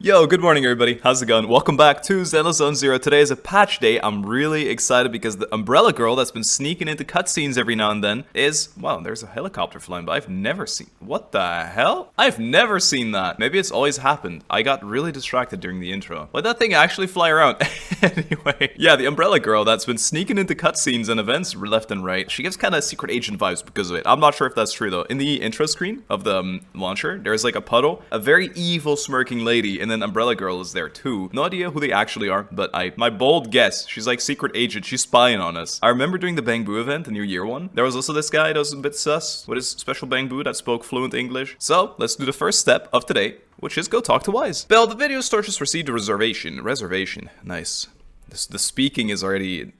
Yo, good morning everybody, how's it going? Welcome back to Zone Zero. Today is a patch day. I'm really excited because the umbrella girl that's been sneaking into cutscenes every now and then is, wow, there's a helicopter flying by. I've never seen, what the hell? I've never seen that. Maybe it's always happened. I got really distracted during the intro. Let that thing actually fly around. Anyway, yeah, the umbrella girl that's been sneaking into cutscenes and events left and right. She gives kind of secret agent vibes because of it. I'm not sure if that's true though. In the intro screen of the launcher, there's like a puddle, a very evil smirking lady, and then Umbrella Girl is there too. No idea who they actually are, but my bold guess, she's like secret agent, she's spying on us. I remember during the Bang Boo event, the New Year one, there was also this guy that was a bit sus with his special Bang Boo that spoke fluent English. So, let's do the first step of today, which is go talk to Wise. Bell, the video store just received a reservation. Nice. The speaking is already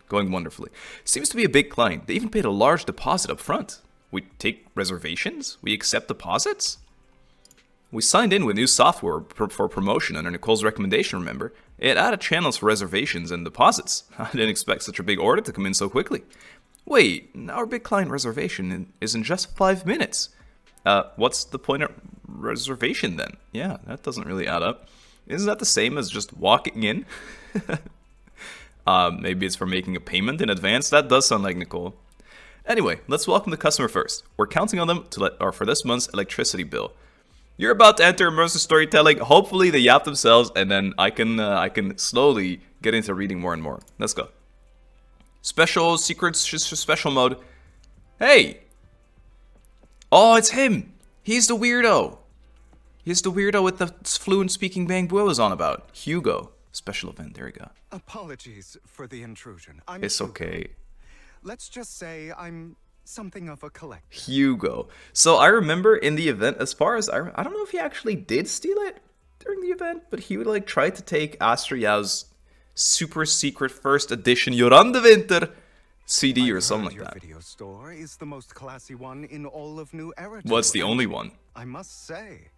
going wonderfully. Seems to be a big client. They even paid a large deposit up front. We take reservations? We accept deposits? We signed in with new software for promotion under Nicole's recommendation, remember? It added channels for reservations and deposits. I didn't expect such a big order to come in so quickly. Wait, our big client reservation is in just 5 minutes. What's the point of reservation then? Yeah, that doesn't really add up. Isn't that the same as just walking in? Maybe it's for making a payment in advance? That does sound like Nicole. Anyway, let's welcome the customer first. We're counting on them for this month's electricity bill. You're about to enter immersive storytelling. Hopefully they yap themselves, and then I can slowly get into reading more and more. Let's go. Special secrets, special mode. Hey! Oh, it's him! He's the weirdo! He's the weirdo with the fluent speaking Bang Boo I was on about. Hugo. Special event, there we go. Apologies for the intrusion. It's okay. Let's just say I'm something of a collector. Hugo. So I remember in the event, as far as I don't know if he actually did steal it during the event, but he would like try to take Astro Yau's super secret first edition Joran de Winter CD or something like that. Your video store is the most classy one in all of New Era. What's the only one? I must say,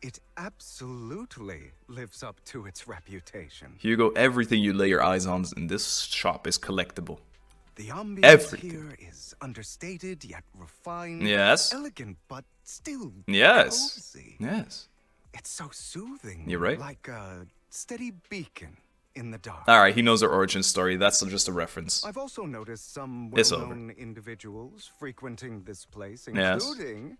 it absolutely lives up to its reputation. Hugo, everything you lay your eyes on in this shop is collectible. The ambience here is understated yet refined. Yes. Elegant but still cozy. Yes. It's so soothing. You're right. Like a steady beacon in the dark. Alright, he knows our origin story. That's just a reference. I've also noticed some well-known individuals frequenting this place, including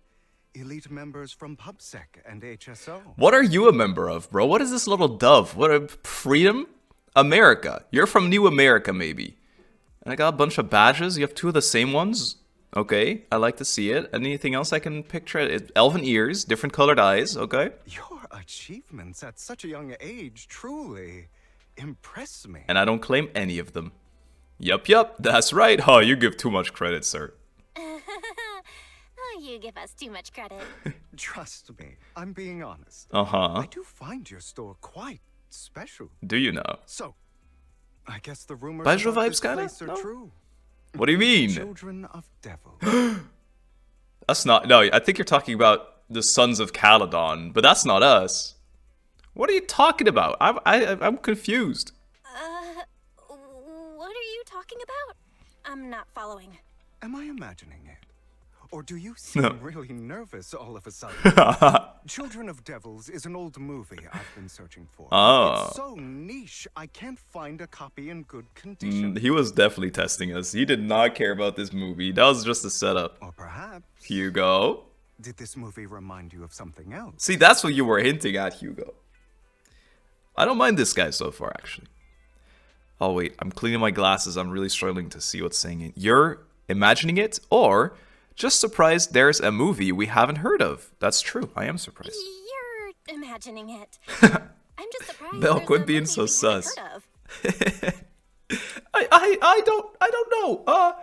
elite members from PubSec and HSO. What are you a member of, bro? What is this little dove? What a freedom? America. You're from New America, maybe. And I got a bunch of badges. You have two of the same ones. Okay, I like to see it. Anything else I can picture? Elven ears, different colored eyes. Okay. Your achievements at such a young age truly impress me. And I don't claim any of them. Yup, that's right. Oh, you give too much credit, sir. You give us too much credit. Trust me, I'm being honest. I do find your store quite special. Do you know? So, I guess the rumors Bajra about vibes this kinda? place are No? true. What do you mean? Children of devil. That's not. No, I think you're talking about the Sons of Caledon, but that's not us. What are you talking about? I'm confused. What are you talking about? I'm not following. Am I imagining it? Or do you seem really nervous all of a sudden? Children of Devils is an old movie I've been searching for. Oh. It's so niche, I can't find a copy in good condition. He was definitely testing us. He did not care about this movie. That was just a setup. Or perhaps... Hugo? Did this movie remind you of something else? See, that's what you were hinting at, Hugo. I don't mind this guy so far, actually. Oh, wait. I'm cleaning my glasses. I'm really struggling to see what's saying it. You're imagining it, or... just surprised there's a movie we haven't heard of. That's true. I am surprised. You're imagining it. I'm just surprised. Belle, there's quit a being movie so we haven't sus. heard of. I don't know.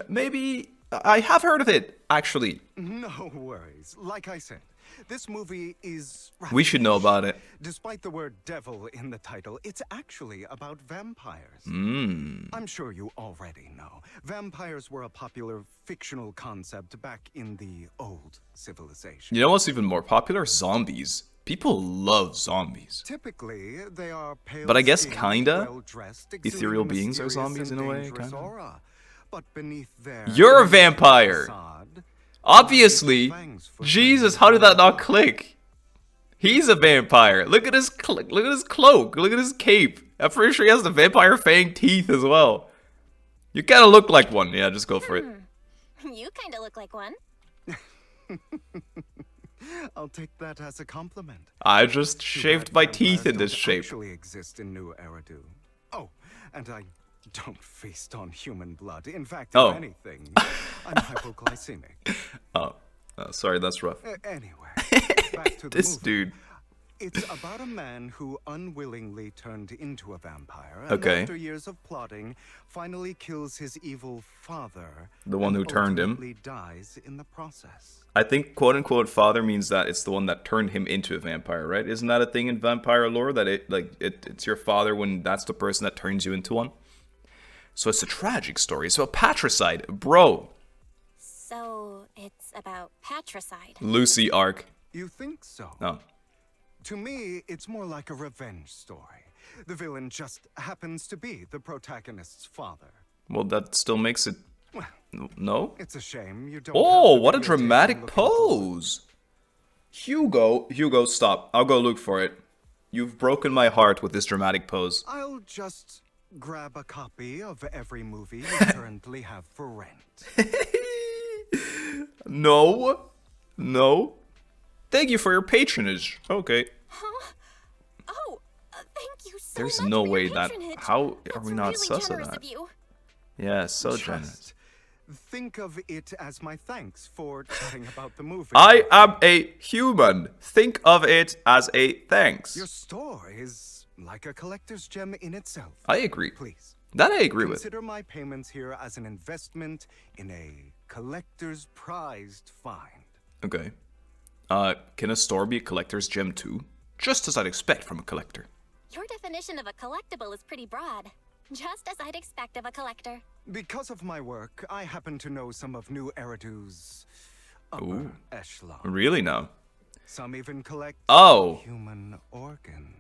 Maybe I have heard of it, actually. No worries. Like I said, this movie is... We should know about it. Despite the word devil in the title, it's actually about vampires. I'm sure you already know. Vampires were a popular fictional concept back in the old civilization. You know what's even more popular? Zombies. People love zombies. Typically, they are pale, but I guess kinda ethereal beings are zombies in a way, kinda. Aura. But beneath their You're a vampire. facade, Obviously. Jesus, how did that not click? He's a vampire. Look at his cloak. Look at his cape. I'm pretty sure he has the vampire fang teeth as well. You kind of look like one. Yeah, just go for it. You kind of look like one. I'll take that as a compliment. I just Too shaved bad my vampires teeth in this don't shape. actually exist in New Eridu. Oh, and I don't feast on human blood. In fact, Oh. if anything, I'm hypoglycemic. Oh, sorry, that's rough. Anyway, back to the This movie. dude. It's about a man who unwillingly turned into a vampire, and Okay. after years of plotting, finally kills his evil father. The one and who turned him. ultimately dies in the process. I think quote-unquote father means that it's the one that turned him into a vampire, right? Isn't that a thing in vampire lore that it's your father when that's the person that turns you into one? So it's a tragic story. So patricide, bro. So it's about patricide. Lucy arc. You think so? Oh. To me, it's more like a revenge story. The villain just happens to be the protagonist's father. Well, that still makes it... Well, No? it's a shame you don't. Oh, have the what a videotape dramatic I'm looking for. pose. Hugo, stop. I'll go look for it. You've broken my heart with this dramatic pose. I'll just grab a copy of every movie you currently have for rent. No. No. Thank you for your patronage. Okay. Huh? Oh, thank you so There's much no for your way that... patronage. How are That's we not really sus of generous that? of you. Yeah, so generous. Just think of it as my thanks for chatting about the movie. I am a human. Think of it as a thanks. Your store is like a collector's gem in itself. I agree. Please. That I agree with. Consider my payments here as an investment in a collector's prized find. Okay. Can a store be a collector's gem too? Just as I'd expect from a collector. Your definition of a collectible is pretty broad. Just as I'd expect of a collector. Because of my work, I happen to know some of New Eridu's upper Ooh. echelon. Really now? Some even collect Oh. human organs.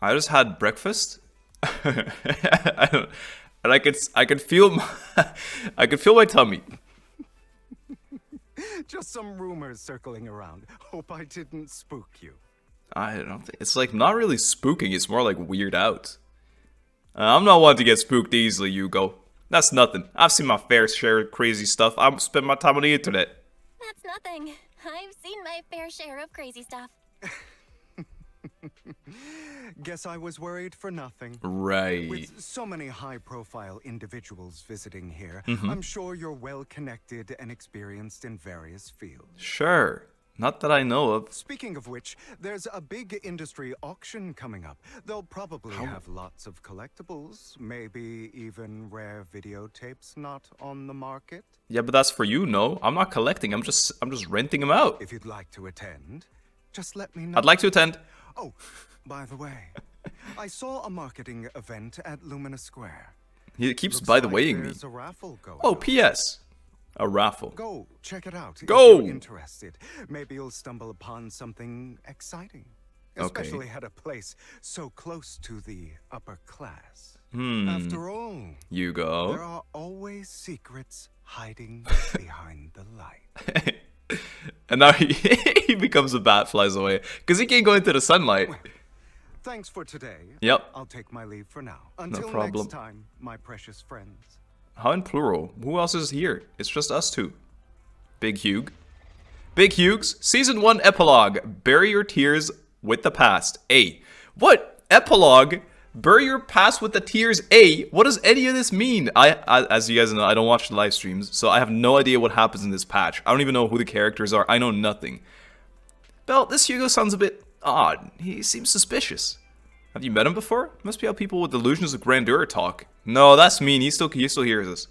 I just had breakfast. I don't, and I could feel I could feel my tummy. Just some rumors circling around. Hope I didn't spook you. I don't think it's like not really spooking. It's more like weird out. I'm not one to get spooked easily, Hugo. That's nothing. I've seen my fair share of crazy stuff. I spend my time on the internet. That's nothing. I've seen my fair share of crazy stuff. Guess I was worried for nothing. Right. With so many high-profile individuals visiting here, I'm sure you're well-connected and experienced in various fields. Sure. Not that I know of. Speaking of which, there's a big industry auction coming up. They'll probably have lots of collectibles, maybe even rare videotapes not on the market. Yeah, but that's for you, no? I'm not collecting. I'm just renting them out. If you'd like to attend, just let me know. I'd like to attend. Oh, by the way, I saw a marketing event at Lumina Square. He keeps Looks by the like waying me. there's a raffle going Oh, on. P.S. A raffle. Go check it out. Go! If you're interested. Maybe you'll stumble upon something exciting. Okay. Especially at a place so close to the upper class. After all, there Hugo. are always secrets hiding behind the light. And now he becomes a bat, flies away. Because he can't go into the sunlight. Thanks for today. Yep. I'll take my leave for now. Until problem. next time, my precious friends. How in plural? Who else is here? It's just us two. Big Hugh. Big Hugh's Season 1 Epilogue. Bury your tears with the past. A. What? Epilogue? Bury your past with the tears. A. What does any of this mean? As you guys know, I don't watch the live streams, so I have no idea what happens in this patch. I don't even know who the characters are. I know nothing. Belle, this Hugo sounds a bit odd. He seems suspicious. Have you met him before? Must be how people with delusions of grandeur talk. No, that's mean. He still hears us.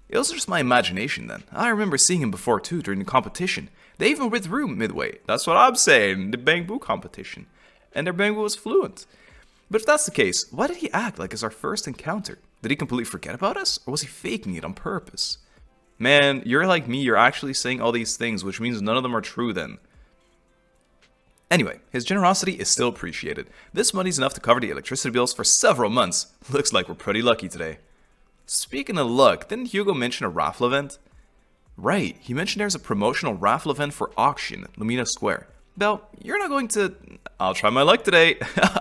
It was just my imagination then. I remember seeing him before too during the competition. They even withdrew midway. That's what I'm saying. The Bangbu competition. And their Bangbu was fluent. But if that's the case, why did he act like it's our first encounter? Did he completely forget about us? Or was he faking it on purpose? Man, you're like me. You're actually saying all these things, which means none of them are true then. Anyway, his generosity is still appreciated. This money's enough to cover the electricity bills for several months. Looks like we're pretty lucky today. Speaking of luck, didn't Hugo mention a raffle event? Right, he mentioned there's a promotional raffle event for auction at Lumina Square. Belle, you're not going to... I'll try my luck today.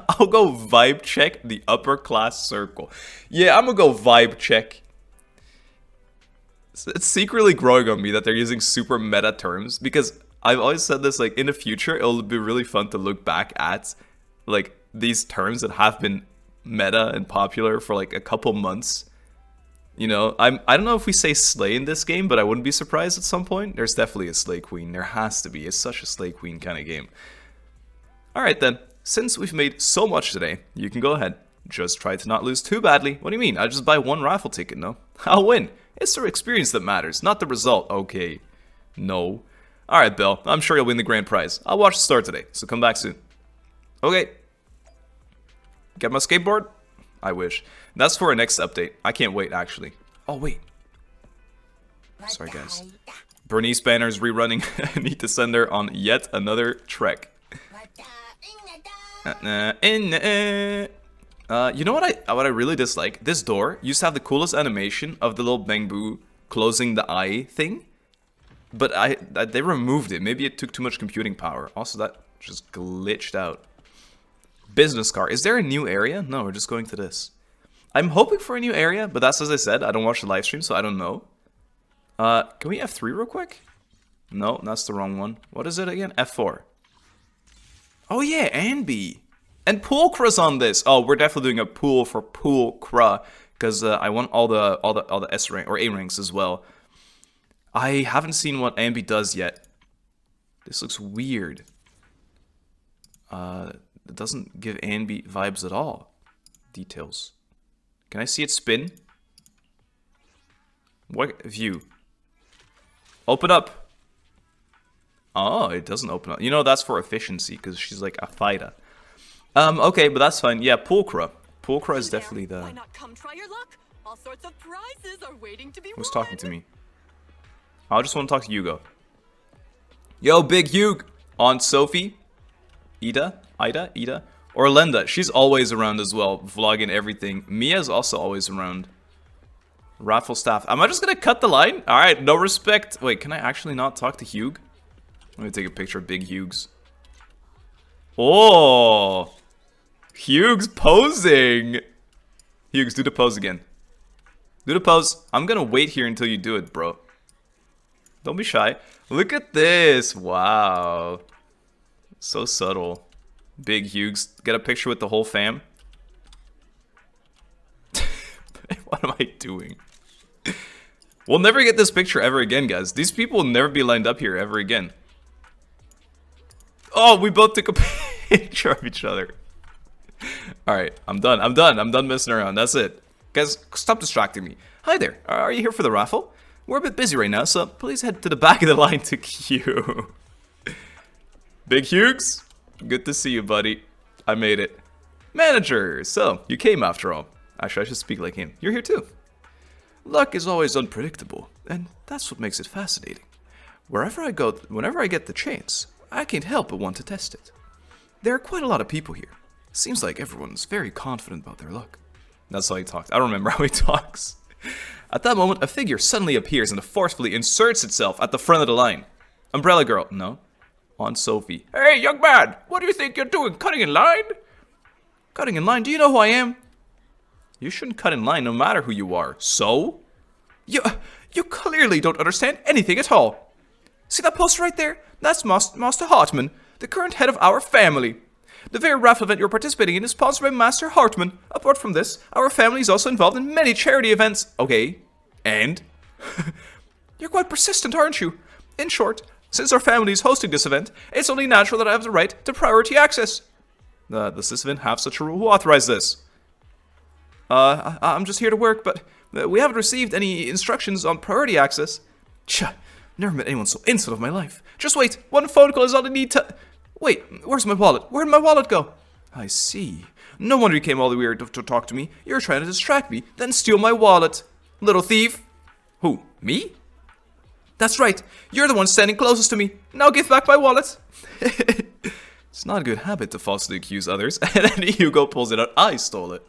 I'll go vibe check the upper class circle. Yeah, I'm gonna go vibe check. It's secretly growing on me that they're using super meta terms, because I've always said this, like, in the future, it'll be really fun to look back at, like, these terms that have been meta and popular for, like, a couple months. You know, I don't know if we say slay in this game, but I wouldn't be surprised at some point. There's definitely a slay queen. There has to be. It's such a slay queen kind of game. Alright then, since we've made so much today, you can go ahead. Just try to not lose too badly. What do you mean? I just buy one raffle ticket, no? I'll win. It's the experience that matters, not the result. Okay. No. Alright, Belle. I'm sure you'll win the grand prize. I'll watch the start today, so come back soon. Okay. Get my skateboard? I wish. That's for our next update. I can't wait, actually. Oh, wait. Sorry, guys. Bernice Banner's rerunning. I need to send her on yet another trek. You know what I really dislike? This door used to have the coolest animation of the little bamboo closing the eye thing, but they removed it. Maybe it took too much computing power. Also, that just glitched out. Business car. Is there a new area? No, we're just going to this. I'm hoping for a new area, but that's as I said. I don't watch the live stream, so I don't know. Can we F3 real quick? No, that's the wrong one. What is it again? F4. Oh yeah, anby. And pulchra's on this. Oh, we're definitely doing a pool for pulchra, because I want all the S rank or A ranks as well. I haven't seen what anby does yet. This looks weird. It doesn't give anby vibes at all. Details. Can I see it spin? What view? Open up. Oh, it doesn't open up. You know, that's for efficiency, because she's like a fighter. Okay, but that's fine. Yeah, pulchra. Pulchra is definitely the... Why not come try your luck? All sorts of prizes are waiting to be Who's won. talking to me? I just want to talk to Hugo. Yo, Big Hugh. Aunt Sophie. Ida. Or Linda. She's always around as well, vlogging everything. Mia's also always around. Raffle staff. Am I just gonna cut the line? Alright, no respect. Wait, can I actually not talk to Hugh? Let me take a picture of Big Hughes. Oh! Hughes posing! Hughes, do the pose again. Do the pose. I'm gonna wait here until you do it, bro. Don't be shy. Look at this. Wow. So subtle. Big Hughes. Get a picture with the whole fam. What am I doing? We'll never get this picture ever again, guys. These people will never be lined up here ever again. Oh, we both took a picture of each other. Alright, I'm done. I'm done messing around. That's it. Guys, stop distracting me. Hi there. Are you here for the raffle? We're a bit busy right now, so please head to the back of the line to queue. Big Hughes? Good to see you, buddy. I made it. Manager! So, you came after all. Actually, I should speak like him. You're here too. Luck is always unpredictable, and that's what makes it fascinating. Wherever I go, whenever I get the chance, I can't help but want to test it. There are quite a lot of people here. Seems like everyone's very confident about their luck. That's how he talks. I don't remember how he talks. At that moment, a figure suddenly appears and forcefully inserts itself at the front of the line. Umbrella Girl. No. Aunt Sophie. Hey, young man! What do you think you're doing? Cutting in line? Cutting in line? Do you know who I am? You shouldn't cut in line no matter who you are. So? You clearly don't understand anything at all. See that poster right there? That's Master Hartman, the current head of our family. The very raffle event you're participating in is sponsored by Master Hartman. Apart from this, our family is also involved in many charity events. Okay, and? You're quite persistent, aren't you? In short, since our family is hosting this event, it's only natural that I have the right to priority access. Does this event have such a rule? Who authorized this? I'm just here to work, but we haven't received any instructions on priority access. Tch, never met anyone so insolent of my life. Just wait, one phone call is all I need to... Wait, where's my wallet? Where'd my wallet go? I see. No wonder you came all the way here to talk to me. You're trying to distract me, then steal my wallet. Little thief. Who, me? That's right. You're the one standing closest to me. Now give back my wallet. It's not a good habit to falsely accuse others. And then Hugo pulls it out. I stole it.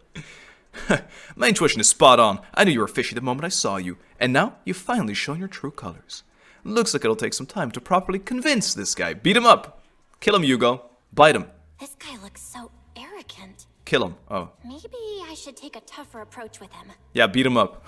My intuition is spot on. I knew you were fishy the moment I saw you. And now you've finally shown your true colors. Looks like it'll take some time to properly convince this guy. Beat him up. Kill him, Hugo. Bite him. This guy looks so arrogant. Kill him. Oh. Maybe I should take a tougher approach with him. Yeah, beat him up.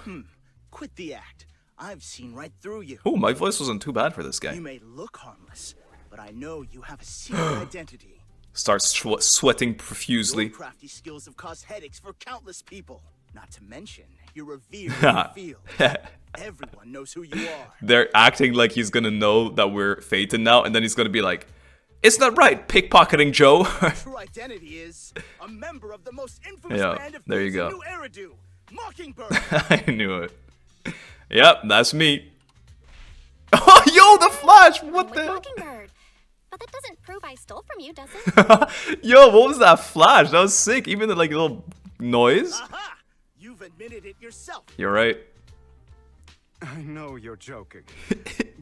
Quit the act. I've seen right through you. Oh, my voice wasn't too bad for this guy. You may look harmless, but I know you have a secret identity. Starts sweating Your profusely. crafty skills have caused headaches for countless people. Not to mention, you're revered in the field. Everyone knows who you are. They're acting like he's gonna know that we're Phaeton now, and then he's gonna be like, "It's not right, pickpocketing Joe." True identity is a member of the most infamous Yeah, band of there you thieves go. in New Eridu, Mockingbird. I knew it. Yep, that's me. Oh, yo, the Flash! What With the hell? Mockingbird. But that doesn't prove I stole from you, does it? Yo, what was that Flash? That was sick. Even the like little noise. Aha! You've admitted it yourself. You're right. I know you're joking,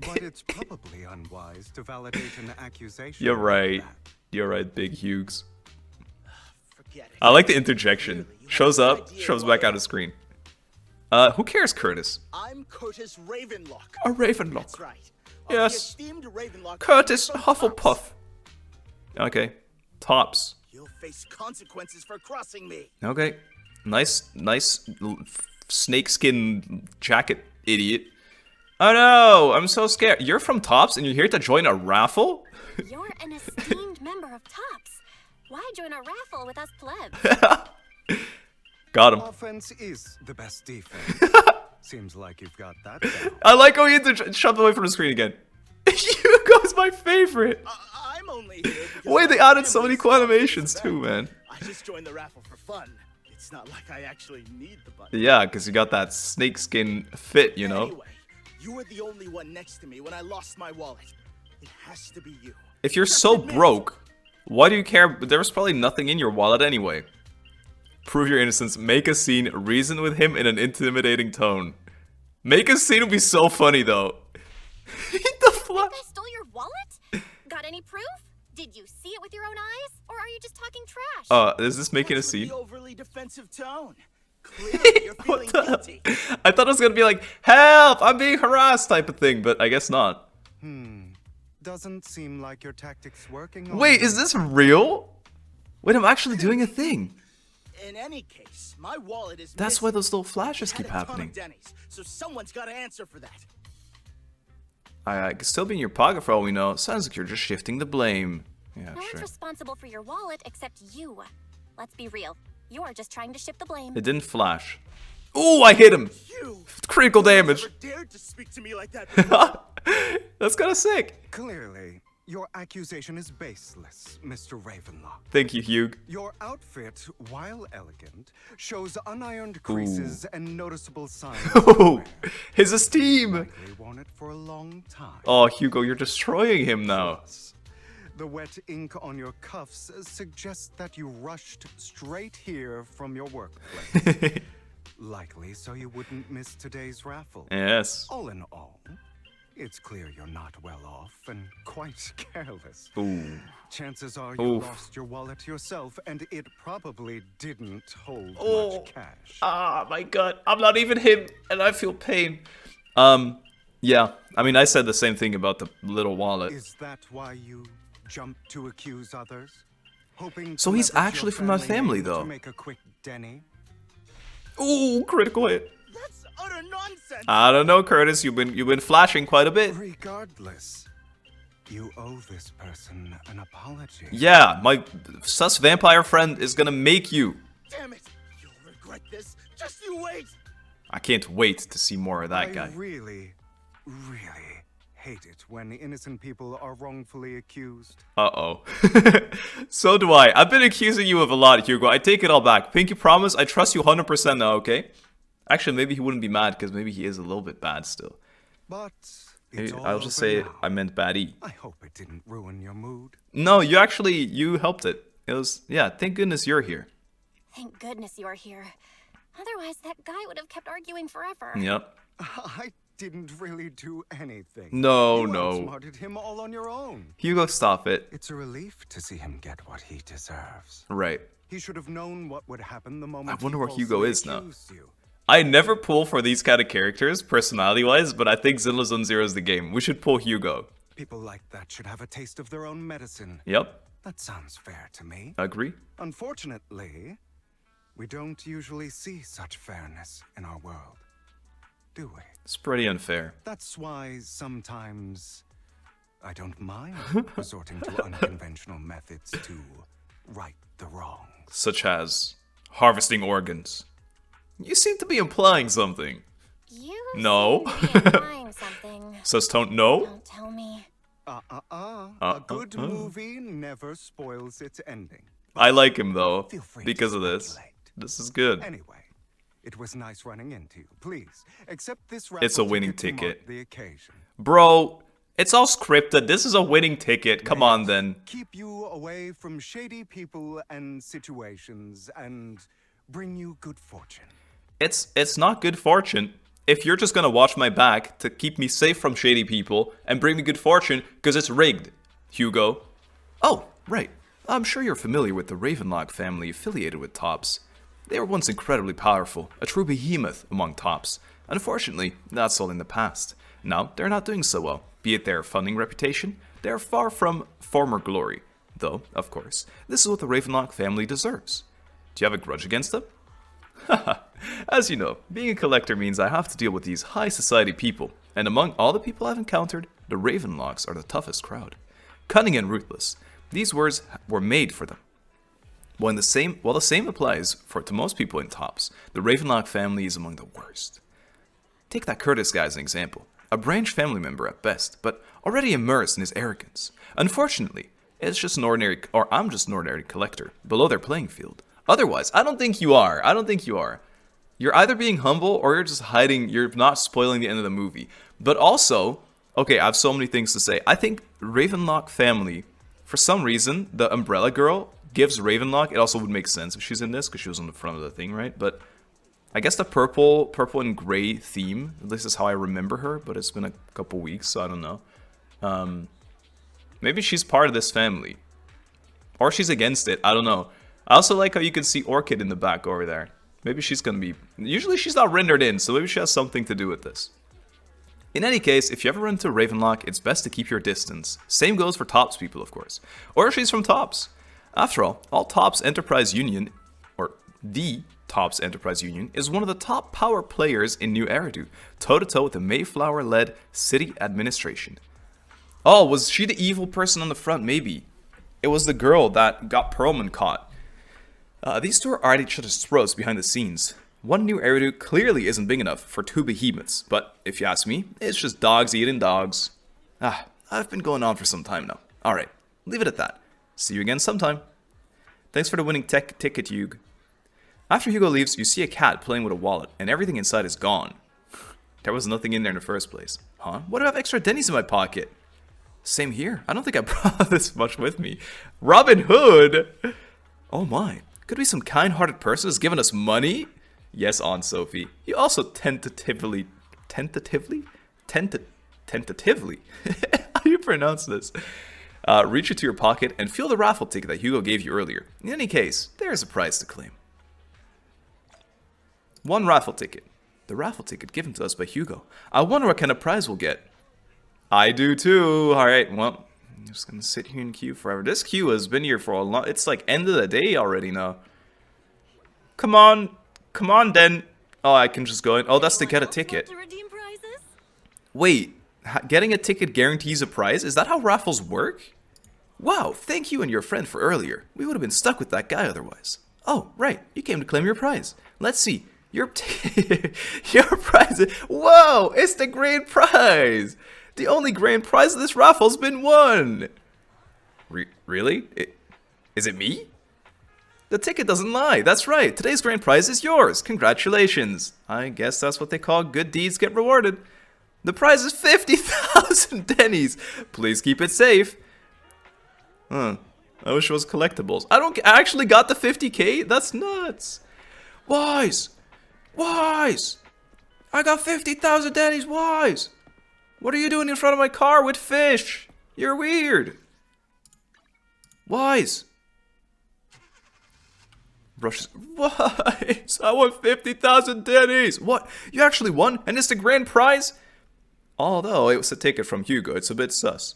but it's probably unwise to validate an accusation. You're like right. that. You're right, Big Hughes. Forget it. I like the interjection. Shows up, shows back out of screen. Who cares, Curtis? I'm Curtis Ravenlock. A Ravenlock. That's right. Of Yes. the esteemed Ravenlock Curtis from Tops. Hufflepuff. Okay. Tops. You'll face consequences for crossing me. Okay. Nice snakeskin jacket, idiot. Oh no, I'm so scared. You're from Tops and you're here to join a raffle? You're an esteemed member of Tops. Why join a raffle with us plebs? Got him. Offense is the best defense. Seems like you've got that down. I like how he shoved away from the screen again. Hugo's my favorite. I'm only here because Wait, they my added so many family's cool so animations into too, that. man. I just joined the raffle for fun. It's not like I actually need the button. Yeah, because you got that snakeskin fit, you know? Anyway, you were the only one next to me when I lost my wallet. It has to be you. If you're Just so admit it. broke, why do you care? There was probably nothing in your wallet anyway. Prove your innocence. Make a scene. Reason with him in an intimidating tone. Make a scene would be so funny, though. The Flash. I stole your wallet? Got any proof? Did you see it with your own eyes? Or are you just talking trash? Is this making a What's with scene? the overly defensive tone? Clearly, you're feeling guilty. I thought it was gonna be like, help, I'm being harassed type of thing, but I guess not. Doesn't seem like your tactics working. on Wait, you. is this real? Wait, I'm actually doing a thing. In any case, my wallet is That's missing. why those little flashes Had keep a ton of happening. Denny's, so someone's got to answer for that. I could still be in your pocket for all we know. Sounds like you're just shifting the blame. Yeah, No sure. one's responsible for your wallet except you. Let's be real. You're just trying to shift the blame. It didn't flash. Ooh, I hit him. You Critical damage. never dared to speak to me like that before. That's kind of sick. Clearly, your accusation is baseless, Mr. Ravenlock. Thank you, Hugh. Your outfit, while elegant, shows unironed creases and noticeable signs of Oh, wear. his esteem. Likely worn it for a long time. Oh, Hugo, you're destroying him now. The wet ink on your cuffs suggests that you rushed straight here from your workplace. Likely so you wouldn't miss today's raffle. Yes. All in all, it's clear you're not well off and quite careless. Ooh. Chances are you Oof. lost your wallet yourself, and it probably didn't hold Oh. much cash. Ah, my God. I'm not even him, and I feel pain. Yeah. I mean, I said the same thing about the little wallet. Is that why you jumped to accuse others? Hoping So to he's leverage your actually from my family, name though. To make a quick Denny? Ooh, critical hit. That's utter nonsense. I don't know, Curtis. You've been flashing quite a bit. Regardless, you owe this person an apology. Yeah, my sus vampire friend is gonna make you. Damn it. You'll regret this. Just you wait. I can't wait to see more of that I guy. really hate it when innocent people are wrongfully accused. Uh-oh. So do I. I've been accusing you of a lot, Hugo. I take it all back. Pinky promise, I trust you 100% now, okay? Actually, maybe he wouldn't be mad, because maybe he is a little bit bad still. But Maybe it's all I'll just over say now. I meant baddie. I hope it didn't ruin your mood. No, you helped it. It was, yeah, thank goodness you're here. Thank goodness you're here. Otherwise, that guy would have kept arguing forever. Yep. I didn't really do anything. No, You no. outsmarted him all on your own. Hugo, stop it. It's a relief to see him get what he deserves. Right. He should have known what would happen the moment. I wonder he where Hugo falsely is now. accused you. I never pull for these kind of characters, personality-wise, but I think Zenless on Zero is the game. We should pull Hugo. People like that should have a taste of their own medicine. Yep, That sounds fair to me. agree. Unfortunately, we don't usually see such fairness in our world, do we? It's pretty unfair. That's why sometimes I don't mind resorting to unconventional methods to right the wrongs. Such as harvesting organs. You seem to be implying something. You No. seem to be implying something. Says Tone, no? Don't tell me. A good movie never spoils its ending. I like him though, Feel free because to of this. speculate. This is good. Anyway, it was nice running into you. Please, accept this It's a raffle winning to mark ticket. the occasion. Bro, it's all scripted. This is a winning ticket. Come on then. Keep you away from shady people and situations and bring you good fortune. It's not good fortune if you're just gonna watch my back to keep me safe from shady people and bring me good fortune because it's rigged, Hugo. Oh, right. I'm sure you're familiar with the Ravenlock family affiliated with Tops. They were once incredibly powerful, a true behemoth among Tops. Unfortunately, that's all in the past. Now, they're not doing so well. Be it their funding reputation, they are far from former glory. Though, of course, this is what the Ravenlock family deserves. Do you have a grudge against them? As you know, being a collector means I have to deal with these high society people, and among all the people I've encountered, the Ravenlocks are the toughest crowd. Cunning and ruthless, these words were made for them. While the same applies to most people in Tops, the Ravenlock family is among the worst. Take that Curtis guy as an example, a branch family member at best, but already immersed in his arrogance. Unfortunately, I'm just an ordinary collector, below their playing field. Otherwise, I don't think you are. You're either being humble or you're just hiding, you're not spoiling the end of the movie. But also, okay, I have so many things to say. I think Ravenlock family, for some reason, the umbrella girl gives Ravenlock, it also would make sense if she's in this, because she was on the front of the thing, right? But I guess the purple and gray theme, this is how I remember her, but it's been a couple weeks, so I don't know. Maybe she's part of this family. Or she's against it, I don't know. I also like how you can see Orchid in the back over there. Maybe she's gonna be... Usually she's not rendered in, so maybe she has something to do with this. In any case, if you ever run into Ravenlock, it's best to keep your distance. Same goes for Tops people, of course. Or if she's from Tops. After all Tops Enterprise Union, or the Tops Enterprise Union, is one of the top power players in New Eridu, toe-to-toe with the Mayflower-led city administration. Oh, was she the evil person on the front? Maybe. It was the girl that got Perlman caught. These two are at each other's throats behind the scenes. One New Eridu clearly isn't big enough for two behemoths, but if you ask me, it's just dogs eating dogs. I've been going on for some time now. Alright, leave it at that. See you again sometime. Thanks for the winning ticket, Hugo. After Hugo leaves, you see a cat playing with a wallet, and everything inside is gone. There was nothing in there in the first place. Huh? What do I have extra dennies in my pocket? Same here. I don't think I brought this much with me. Robin Hood! Oh my. Could be some kind-hearted person who's giving us money? Yes, Aunt Sophie. You also tentatively... How do you pronounce this? Reach into your pocket and feel the raffle ticket that Hugo gave you earlier. In any case, there's a prize to claim. One raffle ticket. The raffle ticket given to us by Hugo. I wonder what kind of prize we'll get. I do too. Alright, well, I'm just gonna sit here in queue forever. This queue has been here for a long... It's like end of the day already now. Come on. Come on, then. Oh, I can just go in. Oh, that's to get a ticket. Wait, getting a ticket guarantees a prize? Is that how raffles work? Wow, thank you and your friend for earlier. We would have been stuck with that guy otherwise. Oh, right. You came to claim your prize. Let's see. Your prize. Whoa, it's the grand prize. The only grand prize of this raffle's been won. Really? Is it me? The ticket doesn't lie. That's right. Today's grand prize is yours. Congratulations. I guess that's what they call good deeds get rewarded. The prize is 50,000 dennies. Please keep it safe. I wish it was collectibles. I actually got the 50k? That's nuts. Wise. I got 50,000 dennies. Wise. What are you doing in front of my car with fish? You're weird. Wise. Brushes. Wise. I won 50,000 dennies. What? You actually won? And it's the grand prize? Although it was a ticket from Hugo, it's a bit sus.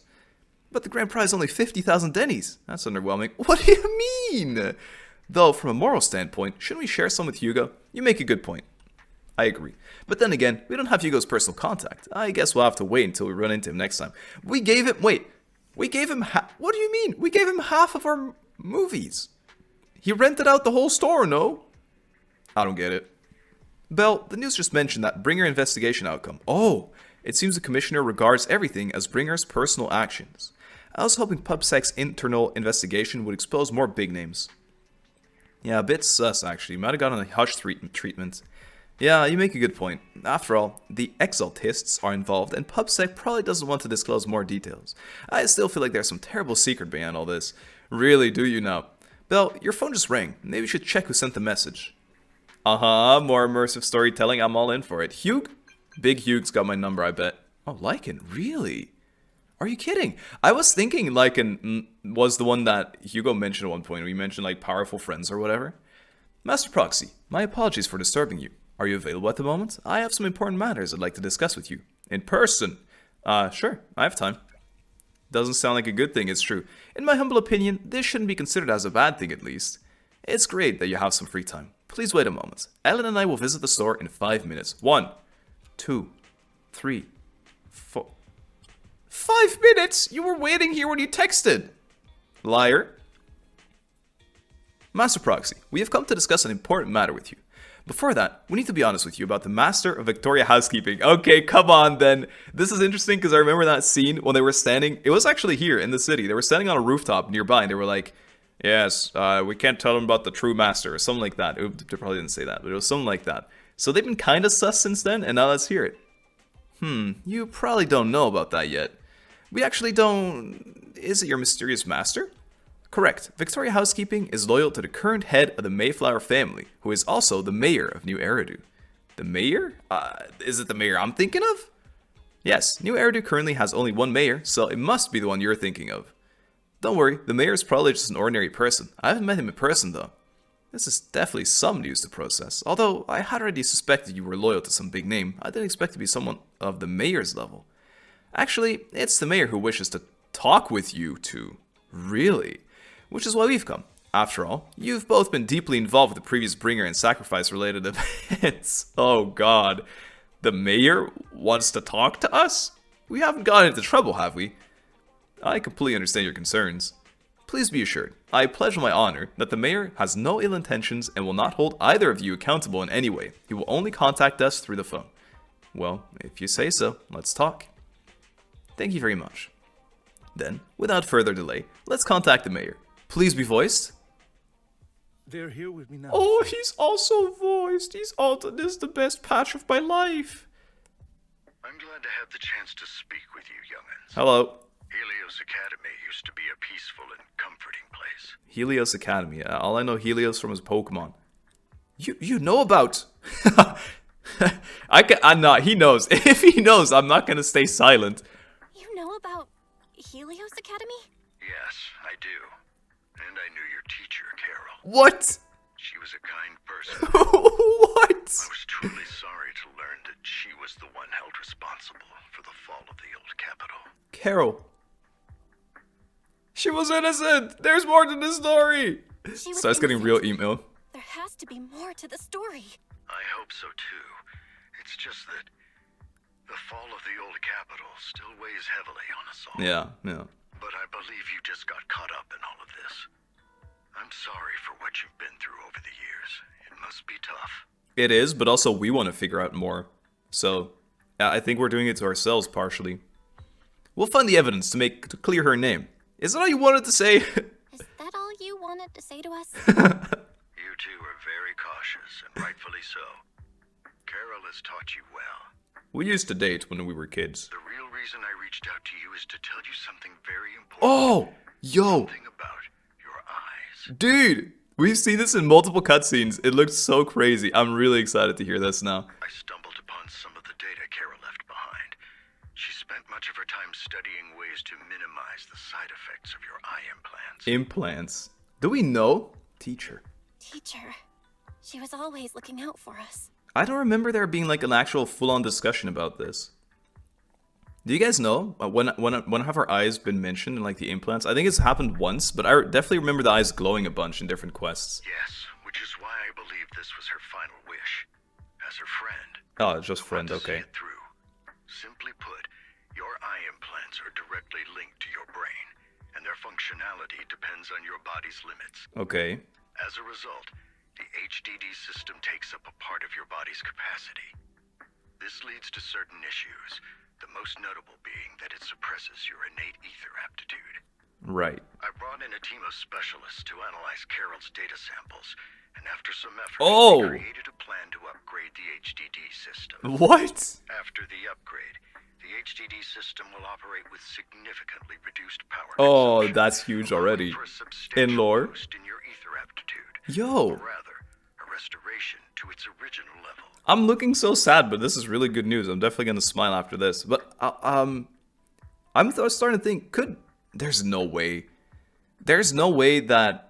But the grand prize is only 50,000 dennies. That's underwhelming. What do you mean? Though, from a moral standpoint, shouldn't we share some with Hugo? You make a good point. I agree. But then again, we don't have Hugo's personal contact. I guess we'll have to wait until we run into him next time. We gave him... Wait. We gave him... What do you mean? We gave him half of our movies. He rented out the whole store, no? I don't get it. Belle, the news just mentioned that Bringer investigation outcome. Oh, it seems the commissioner regards everything as Bringer's personal actions. I was hoping PubSec's internal investigation would expose more big names. Yeah, a bit sus, actually. Might have gotten a hush treatment. Yeah, you make a good point. After all, the exaltists are involved, and PubSec probably doesn't want to disclose more details. I still feel like there's some terrible secret behind all this. Really, do you now? Belle, your phone just rang. Maybe you should check who sent the message. More immersive storytelling. I'm all in for it. Hugh? Big Hugh's got my number, I bet. Oh, Lycan, really? Are you kidding? I was thinking Lycan was the one that Hugo mentioned at one point. We mentioned like powerful friends or whatever. Master Proxy, my apologies for disturbing you. Are you available at the moment? I have some important matters I'd like to discuss with you. In person? Sure, I have time. Doesn't sound like a good thing, it's true. In my humble opinion, this shouldn't be considered as a bad thing at least. It's great that you have some free time. Please wait a moment. Ellen and I will visit the store in 5 minutes. 1, 2, 3, 4... 5 minutes? You were waiting here when you texted. Liar. Master Proxy, we have come to discuss an important matter with you. Before that, we need to be honest with you about the Master of Victoria Housekeeping. Okay, come on then. This is interesting because I remember that scene when they were standing. It was actually here in the city. They were standing on a rooftop nearby and they were like, yes, we can't tell them about the true master or something like that. They probably didn't say that, but it was something like that. So they've been kind of sus since then, and now let's hear it. You probably don't know about that yet. We actually don't... Is it your mysterious master? Correct. Victoria Housekeeping is loyal to the current head of the Mayflower family, who is also the mayor of New Eridu. The mayor? Is it the mayor I'm thinking of? Yes, New Eridu currently has only one mayor, so it must be the one you're thinking of. Don't worry, the mayor is probably just an ordinary person. I haven't met him in person though. This is definitely some news to process. Although I had already suspected you were loyal to some big name, I didn't expect to be someone of the mayor's level. Actually, it's the mayor who wishes to talk with you two. Really? Which is why we've come. After all, you've both been deeply involved with the previous bringer and sacrifice related events. Oh god. The mayor wants to talk to us? We haven't gotten into trouble, have we? I completely understand your concerns. Please be assured, I pledge on my honor that the mayor has no ill intentions and will not hold either of you accountable in any way. He will only contact us through the phone. Well, if you say so, let's talk. Thank you very much. Then, without further delay, let's contact the mayor. Please be voiced. They're here with me now. Oh, he's also voiced. He's altered this the best patch of my life. I'm glad to have the chance to speak with you, young'uns. Hello. Helios Academy used to be a peaceful and comforting place. Helios Academy. All I know Helios from his Pokemon. You know about... I'm not. He knows. If he knows, I'm not gonna stay silent. You know about Helios Academy? Yes, I do. And I knew your teacher, Carol. What? She was a kind person. What? I was truly sorry to learn that she was the one held responsible for the fall of the old capital. Carol. She was innocent. There's more to the story. Starts getting real emo. There has to be more to the story. I hope so too. It's just that the fall of the old capital still weighs heavily on us all. Yeah. But I believe you just got caught up in all of this. I'm sorry for what you've been through over the years. It must be tough. It is, but also we want to figure out more. So, I think we're doing it to ourselves partially. We'll find the evidence to clear her name. Is that all you wanted to say? Is that all you wanted to say to us? You two are very cautious, and rightfully so. Carol has taught you well. We used to date when we were kids. The real reason I reached out to you is to tell you something very important. Oh! Yo! Something about your eyes. Dude! We've seen this in multiple cutscenes. It looks so crazy. I'm really excited to hear this now. I stumbled upon some of the data Carol left behind. She spent much of her time studying ways to minimize the side effects of your eye implants. Implants? Do we know? Teacher. She was always looking out for us. I don't remember there being like an actual full-on discussion about this. Do you guys know when have our eyes been mentioned in like the implants? I think it's happened once, but I definitely remember the eyes glowing a bunch in different quests. Yes, which is why I believe this was her final wish. As her friend. Oh, just I friend, want to see okay. it through. Simply put, your eye implants are directly linked to your brain, and their functionality depends on your body's limits. Okay. As a result, the HDD system takes up a part of your body's capacity. This leads to certain issues, the most notable being that it suppresses your innate ether aptitude. Right. I brought in a team of specialists to analyze Carol's data samples, and after some effort, Oh! we created a plan to upgrade the HDD system. What? After the upgrade, the HDD system will operate with significantly reduced power Oh, consumption, that's huge allowing already. for a substantial In lore. boost in your ether aptitude. Yo. Or rather, a restoration to its original level. I'm looking so sad, but this is really good news. I'm definitely gonna smile after this. But I'm starting to think, there's no way that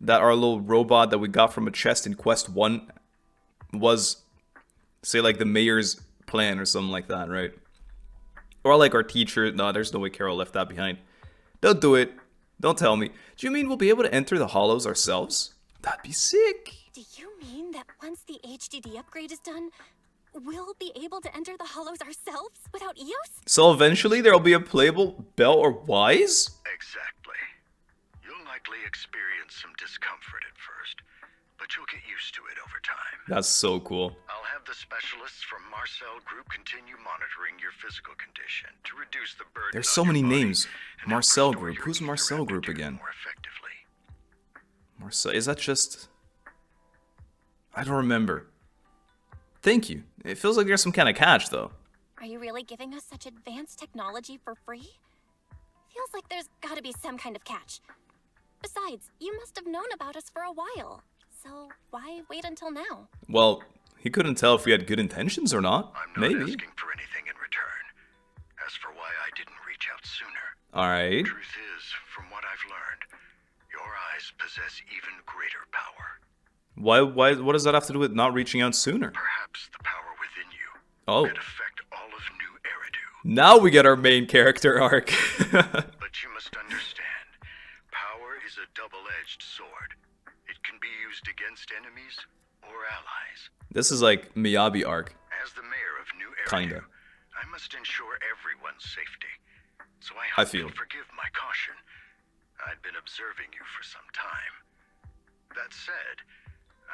our little robot that we got from a chest in Quest 1 was, say, like the mayor's plan or something like that, right? Or like our teacher. No, there's no way Carol left that behind. Don't do it. Don't tell me. Do you mean we'll be able to enter the hollows ourselves? That'd be sick. Do you mean that once the HDD upgrade is done, we'll be able to enter the hollows ourselves without EOS? So eventually there'll be a playable Bell or Wise? Exactly. You'll likely experience some discomfort at first, but you'll get used to it over time. That's so cool. I'll have the specialists from Marcel Group continue monitoring your physical condition to reduce the burden. There's on so your many body names. and help Marcel restore Group. your Who's ether Marcel Group aptitude again? more effectively. Marcel, is that just... I don't remember. Thank you. It feels like there's some kind of catch, though. Are you really giving us such advanced technology for free? Feels like there's gotta be some kind of catch. Besides, you must have known about us for a while. So why wait until now? Well, he couldn't tell if we had good intentions or not. I'm not Maybe. asking for anything in return. As for why I didn't reach out sooner, Alright. truth is, from what I've learned, your eyes possess even greater power. What does that have to do with not reaching out sooner? Perhaps the power within you Oh. could affect all of New Eridu. Now we get our main character arc. But you must understand, power is a double-edged sword. It can be used against enemies or allies. This is like Miyabi arc. As the mayor of New Eridu, Kinda. I must ensure everyone's safety. So I I hope feel. you'll forgive my caution. I'd been observing you for some time. That said,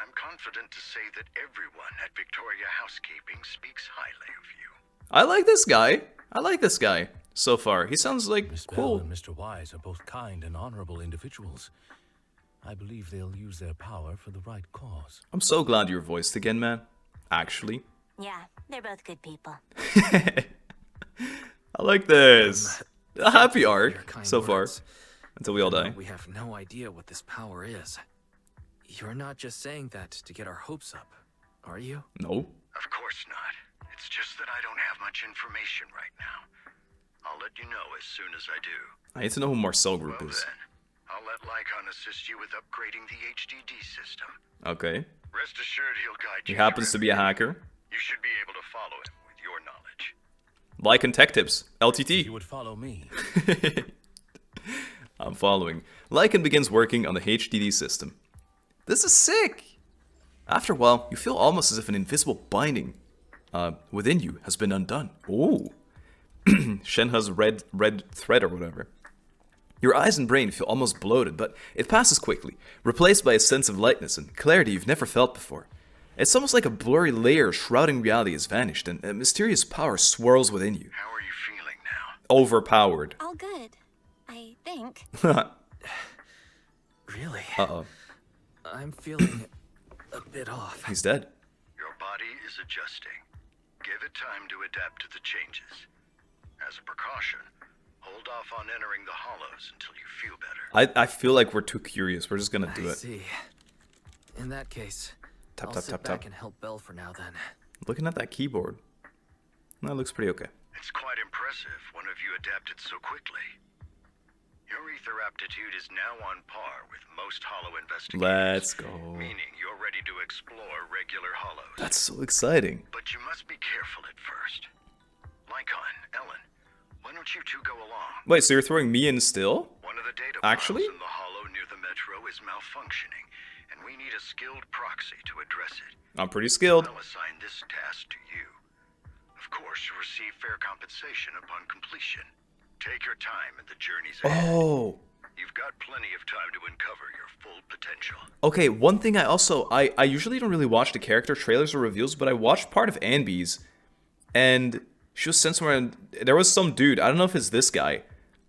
I'm confident to say that everyone at Victoria Housekeeping speaks highly of you. I like this guy. I like this guy so far. He sounds like Miss Bell cool. and Mr. Wise are both kind and honorable individuals. I believe they'll use their power for the right cause. I'm so glad you're voiced again, man. Actually. Yeah, they're both good people. I like this. A happy Your arc kind so far. words. Until we all But die. We have no idea what this power is. You're not just saying that to get our hopes up, are you? No. Of course not. It's just that I don't have much information right now. I'll let you know as soon as I do. I need to know who Marcel Group Well is. then, I'll let Lycon assist you with upgrading the HDD system. Okay. Rest assured he'll guide He you. happens to through be a everything. hacker. You should be able to follow him with your knowledge. Like and tech tips. You LTT. would follow me. I'm following. Lycan begins working on the HDD system. This is sick! After a while, you feel almost as if an invisible binding within you has been undone. Ooh. Shenhe's red thread or whatever. Your eyes and brain feel almost bloated, but it passes quickly, replaced by a sense of lightness and clarity you've never felt before. It's almost like a blurry layer shrouding reality has vanished, and a mysterious power swirls within you. How are you feeling now? Overpowered. All good, I think. Really? Uh-oh. I'm feeling a bit off. He's dead. Your body is adjusting. Give it time to adapt to the changes. As a precaution, hold off on entering the hollows until you feel better. I feel like we're too curious. We're just gonna do I it. see. In that case, Tap, I'll tap, sit tap, back tap. and help Belle for now then. Looking at that keyboard. That looks pretty okay. It's quite impressive one of you adapted so quickly. Your ether aptitude is now on par with most hollow investigators. Let's go. Meaning you're ready to explore regular hollows. That's so exciting. But you must be careful at first. Lycon, Ellen, Why don't you two go along? Wait, so you're throwing me in still? One of the data Actually? files in the hollow near the metro is malfunctioning, and we need a skilled proxy to address it. I'm pretty skilled. I'll assign this task to you. Of course, you receive fair compensation upon completion. Take your time and the journey's ahead. Oh. You've got plenty of time to uncover your full potential. Okay, one thing I usually don't really watch the character trailers or reveals, but I watched part of Anby's, and she was sent somewhere, and there was some dude, I don't know if it's this guy,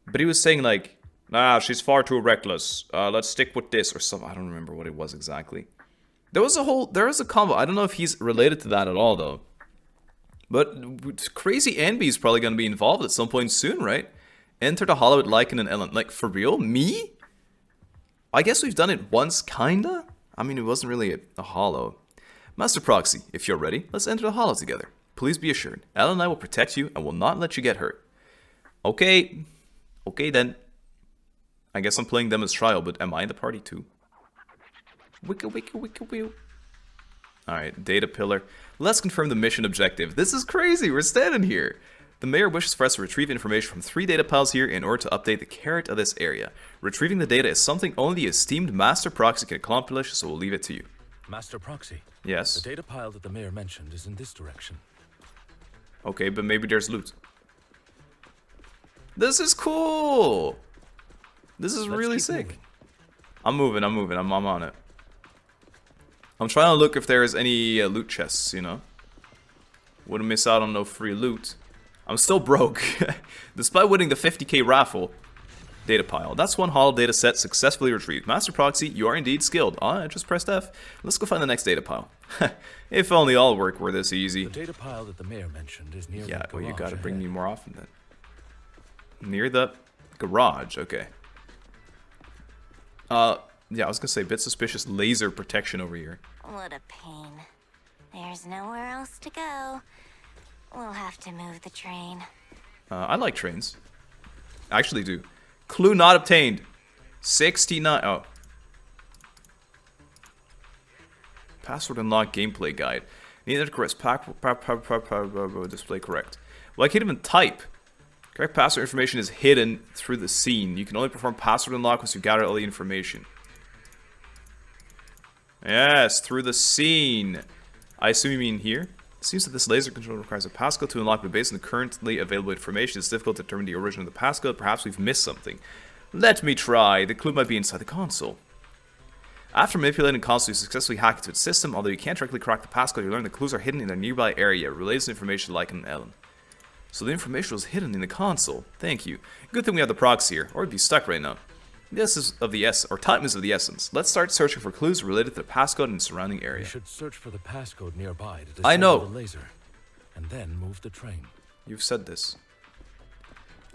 but he was saying like, nah, she's far too reckless, let's stick with this, or something. I don't remember what it was exactly. There was a combo, I don't know if he's related to that at all, though. But crazy Anby is probably going to be involved at some point soon, right? Enter the hollow with Lycan and Ellen. Like, for real? Me? I guess we've done it once, kinda? I mean, it wasn't really a hollow. Master Proxy, if you're ready, let's enter the hollow together. Please be assured, Ellen and I will protect you and will not let you get hurt. Okay. Okay, then. I guess I'm playing them as trial, but am I in the party too? Wicka wicka wicka wheel. Alright, data pillar. Let's confirm the mission objective. This is crazy, we're standing here. The mayor wishes for us to retrieve information from 3 data piles here in order to update the khaenri'ah of this area. Retrieving the data is something only the esteemed Master Proxy can accomplish, so we'll leave it to you. Master Proxy. Yes. The data pile that the mayor mentioned is in this direction. Okay, but maybe there's loot. This is cool! This is really sick. Moving. I'm moving, I'm on it. I'm trying to look if there's any loot chests, you know? Wouldn't miss out on no free loot. I'm still broke. Despite winning the 50k raffle. Data pile. That's one hollow data set successfully retrieved. Master Proxy, you are indeed skilled. I just pressed F. Let's go find the next data pile. If only all work were this easy. The data pile that the mayor mentioned is near the Yeah, well, you gotta garage bring me ahead. more often then. Near the garage, okay. Yeah, I was gonna say, bit suspicious laser protection over here. What a pain. There's nowhere else to go. We'll have to move the train. I like trains. I actually do. Clue not obtained. 69. Oh. Password unlocked gameplay guide. Neither correct. Display correct. Well, I can't even type. Correct password information is hidden through the scene. You can only perform password unlock once you gather all the information. Yes, through the scene. I assume you mean here? It seems that this laser control requires a passcode to unlock, but based on the currently available information, it's difficult to determine the origin of the passcode. Perhaps we've missed something. Let me try. The clue might be inside the console. After manipulating the console, you successfully hack into its system. Although you can't directly crack the passcode, you learn the clues are hidden in a nearby area, related to information like an Ellen. So the information was hidden in the console. Thank you. Good thing we have the proxy here, or we'd be stuck right now. This is of the time is of the essence. Let's start searching for clues related to the passcode in the surrounding area. We should search for the passcode nearby to I know. disable the laser, and then move the train. You've said this.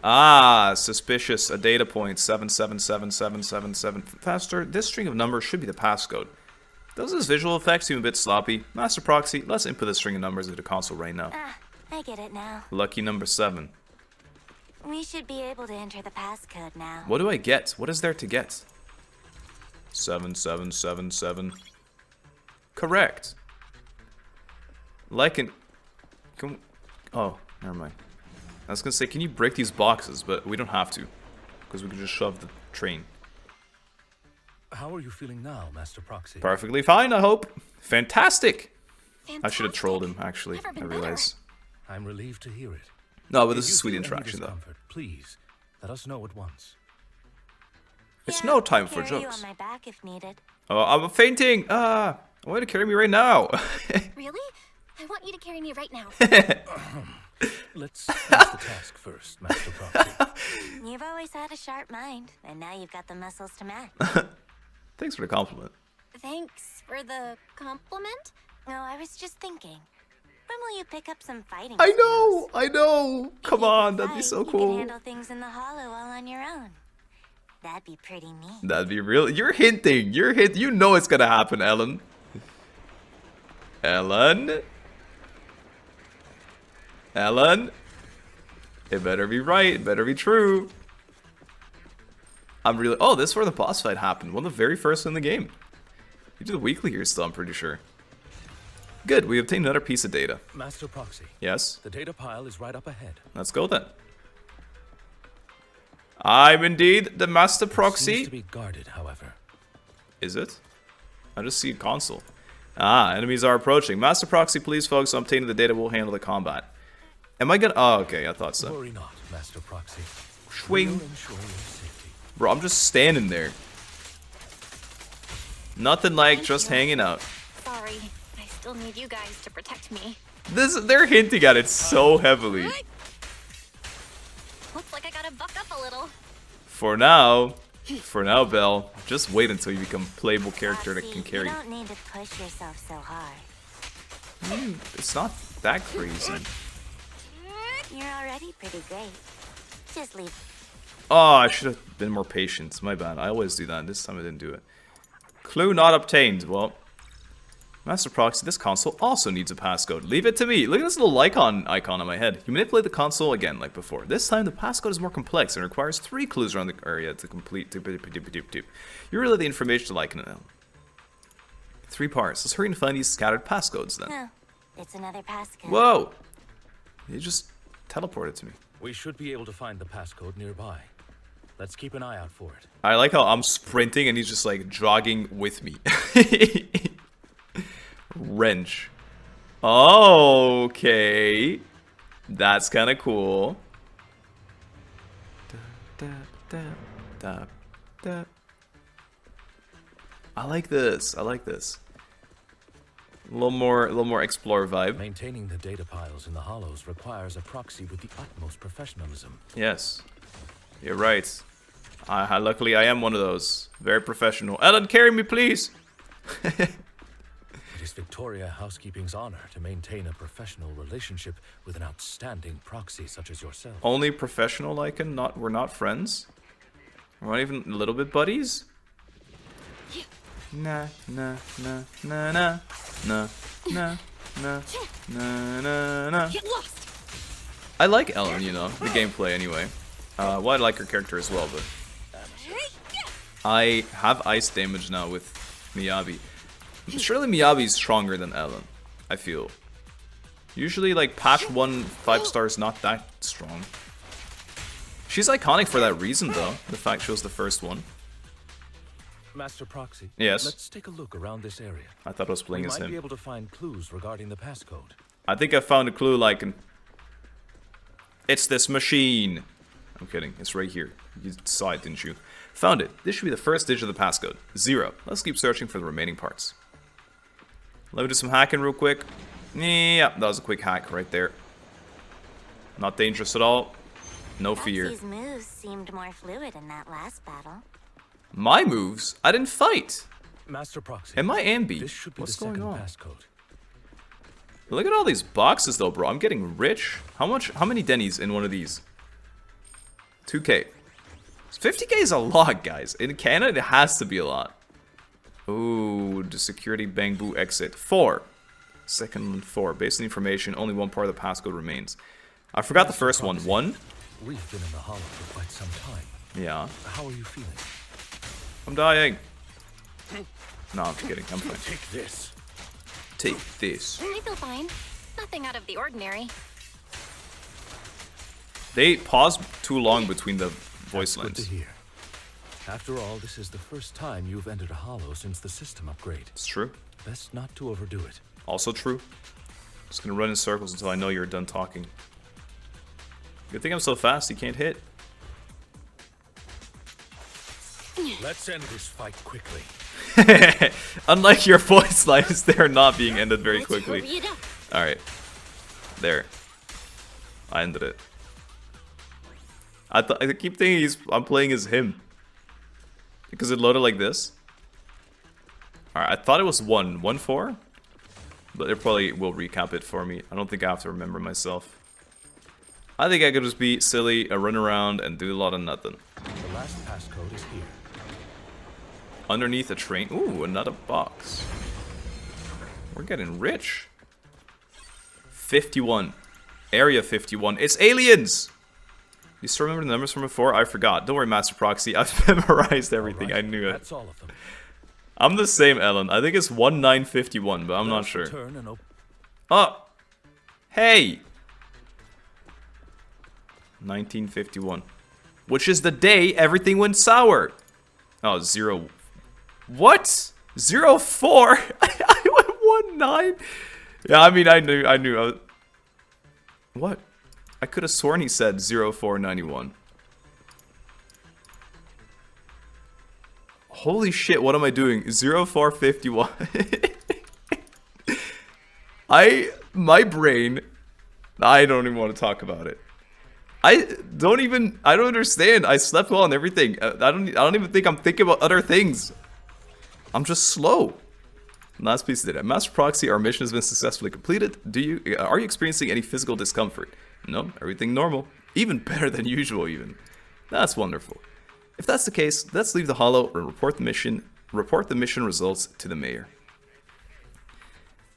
Ah, suspicious. A data point 777777. Faster. This string of numbers should be the passcode. Does this visual effect seem a bit sloppy? Master Proxy, let's input this string of numbers into the console right now. Ah, I get it now. Lucky number 7. We should be able to enter the passcode now. What do I get? What is there to get? 7777. Correct. Like an... Oh, never mind. I was gonna say, can you break these boxes? But we don't have to. Because we can just shove the train. How are you feeling now, Master Proxy? Perfectly fine, I hope. Fantastic! Fantastic. I should have trolled him, actually. Never I been realize. I'm relieved to hear it. No, but this If is you sweet feel any interaction, though. discomfort, please, let us know at once. It's Yeah, no time I'll for carry jokes. You on my back if needed. Oh, I'm fainting! Ah! I want you to carry me right now! Really? I want you to carry me right now. Let's finish the task first, Master Proxy. You've always had a sharp mind, and now you've got the muscles to match. Thanks for the compliment. Thanks for the compliment? No, I was just thinking. When will you pick up some fighting I skills? know! I know! If Come you on, can that'd be fight, so You cool. can handle things in the hollow all on your own. That'd be pretty neat. That'd be real. You're hinting. You know it's gonna happen, Ellen. Ellen? Ellen? It better be right. It better be true. I'm really... Oh, this is where the boss fight happened. One of the very first in the game. You do the weekly here still, I'm pretty sure. Good, we obtained another piece of data. Master Proxy, Yes? the data pile is right up ahead. Let's go then. I'm indeed the master Seems proxy. to be guarded, however. Is it? I just see a console. Ah, enemies are approaching. Master proxy, please focus on obtaining the data. We'll handle the combat. Am I gonna? Oh, okay, I thought so. Worry not, Master Proxy. Swing. We'll ensure your safety. Bro, I'm just standing there. Nothing like just hanging out. Sorry, I still need you guys to protect me. They're hinting at it so heavily. Looks like I gotta buck up a little. For now, Belle, just wait until you become a playable character that can carry. You don't need to push yourself so hard. It's not that crazy. You're already pretty great. Just leave. Oh, I should have been more patient. My bad. I always do that. This time I didn't do it. Clue not obtained. Well, Master Proxy, this console also needs a passcode. Leave it to me. Look at this little icon on my head. You manipulate the console again like before. This time the passcode is more complex and requires 3 clues around the area to complete. You relay the information to Lycan. 3 parts. Let's hurry and find these scattered passcodes then. No, it's another passcode. Whoa! You just teleported to me. We should be able to find the passcode nearby. Let's keep an eye out for it. I like how I'm sprinting and he's just like jogging with me. Wrench. Okay. That's kind of cool. I like this. I like this. A little more explorer vibe. Maintaining the data piles in the hollows requires a proxy with the utmost professionalism. Yes. You're right. Luckily, I am one of those. Very professional. Ellen, carry me, please. It is Victoria Housekeeping's honor to maintain a professional relationship with an outstanding proxy such as yourself. Only professional, Lycan? We're not friends? We're not even a little bit buddies? Nah, nah, nah, nah, nah, nah, nah, nah, nah, nah, nah. Get lost. I like Ellen, you know, the gameplay anyway. Well, I like her character as well, but I have ice damage now with Miyabi. Surely Miyabi's stronger than Ellen, I feel. Usually, like, patch 1 5-star is not that strong. She's iconic for that reason, though. The fact she was the first one. Master Proxy. Yes. Let's take a look around this area. I thought I was playing We as might be him. able to find clues regarding the passcode. I think I found a clue, Lycan. It's this machine. I'm kidding. It's right here. You saw it, didn't you? Found it. This should be the first digit of the passcode. 0. Let's keep searching for the remaining parts. Let me do some hacking real quick. Yeah, that was a quick hack right there. Not dangerous at all. No fear. Proxy's moves seemed more fluid in that last battle. My moves? I didn't fight. Master Proxy. Am I Anby? This should be What's the going second on? passcode. Look at all these boxes though, bro. I'm getting rich. How many Denny's in one of these? 2K. 50K is a lot, guys. In Canada, it has to be a lot. Ooh, the security bang boo exit. 4. Second one 4. Based on information, only one part of the passcode remains. I forgot the first one. 1? We've been in the hollow for quite some time. Yeah. How are you feeling? I'm dying. No, I'm kidding. I'm fine. Take this. Take this. I feel fine. Nothing out of the ordinary. They paused too long between the voice Good to lines. hear. After all, this is the first time you've entered a hollow since the system upgrade. It's true. Best not to overdo it. Also true. Just gonna run in circles until I know you're done talking. Good thing I'm so fast, you can't hit. Let's end this fight quickly. Unlike your voice lines, they're not being ended very Let's hurry quickly. it up. Alright. There. I ended it. I keep thinking I'm playing as him. Because it loaded like this. Alright, I thought it was 1-4. But it probably will recap it for me. I don't think I have to remember myself. I think I could just be silly, run around, and do a lot of nothing. The last passcode is here. Underneath a train. Ooh, another box. We're getting rich. 51. Area 51. It's aliens! You still remember the numbers from before? I forgot. Don't worry, Master Proxy. I've memorized everything. All right, I knew it. That's all of them. I'm the same, Ellen. I think it's 1951, but I'm not Let's sure. return and Oh! Hey! 1951. which is the day everything went sour. Oh, 0. What? 04? I went 19. Yeah, I mean, I knew. What? I could have sworn he said 0491. Holy shit, what am I doing? 0451. My brain, I don't even want to talk about it. I don't understand. I slept well and everything. I don't even think I'm thinking about other things. I'm just slow. Last piece of data. Master Proxy, our mission has been successfully completed. Are you experiencing any physical discomfort? No, everything normal. Even better than usual, even. That's wonderful. If that's the case, let's leave the holo and report the mission results to the mayor.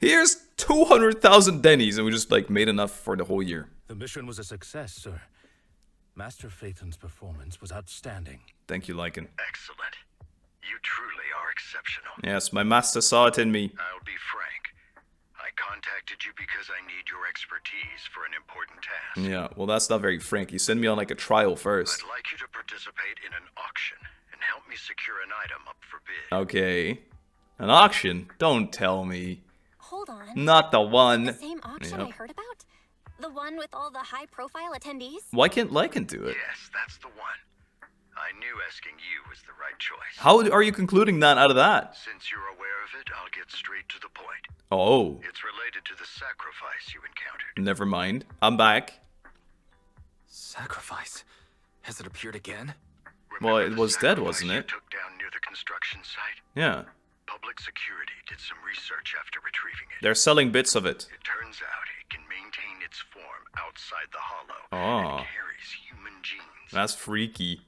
Here's 200,000 dennies, and we just like made enough for the whole year. The mission was a success, sir. Master Phaeton's performance was outstanding. Thank you, Lycan. Excellent. You truly are exceptional. Yes, my master saw it in me. I'll be frank. I contacted you because I need your expertise for an important task. Yeah, well, that's not very frank. You send me on like a trial first. I'd like you to participate in an auction and help me secure an item up for bid. Okay. An auction? Don't tell me. Hold on. Not the one. The same auction I heard about? The one with all the high-profile attendees? Why can't Lycan do it? Yes, that's the one. I knew asking you was the right choice. How are you concluding that out of that? Since you're aware of it, I'll get straight to the point. Oh. It's related to the sacrifice you encountered. Never mind. I'm back. Sacrifice? Has it appeared again? Well, Remember it the was dead, sacrifice wasn't you it? took down near the construction site? Yeah. Public security did some research after retrieving it. They're selling bits of it. It turns out it can maintain its form outside the hollow Oh. and carries human genes. That's freaky.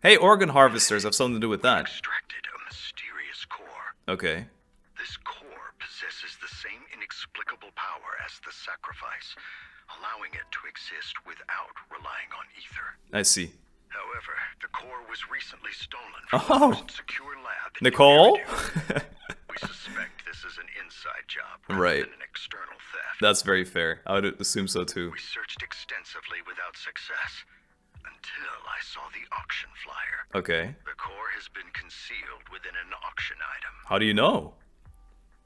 Hey, organ harvesters have something to do with that. Extracted a mysterious core. Okay. This core possesses the same inexplicable power as the sacrifice, allowing it to exist without relying on ether. I see. However, the core was recently stolen Oh. from the most secure lab in Nicole? Iridium. We suspect this is an inside job rather Right. than an external theft. That's very fair. I would assume so too. We searched extensively without success until I saw the auction flyer. Okay. The core has been concealed within an auction item. How do you know?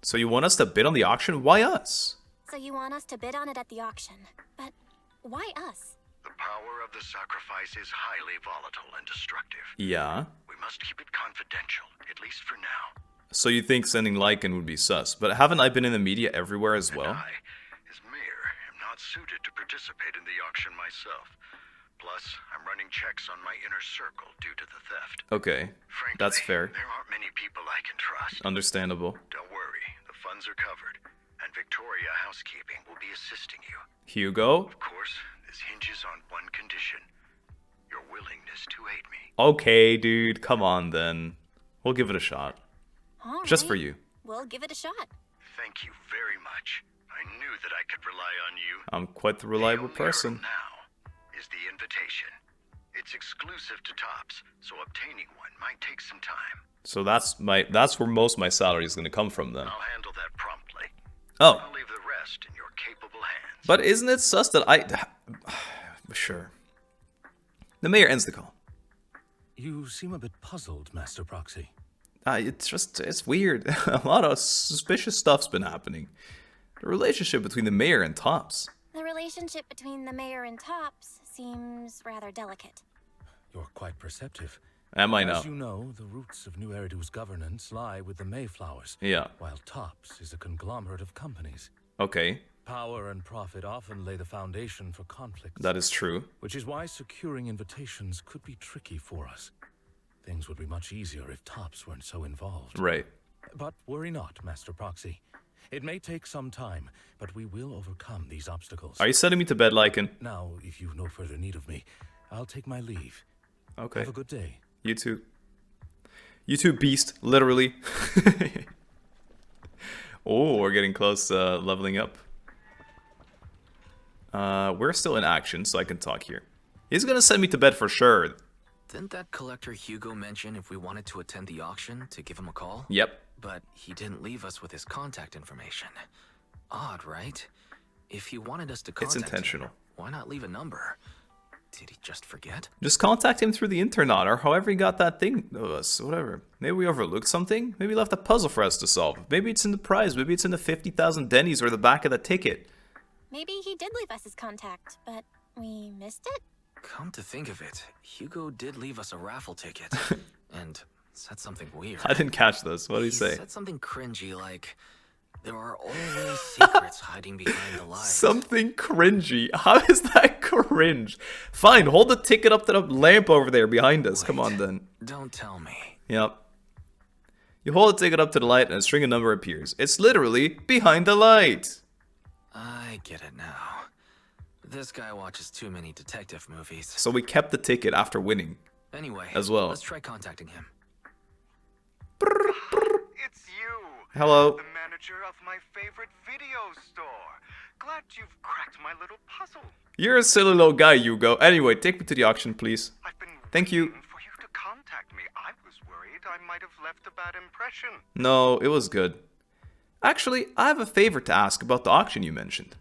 So you want us to bid on the auction? Why us? So you want us to bid on it at the auction. But why us? The power of the sacrifice is highly volatile and destructive. Yeah. We must keep it confidential, at least for now. So you think sending Lycan would be sus. But haven't I been in the media everywhere as well? I, as mayor, am not suited to participate in the auction myself. Plus, I'm running checks on my inner circle due to the theft. Okay. Frankly, That's fair. There aren't many people I can trust. Understandable. Don't worry, the funds are covered, and Victoria Housekeeping will be assisting you. Hugo? Of course, this hinges on one condition. Your willingness to aid me. Okay, dude. Come on, then. We'll give it a shot. All Just right. for you. We'll give it a shot. Thank you very much. I knew that I could rely on you. I'm quite the reliable The only person. hurdle now is the invitation. It's exclusive to Tops, so obtaining one might take some time. So that's where most of my salary is going to come from then. I'll handle that promptly. Oh. I'll leave the rest in your capable hands. But isn't it sus that Sure. The mayor ends the call. You seem a bit puzzled, Master Proxy. It's weird. A lot of suspicious stuff's been happening. The relationship between the mayor and Tops. The relationship between the mayor and Tops seems rather delicate. You're quite perceptive. Am I now? As you know, the roots of New Eridu's governance lie with the Mayflowers. Yeah. While Tops is a conglomerate of companies. Okay. Power and profit often lay the foundation for conflicts. That is true. Which is why securing invitations could be tricky for us. Things would be much easier if Tops weren't so involved. Right. But worry not, Master Proxy. It may take some time, but we will overcome these obstacles. Are you sending me to bed, Lycan? Now, if you've no further need of me, I'll take my leave. Okay. Have a good day. You too. You too, beast. Literally. Oh, we're getting close leveling up. We're still in action, so I can talk here. He's gonna send me to bed for sure. Didn't that collector Hugo mention if we wanted to attend the auction to give him a call? Yep. But he didn't leave us with his contact information. Odd, right? If he wanted us to contact It's intentional. him, why not leave a number? Did he just forget? Just contact him through the internet or however he got that thing of us, whatever. Maybe we overlooked something? Maybe he left a puzzle for us to solve. Maybe it's in the prize. Maybe it's in the 50,000 Denny's or the back of the ticket. Maybe he did leave us his contact, but we missed it? Come to think of it, Hugo did leave us a raffle ticket. And said something weird. I didn't catch this. What did he say? He said something cringy like, there are always secrets hiding behind the lies. Something cringy. How is that cringe? Fine, hold the ticket up to the lamp over there behind us. Wait, come on then. Don't tell me. Yep. You hold the ticket up to the light and a string of number appears. It's literally behind the light. I get it now. This guy watches too many detective movies. So we kept the ticket after winning. Anyway, as well. Let's try contacting him. It's you. Hello. The manager of my favorite video store. Glad you've cracked my little puzzle. You're a silly little guy, Hugo. Anyway, take me to the auction, please. I've been Thank you. waiting for you to contact me. I was worried I might have left a bad impression. No, it was good. Actually, I have a favor to ask about the auction you mentioned.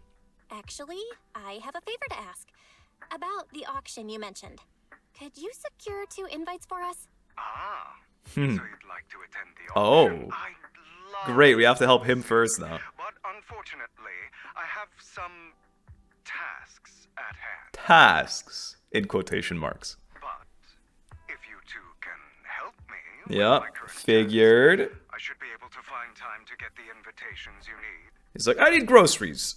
Actually, I have a favor to ask. About the auction you mentioned. Could you secure 2 invites for us? Ah, so you'd like to attend the Oh. auction? I'd love Great, we have to help him first now. But unfortunately, I have some tasks at hand. Tasks, in quotation marks. But if you two can help me, with Yeah, my current figured. tasks, I should be able to find time to get the invitations you need. He's like, I need groceries.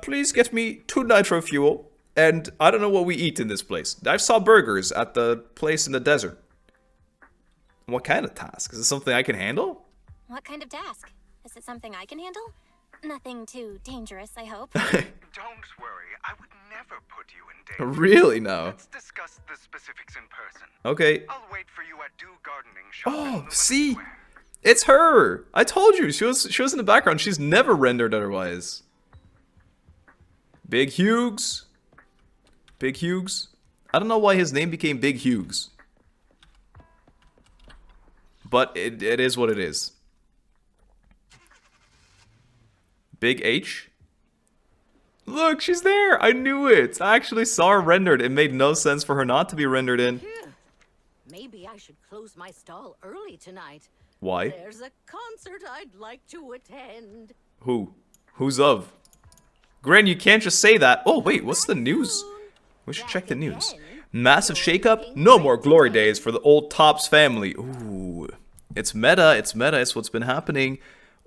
Please get me 2 nitro fuel. And I don't know what we eat in this place. I saw burgers at the place in the desert. What kind of task? Is it something I can handle? What kind of task? Is it something I can handle? Nothing too dangerous, I hope. Don't worry, I would never put you in danger. Really now? Let's discuss the specifics in person. Okay. I'll wait for you at Do Gardening Shop. in Oh, Lumen see? Square. It's her! I told you, she was in the background. She's never rendered otherwise. Big Hugues. Big Hugues. I don't know why his name became Big Hugues. But it is what it is. Big H. Look, she's there! I knew it! I actually saw her rendered. It made no sense for her not to be rendered in. Maybe I should close my stall early tonight. Why? There's a concert I'd like to attend. Who? Who's of? Gren, you can't just say that. Oh, wait, what's the news? We should check the news. Massive shakeup? No more glory days for the old Tops family. Ooh. It's meta, it's what's been happening.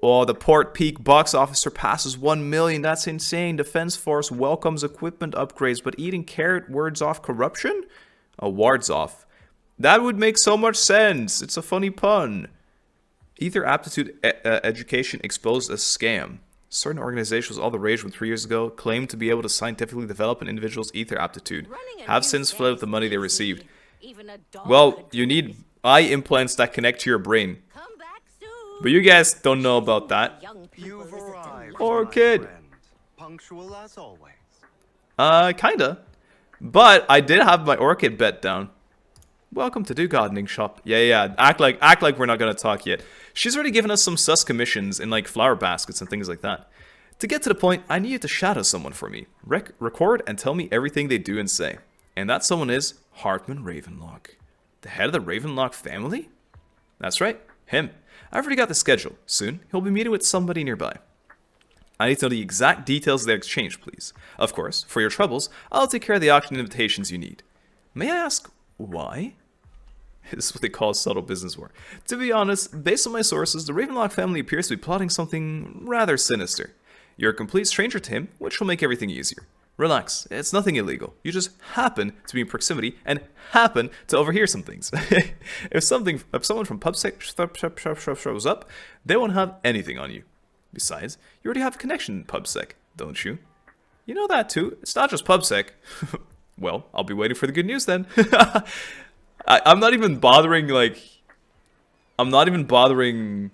Oh, the Port Peak box office surpasses 1 million. That's insane. Defense Force welcomes equipment upgrades, but eating carrot wards off corruption? Oh, wards off. That would make so much sense. It's a funny pun. Ether Aptitude Education exposed as scam. Certain organizations, all the rage from 3 years ago, claimed to be able to scientifically develop an individual's ether aptitude. Have since fled with the money they received. Well, you need eye implants that connect to your brain. But you guys don't know about that. You've arrived, Orchid. my friend. Punctual as always. Kinda. But I did have my orchid bet down. Welcome to Do Gardening Shop. Yeah. Act like we're not gonna talk yet. She's already given us some sus commissions in like flower baskets and things like that. To get to the point, I need you to shadow someone for me. Record and tell me everything they do and say. And that someone is Hartman Ravenlock. The head of the Ravenlock family? That's right, him. I've already got the schedule. Soon, he'll be meeting with somebody nearby. I need to know the exact details of their exchange, please. Of course, for your troubles, I'll take care of the auction invitations you need. May I ask why? This is what they call a subtle business war. To be honest, based on my sources, the Ravenlock family appears to be plotting something rather sinister. You're a complete stranger to him, which will make everything easier. Relax, it's nothing illegal. You just happen to be in proximity and happen to overhear some things. If someone from PubSec shows up, they won't have anything on you. Besides, you already have a connection in PubSec, don't you? You know that too. It's not just PubSec. Well, I'll be waiting for the good news then. I'm not even bothering, like... I'm not even bothering...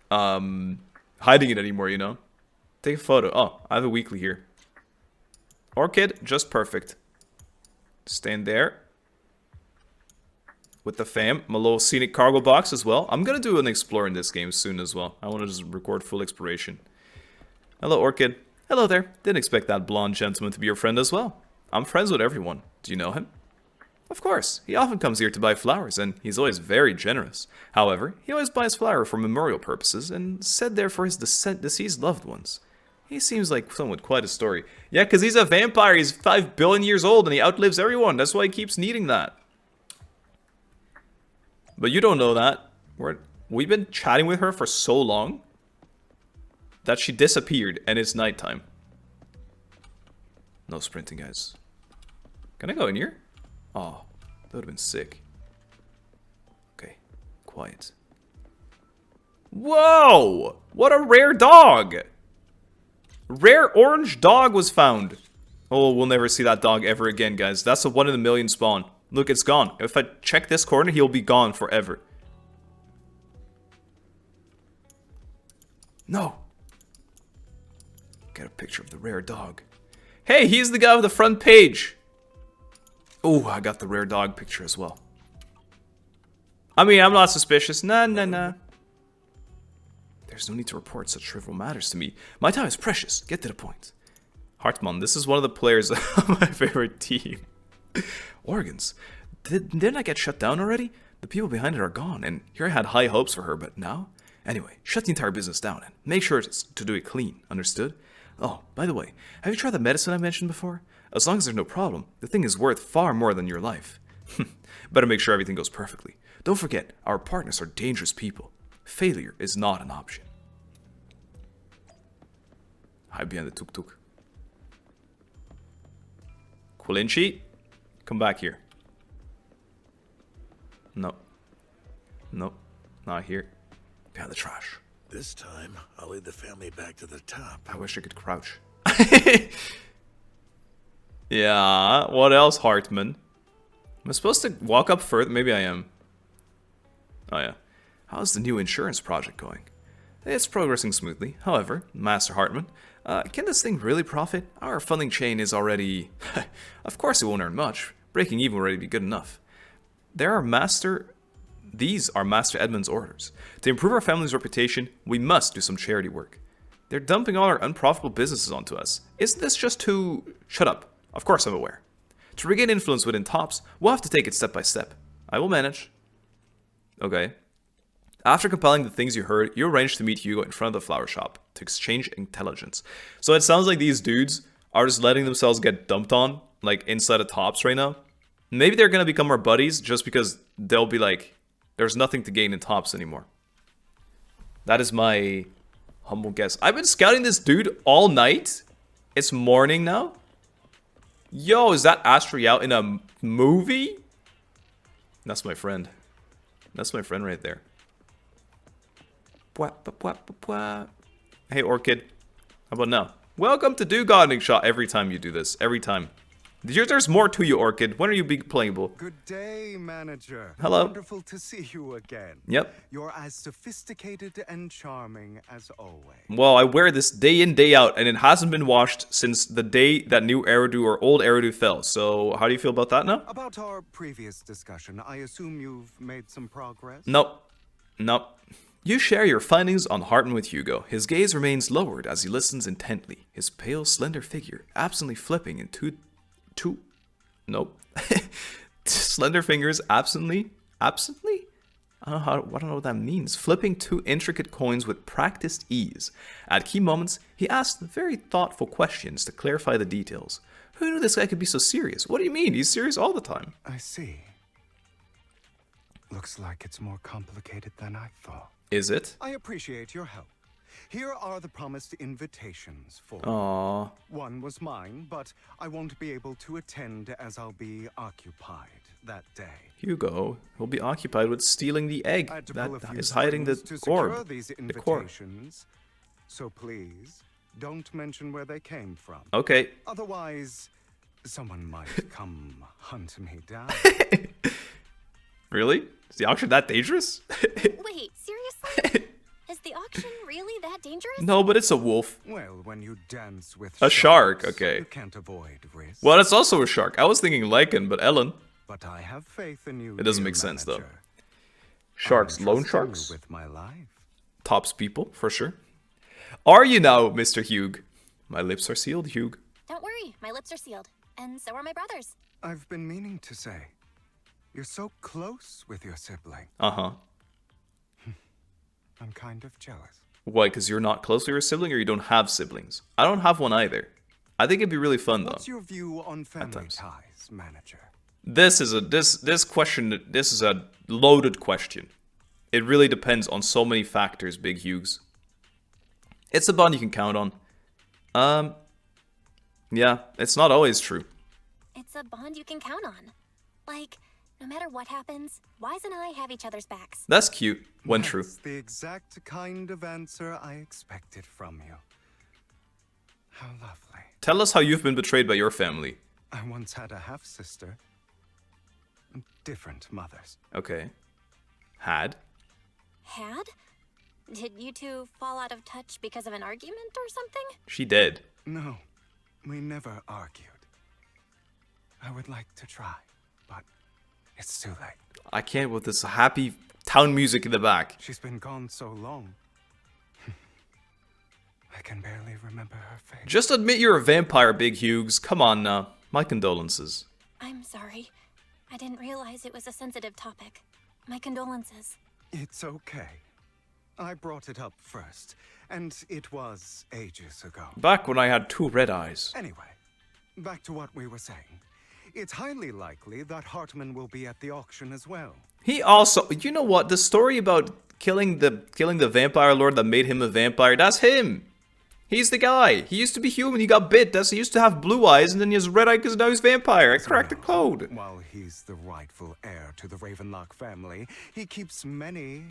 hiding it anymore, you know? Take a photo. Oh, I have a weekly here. Orchid, just perfect. Stand there. With the fam. My little scenic cargo box as well. I'm gonna do an explore in this game soon as well. I want to just record full exploration. Hello, Orchid. Hello there. Didn't expect that blonde gentleman to be your friend as well. I'm friends with everyone. Do you know him? Of course, he often comes here to buy flowers, and he's always very generous. However, he always buys flower for memorial purposes, and said there for his deceased loved ones. He seems like someone with quite a story. Yeah, because he's a vampire, he's 5 billion years old, and he outlives everyone. That's why he keeps needing that. But you don't know that. We've been chatting with her for so long that she disappeared, and it's nighttime. No sprinting, guys. Can I go in here? Oh, that would have been sick. Okay, quiet. Whoa! What a rare dog! Rare orange dog was found. Oh, we'll never see that dog ever again, guys. That's a 1 in a million spawn. Look, it's gone. If I check this corner, he'll be gone forever. No. Get a picture of the rare dog. Hey, he's the guy with the front page. Oh, I got the rare dog picture as well. I mean, I'm not suspicious. Nah. There's no need to report such trivial matters to me. My time is precious. Get to the point. Hartmann, this is one of the players of my favorite team. Organs. Didn't I get shut down already? The people behind it are gone, and here I had high hopes for her, but now? Anyway, shut the entire business down and make sure to do it clean, understood? Oh, by the way, have you tried the medicine I mentioned before? As long as there's no problem, the thing is worth far more than your life. Better make sure everything goes perfectly. Don't forget, our partners are dangerous people. Failure is not an option. Hide behind the tuk-tuk. Quilinchi, come back here. No. Nope, not here. Behind the trash. This time, I'll lead the family back to the top. I wish I could crouch. Yeah, what else, Hartmann? Am I supposed to walk up further? Maybe I am. Oh yeah. How's the new insurance project going? It's progressing smoothly. However, Master Hartmann, can this thing really profit? Our funding chain is already... Of course it won't earn much. Breaking even will already be good enough. These are Master Edmund's orders. To improve our family's reputation, we must do some charity work. They're dumping all our unprofitable businesses onto us. Isn't this just too... Shut up. Of course I'm aware. To regain influence within Tops, we'll have to take it step by step. I will manage. Okay. After compiling the things you heard, you arranged to meet Hugo in front of the flower shop to exchange intelligence. So it sounds like these dudes are just letting themselves get dumped on, like inside of Tops right now. Maybe they're gonna become our buddies just because they'll be like, there's nothing to gain in Tops anymore. That is my humble guess. I've been scouting this dude all night. It's morning now. Yo, is that Astrid out in a movie? That's my friend. That's my friend right there. Hey, Orchid. How about now? Welcome to Do Gardening Shot every time you do this. Every time. There's more to you, Orchid. When are you being playable? Good day, manager. Hello. Wonderful to see you again. Yep. You're as sophisticated and charming as always. Well, I wear this day in, day out, and it hasn't been washed since the day that new Eridu or old Eridu fell. So, how do you feel about that now? About our previous discussion, I assume you've made some progress? Nope. Nope. You share your findings on Hartmann with Hugo. His gaze remains lowered as he listens intently, his pale, slender figure absently flipping in Nope. Slender fingers absently? I don't know what that means. Flipping 2 intricate coins with practiced ease. At key moments, he asked very thoughtful questions to clarify the details. Who knew this guy could be so serious? What do you mean? He's serious all the time. I see. Looks like it's more complicated than I thought. Is it? I appreciate your help. Here are the promised invitations for... Aww. One was mine, but I won't be able to attend as I'll be occupied that day. Hugo will be occupied with stealing the egg that is hiding the orb. These invitations, so please don't mention where they came from. Okay. Otherwise, someone might come hunt me down. Really? Is the auction that dangerous? Wait, seriously? Is the auction really that dangerous? No, but it's a wolf. Well, when you dance with a shark, okay. You can't avoid risk. Well, it's also a shark. I was thinking lichen, but Ellen. But I have faith in you. It doesn't make sense though. Sharks, lone sharks. With my life. Tops people, for sure. Are you now, Mr. Hugh? My lips are sealed, Hugh. Don't worry, my lips are sealed. And so are my brothers. I've been meaning to say, you're so close with your sibling. Uh-huh. I'm kind of jealous. Why? Because you're not close to your sibling, or you don't have siblings? I don't have one either. I think it'd be really fun, though. What's your view on family ties, manager? This is a loaded question. It really depends on so many factors, Big Hughes. It's a bond you can count on. Yeah, it's not always true. It's a bond you can count on. Like, no matter what happens, Wise and I have each other's backs. That's cute, when true. That's the exact kind of answer I expected from you. How lovely. Tell us how you've been betrayed by your family. I once had a half-sister. Different mothers. Okay. Had? Had? Did you two fall out of touch because of an argument or something? She did. No, we never argued. I would like to try, but it's too late. I can't with this happy town music in the back. She's been gone so long. I can barely remember her face. Just admit you're a vampire, Big Hughes. Come on now. My condolences. I'm sorry. I didn't realize it was a sensitive topic. My condolences. It's okay. I brought it up first, and it was ages ago. Back when I had 2 red eyes. Anyway, back to what we were saying. It's highly likely that Hartman will be at the auction as well. He also, you know what? The story about killing the vampire lord that made him a vampire, that's him. He's the guy. He used to be human. He got bit. He used to have blue eyes, and then he has red eyes because now he's vampire. I cracked the code. While he's the rightful heir to the Ravenlock family, he keeps many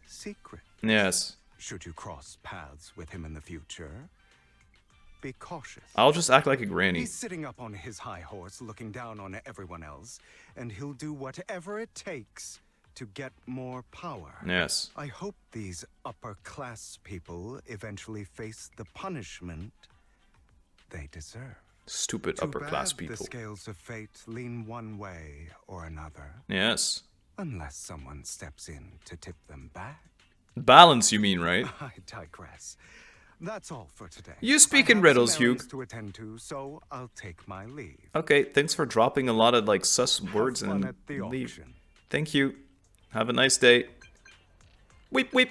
secrets. Yes. Should you cross paths with him in the future, be cautious. I'll just act like a granny. He's sitting up on his high horse, looking down on everyone else, and he'll do whatever it takes to get more power. Yes. I hope these upper-class people eventually face the punishment they deserve. Stupid upper-class people. The scales of fate lean one way or another. Yes. Unless someone steps in to tip them back. Balance, you mean, right? I digress. That's all for today. You speak in riddles, Hugh. To attend to, so I'll take my leave. Okay, thanks for dropping a lot of like sus words and at the leave. auction. Thank you. Have a nice day. Weep weep.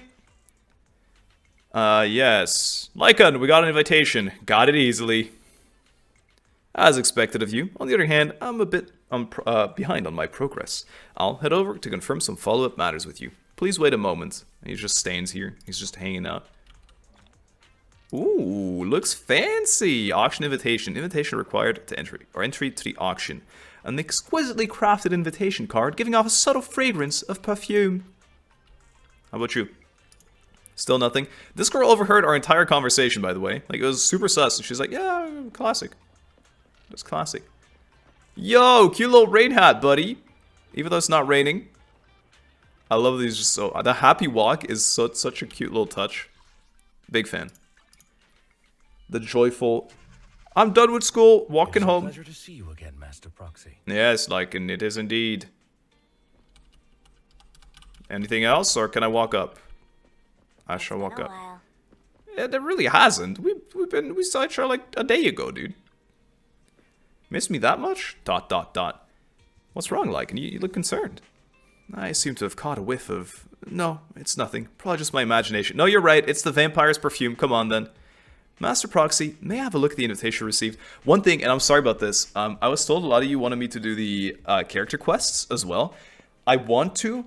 Yes. Lycan, we got an invitation. Got it easily. As expected of you. On the other hand, I'm a bit behind on my progress. I'll head over to confirm some follow-up matters with you. Please wait a moment. He just stands here. He's just hanging out. Ooh, looks fancy. Auction invitation. Invitation required to entry, or entry to the auction. An exquisitely crafted invitation card giving off a subtle fragrance of perfume. How about you? Still nothing. This girl overheard our entire conversation, by the way. Like, it was super sus. And she's like, yeah, classic. That's classic. Yo, cute little rain hat, buddy. Even though it's not raining. I love these just so... The happy walk is such a cute little touch. Big fan. The joyful... I'm done with school, walking home. It's a pleasure to see you again, Master Proxy. Yes, Lycan, it is indeed. Anything else, or can I walk up? I shall walk up. Yeah, there really hasn't. We saw each other like a day ago, dude. Miss me that much? ... What's wrong, Lycan? You look concerned. I seem to have caught a whiff of... No, it's nothing. Probably just my imagination. No, you're right. It's the vampire's perfume. Come on, then. Master Proxy, may I have a look at the invitation received? One thing, and I'm sorry about this, I was told a lot of you wanted me to do the character quests as well. I want to,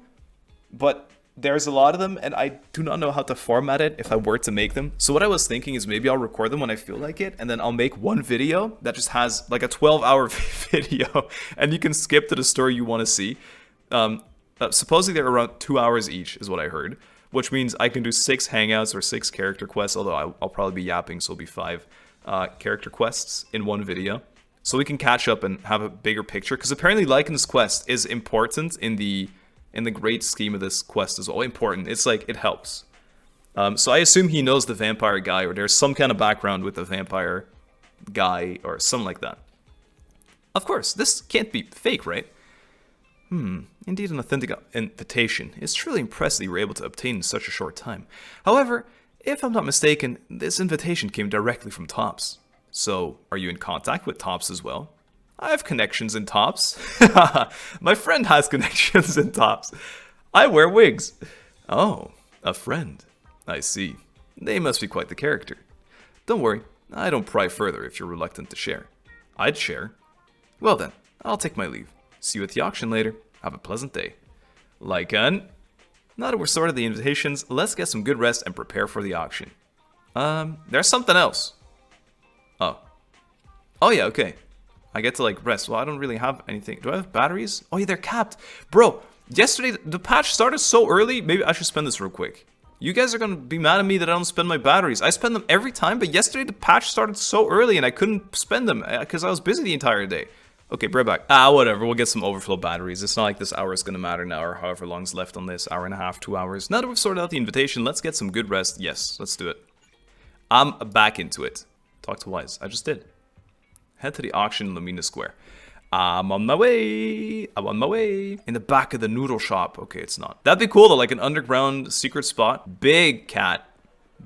but there's a lot of them, and I do not know how to format it if I were to make them. So what I was thinking is maybe I'll record them when I feel like it, and then I'll make one video that just has like a 12-hour video, and you can skip to the story you want to see. Supposedly they're around 2 hours each, is what I heard. Which means I can do 6 hangouts or 6 character quests, although I'll probably be yapping, so it'll be 5 character quests in one video. So we can catch up and have a bigger picture, because apparently Lycan's quest is important in the great scheme of this quest as well. Important. It's like, it helps. So I assume he knows the vampire guy, or there's some kind of background with the vampire guy, or something like that. Of course, this can't be fake, right? Indeed an authentic invitation. It's truly impressive that you were able to obtain in such a short time. However, if I'm not mistaken, this invitation came directly from Tops. So, are you in contact with Tops as well? I have connections in tops. My friend has connections in tops. I wear wigs. Oh, a friend. I see. They must be quite the character. Don't worry, I don't pry further if you're reluctant to share. I'd share. Well then, I'll take my leave. See you at the auction later. Have a pleasant day. Lycan. Now that we're sorted the invitations, let's get some good rest and prepare for the auction. There's something else. Oh. Oh yeah, okay. I get to like rest. Well, I don't really have anything. Do I have batteries? Oh yeah, they're capped. Bro, yesterday the patch started so early. Maybe I should spend this real quick. You guys are gonna be mad at me that I don't spend my batteries. I spend them every time, but yesterday the patch started so early and I couldn't spend them because I was busy the entire day. Okay, right back. Whatever, we'll get some overflow batteries. It's not like this hour is gonna matter now or however long's left on this. Hour and a half, 2 hours. Now that we've sorted out the invitation, let's get some good rest. Yes, let's do it. I'm back into it. Talk to Wise. I just did. Head to the auction in Lumina Square. I'm on my way. I'm on my way. In the back of the noodle shop. Okay, it's not. That'd be cool though, like an underground secret spot. Big cat.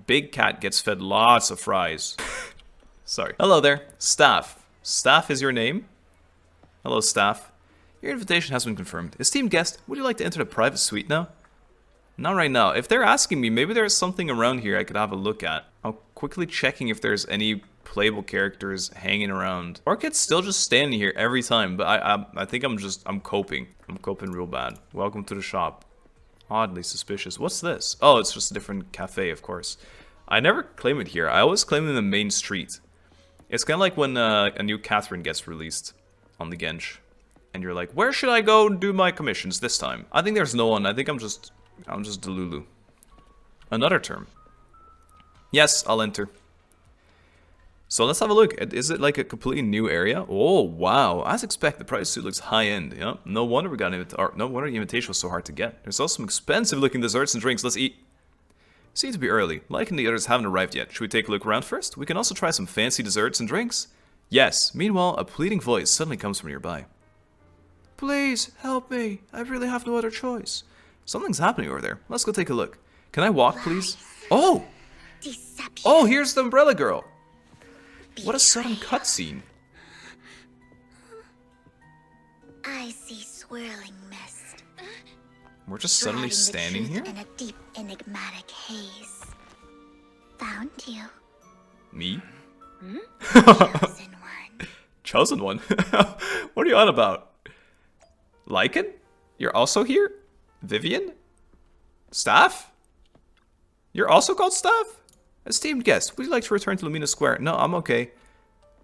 Big cat gets fed lots of fries. Sorry. Hello there. Staff. Staff is your name? Hello, Staff. Your invitation has been confirmed. Esteemed guest, would you like to enter the private suite now? Not right now. If they're asking me, maybe there's something around here I could have a look at. I'm quickly checking if there's any playable characters hanging around. Orchid's still just standing here every time, but I think I'm coping. I'm coping real bad. Welcome to the shop. Oddly suspicious. What's this? Oh, it's just a different cafe, of course. I never claim it here. I always claim it in the main street. It's kind of like when a new Catherine gets released on the Gensh. And you're like, where should I go do my commissions this time? I think there's no one. I think I'm just Delulu. Another term. Yes, I'll enter. So let's have a look. Is it like a completely new area? Oh wow! As expected, the price suit looks high end. Yeah, no wonder we got an no wonder the invitation was so hard to get. There's also some expensive looking desserts and drinks. Let's eat. Seems to be early. Like and the others haven't arrived yet. Should we take a look around first? We can also try some fancy desserts and drinks. Yes. Meanwhile, a pleading voice suddenly comes from nearby. Please help me. I really have no other choice. Something's happening over there. Let's go take a look. Can I walk, please? Oh! Deception. Oh, here's the umbrella girl. What a sudden cutscene. I see swirling mist. We're just suddenly Driving the standing truth here? in a deep, enigmatic haze. Found you. Me? Chosen one. Chosen one? What are you on about? Lycan? You're also here? Vivian? Staff? You're also called Staff? Esteemed guest, would you like to return to Lumina Square? No, I'm okay.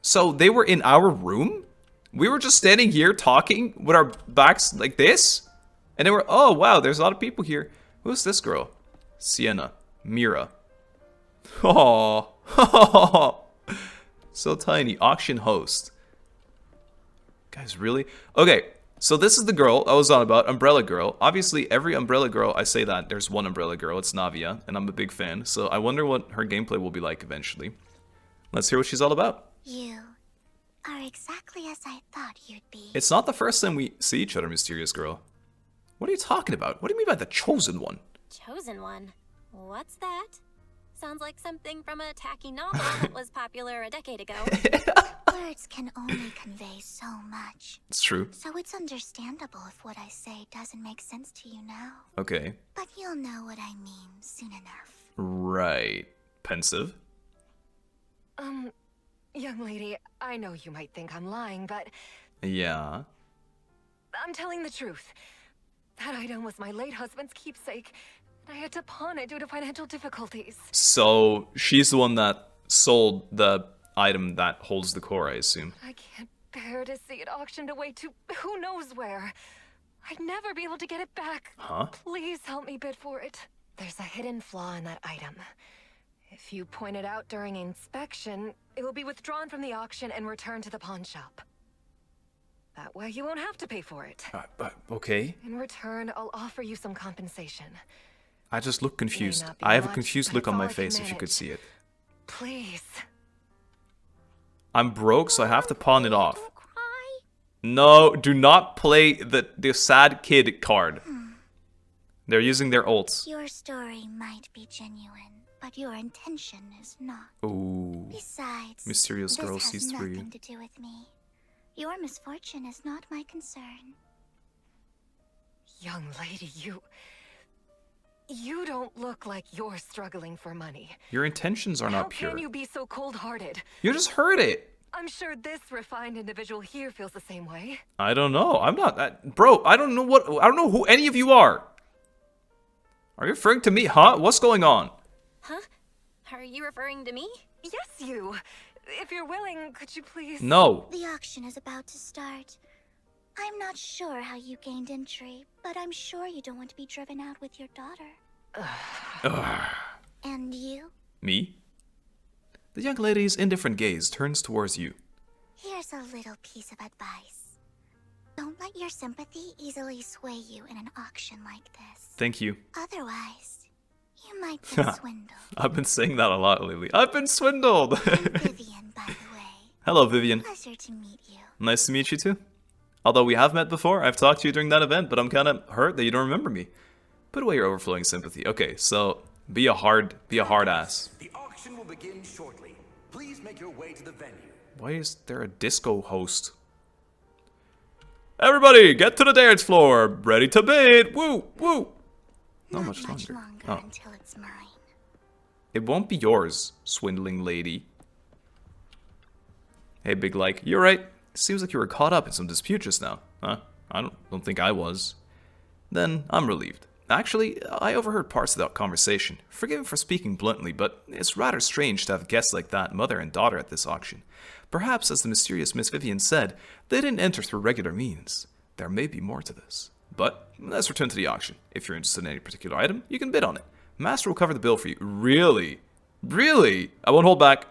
So they were in our room? We were just standing here talking with our backs like this? And they were, oh wow, there's a lot of people here. Who's this girl? Sienna. Mira. Oh, so tiny. Auction host. Guys, really? Okay, so this is the girl I was on about, Umbrella Girl. Obviously, every Umbrella Girl, I say that, there's one Umbrella Girl, it's Navia, and I'm a big fan, so I wonder what her gameplay will be like eventually. Let's hear what she's all about. You are exactly as I thought you'd be. It's not the first time we see each other, mysterious girl. What are you talking about? What do you mean by the chosen one? Chosen one? What's that? Sounds like something from a tacky novel that was popular a decade ago. Words can only convey so much. It's true. So it's understandable if what I say doesn't make sense to you now. Okay. But you'll know what I mean soon enough. Right. Pensive? Young lady, I know you might think I'm lying, but Yeah. I'm telling the truth. That item was my late husband's keepsake. I had to pawn it due to financial difficulties. So, she's the one that sold the item that holds the core, I assume. I can't bear to see it auctioned away to who knows where. I'd never be able to get it back. Huh? Please help me bid for it. There's a hidden flaw in that item. If you point it out during inspection, it will be withdrawn from the auction and returned to the pawn shop. That way you won't have to pay for it. Okay. In return, I'll offer you some compensation. I just look confused. not be I have a much, confused but look it's on all my I can face if you could manage. see it. Please. I'm broke, so I have to pawn it off. Don't cry. No, do not play the sad kid card. They're using their ults. Your story might be genuine, but your intention is not. Ooh. Besides, Mysterious this girl has sees through you. nothing to do with me. Your misfortune is not my concern. Young lady, you don't look like you're struggling for money. Your intentions are not pure. How can you be so cold-hearted? You just heard it. I'm sure this refined individual here feels the same way. I don't know. I'm not... Bro, I don't know who any of you are. Are you referring to me, huh? What's going on? Huh? Are you referring to me? Yes, you. If you're willing, could you please... No. The auction is about to start. I'm not sure how you gained entry, but I'm sure you don't want to be driven out with your daughter. And you? Me? The young lady's indifferent gaze turns towards you. Here's a little piece of advice. Don't let your sympathy easily sway you in an auction like this. Thank you. Otherwise, you might be swindled. I've been saying that a lot lately. I've been swindled! I'm Vivian, by the way. Hello, Vivian. Pleasure to meet you. Nice to meet you too. Although we have met before, I've talked to you during that event, but I'm kind of hurt that you don't remember me. Put away your overflowing sympathy. Okay, so be a hard ass. The auction will begin shortly. Please make your way to the venue. Why is there a disco host? Everybody, get to the dance floor. Ready to bid. Woo, woo. Not much longer. Until it's mine. It won't be yours, swindling lady. Hey, Big Like, you're right. Seems like you were caught up in some dispute just now. Huh? I don't think I was. Then I'm relieved. Actually, I overheard parts of that conversation. Forgive me for speaking bluntly, but it's rather strange to have guests like that, mother and daughter, at this auction. Perhaps, as the mysterious Miss Vivian said, they didn't enter through regular means. There may be more to this. But let's return to the auction. If you're interested in any particular item, you can bid on it. Master will cover the bill for you. Really? Really? I won't hold back.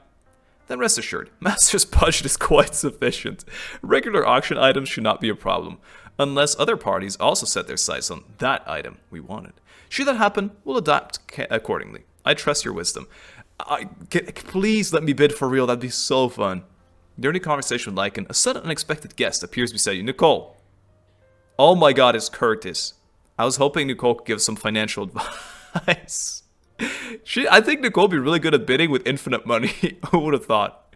Then rest assured, Master's budget is quite sufficient. Regular auction items should not be a problem, unless other parties also set their sights on that item we wanted. Should that happen, we'll adapt accordingly. I trust your wisdom. Please let me bid for real, that'd be so fun. During the conversation with Lycan, a sudden unexpected guest appears beside you. Nicole. Oh my god, it's Curtis. I was hoping Nicole could give some financial advice. I think Nicole would be really good at bidding with infinite money. Who would have thought?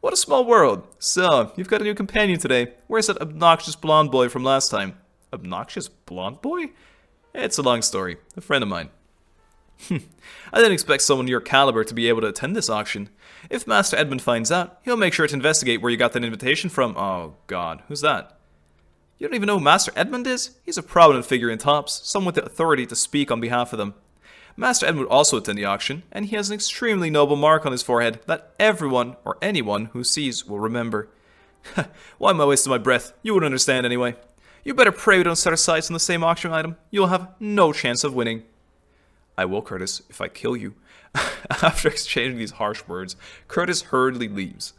What a small world. So, you've got a new companion today. Where's that obnoxious blonde boy from last time? Obnoxious blonde boy? It's a long story. A friend of mine. I didn't expect someone your caliber to be able to attend this auction. If Master Edmund finds out, he'll make sure to investigate where you got that invitation from. Oh god, who's that? You don't even know who Master Edmund is? He's a prominent figure in Tops, someone with the authority to speak on behalf of them. Master Edmund will also attend the auction, and he has an extremely noble mark on his forehead that everyone or anyone who sees will remember. Why am I wasting my breath? You wouldn't understand anyway. You better pray we don't set our sights on the same auction item. You'll have no chance of winning. I will, Curtis, if I kill you. After exchanging these harsh words, Curtis hurriedly leaves.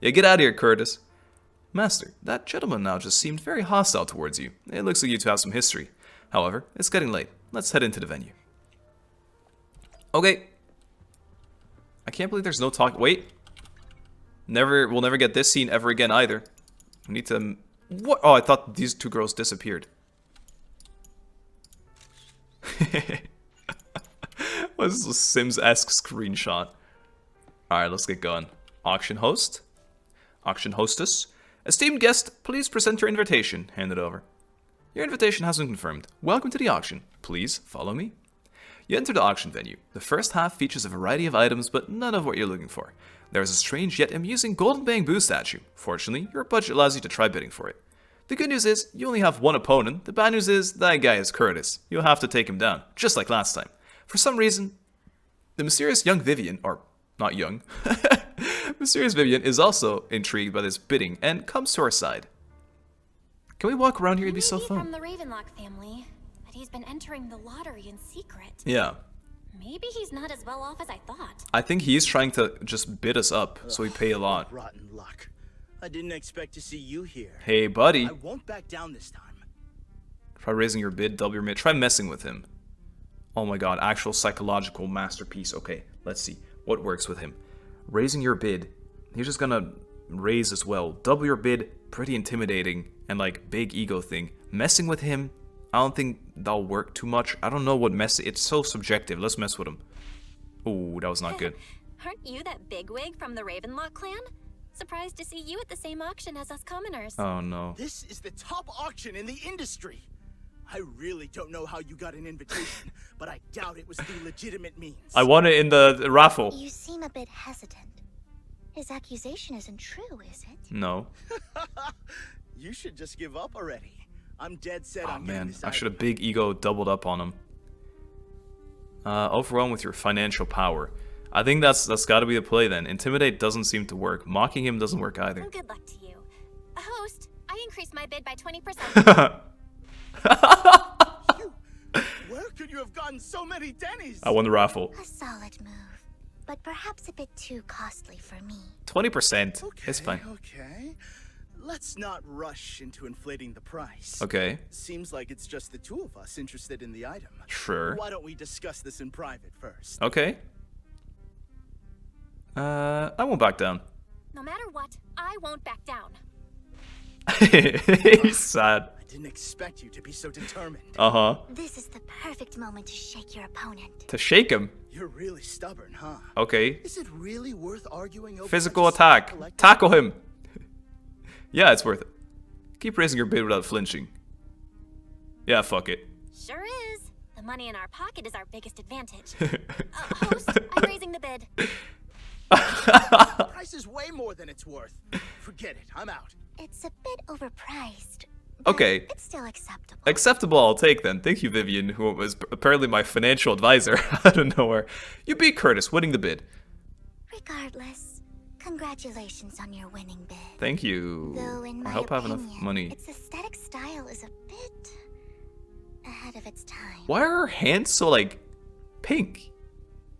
Yeah, get out of here, Curtis. Master, that gentleman now just seemed very hostile towards you. It looks like you two have some history. However, it's getting late. Let's head into the venue. Okay. I can't believe there's no talk. Wait. We'll never get this scene ever again either. We need to... What? Oh, I thought these two girls disappeared. What is this, a Sims-esque screenshot? Alright, let's get going. Auction host. Auction hostess. Esteemed guest, please present your invitation. Hand it over. Your invitation has been confirmed. Welcome to the auction. Please follow me. You enter the auction venue. The first half features a variety of items, but none of what you're looking for. There is a strange yet amusing golden bamboo statue. Fortunately, your budget allows you to try bidding for it. The good news is, you only have one opponent. The bad news is, that guy is Curtis. You'll have to take him down, just like last time. For some reason, the mysterious young Vivian, or not young, mysterious Vivian is also intrigued by this bidding and comes to our side. Can we walk around here? It'd be so fun. From the Ravenlock family, but he's been entering the lottery in secret. Yeah. Maybe he's not as well off as I thought. I think he's trying to just bid us up, so we pay a lot. Rotten luck. I didn't expect to see you here. Hey, buddy. I won't back down this time. Try raising your bid, double your bid. Try messing with him. Oh my god, actual psychological masterpiece. Okay, let's see. What works with him? Raising your bid. He's just gonna raise as well. Double your bid, pretty intimidating, and like big ego thing. Messing with him, I don't think that'll work too much. I don't know what it's so subjective. Let's mess with him. Ooh, that was not good. Aren't you that bigwig from the Ravenlock clan? Surprised to see you at the same auction as us commoners. Oh no. This is the top auction in the industry. I really don't know how you got an invitation, but I doubt it was through legitimate means. I won it in the raffle. You seem a bit hesitant. His accusation isn't true, is it? No. You should just give up already. I'm dead set Oh on getting man, this I should have item. big ego doubled up on him. Overwhelmed with your financial power. I think that's got to be the play then. Intimidate doesn't seem to work. Mocking him doesn't work either. Well, good luck to you. Host, I increased my bid by 20%. Where could you have gotten so many Denny's? I won the raffle. A solid move, but perhaps a bit too costly for me. 20%. Okay, It's fine. Okay. Let's not rush into inflating the price. Okay. Seems like it's just the two of us interested in the item. Sure. Why don't we discuss this in private first? Okay. I won't back down. No matter what, I won't back down. He's sad. I didn't expect you to be so determined. Uh-huh. This is the perfect moment to shake your opponent. To shake him. You're really stubborn, huh? Okay. Is it really worth arguing over Physical such a attack. collectible? Tackle him. Yeah, it's worth it. Keep raising your bid without flinching. Yeah, fuck it. Sure is. The money in our pocket is our biggest advantage. Host, I'm raising the bid. The price is way more than it's worth. Forget it. I'm out. It's a bit overpriced. But Okay. it's still acceptable. Acceptable, I'll take then. Thank you, Vivian, who was apparently my financial advisor out of nowhere. You beat Curtis, winning the bid. Regardless, congratulations on your winning bid. Thank you. Though in my I hope I have opinion, enough money. its aesthetic style is a bit ahead of its time. Why are her hands so, like, pink?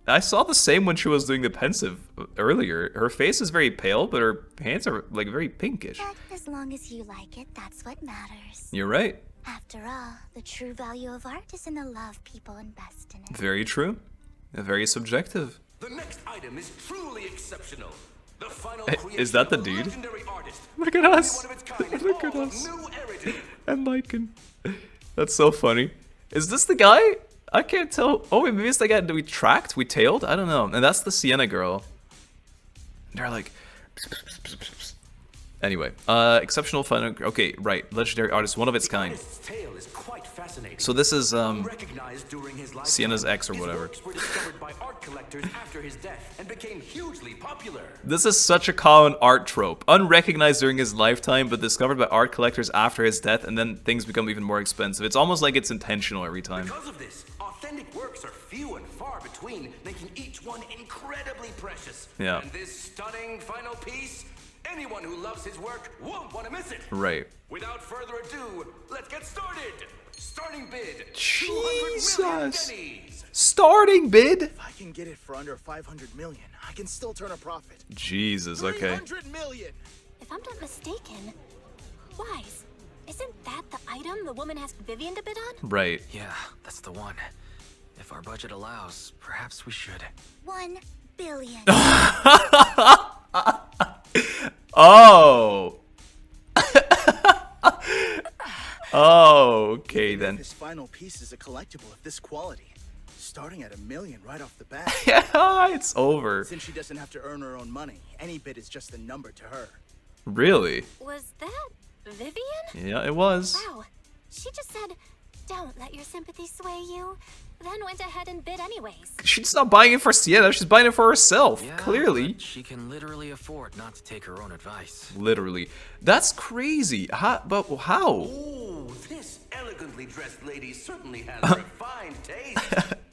I saw the same when she was doing the pensive earlier. Her face is very pale, but her hands are, like, very pinkish. But as long as you like it, that's what matters. You're right. After all, the true value of art is in the love people invest in it. Very true. Very subjective. The next item is truly exceptional. The final Is that the creation of a dude? legendary artist. Look at us. One of its kind and Look at all of us. new heritage. And Lycan. That's so funny. Is this the guy? I can't tell. Oh, wait, maybe it's the guy that we tracked? We tailed? I don't know. And that's the Sienna girl. They're like... Anyway, exceptional fun. Okay, right. Legendary artist, one of its kind. Artist's tale is quite fascinating. So this is Recognized during his lifetime, Sienna's ex or his whatever. works were discovered by art collectors after his death and became hugely popular. This is such a common art trope. Unrecognized during his lifetime, but discovered by art collectors after his death, and then things become even more expensive. It's almost like it's intentional every time. Because of this, authentic works are few and far between, making each one incredibly precious. Yeah. And this stunning final piece, anyone who loves his work won't want to miss it. Right. Without further ado, let's get started. Starting bid. Jesus. 200 million pennies. Starting bid? If I can get it for under 500 million, I can still turn a profit. Jesus, okay. 300 million. If I'm not mistaken, Wise, isn't that the item the woman asked Vivian to bid on? Right. Yeah, that's the one. If our budget allows, perhaps we should. 1 billion. Oh. Oh, okay then. This final piece is a collectible of this quality, starting at $1 million right off the bat. Yeah, it's over. Since she doesn't have to earn her own money, any bid is just a number to her. Really? Was that Vivian? Yeah, it was. Wow. She just said, don't let your sympathy sway you, then went ahead and bid anyways. She's not buying it for Sienna, she's buying it for herself. Yeah, Clearly. but she can literally afford not to take her own advice. Literally. That's crazy. But how? Ooh, this elegantly dressed lady certainly has refined taste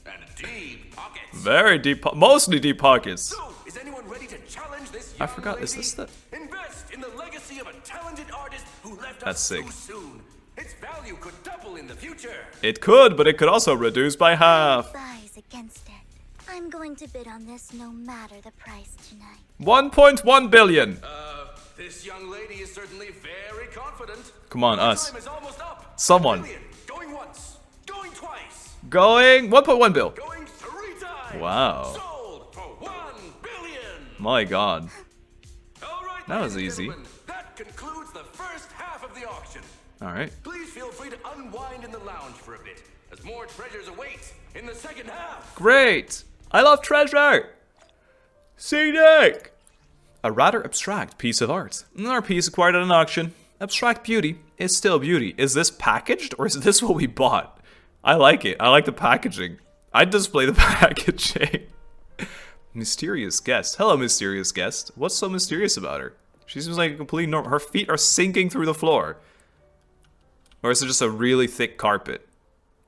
and deep pockets. Very deep, mostly deep pockets. So, is anyone ready to challenge this I young forgot, lady? is this the... Invest in the legacy of a talented artist who left That's us sick. too soon. Its value could double in the future. It could, but it could also reduce by half. Buys against it. I'm going to bid on this no matter the price tonight. 1.1 billion. This young lady is certainly very confident. Come on, Our us. time is almost up. Someone. $1 billion. Going once. Going twice. Going 1.1 bill. Going 3 times. Wow. Sold for $1 billion. My god. All right, That was ladies and easy. gentlemen, that concludes the first half of the auction. Alright. Please feel free to unwind in the lounge for a bit, as more treasures await in the second half. Great. I love treasure. See Nick. A rather abstract piece of art. Our piece acquired at an auction. Abstract beauty is still beauty. Is this packaged or is this what we bought? I like it. I like the packaging. I'd display the packaging. Mysterious guest. Hello, mysterious guest. What's so mysterious about her? She seems like a complete normal. Her feet are sinking through the floor. Or is it just a really thick carpet?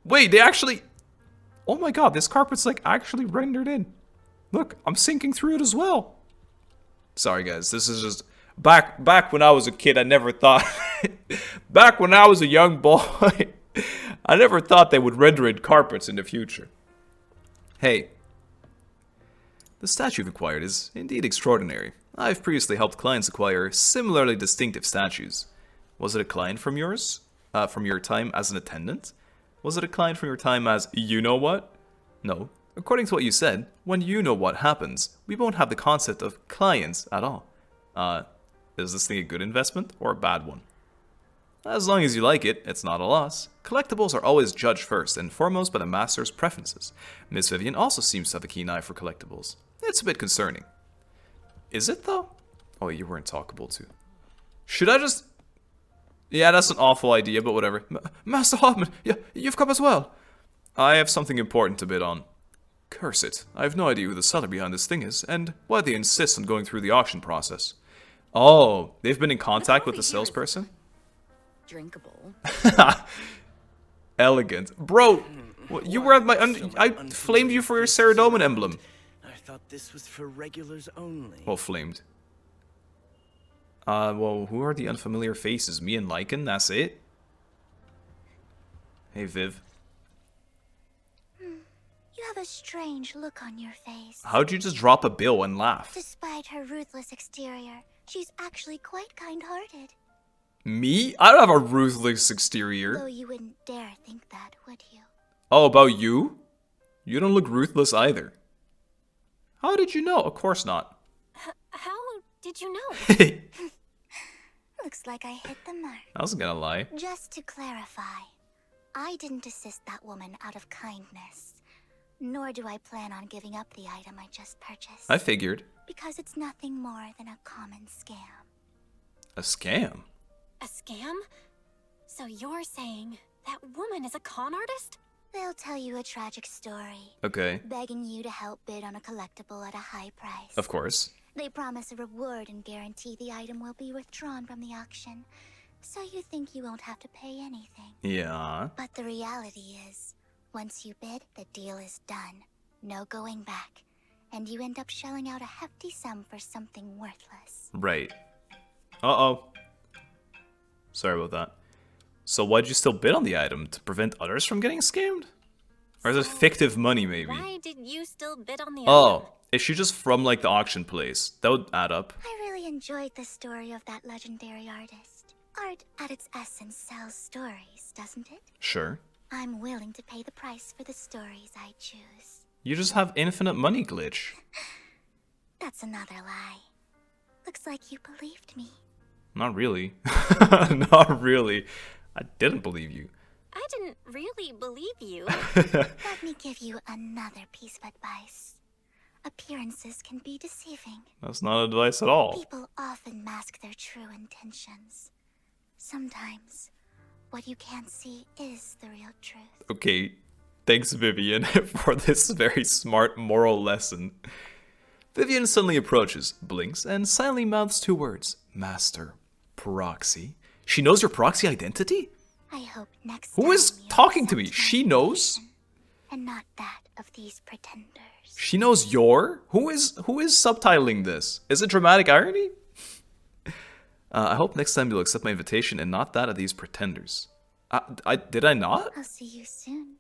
Wait, they actually... Oh my god, this carpet's like actually rendered in. Look, I'm sinking through it as well. Sorry guys, this is just... Back when I was a kid, I never thought... Back when I was a young boy, I never thought they would render in carpets in the future. Hey. The statue you've acquired is indeed extraordinary. I've previously helped clients acquire similarly distinctive statues. Was it a client from yours? From your time as an attendant? Was it a client from your time as you-know-what? No. According to what you said, when you-know-what happens, we won't have the concept of clients at all. Is this thing a good investment or a bad one? As long as you like it, it's not a loss. Collectibles are always judged first and foremost by the master's preferences. Miss Vivian also seems to have a keen eye for collectibles. It's a bit concerning. Is it though? Oh, you weren't talkable to. Should I just... Yeah, that's an awful idea, but whatever. Master Hoffman, you've come as well. I have something important to bid on. Curse it. I have no idea who the seller behind this thing is, and why they insist on going through the auction process. Oh, they've been in contact with the salesperson? Drinkable. Elegant. Bro, you were at my... I flamed you for your Ceredomin emblem. I thought this was for regulars only. Well, flamed. Well, who are the unfamiliar faces? Me and Lycan, that's it? Hey, Viv. You have a strange look on your face. How'd you just drop a bill and laugh? Despite her ruthless exterior, she's actually quite kind-hearted. Me? I don't have a ruthless exterior. Though you wouldn't dare think that, would you? Oh, about you? You don't look ruthless either. How did you know? Of course not. How did you know? Looks like I hit the mark. I wasn't gonna lie. Just to clarify, I didn't assist that woman out of kindness. Nor do I plan on giving up the item I just purchased. I figured. Because it's nothing more than a common scam. A scam? A scam? So you're saying that woman is a con artist? They'll tell you a tragic story. Okay. Begging you to help bid on a collectible at a high price. Of course. They promise a reward and guarantee the item will be withdrawn from the auction. So you think you won't have to pay anything. Yeah. But the reality is, once you bid, the deal is done. No going back. And you end up shelling out a hefty sum for something worthless. Right. Uh-oh. Sorry about that. So why'd you still bid on the item? To prevent others from getting scammed? Or is it fictive money, maybe? Why did you still bid on the item? Oh, is she just from, like, the auction place? That would add up. I really enjoyed the story of that legendary artist. Art, at its essence, sells stories, doesn't it? Sure. I'm willing to pay the price for the stories I choose. You just have infinite money glitch. That's another lie. Looks like you believed me. Not really. Not really. I didn't believe you. I didn't really believe you. Let me give you another piece of advice. Appearances can be deceiving. That's not advice at all. People often mask their true intentions. Sometimes, what you can't see is the real truth. Okay, thanks Vivian for this very smart moral lesson. Vivian suddenly approaches, blinks, and silently mouths two words. Master. Proxy. She knows your proxy identity? I hope next Who is talking to me? She knows? And not that of these pretenders. She knows your? Who is subtitling this? Is it dramatic irony? I hope next time you'll accept my invitation and not that of these pretenders. Did I not? I'll see you soon,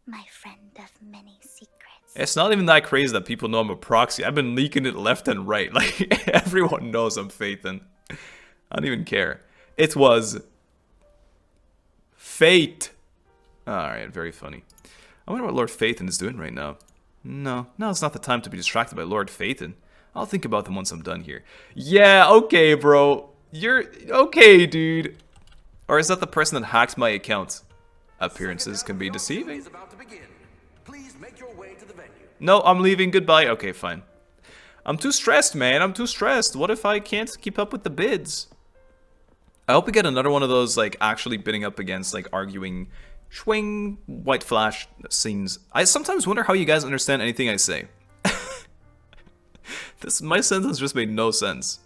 my friend of many secrets. It's not even that crazy that people know I'm a proxy. I've been leaking it left and right. Like, everyone knows I'm Phaethon. I don't even care. It was... Fate. Alright, very funny. I wonder what Lord Phaethon is doing right now. No, now's not the time to be distracted by Lord Phaethon. I'll think about them once I'm done here. Yeah, okay, bro. You're... Okay, dude. Or is that the person that hacked my account? Appearances can be deceiving. Please make your way to the venue. No, I'm leaving. Goodbye. Okay, fine. I'm too stressed, man. I'm too stressed. What if I can't keep up with the bids? I hope we get another one of those, like, actually bidding up against, like, arguing, swing, white flash scenes. I sometimes wonder how you guys understand anything I say. My sentence just made no sense.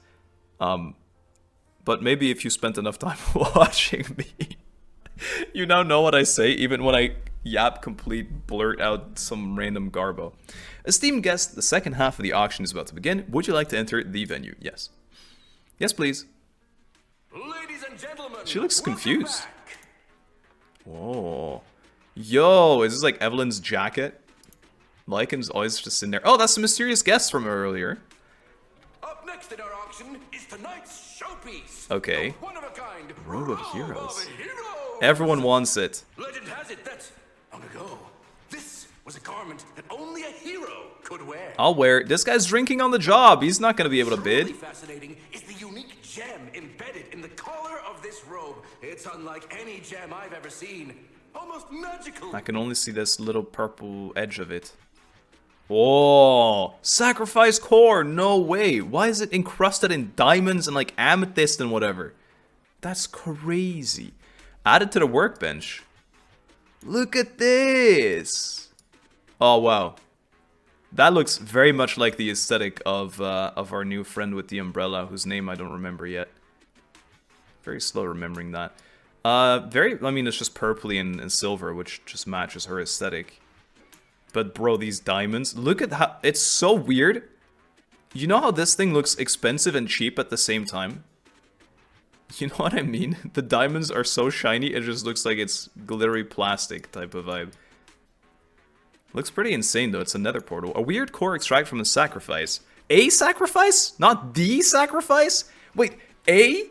But maybe if you spent enough time watching me, you now know what I say, even when I blurt out some random garbo. Esteemed guest, the second half of the auction is about to begin. Would you like to enter the venue? Yes. Yes, please. Ladies and gentlemen, She looks welcome confused. back. Whoa. Yo, is this like Evelyn's jacket? Lycan's always just in there. Oh, that's the mysterious guest from earlier. Up next in our auction is tonight's showpiece. Okay. The one-of-a-kind Robe of Heroes. Heroes. Everyone wants it. Legend has it that long ago, this was a garment that only a hero could wear. I'll wear it. This guy's drinking on the job. He's not going to be able to Truly bid. fascinating is the unique gem embedded in the collar of this robe. It's unlike any gem I've ever seen. Almost magical. I can only see this little purple edge of it. Oh, sacrifice core. No way. Why is it encrusted in diamonds and like amethyst and whatever? That's crazy. Added to the workbench. Look at this. Oh, wow. That looks very much like the aesthetic of our new friend with the umbrella, whose name I don't remember yet. Very slow remembering that. I mean, it's just purpley and silver, which just matches her aesthetic. But bro, these diamonds, look at how, it's so weird. You know how this thing looks expensive and cheap at the same time? You know what I mean? The diamonds are so shiny, it just looks like it's glittery plastic type of vibe. Looks pretty insane though, it's a nether portal. A weird core extract from the sacrifice. A sacrifice? Not the sacrifice? Wait, A?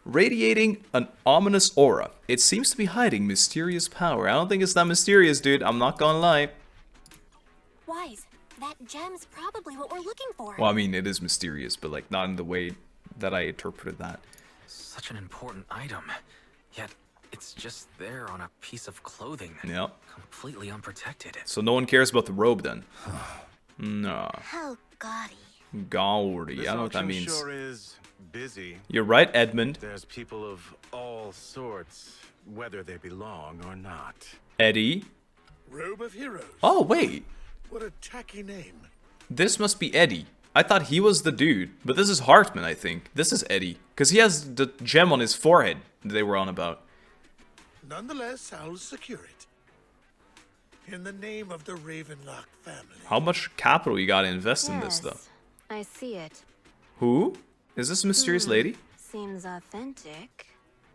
Radiating an ominous aura. It seems to be hiding mysterious power. I don't think it's that mysterious, dude. I'm not gonna lie. Wise, that gem's probably what we're looking for. Well, I mean, it is mysterious, but like not in the way that I interpreted that. Such an important item, yet it's just there on a piece of clothing. Yep. Completely unprotected. So no one cares about the robe then? No. How gaudy. Gaudy. This I don't know what that auction means. Sure is busy. You're right, Edmund. There's people of all sorts, whether they belong or not. Eddie. Robe of Heroes. Oh, wait. What a tacky name. This must be Eddie. I thought he was the dude, but this is Hartman, I think. This is Eddie, because he has the gem on his forehead that they were on about. Nonetheless, I'll secure it. In the name of the Ravenlock family. How much capital you gotta invest in this, though? I see it. Who? Is this a mysterious lady? Seems authentic.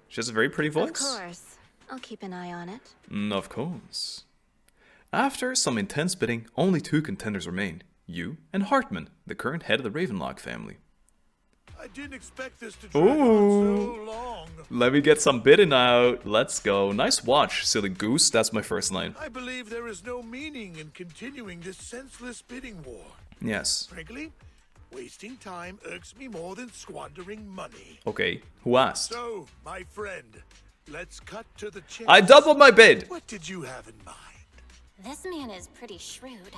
She has a very pretty voice. Of course. I'll keep an eye on it. Of course. After some intense bidding, only 2 contenders remain. You and Hartman, the current head of the Ravenlock family. I didn't expect this to drag on so long. Let me get some bidding out. Let's go. Nice watch, silly goose. That's my first line. I believe there is no meaning in continuing this senseless bidding war. Yes. Frankly, wasting time irks me more than squandering money. Okay, who asked? So, my friend, let's cut to the chase. I doubled my bid. What did you have in mind? This man is pretty shrewd.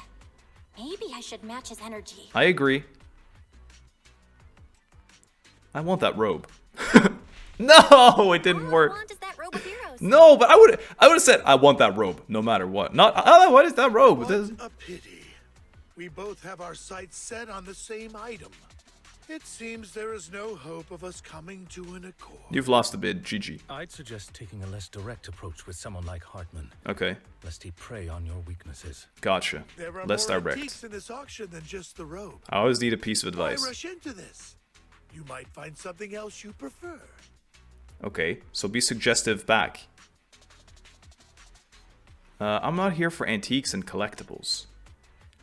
Maybe I should match his energy. I agree. I want that robe. No, it didn't work. All I want is that robe of heroes. No, but I would have said I want that robe no matter what. Not what is that robe? What a pity. We both have our sights set on the same item. It seems there is no hope of us coming to an accord. You've lost the bid, GG. I'd suggest taking a less direct approach with someone like Hartman. Okay, Lest he prey on your weaknesses. gotcha. There are Less more direct. antiques in this auction than just the robe. I always need a piece of Why advice. rush into this? You might find something else you prefer. Okay, so be suggestive back. I'm not here for antiques and collectibles.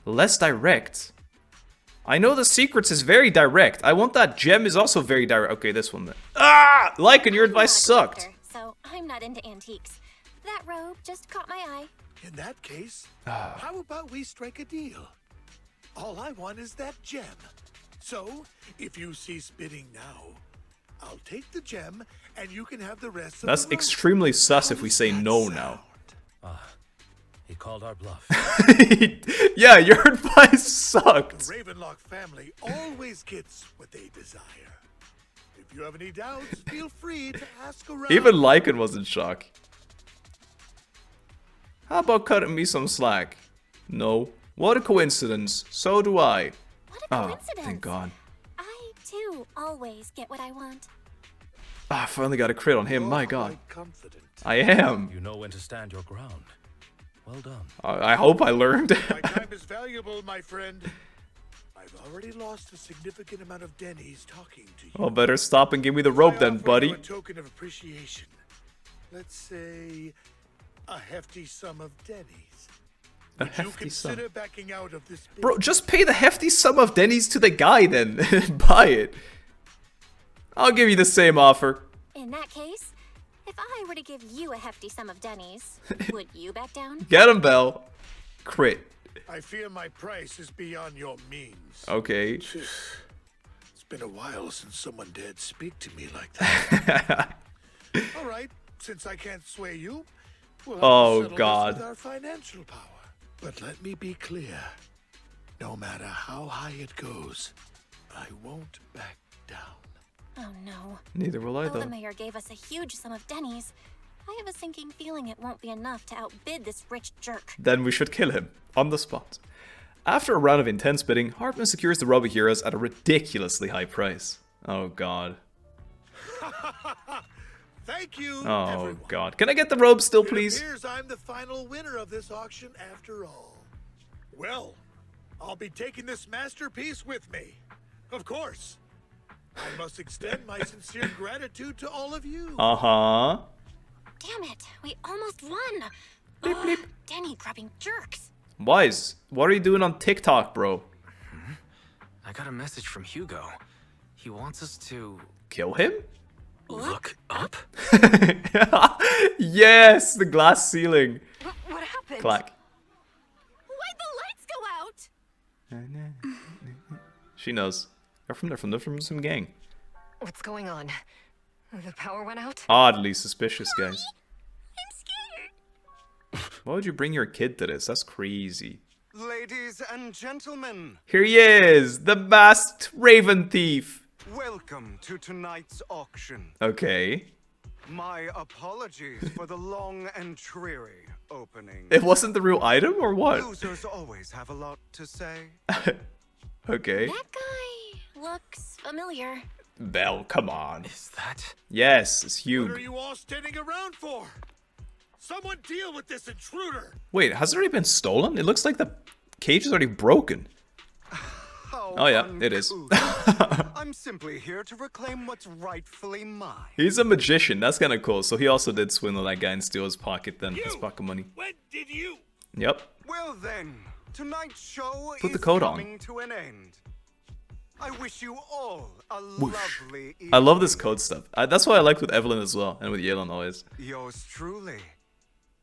Less direct? I know the secrets is very direct. I want that gem is also very direct. Okay, this one then. Ah! Lycan, your advice sucked. So I'm not into antiques. That robe just caught my eye. In that case, how about we strike a deal? All I want is that gem. So, if you cease bidding now, I'll take the gem and you can have the rest of That's the robe. extremely sus if How we does say that no sound? now. He called our bluff. Yeah, your advice sucked. The Ravenlock family always gets what they desire. If you have any doubts, feel free to ask around. Even Lycan was in shock. How about cutting me some slack? No. What a coincidence. So do I. What a coincidence. Oh, thank God. I, too, always get what I want. Ah, I finally got a crit on him, my God. Quite confident. I am. You know when to stand your ground. Well done. I hope I learned. My time is valuable, my friend. I've already lost a significant amount of Denny's talking to you. Oh, better stop and give me the rope then, buddy. A token of appreciation. Let's say a hefty sum of Denny's. A Would you hefty sum. consider backing out of this bid? Bro, just pay the hefty sum of Denny's to the guy then. Buy it. I'll give you the same offer. In that case, if I were to give you a hefty sum of Denny's, would you back down? Get him, Belle. Crit. I fear my price is beyond your means. Okay. It's been a while since someone dared speak to me like that. All right, since I can't sway you, we'll have to settle God. this with our financial power. But let me be clear. No matter how high it goes, I won't back down. Oh no. Neither will I, Though the though. mayor gave us a huge sum of Denny's, I have a sinking feeling it won't be enough to outbid this rich jerk. Then we should kill him. On the spot. After a round of intense bidding, Hartman secures the robe of heroes at a ridiculously high price. Oh God. Thank you, Oh everyone. God. Can I get the robe still, It please? appears I'm the final winner of this auction after all. Well, I'll be taking this masterpiece with me. Of course. I must extend my sincere gratitude to all of you. Uh-huh. Damn it, we almost won. Bleep, bleep. Denny grabbing jerks. Wise, what are you doing on TikTok, bro? I got a message from Hugo. He wants us to Kill him? look up? Yes, the glass ceiling. What happened? Clack. Why'd the lights go out? She knows. They're from some gang. What's going on? The power went out? Oddly suspicious, guys. I'm scared. Why would you bring your kid to this? That's crazy. Ladies and gentlemen, Here he is, the masked raven thief. welcome to tonight's auction. Okay. My apologies for the long and dreary opening. It wasn't the real item or what? Losers always have a lot to say. Okay. That guy looks familiar. Belle, come on. Is that? Yes, it's What are Hugh. you all standing around for? Someone deal with this intruder. Wait, has it already been stolen? It looks like the cage is already broken. How Oh yeah, it is. uncouth. I'm simply here to reclaim what's rightfully mine. He's a magician. That's kind of cool. So he also did swindle that guy and steal his pocket then, his pocket money. When did you? Yep. Well then, tonight's show Put the is coat on. coming to an end. I wish you all a lovely evening. I love this code stuff. That's what I liked with Evelyn as well, and with Yelan always. Yours truly,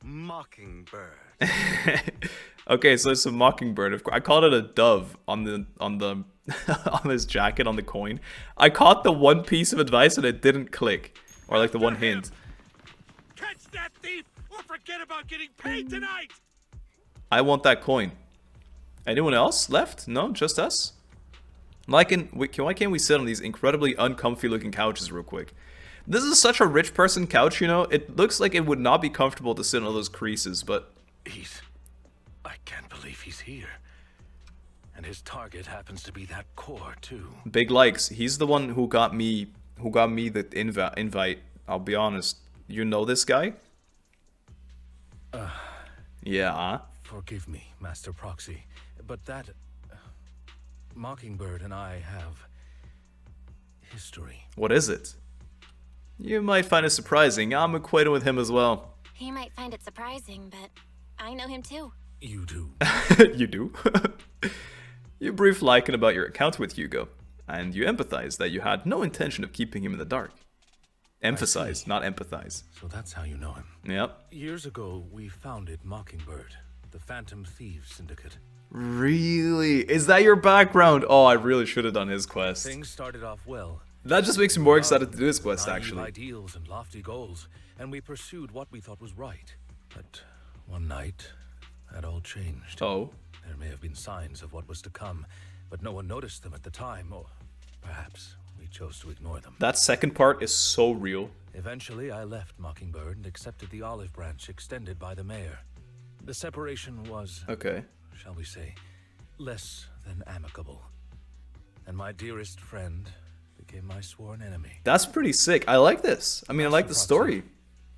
Mockingbird. Okay, so it's a mockingbird. I called it a dove on the on his jacket on the coin. I caught the one piece of advice and it didn't click, or like the one hint. Catch that thief or forget about getting paid tonight. I want that coin. Anyone else left? No, just us. Why can't we sit on these incredibly uncomfy looking couches real quick? This is such a rich person couch, you know? It looks like it would not be comfortable to sit on all those creases, but... I can't believe he's here. And his target happens to be that core, too. Big likes. He's the one who got me the invite. I'll be honest. You know this guy? Yeah. Forgive me, Master Proxy, but that... Mockingbird and I have... history. What is it? You might find it surprising. I'm acquainted with him as well. He might find it surprising, but I know him too. You do. You do? You briefed Lycan about your encounter with Hugo, and you empathize that you had no intention of keeping him in the dark. Emphasize, not empathize. So that's how you know him. Yep. Years ago, we founded Mockingbird, the Phantom Thieves Syndicate. Really? Is that your background? Oh, I really should have done his quest. Things started off well. That just makes me more excited to do this quest, Naive actually. ideals and lofty goals, and we pursued what we thought was right. But one night, had all changed. Oh. There may have been signs of what was to come, but no one noticed them at the time, or perhaps we chose to ignore them. That second part is so real. Eventually, I left Mockingbird and accepted the olive branch extended by the mayor. The separation was, okay, shall we say, less than amicable. And my dearest friend became my sworn enemy. That's pretty sick. I like this. I mean, I like the story.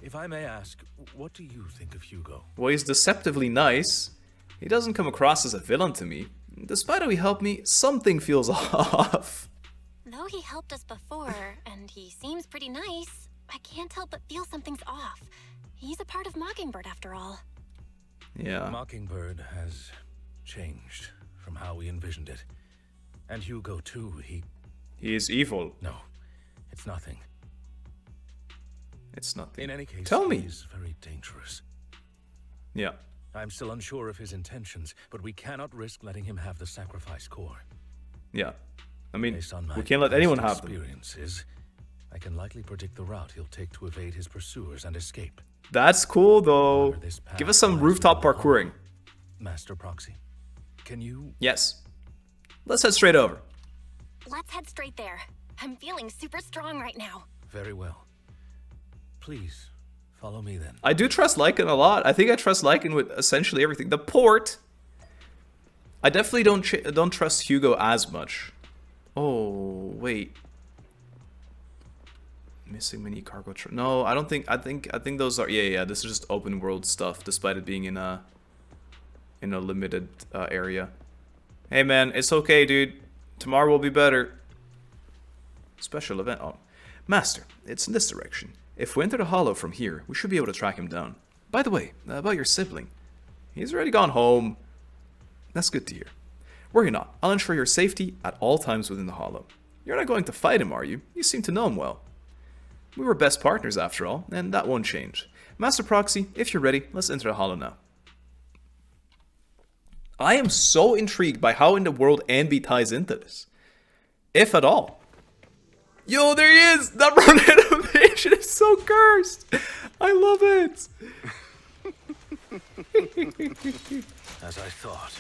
If I may ask, what do you think of Hugo? Well, he's deceptively nice. He doesn't come across as a villain to me. Despite how he helped me, something feels off. Though he helped us before, and he seems pretty nice, I can't help but feel something's off. He's a part of Mockingbird after all. Yeah. Mockingbird has changed from how we envisioned it. And Hugo too, he is evil. No, it's nothing. It's nothing. In any case, tell me. He's very dangerous. Yeah. I'm still unsure of his intentions, but we cannot risk letting him have the sacrifice core. Yeah. I mean, based on my we can't let anyone have them. Experiences, I can likely predict the route he'll take to evade his pursuers and escape. That's cool, though. Give us some rooftop parkouring. Master Proxy, can you... Yes. Let's head straight over. Let's head straight there. I'm feeling super strong right now. Very well. Please, follow me then. I do trust Lycan a lot. I think I trust Lycan with essentially everything. The port, I definitely don't trust Hugo as much. Oh, wait. Missing mini cargo truck. No, I don't think. I think those are. Yeah. This is just open world stuff, despite it being in a limited area. Hey man, it's okay, dude. Tomorrow will be better. Special event. Oh, Master, it's in this direction. If we enter the hollow from here, we should be able to track him down. By the way, about your sibling, he's already gone home. That's good to hear. Worry not. I'll ensure your safety at all times within the hollow. You're not going to fight him, are you? You seem to know him well. We were best partners after all, and that won't change. Master Proxy, if you're ready, let's enter the hollow now. I am so intrigued by how in the world anby ties into this. If at all. Yo, there he is! That run animation is so cursed! I love it! As I thought,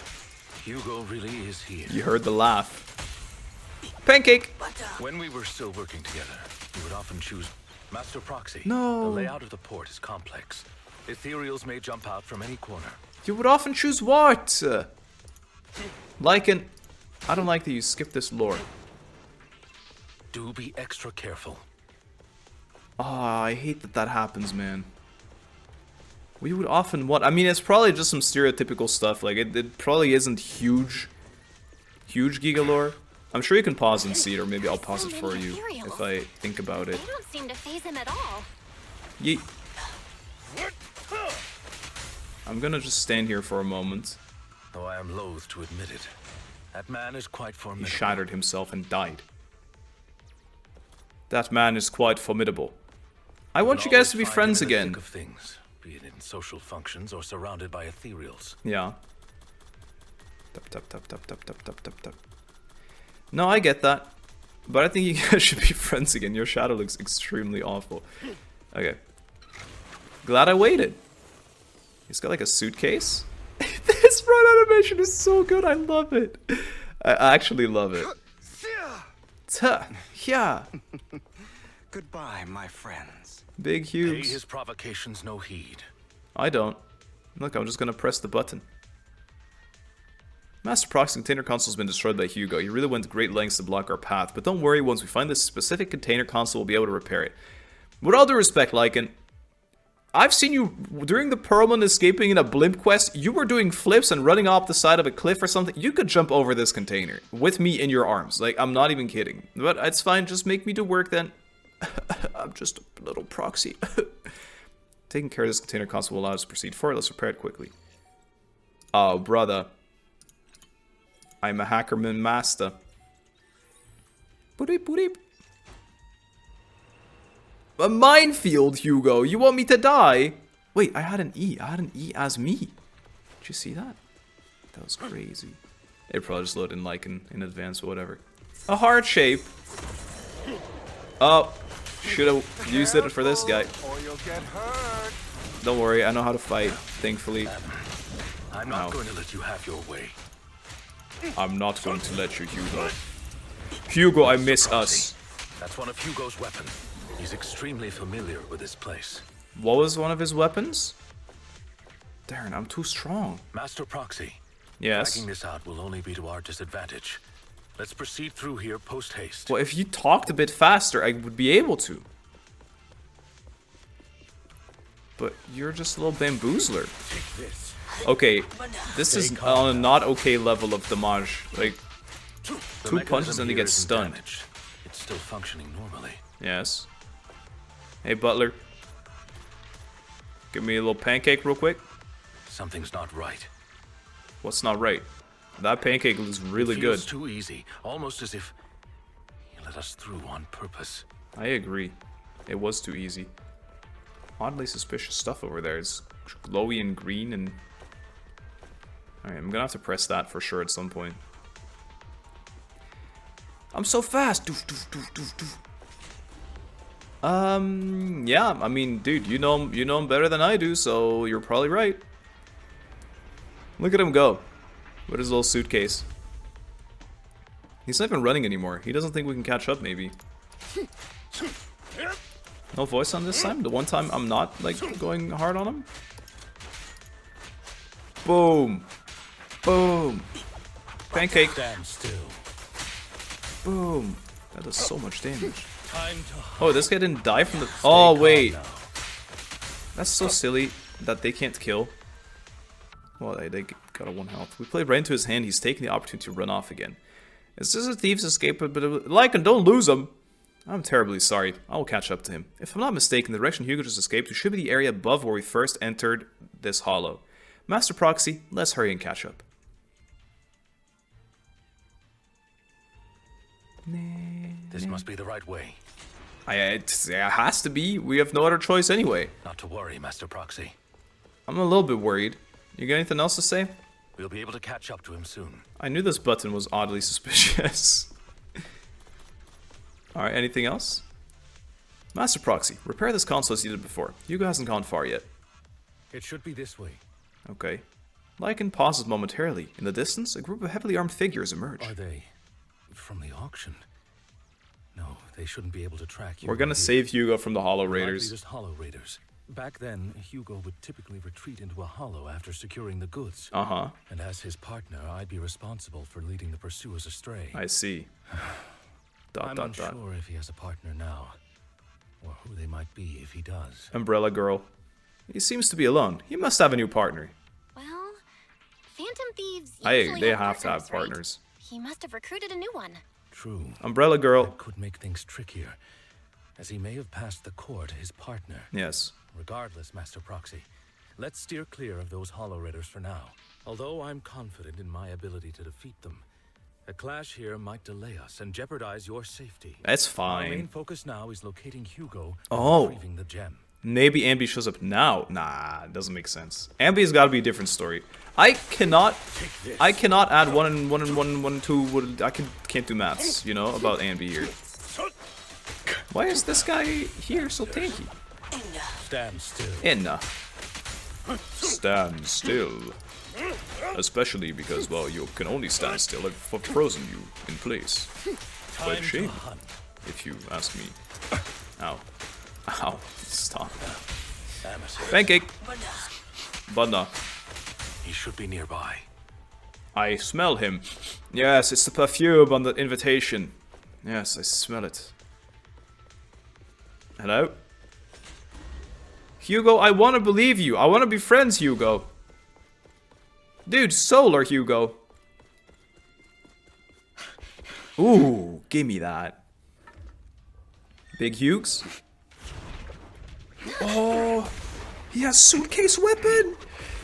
Hugo really is here. You heard the laugh. Pancake! When we were still working together, we would often choose Master Proxy. No. The layout of the port is complex. Ethereals may jump out from any corner. You would often choose what? Lycan, I don't like that you skip this lore. Do be extra careful. Ah, I hate that that happens, man. We would often what? I mean, it's probably just some stereotypical stuff. Like, it probably isn't huge Giga lore. I'm sure you can pause and see it, or maybe I'll pause it for you if I think about it. They don't seem to faze him at all. Yeet. I'm gonna just stand here for a moment. Though I am loath to admit it, that man is quite formidable. He shattered himself and died. That man is quite formidable. I want you guys to be friends again. Of things, be it in social functions or surrounded by ethereals. Yeah. Tap tap tap tap tap tap tap tap tap. No, I get that. But I think you guys should be friends again. Your shadow looks extremely awful. Okay. Glad I waited. He's got like a suitcase. This run animation is so good. I love it. I actually love it. Yeah. Goodbye, my friends. Big Pay Hughes. his provocations no heed. I don't. Look, I'm just gonna press the button. Master Proxy container console has been destroyed by Hugo. He really went to great lengths to block our path, but don't worry, once we find this specific container console, we'll be able to repair it. With all due respect, Lycan, I've seen you during the Perlman escaping in a blimp quest. You were doing flips and running off the side of a cliff or something. You could jump over this container with me in your arms. Like, I'm not even kidding. But it's fine. Just make me do work then. I'm just a little proxy. Taking care of this container console will allow us to proceed forward. Let's repair it quickly. Oh, brother. I'm a hackerman master. Boop boop. A minefield, Hugo. You want me to die? Wait, I had an E. I had an E as me. Did you see that? That was crazy. It probably just loaded in like in advance or whatever. A heart shape. Oh, should have used it for this guy. Or you'll get hurt. Don't worry, I know how to fight, thankfully. I'm not going to let you have your way. I'm not going to let you, Hugo. Hugo, I miss us. That's one of Hugo's weapons. He's extremely familiar with this place. What was one of his weapons? Darren, I'm too strong. Master Proxy. Yes. Tracking this out will only be to our disadvantage. Let's proceed through here post-haste. Well, if you talked a bit faster, I would be able to. But you're just a little bamboozler. Take this. Okay, this is on a not okay level of damage. Like, The 2 punches mechanism and he here gets isn't stunned. damaged. It's still functioning normally. Yes. Hey, Butler. Give me a little pancake real quick. Something's not right. What's not right? That pancake looks really It good. feels too easy, almost as if he let us through on purpose. I agree. It was too easy. Oddly suspicious stuff over there. It's glowy and green and... Alright, I'm gonna have to press that for sure at some point. I'm so fast! Doof, doof, doof, doof, doof. Yeah, I mean, dude, you know him better than I do, so you're probably right. Look at him go. With his little suitcase. He's not even running anymore. He doesn't think we can catch up, maybe. No voice on this time? The one time I'm not, like, going hard on him? Boom! Boom! Pancake! Stand still. Boom! That does so much damage. Time to Oh, this guy didn't die from the... Oh, calm wait! now. That's so silly that they can't kill. Well, they got a 1 health. We played right into his hand. He's taking the opportunity to run off again. Is this a thief's escape? But Lycan, don't lose him! I'm terribly sorry. I will catch up to him. If I'm not mistaken, the direction Hugo just escaped to should be the area above where we first entered this hollow. Master Proxy, let's hurry and catch up. This must be the right way. It has to be. We have no other choice anyway. Not to worry, Master Proxy. I'm a little bit worried. You got anything else to say? We'll be able to catch up to him soon. I knew this button was oddly suspicious. Alright, anything else? Master Proxy, repair this console as you did before. Hugo hasn't gone far yet. It should be this way. Okay. Lycan pauses momentarily. In the distance, a group of heavily armed figures emerge. Are they from the auction? No, they shouldn't be able to track you. We're gonna save Hugo from the Hollow Likely Raiders. just Hollow Raiders. Back then, Hugo would typically retreat into a hollow after securing the goods. Uh-huh. And as his partner, I'd be responsible for leading the pursuers astray. I see. I'm unsure if he has a partner now, or who they might be if he does. Umbrella Girl. He seems to be alone. He must have a new partner. Well, Phantom Thieves They usually have to have right? partners. He must have recruited a new one. True. Umbrella Girl. That could make things trickier, as he may have passed the court his partner. Yes. Regardless, Master Proxy, let's steer clear of those Hollow Raiders for now. Although I'm confident in my ability to defeat them, a clash here might delay us and jeopardize your safety. That's Our main fine. focus now is locating Hugo Oh. and retrieving the gem. Maybe Anby shows up now. Nah, it doesn't make sense. Anby's gotta be a different story. I cannot add one and one, two. I can't do maths, you know, about Anby here. Why is this guy here so tanky? Stand still. Enna. Stand still. Especially because, well, you can only stand still if I've frozen you in place. Quite a shame, if you ask me. Ow. Ow. Stop. Pancake. Bunda. He should be nearby. I smell him. Yes, it's the perfume on the invitation. Yes, I smell it. Hello? Hugo, I want to believe you. I want to be friends, Hugo. Dude, solar Hugo. Ooh, give me that. Big Hughes. Oh, he has suitcase weapon.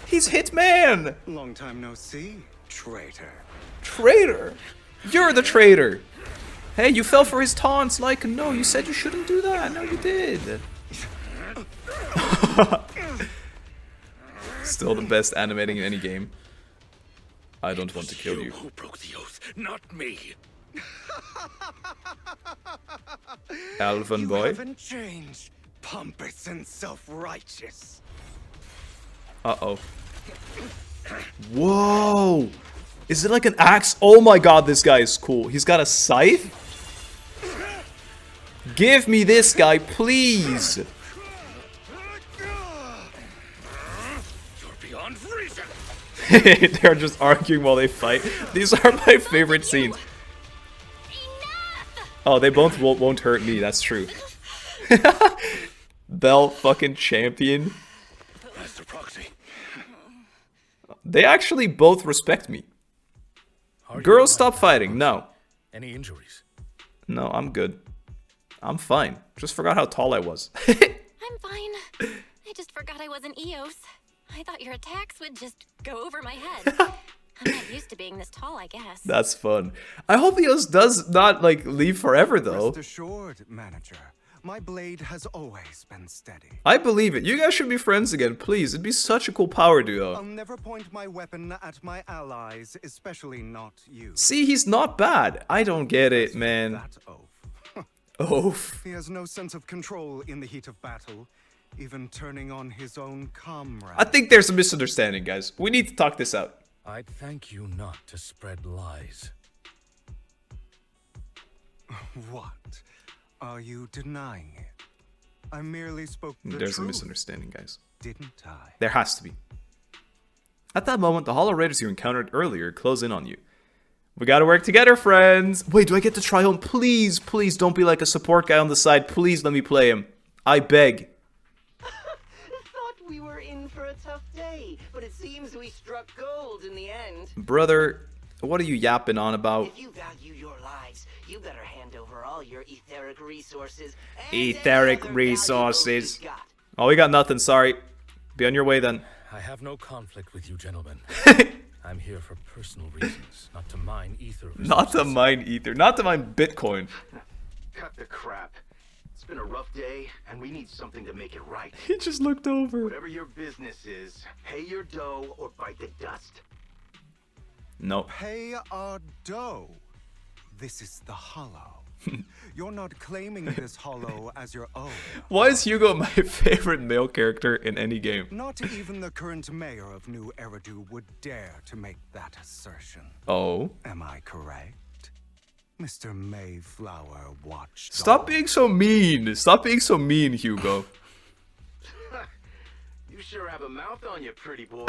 He's Hitman. Long time no see, traitor. Traitor? You're the traitor. Hey, you fell for his taunts. Like, no, you said you shouldn't do that. No, you did. Still the best animating in any game. I don't want to kill you. Who broke the oath? Not me. Alvin You boy. haven't changed, pompous and self-righteous. Uh-oh. Whoa! Is it like an axe? Oh my god, this guy is cool. He's got a scythe? Give me this guy, please! You're beyond reason. They're just arguing while they fight. These are my favorite scenes. Oh, they both won't hurt me, that's true. Bell fucking champion. Master Proxy. They actually both respect me. Girls, stop fighting. No. Any injuries? No, I'm good. I'm fine. Just forgot how tall I was. I'm fine. I just forgot I wasn't Eos. I thought your attacks would just go over my head. I'm not used to being this tall, I guess. That's fun. I hope Eos does not, like, leave forever, though. Rest assured, manager. My blade has always been steady. I believe it. You guys should be friends again, please. It'd be such a cool power duo. I'll never point my weapon at my allies, especially not you. See, he's not bad. I don't get it, man. That oaf. Oaf. He has no sense of control in the heat of battle, even turning on his own comrade. I think there's a misunderstanding, guys. We need to talk this out. I'd thank you not to spread lies. What? Are you denying it? I merely spoke the There's truth, a misunderstanding, guys. didn't I? There has to be. At that moment, the Hollow Raiders you encountered earlier close in on you. We gotta work together, friends! Wait, do I get to try on? Please, please don't be like a support guy on the side. Please let me play him. I beg. Thought we were in for a tough day, but it seems we struck gold in the end. Brother, what are you yapping on about? If you value your lives, you better hand over all your etheric resources. And Etheric any other resources. valuables you've got. Oh, we got nothing, sorry. Be on your way then. I have no conflict with you, gentlemen. I'm here for personal reasons, not to mine ether resources. Not to mine ether, not to mine Bitcoin. Cut the crap. It's been a rough day, and we need something to make it right. He just looked over. Whatever your business is, pay your dough or bite the dust. Nope. Pay our dough. This is the Hollow. You're not claiming this Hollow as your own. Why is Hugo my favorite male character in any game? Not even the current mayor of New Eridu would dare to make that assertion. Oh. Am I correct? Mr. Mayflower Watchdog. Stop being so mean. Stop being so mean, Hugo. You sure have a mouth on you, pretty boy.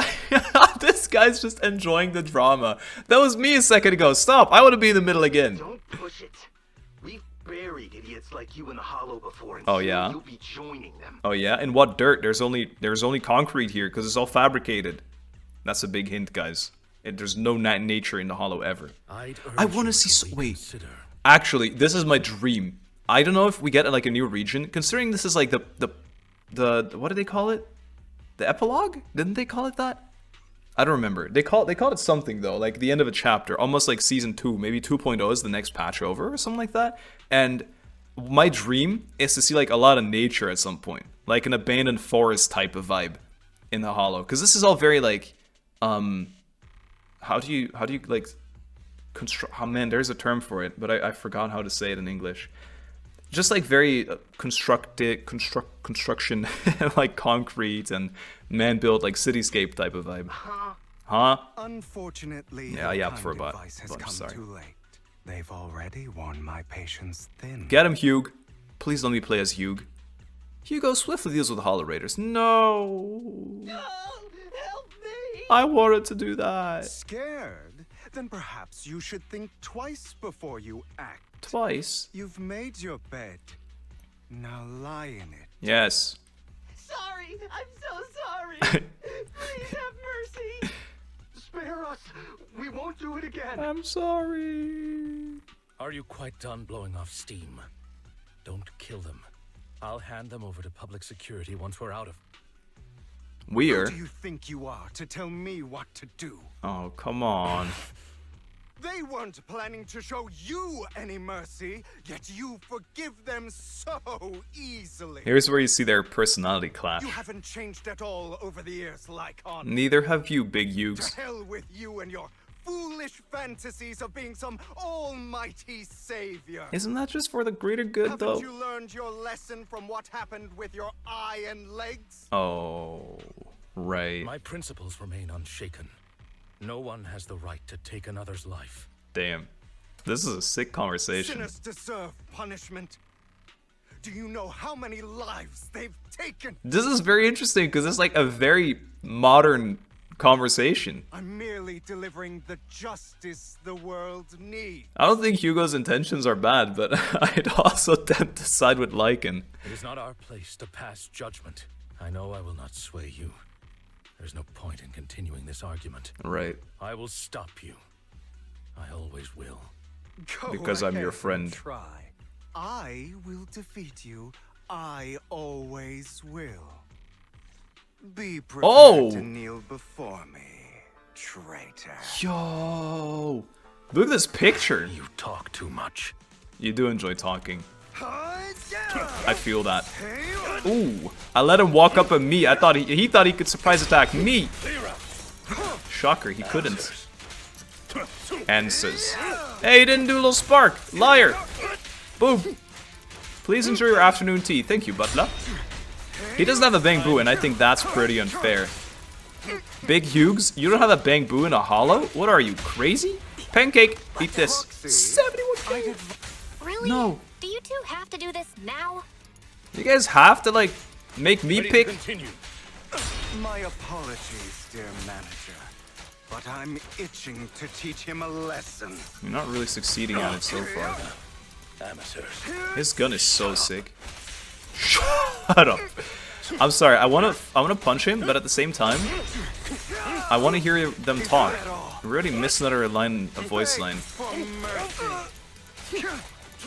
This guy's just enjoying the drama. That was me a second ago. Stop. I want to be in the middle again. Don't push it. We've buried idiots like you in the Hollow before, and Oh, soon yeah? you'll be joining them. Oh yeah? And what dirt? There's only concrete here because it's all fabricated. That's a big hint, guys. There's no nature in the Hollow ever. I want to see. Wait. Actually, this is my dream. I don't know if we get like a new region, considering this is like the what do they call it? The epilogue? Didn't they call it that? I don't remember. They called it something though, like the end of a chapter, almost like season 2, maybe 2.0 is the next patch over or something like that. And my dream is to see like a lot of nature at some point, like an abandoned forest type of vibe in the Hollow, because this is all very like, how do you like construct? Oh man, there's a term for it, but I forgot how to say it in English. Just like very construction, like concrete and man-built like cityscape type of vibe. Huh? Unfortunately, yeah, I yapped the for a time bunch. device has come Sorry. too late. They've already worn my patience thin. Get him, Hugh. Please let me play as Hugh. Hugo swiftly deals with the Hollow Raiders. No. Help me! I wanted to do that. Scared? Then perhaps you should think twice before you act. Twice? You've made your bed. Now lie in it. Yes. Sorry, I'm so sorry. Please have mercy. Spare us. We won't do it again. I'm sorry. Are you quite done blowing off steam? Don't kill them. I'll hand them over to public security once we're out of... We're... Who do you think you are to tell me what to do? Oh, come on. They weren't planning to show you any mercy, yet you forgive them so easily. Here's where you see their personality clash. You haven't changed at all over the years, Lycon. Neither have you, Big Hughes. To hell with you and your foolish fantasies of being some almighty savior. Isn't that just for the greater good, though? Haven't you learned your lesson from what happened with your eye and legs? Oh, right. My principles remain unshaken. No one has the right to take another's life. Damn. This is a sick conversation. Sinners deserve punishment. Do you know how many lives they've taken? This is very interesting because it's like a very modern conversation. I'm merely delivering the justice the world needs. I don't think Hugo's intentions are bad, but I'd also tend to side with Lycan. It is not our place to pass judgment. I know I will not sway you. There's no point in continuing this argument. Right. I will stop you. I always will. Because I'm your ahead and friend. Try. I will defeat you. I always will. Be prepared to kneel before me, traitor. Yo, look at this picture. You talk too much. You do enjoy talking. I feel that. Ooh, I let him walk up on me. I thought he thought he could surprise attack me. Shocker, he couldn't. Answers. Hey, he didn't do a little spark. Liar. Boom. Please enjoy your afternoon tea. Thank you, butler. He doesn't have a bamboo, and I think that's pretty unfair. Big Hughes, you don't have a bamboo in a hollow? What are you, crazy? Pancake, eat this. 71k. Really? No. Do you two have to do this now? You guys have to, like, make me pick? My apologies, dear manager, but I'm itching to teach him a lesson. You're not really succeeding at it so far. Amateurs. His gun is so sick. Shut up. I'm sorry, I wanna punch him, but at the same time, I wanna hear them talk. We already missed another line, a voice line.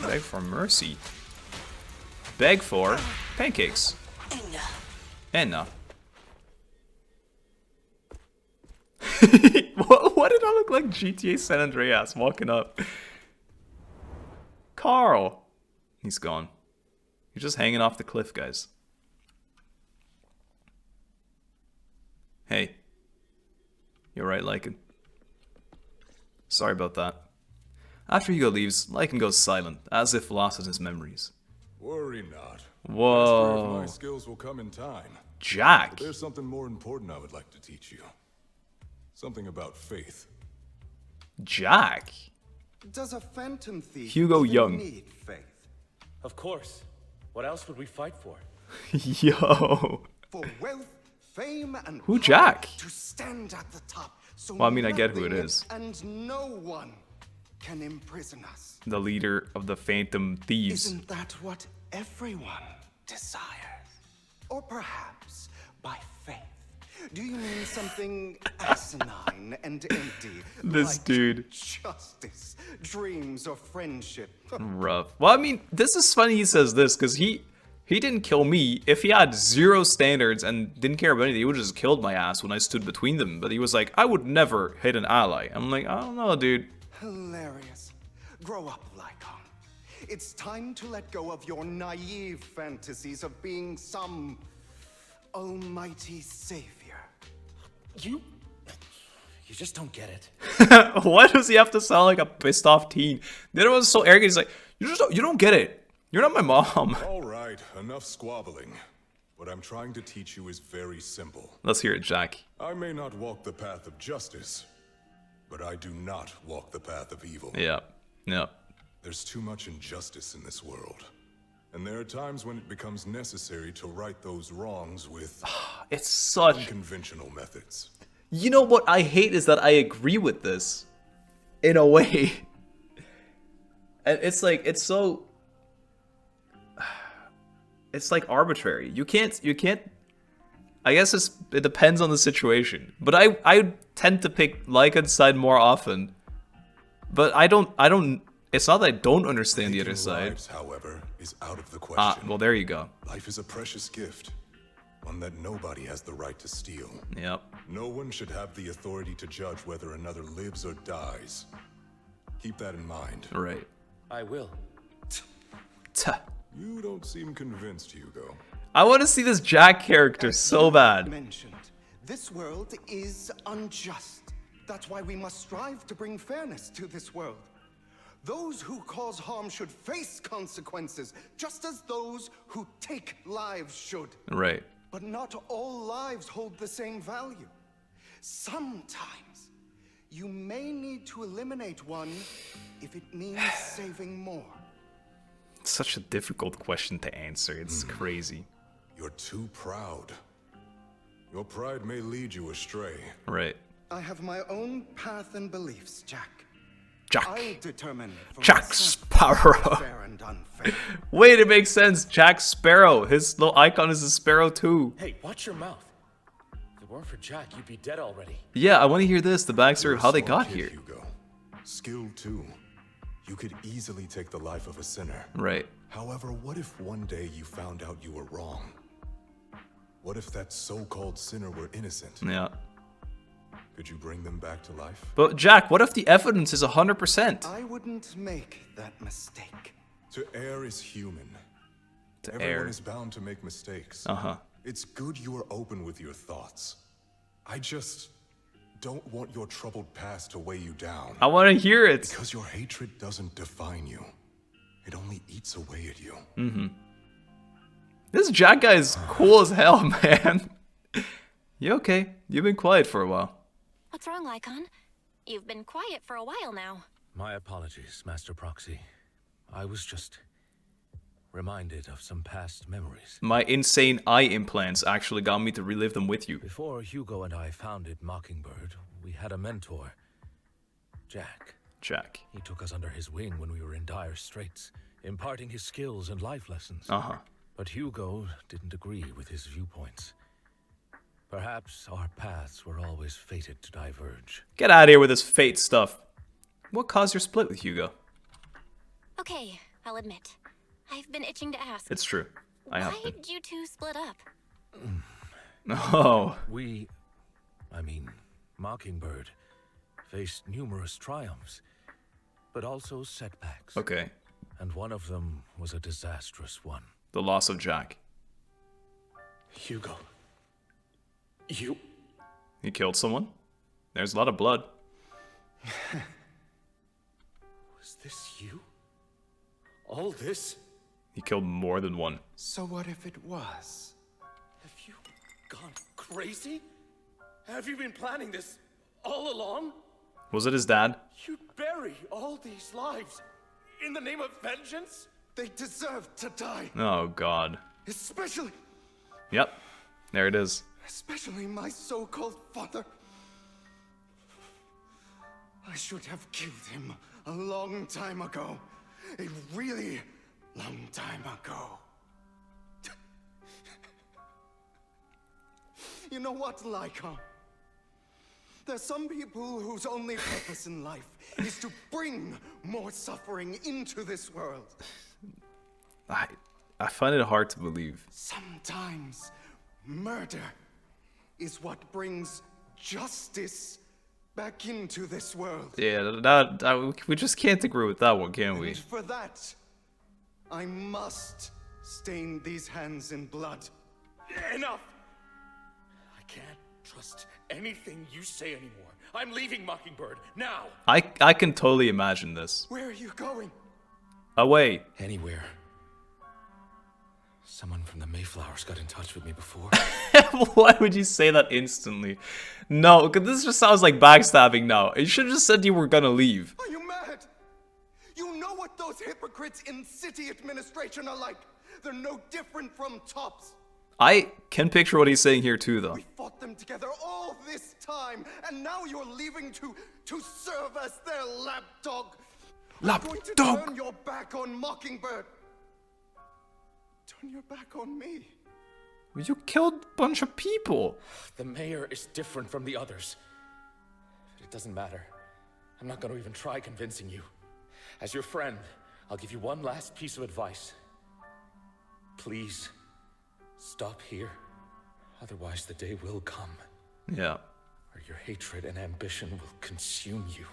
Beg for mercy. Beg for pancakes. Enna. What did I look like? GTA San Andreas walking up. Carl. He's gone. He's just hanging off the cliff, guys. Hey. You're right, Lycan. Sorry about that. After Hugo leaves, Lycan goes silent, as if lost in his memories. Worry not. Whoa. Mastery of my skills will come in time. Jack. But there's something more important I would like to teach you. Something about faith. Jack. Does a phantom thief Hugo even Young. need faith? Of course. What else would we fight for? Yo. For wealth, fame, and Who, power Jack? to stand at the top. So Well, I mean, I get who it nothing is. And no one can imprison us. The leader of the Phantom Thieves. Isn't that what everyone desires? Or perhaps by faith. Do you mean something asinine and empty? This like dude. Justice, dreams, or friendship? Rough. Well, I mean, this is funny he says this, because he didn't kill me. If he had 0 standards and didn't care about anything, he would have just killed my ass when I stood between them. But he was like, I would never hit an ally. I'm like, I don't know, dude. Hilarious. Grow up, Lycan. It's time to let go of your naive fantasies of being some almighty savior. You just don't get it. Why does he have to sound like a pissed off teen? The other one's so arrogant. He's like, you don't get it. You're not my mom. All right, enough squabbling. What I'm trying to teach you is very simple. Let's hear it, Jack. I may not walk the path of justice, but I do not walk the path of evil. Yeah. Yeah. There's too much injustice in this world. And there are times when it becomes necessary to right those wrongs with It's such unconventional methods. You know what I hate is that I agree with this. In a way. And it's like, it's so... It's like arbitrary. You can't... I guess it depends on the situation. But I tend to pick Lycan's side more often. But I don't... It's not that I don't understand the other side. Lives, however, is out of the question. Well, there you go. Life is a precious gift. One that nobody has the right to steal. Yep. No one should have the authority to judge whether another lives or dies. Keep that in mind. Right. I will. You don't seem convinced, Hugo. I want to see this Jack character so bad. Mentioned, this world is unjust. That's why we must strive to bring fairness to this world. Those who cause harm should face consequences, just as those who take lives should. Right. But not all lives hold the same value. Sometimes, you may need to eliminate one if it means saving more. Such a difficult question to answer. It's crazy. You're too proud. Your pride may lead you astray. Right. I have my own path and beliefs, Jack. Jack. I'll determine for Jack myself Sparrow. what's fair and unfair. Wait, it makes sense. Jack Sparrow. His little icon is a sparrow too. Hey, watch your mouth. If it weren't for Jack, you'd be dead already. Yeah, I want to hear this. The backstory of how they got here. Hugo. Skilled too. You could easily take the life of a sinner. Right. However, what if one day you found out you were wrong? What if that so-called sinner were innocent? Yeah. Could you bring them back to life? But Jack, what if the evidence is 100%? I wouldn't make that mistake. To err is human. To Everyone err. is bound to make mistakes. Uh-huh. It's good you are open with your thoughts. I just don't want your troubled past to weigh you down. I want to hear it. Because your hatred doesn't define you. It only eats away at you. Mm-hmm. This Jack guy is cool as hell, man. You okay? You've been quiet for a while. What's wrong, Lycon? You've been quiet for a while now. My apologies, Master Proxy. I was just reminded of some past memories. My insane eye implants actually got me to relive them with you. Before Hugo and I founded Mockingbird, we had a mentor, Jack. Jack. He took us under his wing when we were in dire straits, imparting his skills and life lessons. Uh-huh. But Hugo didn't agree with his viewpoints. Perhaps our paths were always fated to diverge. Get out of here with this fate stuff. What caused your split with Hugo? Okay, I'll admit. I've been itching to ask. It's true. I have Why been. did you two split up? Oh. Mockingbird faced numerous triumphs, but also setbacks. Okay. And one of them was a disastrous one. The loss of Jack. Hugo. You... He killed someone? There's a lot of blood. Was this you? All this? He killed more than one. So what if it was? Have you gone crazy? Have you been planning this all along? Was it his dad? You'd bury all these lives in the name of vengeance? They deserve to die. Oh, God. Especially... Yep. There it is. Especially my so-called father. I should have killed him a long time ago. A really long time ago. You know what, Lycon? There's some people whose only purpose in life is to bring more suffering into this world. I find it hard to believe. Sometimes murder is what brings justice back into this world. Yeah, we just can't agree with that one, can we? And for that, I must stain these hands in blood. Enough! I can't trust anything you say anymore. I'm leaving Mockingbird, now! I can totally imagine this. Where are you going? Away. Anywhere. Someone from the Mayflowers got in touch with me before. Why would you say that instantly? No, because this just sounds like backstabbing now. You should have just said you were gonna leave. Are you mad? You know what those hypocrites in city administration are like. They're no different from tops. I can picture what he's saying here too, though. We fought them together all this time, and now you're leaving to serve as their lapdog. You're going to turn your back on Mockingbird. Turn your back on me. You killed a bunch of people. The mayor is different from the others. But it doesn't matter. I'm not going to even try convincing you. As your friend, I'll give you one last piece of advice. Please, stop here. Otherwise, the day will come. Yeah. Where your hatred and ambition will consume you.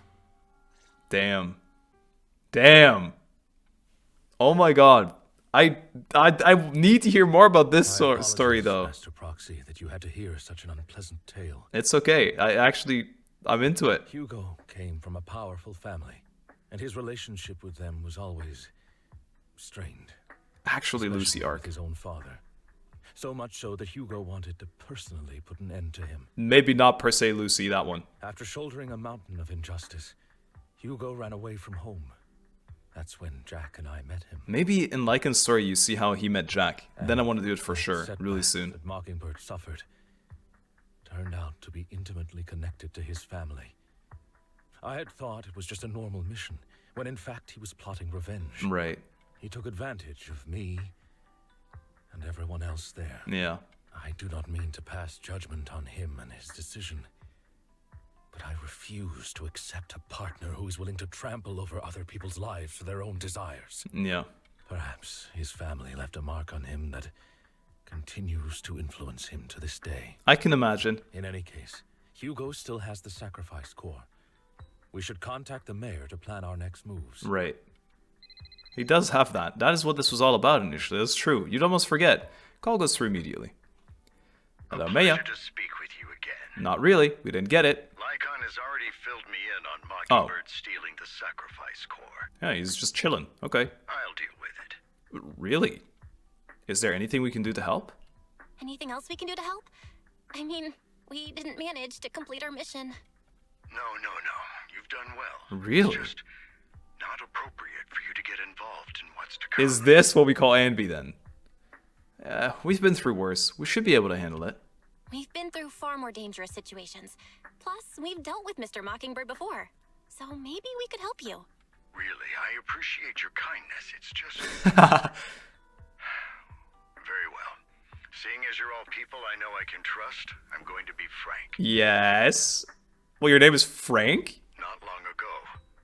Damn. Damn. Oh my God. I need to hear more about this story, though. Master Proxy, that you had to hear such an unpleasant tale. It's okay. I'm into it. Hugo came from a powerful family, and his relationship with them was always strained. Actually, Lucy Especially arc. with his own father. So much so that Hugo wanted to personally put an end to him. Maybe not per se Lucy, that one. After shouldering a mountain of injustice, Hugo ran away from home. That's when Jack and I met him. Maybe in Lycan's story you see how he met Jack. Then I want to do it for sure, really soon. That Mockingbird suffered turned out to be intimately connected to his family. I had thought it was just a normal mission, when in fact he was plotting revenge. Right. He took advantage of me and everyone else there. Yeah. I do not mean to pass judgment on him and his decision, but I refuse to accept a partner who is willing to trample over other people's lives for their own desires. Yeah. Perhaps his family left a mark on him that continues to influence him to this day. I can imagine. In any case, Hugo still has the sacrifice core. We should contact the mayor to plan our next moves. Right. He does have that. That is what this was all about initially. That's true. You'd almost forget. Call goes through immediately. Hello, Mayor. To speak with you again. Not really. We didn't get it. Lycan has already filled me in on Mockingbird stealing the sacrifice core. Yeah, he's just chilling. Okay. I'll deal with it. Really? Is there anything we can do to help? Anything else we can do to help? I mean, we didn't manage to complete our mission. No. You've done well. Really? It's just not appropriate for you to get involved in what's to come. Is this what we call anby then? We've been through worse. We should be able to handle it. We've been through far more dangerous situations. Plus, we've dealt with Mr. Mockingbird before. So maybe we could help you. Really, I appreciate your kindness. It's just... Very well. Seeing as you're all people I know I can trust, I'm going to be frank. Yes. Well, your name is Frank? Not long ago,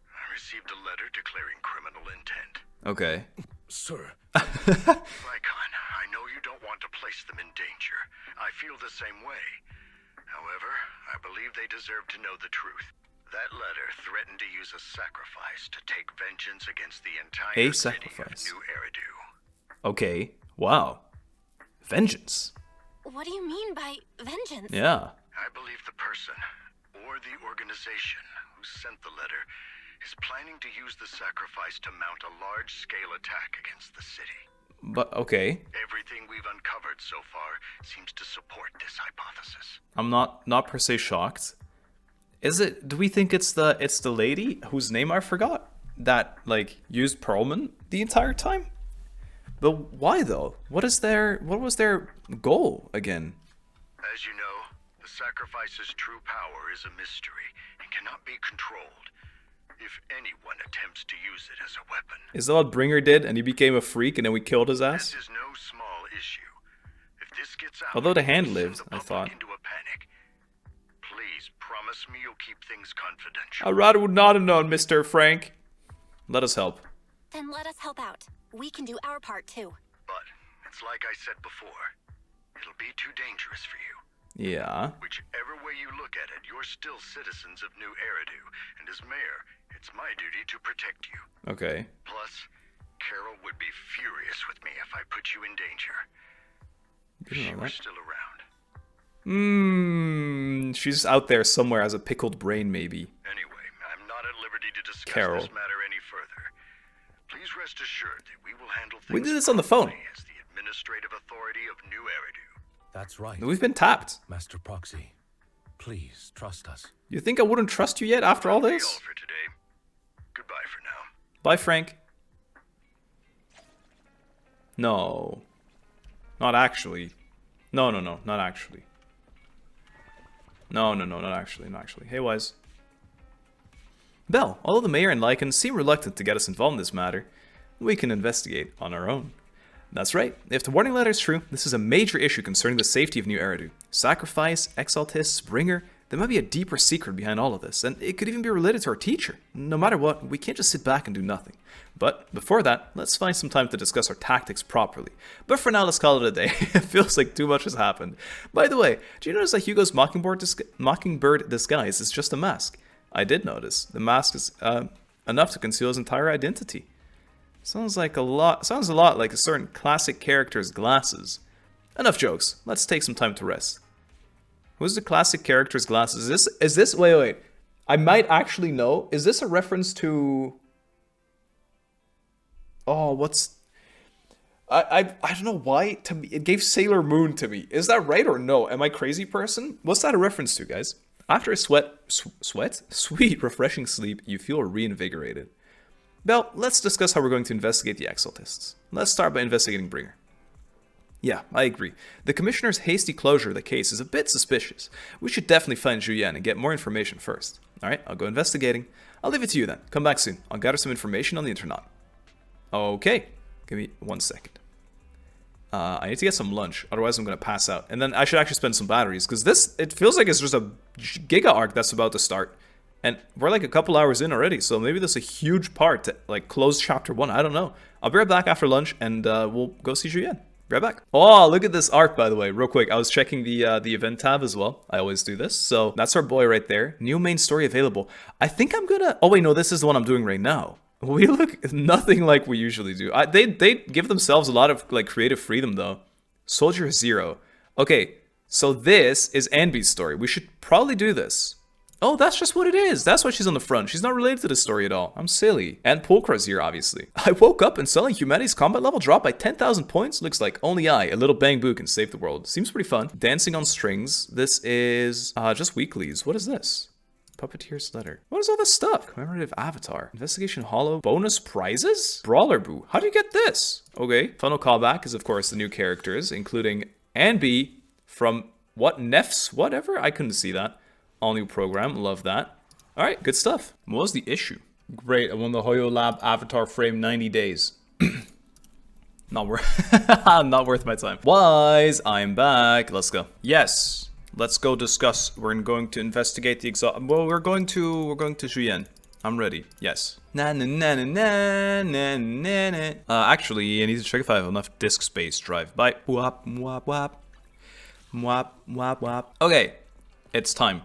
I received a letter declaring criminal intent. Okay. Sir. Lycan, I know you don't want to place them in danger. I feel the same way. However, I believe they deserve to know the truth. That letter threatened to use a sacrifice to take vengeance against the entire city of New Eridu. Okay. Wow. Vengeance. What do you mean by vengeance? Yeah. I believe the person, or the organization, who sent the letter is planning to use the sacrifice to mount a large-scale attack against the city. But, okay. Everything we've uncovered so far seems to support this hypothesis. I'm not per se shocked. Do we think it's the lady whose name I forgot that, like, used Perlman the entire time? But why though? What was their goal again? As you know, the sacrifice's true power is a mystery and cannot be controlled. If anyone attempts to use it as a weapon. Is that what Bringer did and he became a freak and then we killed his ass? This is no small issue. If this gets out, although the hand lived, I thought. Into a panic. Please promise me you'll keep things confidential. I rather would not have known, Mr. Frank. Let us help. Then let us help out. We can do our part too. But it's like I said before. It'll be too dangerous for you. Yeah. Whichever way you look at it, you're still citizens of New Eridu, and as mayor, it's my duty to protect you. Okay. Plus, Carol would be furious with me if I put you in danger. If she were still around. She's out there somewhere as a pickled brain, maybe. Anyway, I'm not at liberty to discuss Carol. this matter any further. Please rest assured that we will handle things we did this on the phone. as the administrative authority of New Eridu. That's right. We've been tapped. Master Proxy, please trust us. You think I wouldn't trust you yet after all this? All for today. Goodbye for now. Bye, Frank. No. Not actually. No, not actually. No, not actually. Hey, Wise. Bell, although the mayor and Lycan seem reluctant to get us involved in this matter, we can investigate on our own. That's right. If the warning letter is true, this is a major issue concerning the safety of New Eridu. Sacrifice, Exaltis, Bringer, there might be a deeper secret behind all of this, and it could even be related to our teacher. No matter what, we can't just sit back and do nothing. But before that, let's find some time to discuss our tactics properly. But for now, let's call it a day. It feels like too much has happened. By the way, do you notice that Hugo's Mockingbird disguise is just a mask? I did notice. The mask is enough to conceal his entire identity. Sounds a lot like a certain classic character's glasses. Enough jokes. Let's take some time to rest. Who's the classic character's glasses? Is this wait. I might actually know. Is this a reference to I don't know why, to me, it gave Sailor Moon to me. Is that right or no? Am I a crazy person? What's that a reference to, guys? After a sweet, refreshing sleep, you feel reinvigorated. Well, let's discuss how we're going to investigate the Exaltists. Let's start by investigating Bringer. Yeah, I agree. The Commissioner's hasty closure of the case is a bit suspicious. We should definitely find Zhu Yan and get more information first. Alright, I'll go investigating. I'll leave it to you then. Come back soon. I'll gather some information on the internet. Okay, give me 1 second. I need to get some lunch, otherwise I'm going to pass out. And then I should actually spend some batteries, because this, it feels like it's just a giga arc that's about to start. And we're like a couple hours in already, so maybe there's a huge part to like close chapter 1, I don't know. I'll be right back after lunch, and we'll go see Zhu Yan. Be right back. Oh, look at this art, by the way, real quick. I was checking the event tab as well. I always do this. So that's our boy right there. New main story available. I think I'm gonna, oh wait, no, this is the one I'm doing right now. We look nothing like we usually do. They give themselves a lot of like creative freedom though. Soldier Zero. Okay, so this is Anby's story. We should probably do this. Oh, that's just what it is. That's why she's on the front. She's not related to the story at all. I'm silly. And Pulchra's here, obviously. I woke up and suddenly humanity's combat level dropped by 10,000 points. Looks like only I, a little bang boo, can save the world. Seems pretty fun. Dancing on strings. This is just weeklies. What is this? Puppeteer's letter. What is all this stuff? Commemorative avatar. Investigation hollow. Bonus prizes? Brawler boo. How do you get this? Okay. Final callback is of course the new characters, including Anby from what? Nefs? Whatever? I couldn't see that. All new program. Love that. Alright, good stuff. What was the issue? Great. I won the Hoyo Lab avatar frame 90 days. Not worth my time. Wise, I'm back. Let's go. Yes. Let's go discuss. We're going to investigate the well, we're going to Zhu Yan. I'm ready. Yes. Actually, I need to check if I have enough disk space drive. Bye. Wap wap wap. Wap wap wap. Okay. It's time.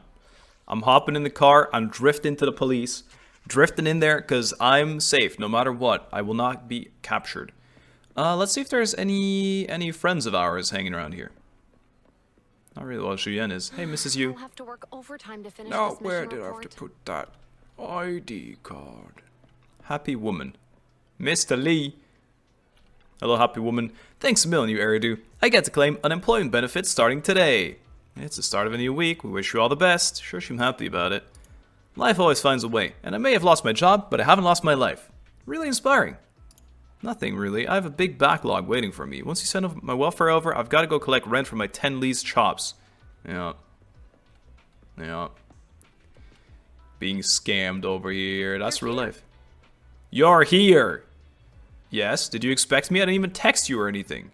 I'm hopping in the car. I'm drifting to the police. Drifting in there because I'm safe no matter what. I will not be captured. Let's see if there's any friends of ours hanging around here. Not really. Well, Zhu Yan is. Hey, Mrs. Yu. I'll have to work overtime to finish Now, this where mission did I have report. to put that ID card? Happy woman. Mr. Lee. Hello, happy woman. Thanks a million, you Eridu. I get to claim unemployment benefits starting today. It's the start of a new week. We wish you all the best. Sure, I'm happy about it. Life always finds a way, and I may have lost my job, but I haven't lost my life. Really inspiring. Nothing really. I have a big backlog waiting for me. Once you send my welfare over, I've got to go collect rent for my 10 lease chops. Yeah. Being scammed over here. That's real life. You're here! Yes, did you expect me? I didn't even text you or anything.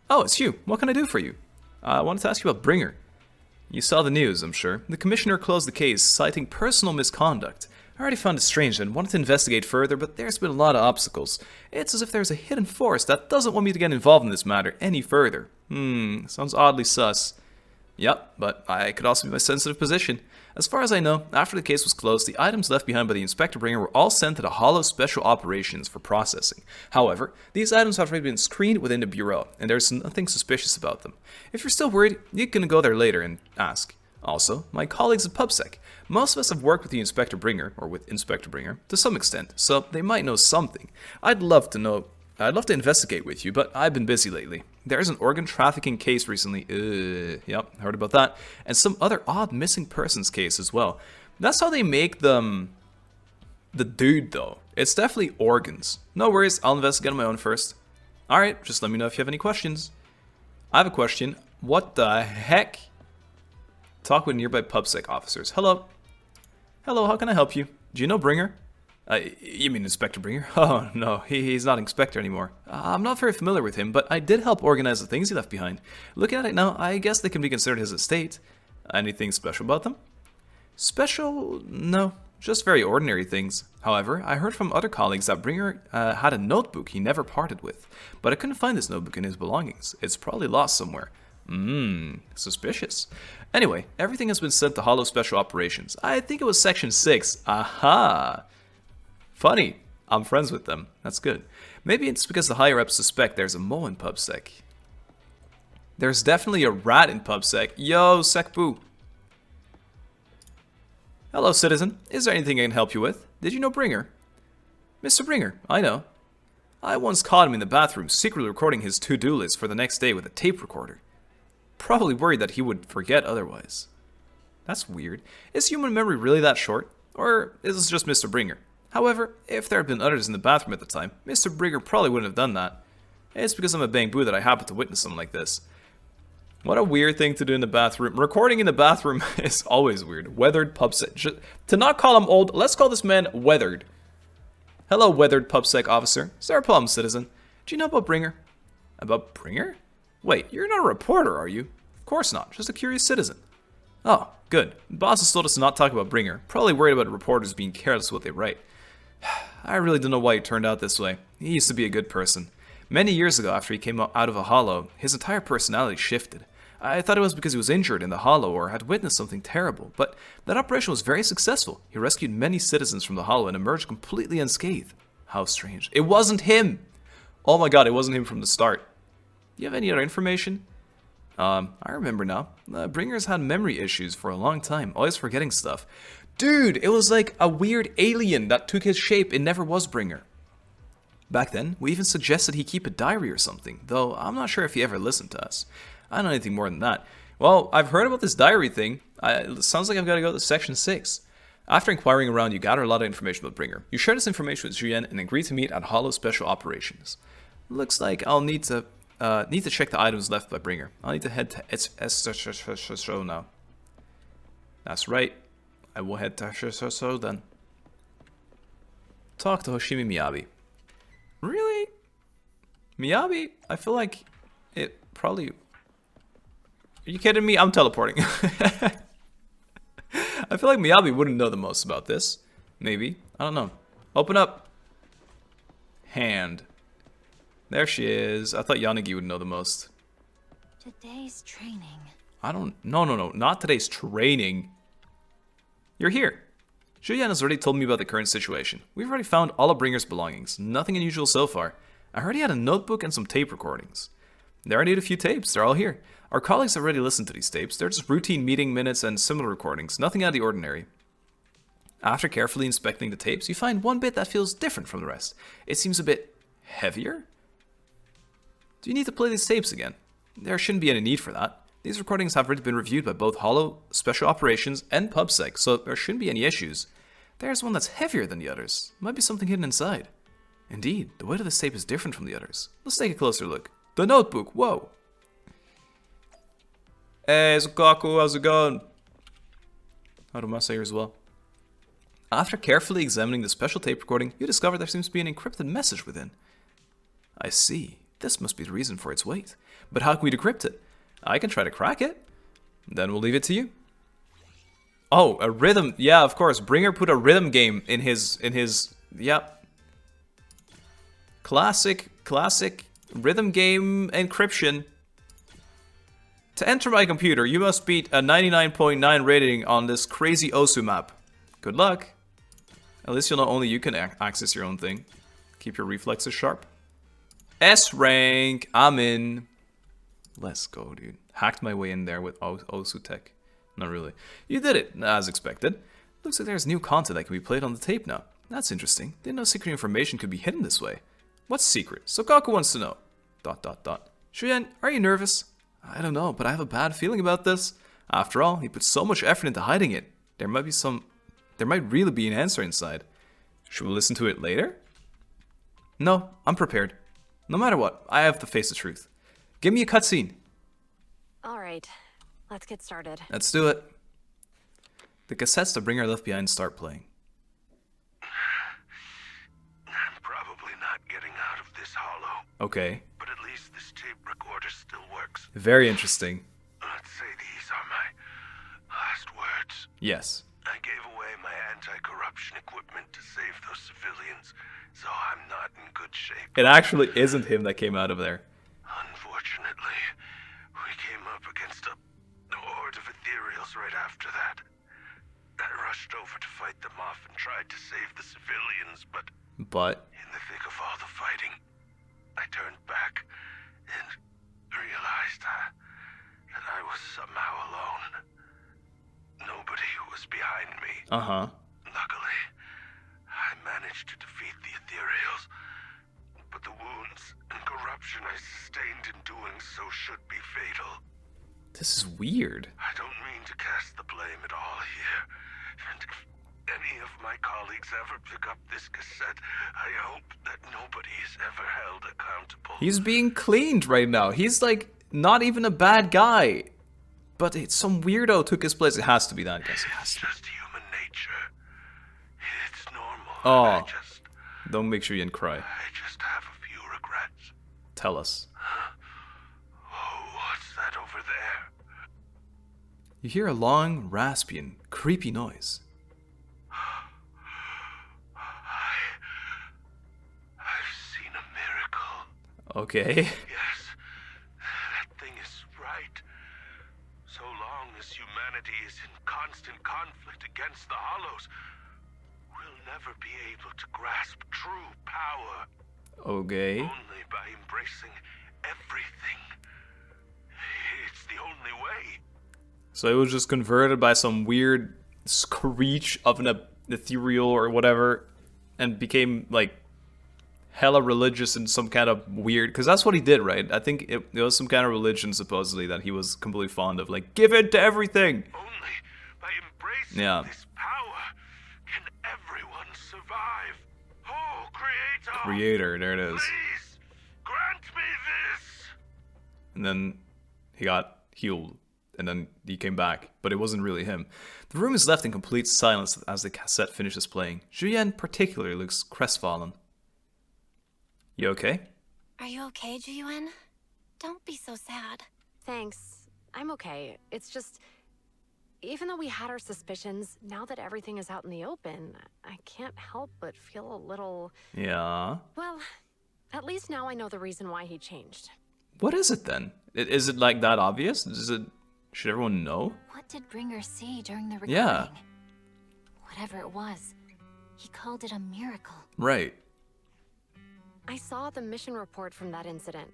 Oh, it's you. What can I do for you? I wanted to ask you about Bringer. You saw the news, I'm sure. The commissioner closed the case, citing personal misconduct. I already found it strange and wanted to investigate further, but there's been a lot of obstacles. It's as if there's a hidden force that doesn't want me to get involved in this matter any further. Sounds oddly sus. Yep, but I could also be my sensitive position. As far as I know, after the case was closed, the items left behind by the Inspector Bringer were all sent to the Hollow Special Operations for processing. However, these items have already been screened within the Bureau, and there's nothing suspicious about them. If you're still worried, you can go there later and ask. Also, my colleagues at PubSec. Most of us have worked with the Inspector Bringer, or with Inspector Bringer, to some extent, so they might know something. I'd love to investigate with you, but I've been busy lately. There's an organ trafficking case recently. Yep, heard about that. And some other odd missing persons case as well. That's how they make them the dude, though. It's definitely organs. No worries, I'll investigate on my own first. Alright, just let me know if you have any questions. I have a question. What the heck? Talk with nearby PubSec officers. Hello. Hello, how can I help you? Do you know Bringer? You mean Inspector Bringer? Oh, no, he's not Inspector anymore. I'm not very familiar with him, but I did help organize the things he left behind. Looking at it now, I guess they can be considered his estate. Anything special about them? Special? No, just very ordinary things. However, I heard from other colleagues that Bringer had a notebook he never parted with, but I couldn't find this notebook in his belongings. It's probably lost somewhere. Suspicious. Anyway, everything has been sent to Hollow Special Operations. I think it was Section 6. Aha! Funny. I'm friends with them. That's good. Maybe it's because the higher-ups suspect there's a mole in PubSec. There's definitely a rat in PubSec. Yo, SecBoo. Hello, citizen. Is there anything I can help you with? Did you know Bringer? Mr. Bringer, I know. I once caught him in the bathroom secretly recording his to-do list for the next day with a tape recorder. Probably worried that he would forget otherwise. That's weird. Is human memory really that short? Or is this just Mr. Bringer? However, if there had been others in the bathroom at the time, Mr. Bringer probably wouldn't have done that. It's because I'm a bang boo that I happened to witness something like this. What a weird thing to do in the bathroom. Recording in the bathroom is always weird. Weathered PubSec. To not call him old, let's call this man Weathered. Hello, Weathered PubSec officer. Is there a problem, citizen? Do you know about Bringer? About Bringer? Wait, you're not a reporter, are you? Of course not. Just a curious citizen. Oh, good. The boss has told us to not talk about Bringer. Probably worried about reporters being careless with what they write. I really don't know why he turned out this way. He used to be a good person. Many years ago, after he came out of a hollow, his entire personality shifted. I thought it was because he was injured in the hollow or had witnessed something terrible, but that operation was very successful. He rescued many citizens from the hollow and emerged completely unscathed. How strange. It wasn't him! Oh my god, it wasn't him from the start. Do you have any other information? I remember now. Bringer's had memory issues for a long time, always forgetting stuff. Dude, it was like a weird alien that took his shape. It never was Bringer. Back then, we even suggested he keep a diary or something, though I'm not sure if he ever listened to us. I don't know anything more than that. Well, I've heard about this diary thing. It sounds like I've got to go to section 6. After inquiring around, you gather a lot of information about Bringer. You share this information with Sienna and agree to meet at Hollow Special Operations. Looks like I'll need to check the items left by Bringer. I'll need to head to show now. That's right. I will head to so then. Talk to Hoshimi Miyabi. Really? Miyabi? I feel like it probably... Are you kidding me? I'm teleporting. I feel like Miyabi wouldn't know the most about this. Maybe. I don't know. Open up. Hand. There she is. I thought Yanagi would know the most. Today's training. I don't... No. Not today's training. You're here. Julian has already told me about the current situation. We've already found all of Bringer's belongings. Nothing unusual so far. I heard he had a notebook and some tape recordings. There I need a few tapes. They're all here. Our colleagues have already listened to these tapes. They're just routine meeting minutes and similar recordings. Nothing out of the ordinary. After carefully inspecting the tapes, you find one bit that feels different from the rest. It seems a bit heavier? Do you need to play these tapes again? There shouldn't be any need for that. These recordings have already been reviewed by both Hollow Special Operations and PubSec, so there shouldn't be any issues. There's one that's heavier than the others. Might be something hidden inside. Indeed, the weight of this tape is different from the others. Let's take a closer look. The notebook, whoa! Hey, Zukaku, how's it going? How do I say as well? After carefully examining the special tape recording, you discover there seems to be an encrypted message within. I see. This must be the reason for its weight. But how can we decrypt it? I can try to crack it. Then we'll leave it to you. Oh, a rhythm. Yeah, of course. Bringer put a rhythm game in his, yep. Classic rhythm game encryption. To enter my computer, you must beat a 99.9 rating on this crazy Osu map. Good luck. At least you'll know only you can access your own thing. Keep your reflexes sharp. S rank. I'm in. Let's go, dude. Hacked my way in there with Osu tech. Not really. You did it, as expected. Looks like there's new content that can be played on the tape now. That's interesting. Didn't know secret information could be hidden this way. What's secret? Sokaku wants to know. ... Shuyen, are you nervous? I don't know, but I have a bad feeling about this. After all, he put so much effort into hiding it. There might really be an answer inside. Should we listen to it later? No, I'm prepared. No matter what, I have to face the truth. Give me a cutscene. Alright, let's get started. Let's do it. The cassettes to Bringer left behind start playing. I'm probably not getting out of this hollow. Okay. But at least this tape recorder still works. Very interesting. Let's say these are my last words. Yes. I gave away my anti-corruption equipment to save those civilians, so I'm not in good shape. It actually isn't him that came out of there. Unfortunately, we came up against a horde of ethereals right after that. I rushed over to fight them off and tried to save the civilians, but in the thick of all the fighting, I turned back and realized that I was somehow alone. Nobody was behind me. Luckily, I managed to defeat the ethereals, but the disruption I sustained in doing so should be fatal. This is weird. I don't mean to cast the blame at all here. And if any of my colleagues ever pick up this cassette, I hope that nobody is ever held accountable. He's being cleaned right now. He's like not even a bad guy. But it's some weirdo took his place. It has to be that, I guess. It has to be. It's just human nature. It's normal. Oh, don't make sure you cry. I just have a few regrets. Tell us. Oh, what's that over there? You hear a long, raspy, and creepy noise. I've seen a miracle. Okay. Yes, that thing is right. So long as humanity is in constant conflict against the Hollows, we'll never be able to grasp true power. Okay. Only by embracing everything. It's the only way. So it was just converted by some weird screech of an ethereal or whatever, and became like hella religious in some kind of weird, because that's what he did, right? I think it was some kind of religion supposedly that he was completely fond of, like give in to everything. Only by embracing this power can everyone survive. Oh, Creator, there it is. Please grant me this. And then he got healed, and then he came back, but it wasn't really him. The room is left in complete silence as the cassette finishes playing. Julien particularly looks crestfallen. You okay? Are you okay, Jiyuan? Don't be so sad. Thanks. I'm okay. It's just, even though we had our suspicions, now that everything is out in the open, I can't help but feel a little... Yeah. Well, at least now I know the reason why he changed. What is it then? Is it like that obvious? Should everyone know? What did Bringer see during the recording? Yeah. Whatever it was, he called it a miracle. Right. I saw the mission report from that incident.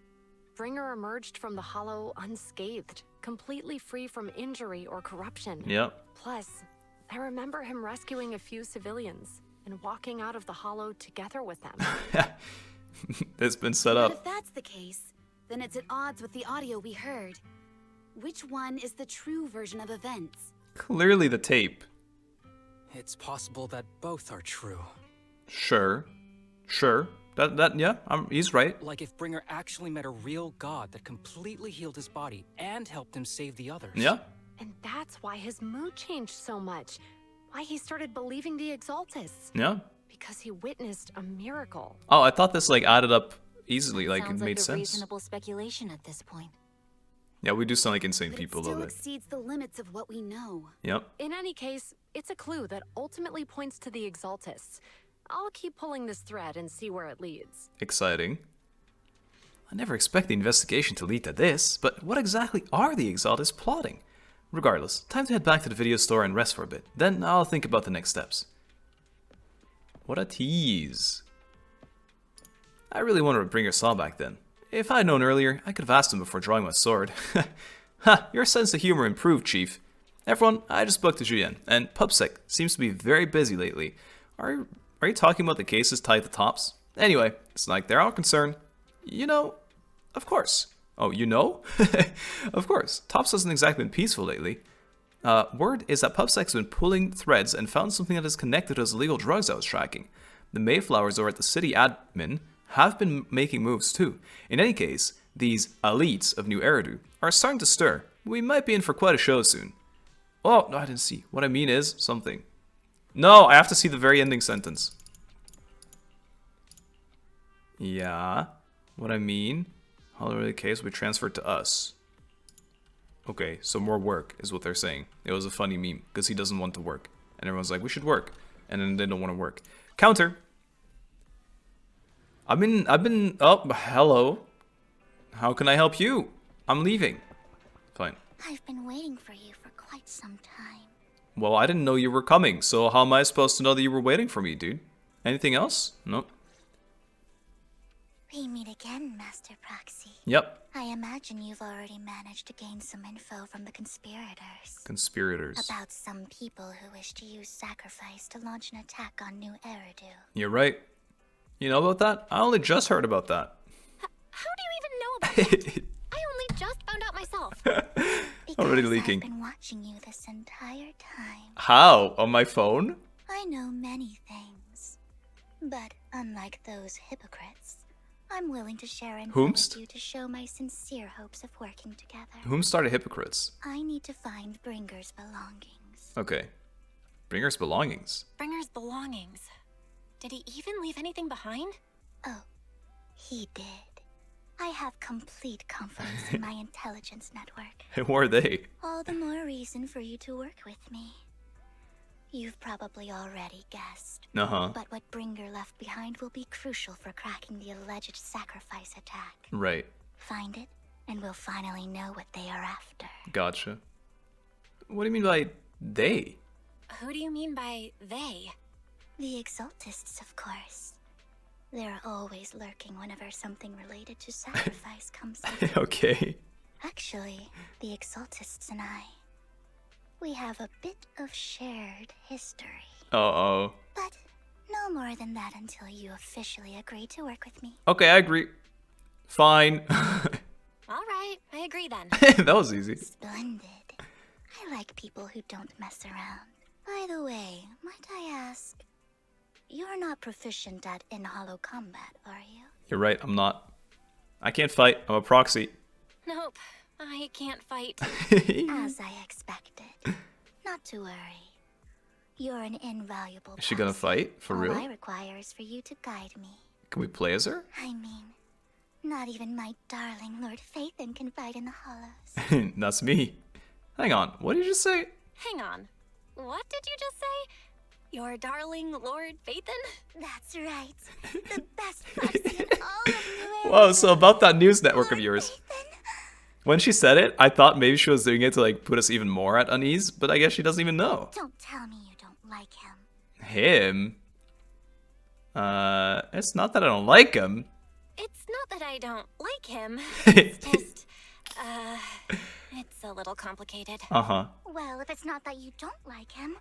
Bringer emerged from the Hollow unscathed, completely free from injury or corruption. Yep. Plus, I remember him rescuing a few civilians and walking out of the Hollow together with them. It's been set But up. if that's the case, then it's at odds with the audio we heard. Which one is the true version of events? Clearly the tape. It's possible that both are true. Sure. Yeah, he's right. Like if Bringer actually met a real god that completely healed his body and helped him save the others. Yeah. And that's why his mood changed so much. Why he started believing the Exaltists. Yeah. Because he witnessed a miracle. Oh, I thought this like added up easily, like it Sounds made like a sense. reasonable speculation at this point. Yeah, we do sound like insane But people it a still little bit. exceeds the limits of what we know. Yep. In any case, it's a clue that ultimately points to the Exaltists. I'll keep pulling this thread and see where it leads. Exciting. I never expect the investigation to lead to this, but what exactly are the Exaltists plotting? Regardless, time to head back to the video store and rest for a bit. Then I'll think about the next steps. What a tease. I really wanted to bring your saw back then. If I'd known earlier, I could have asked him before drawing my sword. Ha, your sense of humor improved, Chief. Everyone, I just spoke to Julien, and PubSec seems to be very busy lately. Are you talking about the cases tied to Tops? Anyway, it's like they're all concerned. You know, of course. Oh, you know? Of course. Tops hasn't exactly been peaceful lately. Word is that PubSec's been pulling threads and found something that is connected to those illegal drugs I was tracking. The Mayflowers over at the city admin have been making moves too. In any case, these elites of New Eridu are starting to stir. We might be in for quite a show soon. Oh, no, I didn't see. What I mean is something. No, I have to see the very ending sentence. Yeah. What I mean, Hollow case will be transferred to us. Okay, so more work is what they're saying. It was a funny meme because he doesn't want to work, and everyone's like, "We should work," and then they don't want to work. Counter. I've been. Oh, hello. How can I help you? I'm leaving. Fine. I've been waiting for you for quite some time. Well, I didn't know you were coming, so how am I supposed to know that you were waiting for me, dude? Anything else? Nope. We meet again, Master Proxy. Yep. I imagine you've already managed to gain some info from the conspirators. Conspirators. About some people who wish to use sacrifice to launch an attack on New Eridu. You're right. You know about that? I only just heard about that. How do you even I only just found out myself. Already Because leaking. I've been watching you this entire time. How? On my phone? I know many things. But unlike those hypocrites, I'm willing to share info Whomst? with you to show my sincere hopes of working together. Whom started hypocrites? I need to find Bringer's belongings. Okay. Bringer's belongings. Bringer's belongings. Did he even leave anything behind? Oh, he did. I have complete confidence in my intelligence network. Who are they? All the more reason for you to work with me. You've probably already guessed. Uh-huh. But what Bringer left behind will be crucial for cracking the alleged sacrifice attack. Right. Find it, and we'll finally know what they are after. Gotcha. What do you mean by they? Who do you mean by they? The Exaltists, of course. They're always lurking whenever something related to sacrifice comes up. Okay. Actually, the Exaltists and I, we have a bit of shared history. Uh-oh. But no more than that until you officially agree to work with me. Okay, I agree. Fine. All right, I agree then. That was easy. Splendid. I like people who don't mess around. By the way, might I ask, you're not proficient at in-hollow combat, are you? You're right, I'm not. I can't fight. I'm a proxy. Nope, I can't fight. As I expected. Not to worry. You're an invaluable Is she gonna fight? For All real? I require is for you to guide me. Can we play as her? I mean, not even my darling Lord Phaethon can fight in the hollows. That's me. Hang on, what did you just say? Hang on. What did you just say? Your darling Lord Phaethon? That's right. The best proxy in all of New Whoa, so about that news network of yours. When she said it, I thought maybe she was doing it to like put us even more at unease, but I guess she doesn't even know. Don't tell me you don't like him. Him? It's not that I don't like him. It's not that I don't like him. It's just, it's a little complicated. Uh-huh. Well, if it's not that you don't like him,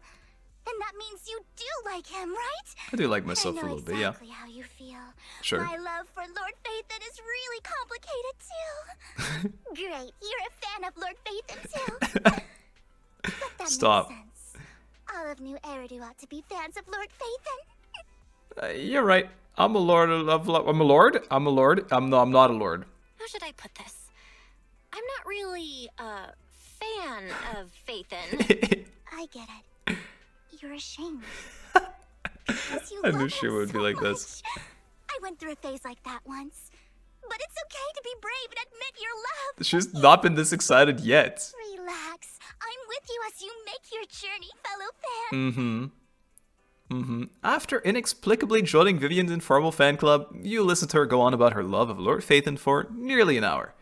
then that means you do like him, right? I do like myself a I know little bit, yeah. exactly how you feel. Sure. My love for Lord Phaethon is really complicated too. Great, you're a fan of Lord Phaethon too. But that Stop. makes sense. All of New Eridu ought to be fans of Lord Phaethon. You're right. I'm a lord of... I'm a lord? I'm a lord? I'm not a lord. How should I put this? I'm not really a fan of Phaethon. I get it. You're ashamed. I knew she would be like this. I went through a phase like that once. But it's okay to be brave and admit your love. She's not been this excited yet. Relax. I'm with you as you make your journey, fellow fan. After inexplicably joining Vivian's informal fan club, you listen to her go on about her love of Lord Phaethon for nearly an hour.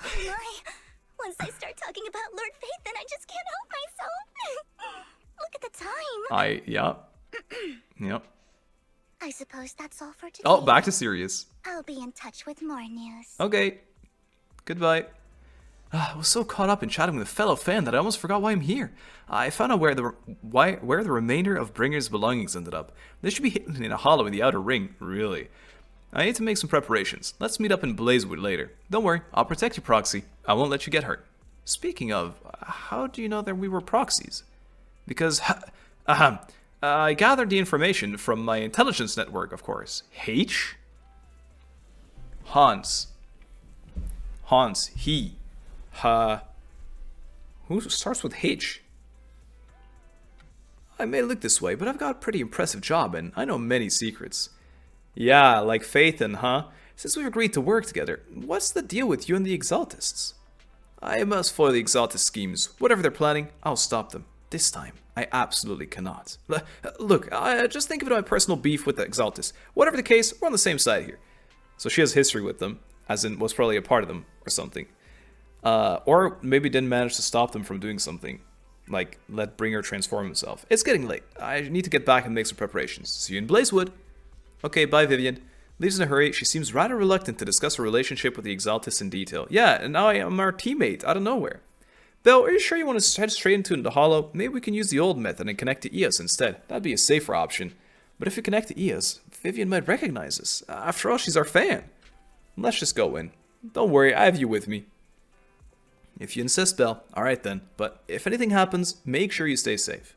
Oh my. Once I start talking about Lord Phaethon, I just can't help myself. Look at the time. Yep. I suppose that's all for today. Oh, back to serious. I'll be in touch with more news. Okay. Goodbye. I was so caught up in chatting with a fellow fan that I almost forgot why I'm here. I found out where the remainder of Bringer's belongings ended up. They should be hidden in a hollow in the outer ring, really. I need to make some preparations. Let's meet up in Blazewood later. Don't worry, I'll protect you, Proxy. I won't let you get hurt. Speaking of, how do you know that we were proxies? Because, I gathered the information from my intelligence network, of course. H? Hans. He. Who starts with H? I may look this way, but I've got a pretty impressive job and I know many secrets. Yeah, like Phaethon, huh? Since we've agreed to work together, what's the deal with you and the Exaltists? I must foil the Exaltist schemes. Whatever they're planning, I'll stop them. This time, I absolutely cannot. Look, just think of it as my personal beef with the Exaltists. Whatever the case, we're on the same side here. So she has history with them, as in was probably a part of them or something. Or maybe didn't manage to stop them from doing something. Like, let Bringer transform himself. It's getting late. I need to get back and make some preparations. See you in Blazewood. Okay, bye Vivian. Leaves in a hurry. She seems rather reluctant to discuss her relationship with the Exaltists in detail. Yeah, and now I am our teammate out of nowhere. Bill, are you sure you want to head straight into the hollow? Maybe we can use the old method and connect to Eos instead. That'd be a safer option. But if we connect to Eos, Vivian might recognize us. After all, she's our fan. Let's just go in. Don't worry, I have you with me. If you insist, Belle. Alright then. But if anything happens, make sure you stay safe.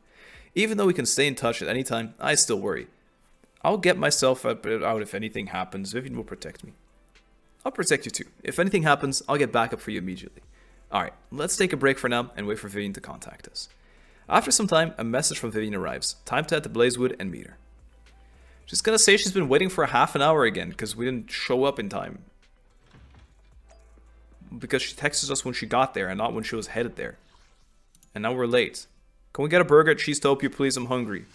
Even though we can stay in touch at any time, I still worry. I'll get myself out if anything happens. Vivian will protect me. I'll protect you too. If anything happens, I'll get backup for you immediately. Alright, let's take a break for now and wait for Vivian to contact us. After some time, a message from Vivian arrives. Time to head to Blazewood and meet her. She's gonna say she's been waiting for half an hour again because we didn't show up in time. Because she texted us when she got there and not when she was headed there. And now we're late. Can we get a burger at Cheesetopia, please? I'm hungry.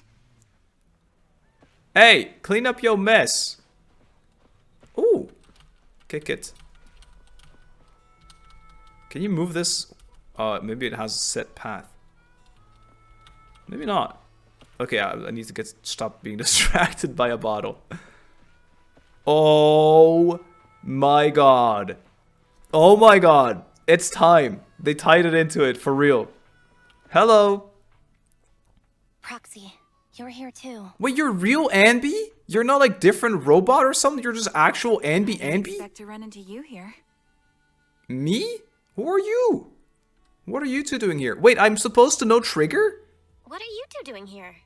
Hey, clean up your mess. Ooh. Kick it. Can you move this? Maybe it has a set path. Maybe not. Okay, I need to stop being distracted by a bottle. Oh my god. Oh my god. It's time. They tied it into it for real. Hello. Proxy, you're here too. Wait, you're real Anby? You're not like different robot or something? You're just actual Anby? I didn't expect to run into you here. Me? Who are you? What are you two doing here? Wait, I'm supposed to know Trigger? What are you two doing here?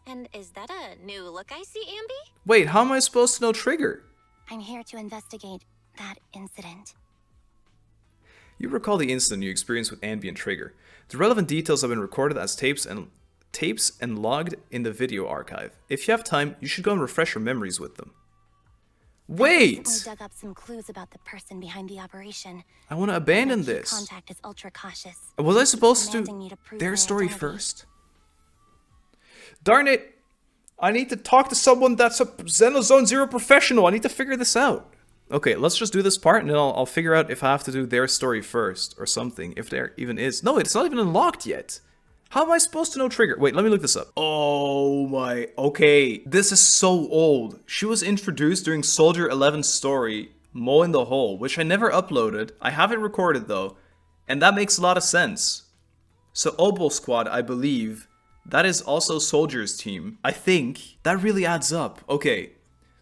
And is that a new look I see, Anby? Wait, how am I supposed to know Trigger? I'm here to investigate that incident. You recall the incident you experienced with Anby and Trigger. The relevant details have been recorded as tapes and logged in the video archive. If you have time, you should go and refresh your memories with them. Wait! I dug up some clues about the person behind the operation. I want to abandon this. Contact is ultra cautious. Was I supposed to do their story first? Darn it! I need to talk to someone that's a Xenozone Zero professional. I need to figure this out. Okay, let's just do this part and then I'll figure out if I have to do their story first or something. If there even is. No, it's not even unlocked yet. How am I supposed to know Trigger? Wait, let me look this up. Oh my... Okay, this is so old. She was introduced during Soldier 11's story, Mo in the Hole, which I never uploaded. I have it recorded though. And that makes a lot of sense. So Obo Squad, I believe, that is also Soldier's team. I think that really adds up. Okay,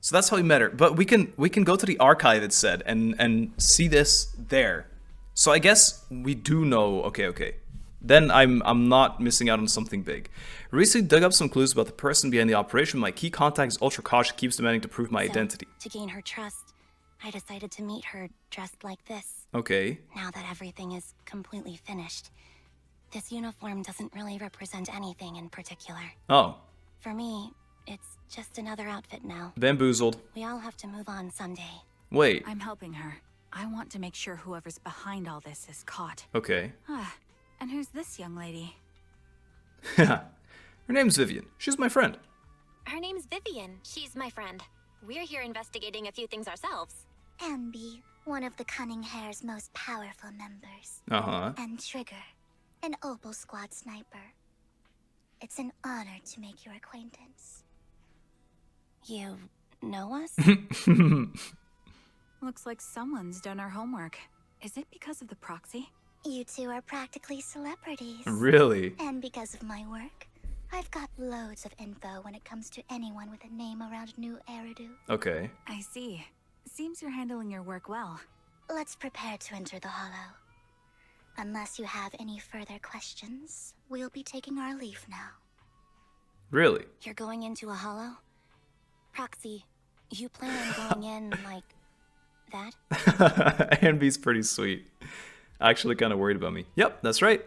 so that's how we met her. But we can go to the archive, it said, and see this there. So I guess we do know. Okay. Then I'm not missing out on something big. Recently dug up some clues about the person behind the operation. My key contact is ultra cautious, keeps demanding to prove my identity. To gain her trust, I decided to meet her dressed like this. Okay. Now that everything is completely finished, this uniform doesn't really represent anything in particular. Oh. For me, it's just another outfit now. Bamboozled. We all have to move on someday. Wait. I'm helping her. I want to make sure whoever's behind all this is caught. Okay. And who's this young lady? Her name's Vivian. She's my friend. Her name's Vivian. She's my friend. We're here investigating a few things ourselves. Anby, one of the Cunning Hair's most powerful members. Uh-huh. And Trigger, an Opal Squad sniper. It's an honor to make your acquaintance. You know us? Looks like someone's done our homework. Is it because of the proxy? You two are practically celebrities. Really? And because of my work, I've got loads of info when it comes to anyone with a name around New Eridu. Okay. I see. Seems you're handling your work well. Let's prepare to enter the Hollow. Unless you have any further questions, we'll be taking our leave now. Really? You're going into a Hollow? Proxy, you plan on going in like that? Anby's pretty sweet. Actually kind of worried about me. Yep, that's right.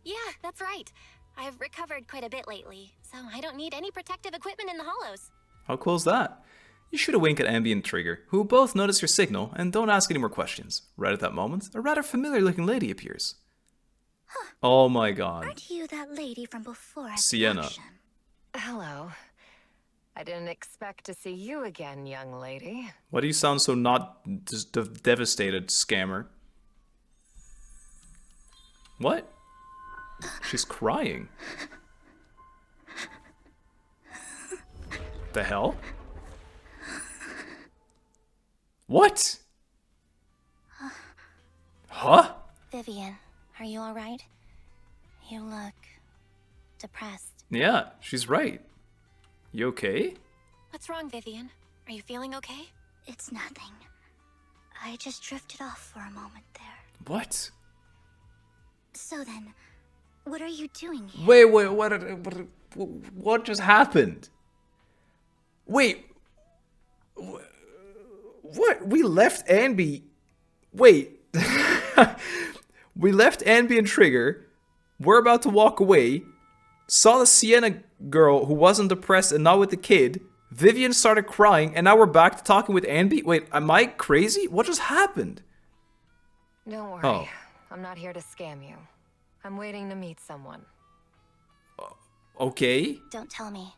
Yeah, that's right. I've recovered quite a bit lately, so I don't need any protective equipment in the Hollows. How cool is that? You shoot a wink at Anby and Trigger, who both notice your signal and don't ask any more questions. Right at that moment, a rather familiar-looking lady appears. Huh. Oh my god. Aren't you that lady from before? Sienna. Hello. I didn't expect to see you again, young lady. Why do you sound so not devastated, scammer? What? She's crying. The hell? What? Huh? Vivian, are you alright? You look depressed. Yeah, she's right. You okay? What's wrong, Vivian? Are you feeling okay? It's nothing. I just drifted off for a moment there. What? So then, what are you doing here? Wait, what just happened? Wait. What? We left Anby. Wait. We left Anby and Trigger. We're about to walk away. Saw the Sienna girl who wasn't depressed and not with the kid. Vivian started crying, and now we're back to talking with Anby. Wait, am I crazy? What just happened? Don't worry. Oh. I'm not here to scam you. I'm waiting to meet someone. Okay. Don't tell me.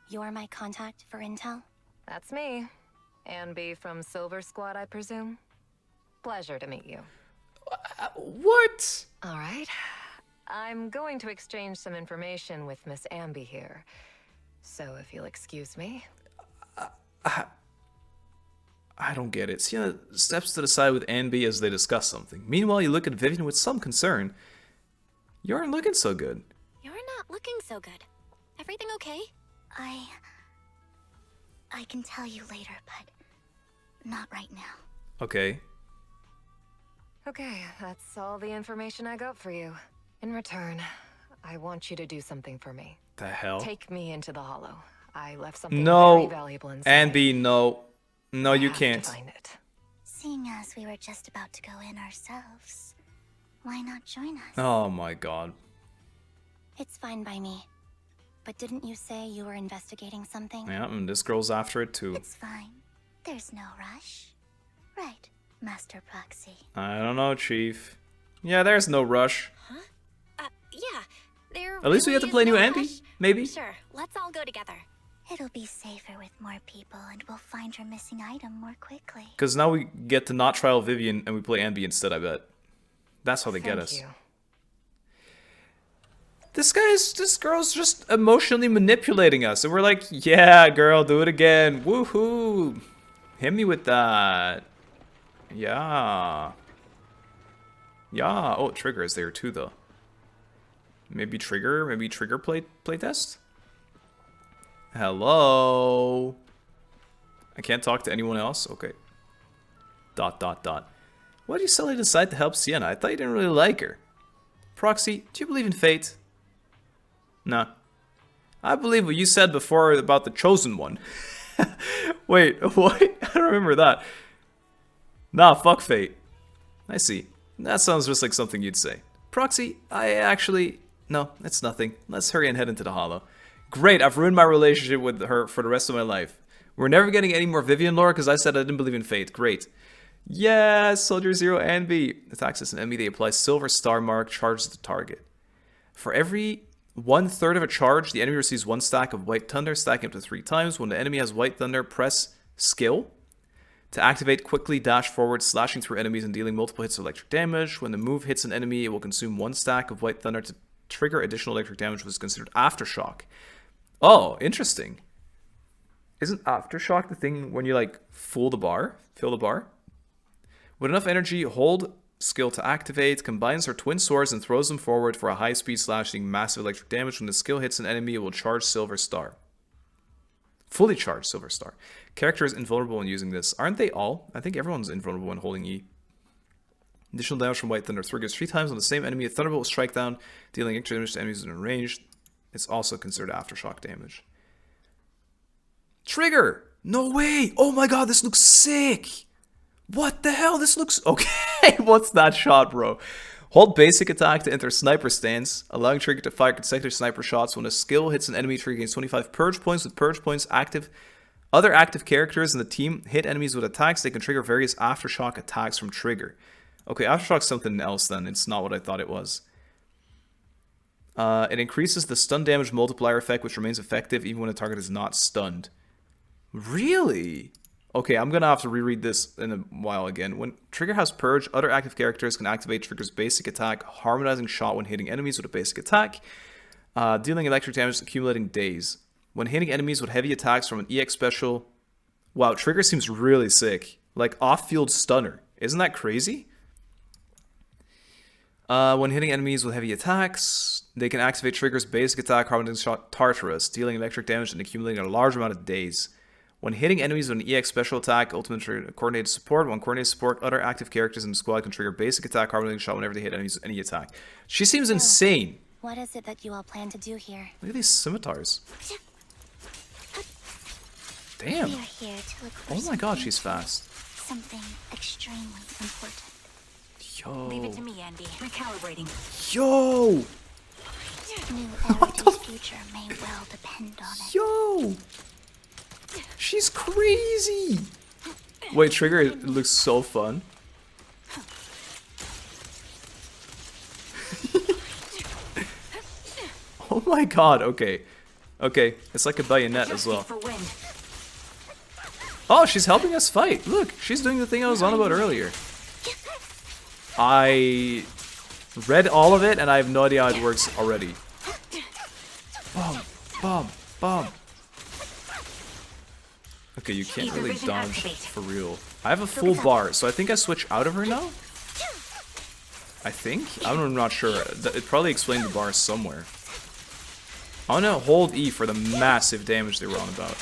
You're my contact for intel? That's me. Anby from Silver Squad, I presume. Pleasure to meet you. What? All right. I'm going to exchange some information with Miss Anby here. So if you'll excuse me. I don't get it. Sienna steps to the side with Anby as they discuss something. Meanwhile, you look at Vivian with some concern. You aren't looking so good. You're not looking so good. Everything okay? I can tell you later, but not right now. Okay. Okay, that's all the information I got for you. In return, I want you to do something for me. The hell? Take me into the Hollow. I left something very valuable inside. Anby, no. No, you can't. To find it. Seeing as we were just about to go in ourselves, why not join us? Oh my god. It's fine by me. But didn't you say you were investigating something? Yeah, and this girl's after it too. It's fine. There's no rush. Right, Master Proxy. I don't know, Chief. Yeah, there's no rush. Huh? Yeah. There At least we really get to play is new no Anby, rush. maybe? Sure, let's all go together. It'll be safer with more people, and we'll find your missing item more quickly. Because now we get to not trial Vivian and we play Anby instead, I bet. That's how they get us. You. This girl's just emotionally manipulating us. And we're like, yeah, girl, do it again. Woohoo. Hit me with that. Yeah. Yeah. Oh, Trigger is there too, though. Maybe Trigger playtest? Hello. I can't talk to anyone else? Okay. ... Why did you suddenly decide to help Sienna? I thought you didn't really like her. Proxy, do you believe in fate? Nah. I believe what you said before about the chosen one. Wait, what? I don't remember that. Nah, fuck fate. I see. That sounds just like something you'd say. Proxy, I actually... No, it's nothing. Let's hurry and head into the Hollow. Great, I've ruined my relationship with her for the rest of my life. We're never getting any more Vivian lore because I said I didn't believe in fate. Great. Yes, Soldier Zero Anby. Attacks as an enemy, they apply silver star mark, charges the target. For every 1/3 of a charge, the enemy receives 1 stack of White Thunder, stacking up to 3 times. When the enemy has White Thunder, press skill to activate quickly dash forward, slashing through enemies and dealing multiple hits of electric damage. When the move hits an enemy, it will consume 1 stack of White Thunder to trigger additional electric damage, which is considered aftershock. Oh, interesting. Isn't aftershock the thing when you like fill the bar? With enough energy, hold skill to activate, combines her twin swords and throws them forward for a high speed slash, dealing massive electric damage. When the skill hits an enemy, it will charge Silver Star. Fully charged Silver Star. Character is invulnerable when using this. Aren't they all? I think everyone's invulnerable when holding E. Additional damage from White Thunder triggers 3 times on the same enemy. A Thunderbolt will strike down, dealing extra damage to enemies in range. It's also considered aftershock damage. Trigger! No way! Oh my god, this looks sick! What the hell? This looks... Okay, what's that shot, bro? Hold basic attack to enter sniper stance, allowing Trigger to fire consecutive sniper shots. When a skill hits an enemy, Trigger gains 25 purge points. With purge points active, other active characters in the team hit enemies with attacks. They can trigger various aftershock attacks from Trigger. Okay, aftershock's something else then. It's not what I thought it was. It increases the stun damage multiplier effect, which remains effective even when a target is not stunned. Really? Okay, I'm gonna have to reread this in a while again. When Trigger has Purge, other active characters can activate Trigger's basic attack, harmonizing shot when hitting enemies with a basic attack, dealing electric damage, accumulating days. When hitting enemies with heavy attacks from an EX special... Wow, Trigger seems really sick. Like, off-field stunner. Isn't that crazy? When hitting enemies with heavy attacks, they can activate Trigger's basic attack, harmonizing shot Tartarus, dealing electric damage and accumulating a large amount of days. When hitting enemies with an EX special attack, ultimate trigger coordinated support. When coordinated support, other active characters in the squad can trigger basic attack, harming shot whenever they hit enemies with any attack. She seems insane. What is it that you all plan to do here? Look at these scimitars. Damn. We are here to look for Oh my god, she's fast. something extremely important. Yo. Leave it to me, Andy. Recalibrating. Yo. New Erity's future may well depend on it. Yo. She's crazy. Wait, trigger, it looks so fun. Oh my god, okay. Okay, it's like a bayonet as well. Oh, she's helping us fight. Look, she's doing the thing I was on about earlier. I read all of it and I have no idea how it works already. Bomb, bomb, bomb. Okay, you can't really dodge for real. I have a full bar, so I think I switch out of her now? I think? I'm not sure. It probably explained the bar somewhere. I want to hold E for the massive damage they were on about.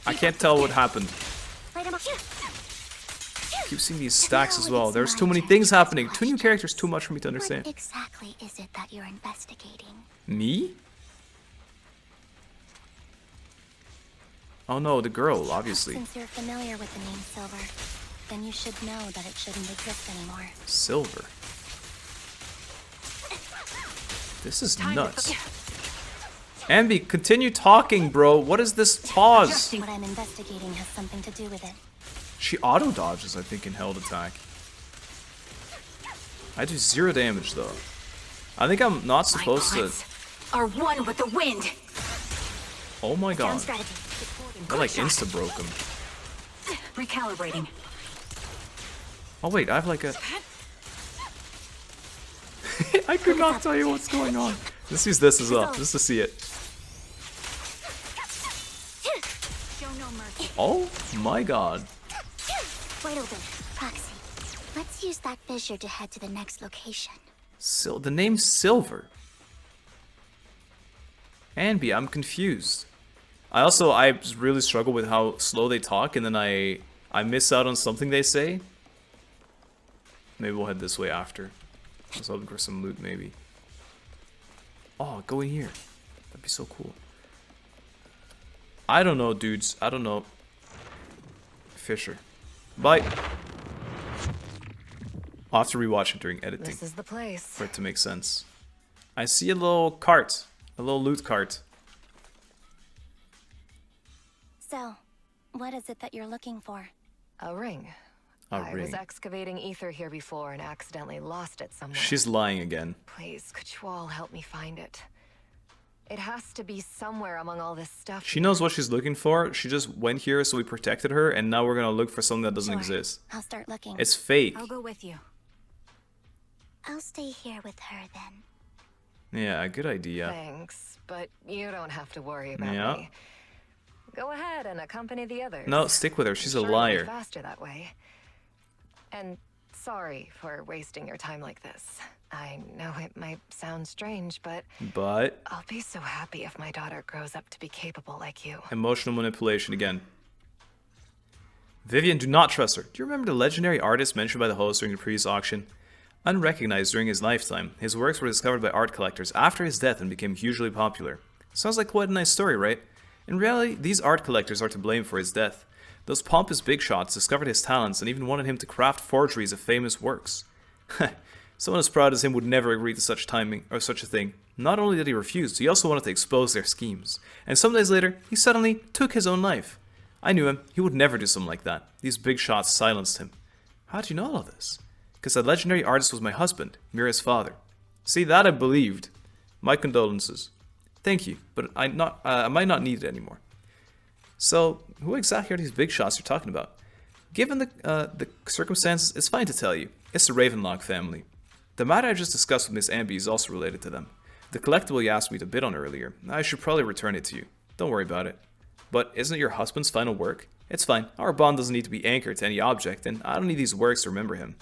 I can't tell what happened. Keep seeing these stacks as well. There's too many things happening. 2 new characters, too much for me to understand. What exactly is it that you're investigating? Me? Oh no, the girl, obviously. Since you're familiar with the name Silver, then you should know that it shouldn't exist anymore. Silver. This is nuts. Anby, continue talking, bro. What is this pause? What I'm investigating has something to do with it. She auto dodges, I think, in held attack. I do 0 damage though. I think I'm not supposed to. Are one with the wind. Oh my god. I like insta broke him. Recalibrating. Oh wait, I have like a. I could not tell you what's going on. Let's use this as well, just to see it. Oh my god. Wide open. Proxy. Let's use that fissure to head to the next location. The name's Silver. Anby, I'm confused. I really struggle with how slow they talk, and then I miss out on something they say. Maybe we'll head this way after. I was hoping for some loot, maybe. Oh, go in here. That'd be so cool. I don't know, dudes. I don't know. Fisher. Bye. I'll have to rewatch it during editing. This is the place. For it to make sense. I see a little cart. A little loot cart. So, what is it that you're looking for? A ring. I was excavating ether here before and accidentally lost it somewhere. She's lying again. Please, could you all help me find it? It has to be somewhere among all this stuff. She knows what she's looking for. She just went here, so we protected her, and now we're gonna look for something that doesn't exist. I'll start looking. It's fake. I'll go with you. I'll stay here with her then. Yeah, good idea. Thanks, but you don't have to worry about me. Go ahead and accompany the others. No, stick with her. She's a Sure it'll be liar. faster that way. And sorry for wasting your time like this. I know it might sound strange, but I'll be so happy if my daughter grows up to be capable like you. Emotional manipulation again. Vivian, do not trust her. Do you remember the legendary artist mentioned by the host during the previous auction? Unrecognized during his lifetime, his works were discovered by art collectors after his death and became hugely popular. Sounds like quite a nice story, right? In reality, these art collectors are to blame for his death. Those pompous big shots discovered his talents and even wanted him to craft forgeries of famous works. Someone as proud as him would never agree to such timing or such a thing. Not only did he refuse, he also wanted to expose their schemes. And some days later, he suddenly took his own life. I knew him. He would never do something like that. These big shots silenced him. How did you know all of this? Because that legendary artist was my husband, Mira's father. See, that I believed. My condolences. Thank you, but I might not need it anymore. So, who exactly are these big shots you're talking about? Given the circumstances, it's fine to tell you. It's the Ravenlock family. The matter I just discussed with Miss Anby is also related to them. The collectible you asked me to bid on earlier, I should probably return it to you. Don't worry about it. But isn't it your husband's final work? It's fine. Our bond doesn't need to be anchored to any object, and I don't need these works to remember him.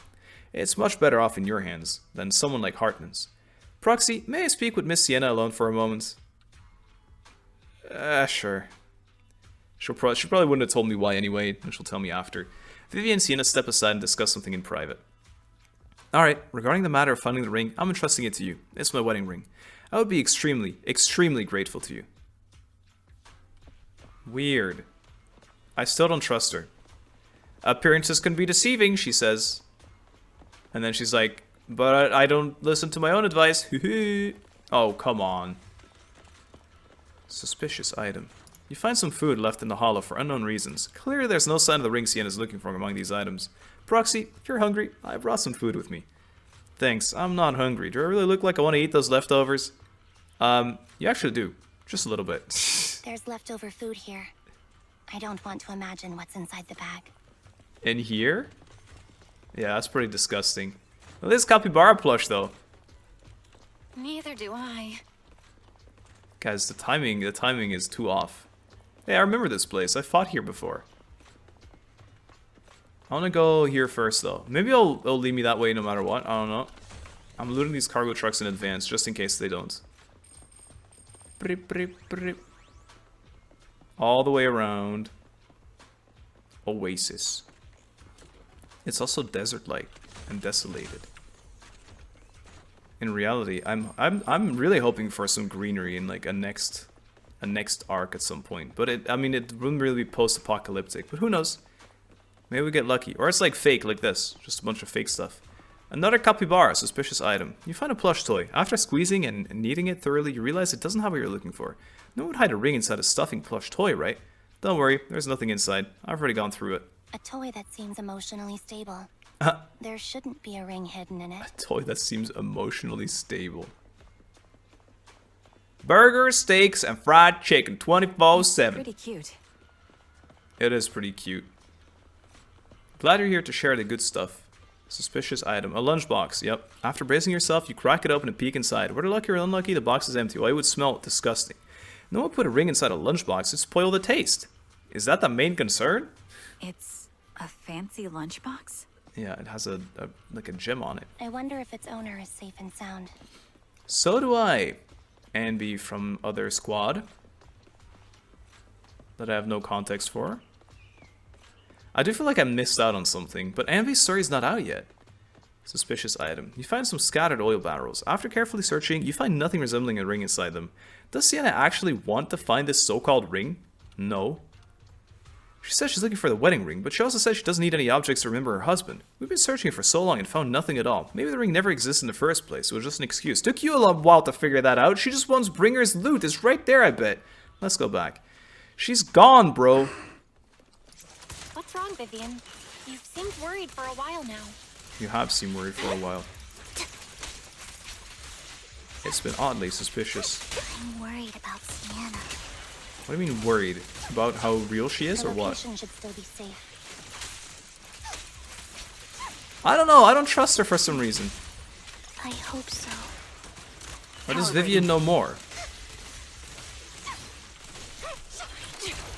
It's much better off in your hands than someone like Hartman's. Proxy, may I speak with Miss Sienna alone for a moment? Sure. She probably wouldn't have told me why anyway, and she'll tell me after. Vivian and Sienna step aside and discuss something in private. Alright, regarding the matter of finding the ring, I'm entrusting it to you. It's my wedding ring. I would be extremely, extremely grateful to you. Weird. I still don't trust her. Appearances can be deceiving, she says. And then she's like, but I don't listen to my own advice. Oh, come on. Suspicious item. You find some food left in the hollow for unknown reasons. Clearly there's no sign of the ring Sienna is looking for among these items. Proxy, if you're hungry, I brought some food with me. Thanks, I'm not hungry. Do I really look like I want to eat those leftovers? You actually do. Just a little bit. There's leftover food here. I don't want to imagine what's inside the bag. In here? Yeah, that's pretty disgusting. Well, this capybara plush, though. Neither do I. Guys, the timing is too off. Hey, I remember this place. I fought here before. I want to go here first, though. Maybe it'll lead me that way no matter what. I don't know. I'm looting these cargo trucks in advance, just in case they don't. All the way around. Oasis. It's also desert-like and desolated. In reality, I'm really hoping for some greenery in like a next arc at some point. But I mean, it wouldn't really be post-apocalyptic. But who knows? Maybe we get lucky. Or it's like fake, like this. Just a bunch of fake stuff. Another capybara, suspicious item. You find a plush toy. After squeezing and kneading it thoroughly, you realize it doesn't have what you're looking for. No one would hide a ring inside a stuffing plush toy, right? Don't worry, there's nothing inside. I've already gone through it. A toy that seems emotionally stable. There shouldn't be a ring hidden in it. A toy that seems emotionally stable. Burgers, steaks, and fried chicken 24/7. Pretty cute. It is pretty cute. Glad you're here to share the good stuff. Suspicious item. A lunchbox. Yep. After bracing yourself, you crack it open and peek inside. Whether lucky or unlucky, the box is empty. Why, it would smell disgusting. No one put a ring inside a lunchbox to spoil the taste. Is that the main concern? It's a fancy lunchbox? Yeah, it has like a gem on it. I wonder if its owner is safe and sound. So do I. Anby from other squad. That I have no context for. I do feel like I missed out on something, but Anby's story's not out yet. Suspicious item. You find some scattered oil barrels. After carefully searching, you find nothing resembling a ring inside them. Does Sienna actually want to find this so-called ring? No. She says she's looking for the wedding ring, but she also says she doesn't need any objects to remember her husband. We've been searching for so long and found nothing at all. Maybe the ring never existed in the first place. It was just an excuse. Took you a long while to figure that out. She just wants Bringer's loot. It's right there, I bet. Let's go back. She's gone, bro. What's wrong, Vivian? You've seemed worried for a while now. You have seemed worried for a while. It's been oddly suspicious. I'm worried about Sienna. What do you mean worried? About how real she is, or what? The location should still be safe. I don't know. I don't trust her for some reason. I hope so. Or does Vivian know more?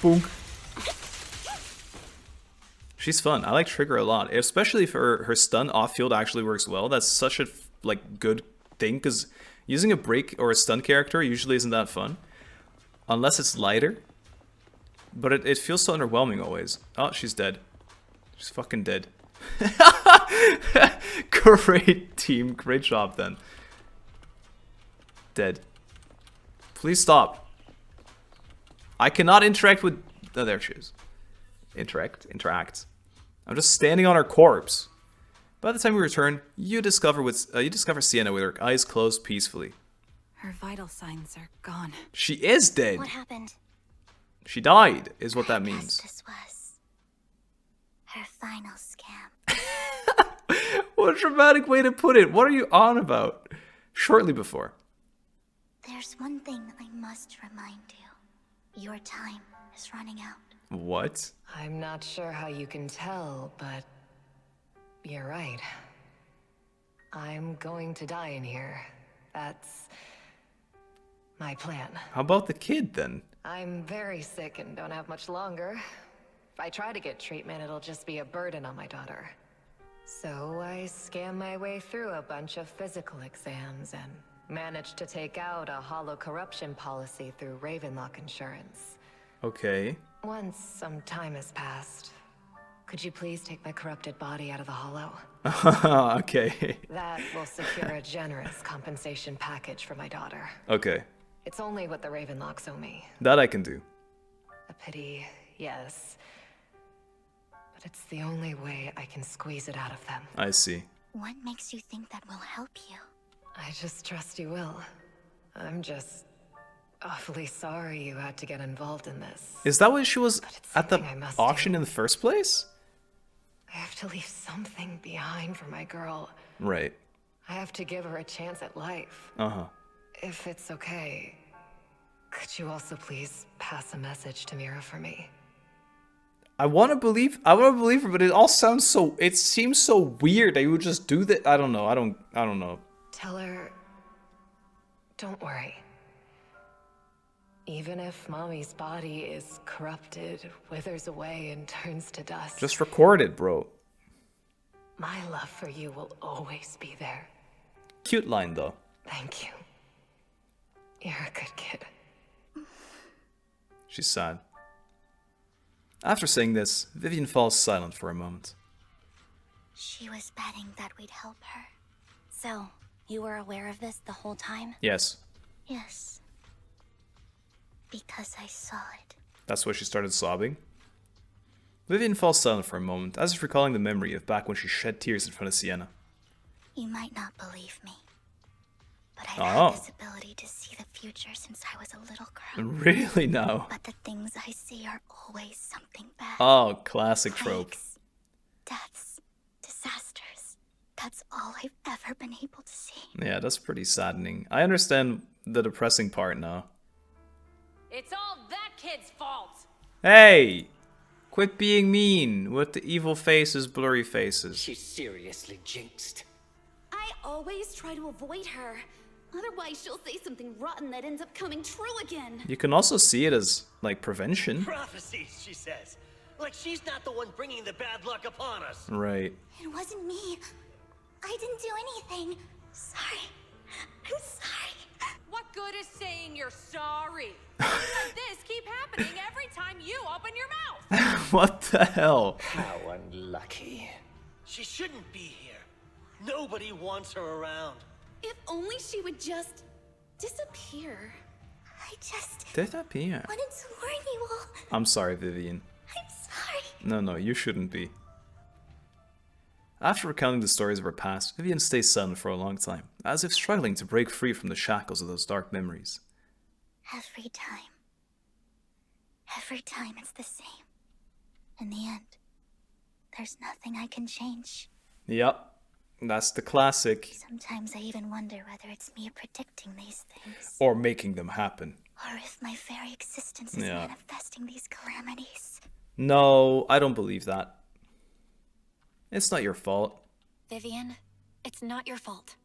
Boom. She's fun. I like Trigger a lot, especially if her stun off-field actually works well. That's such a like good thing, because using a break or a stun character usually isn't that fun. Unless it's lighter. But it feels so underwhelming always. Oh, she's dead. She's fucking dead. Great team. Great job then. Dead. Please stop. I cannot interact with... Oh, there she is. Interact. I'm just standing on her corpse. By the time we return, you discover Sienna with her eyes closed peacefully. Her vital signs are gone. She is dead. What happened? She died, is what that means. This was her final scam. What a dramatic way to put it. What are you on about? Shortly before. There's one thing I must remind you. Your time is running out. What? I'm not sure how you can tell, but you're right. I'm going to die in here. That's my plan. How about the kid then? I'm very sick and don't have much longer. If I try to get treatment, it'll just be a burden on my daughter. So I scam my way through a bunch of physical exams and managed to take out a hollow corruption policy through Ravenlock insurance. Okay. Once some time has passed, could you please take my corrupted body out of the hollow? Okay. That will secure a generous compensation package for my daughter. Okay. It's only what the Ravenlocks owe me. That I can do. A pity, yes. But it's the only way I can squeeze it out of them. I see. What makes you think that will help you? I just trust you will. I'm just awfully sorry you had to get involved in this. Is that why she was at the must auction in the first place? I have to leave something behind for my girl. Right. I have to give her a chance at life. Uh-huh. If it's okay, could you also please pass a message to Mira for me? I want to believe her, but it all sounds so, it seems so weird that you would just do that. I don't know. I don't know. Tell her, don't worry. Even if Mommy's body is corrupted, withers away, and turns to dust, Just record it, bro. my love for you will always be there. Cute line, though. Thank you. You're a good kid. She's sad. After saying this, Vivian falls silent for a moment. She was betting that we'd help her. So, you were aware of this the whole time? Yes. Yes. Because I saw it. That's why she started sobbing. Vivian falls silent for a moment, as if recalling the memory of back when she shed tears in front of Sienna. You might not believe me, but I've Oh. had this ability to see the future since I was a little girl. Really now? But the things I see are always something bad. Oh, classic trope. Plagues, deaths, disasters. That's all I've ever been able to see. Yeah, that's pretty saddening. I understand the depressing part now. It's all that kid's fault. Hey! Quit being mean with the evil faces, blurry faces. She's seriously jinxed. I always try to avoid her. Otherwise, she'll say something rotten that ends up coming true again. You can also see it as, like, prevention. Prophecies, she says. Like she's not the one bringing the bad luck upon us. Right. It wasn't me. I didn't do anything. Sorry. I'm sorry. What good is saying you're sorry? Things like this keep happening every time you open your mouth. What the hell? How unlucky. She shouldn't be here. Nobody wants her around. If only she would just disappear. I just Disappear. wanted to warn you all. I'm sorry, Vivian. I'm sorry. No, you shouldn't be. After recounting the stories of her past, Vivian stays silent for a long time, as if struggling to break free from the shackles of those dark memories. Every time. Every time it's the same. In the end, there's nothing I can change. Yep, that's the classic. Sometimes I even wonder whether it's me predicting these things, Or making them happen. or if my very existence is Yeah. manifesting these calamities. No, I don't believe that. It's not your fault. Vivian, it's not your fault.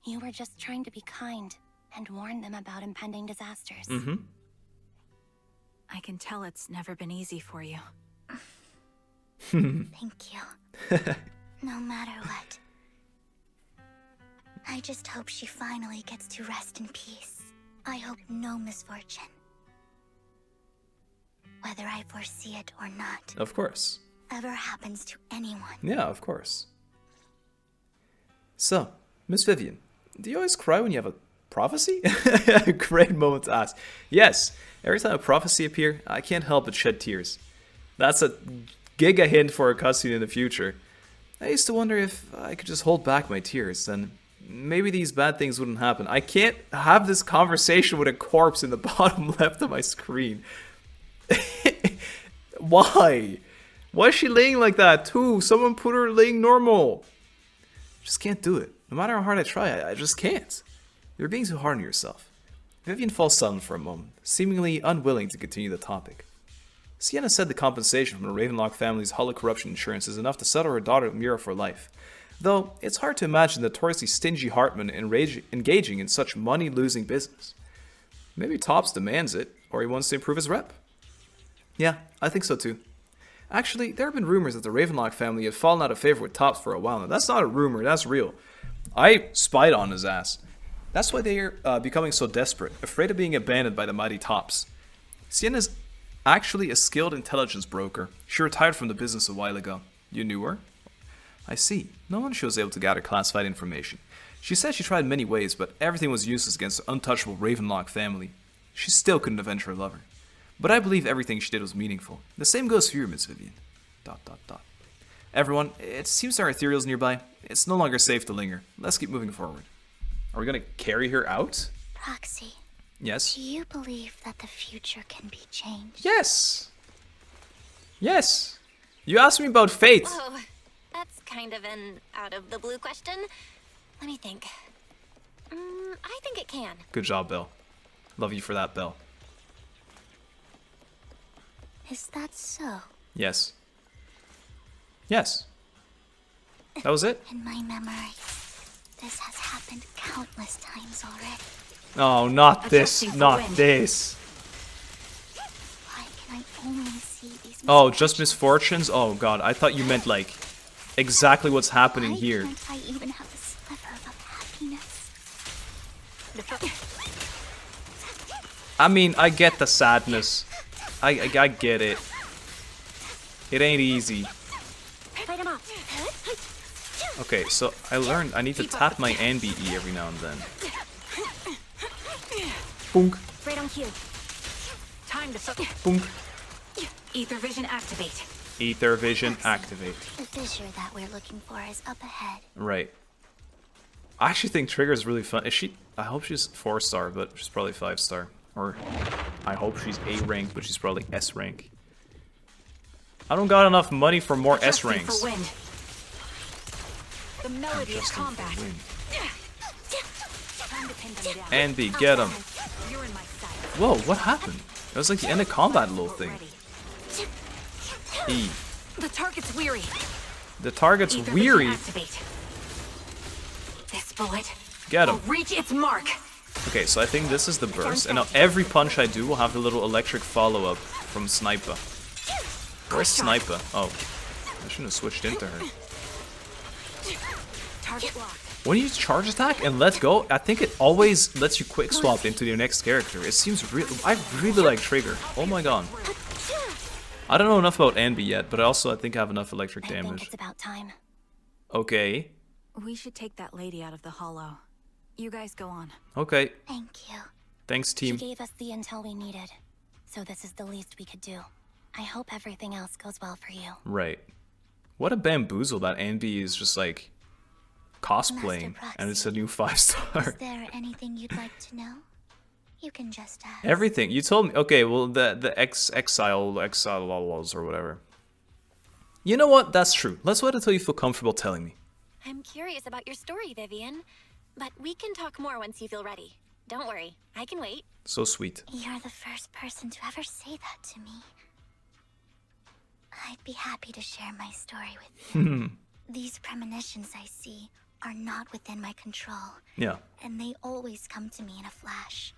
You were just trying to be kind and warn them about impending disasters. Mm-hmm. I can tell it's never been easy for you. Thank you. No matter what. I just hope she finally gets to rest in peace. I hope no misfortune, whether I foresee it or not, Of course. ever happens to anyone. Yeah, of course. So, Miss Vivian, do you always cry when you have a prophecy? Great moment to ask. Yes, every time a prophecy appears, I can't help but shed tears. That's a giga hint for a cutscene in the future. I used to wonder if I could just hold back my tears, then maybe these bad things wouldn't happen. I can't have this conversation with a corpse in the bottom left of my screen. Why? Why is she laying like that too? Someone put her laying normal. Just can't do it. No matter how hard I try, I just can't. You're being too hard on yourself. Vivian falls silent for a moment, seemingly unwilling to continue the topic. Sienna said the compensation from the Ravenlock family's hollow corruption insurance is enough to settle her daughter Mira for life. Though, it's hard to imagine the notoriously stingy Hartman engaging in such money-losing business. Maybe Topps demands it, or he wants to improve his rep. Yeah, I think so too. Actually, there have been rumors that the Ravenlock family had fallen out of favor with Topps for a while now. That's not a rumor, that's real. I spied on his ass. That's why they are becoming so desperate, afraid of being abandoned by the mighty Topps. Sienna's actually a skilled intelligence broker. She retired from the business a while ago. You knew her? I see. No one she was able to gather classified information. She said she tried many ways, but everything was useless against the untouchable Ravenlock family. She still couldn't avenge her lover. But I believe everything she did was meaningful. The same goes for you, Miss Vivian. ... Everyone, it seems there are ethereals nearby. It's no longer safe to linger. Let's keep moving forward. Are we gonna carry her out? Proxy. Yes? Do you believe that the future can be changed? Yes! Yes! You asked me about fate! Whoa, that's kind of an out-of-the-blue question. Let me think. I think it can. Good job, Belle. Love you for that, Belle. Is that so? Yes. Yes. That was it? In my memory, this has happened countless times already. Oh, not this. Not this. Why can I only see these? Oh, just misfortunes? Oh god, I thought you meant like exactly what's happening here. Why can't I even have a sliver of happiness? I mean, I get the sadness. I get it. It ain't easy. Fight him off. Okay, so I learned I need to tap my anby every now and then. Boonk. Right on cue. Time to Boonk. Ether vision activate. Ether vision activate. The fissure that we're looking for is up ahead. Right. I actually think Trigger's really fun. Is she? I hope she's 4-star, but she's probably 5-star. Or I hope she's A rank, but she's probably S rank. I don't got enough money for more S ranks. The melody of combat. Anby, get him. Whoa, what happened? It was like the end of combat little thing. E. The target's weary. The target's weary. This bullet Get him. will reach its mark. Okay, so I think this is the burst, and now every punch I do will have the little electric follow-up from Sniper. Where's Sniper? Oh, I shouldn't have switched into her. Target locked. When you use charge attack and let go, I think it always lets you quick swap into your next character. It seems real. I really like Trigger. Oh my god. I don't know enough about Anby yet, but I think I have enough electric I think damage. it's about time. Okay. We should take that lady out of the hollow. You guys go on. Okay. Thank you. Thanks, She team. gave us the intel we needed, so this is the least we could do. I hope everything else goes well for you. Right. What a bamboozle that Anby is just like cosplaying, and it's a new 5-star. Is there anything you'd like to know? You can just ask. Everything. You told me. Okay, well, the exiles or whatever. You know what? That's true. Let's wait until you feel comfortable telling me. I'm curious about your story, Vivian. But we can talk more once you feel ready. Don't worry, I can wait. So sweet. You're the first person to ever say that to me. I'd be happy to share my story with you. These premonitions I see are not within my control. Yeah. And they always come to me in a flash,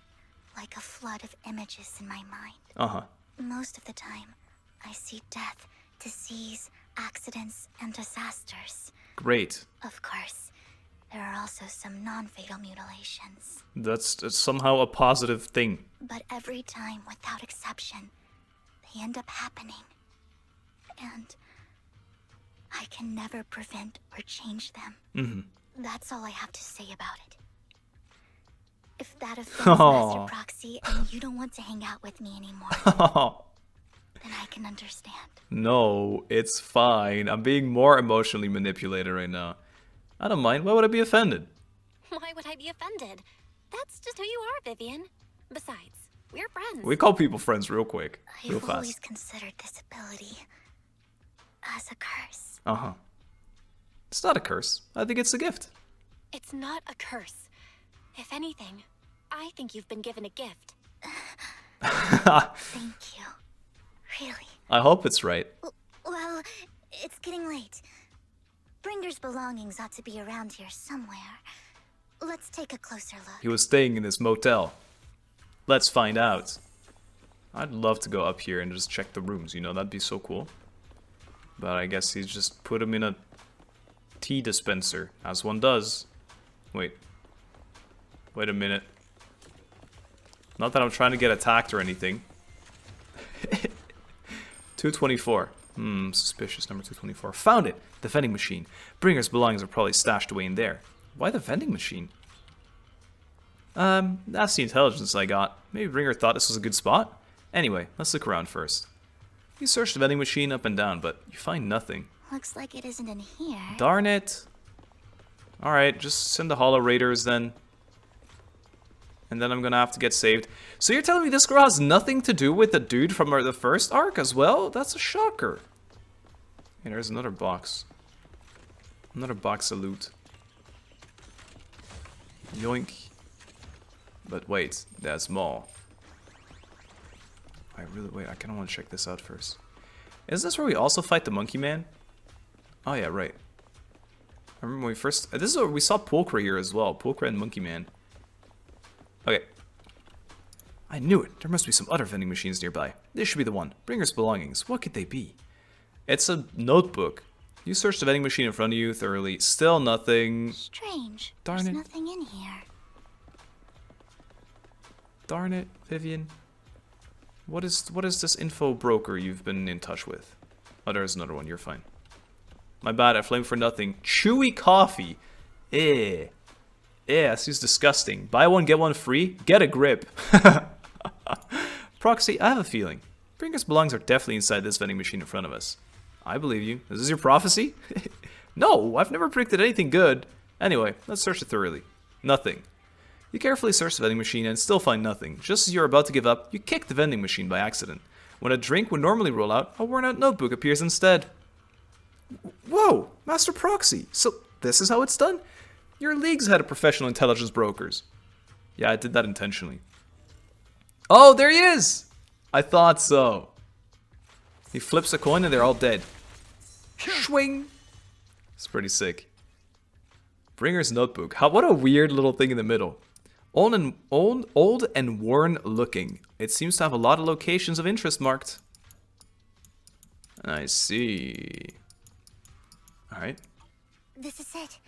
like a flood of images in my mind. Uh-huh. Most of the time, I see death, disease, accidents, and disasters. Great. Of course, there are also some non-fatal mutilations. That's somehow a positive thing. But every time, without exception, they end up happening. And I can never prevent or change them. Mm-hmm. That's all I have to say about it. If that offends Master Proxy and you don't want to hang out with me anymore, then I can understand. No, it's fine. I'm being more emotionally manipulated right now. I don't mind. Why would I be offended? Why would I be offended? That's just who you are, Vivian. Besides, we're friends. We call people friends real quick. Real I've always fast. considered this ability as a curse. Uh-huh. It's not a curse. I think it's a gift. It's not a curse. If anything, I think you've been given a gift. Thank you. Really. I hope it's right. Well, it's getting late. Bringer's belongings ought to be around here somewhere. Let's take a closer look. He was staying in this motel. Let's find out. I'd love to go up here and just check the rooms, you know, that'd be so cool. But I guess he's just put him in a tea dispenser, as one does. Wait a minute. Not that I'm trying to get attacked or anything. 224. Suspicious number 224. Found it! The vending machine. Bringer's belongings are probably stashed away in there. Why the vending machine? That's the intelligence I got. Maybe Bringer thought this was a good spot? Anyway, let's look around first. You search the vending machine up and down, but you find nothing. Looks like it isn't in here. Darn it. Alright, just send the Hollow Raiders then. And then I'm gonna have to get saved. So you're telling me this girl has nothing to do with the dude from the first arc as well? That's a shocker. Hey, there's another box. Another box of loot. Yoink. But wait, that's more. I kinda wanna check this out first. Is this where we also fight the monkey man? Oh yeah, right. I remember when we first... This is where we saw Pulchra here as well. Pulchra and Monkey Man. Okay. I knew it. There must be some other vending machines nearby. This should be the one. Bringer's belongings. What could they be? It's a notebook. You searched the vending machine in front of you thoroughly. Still nothing. Strange. Darn There's it. nothing in here. Darn it, Vivian. What is this info broker you've been in touch with? Oh, there's another one. You're fine. My bad, I flamed for nothing. Chewy coffee. This is disgusting. Buy one, get one free? Get a grip. Proxy, I have a feeling. Bringer's belongings are definitely inside this vending machine in front of us. I believe you. Is this your prophecy? No, I've never predicted anything good. Anyway, let's search it thoroughly. Nothing. You carefully search the vending machine and still find nothing. Just as you're about to give up, you kick the vending machine by accident. When a drink would normally roll out, a worn-out notebook appears instead. Whoa, Master Proxy. So this is how it's done? Your league's head of professional intelligence brokers. Yeah, I did that intentionally. Oh, there he is! I thought so. He flips a coin and they're all dead. Swing! It's pretty sick. Bringer's notebook. What a weird little thing in the middle. Old and worn looking. It seems to have a lot of locations of interest marked. I see. Alright. This is it.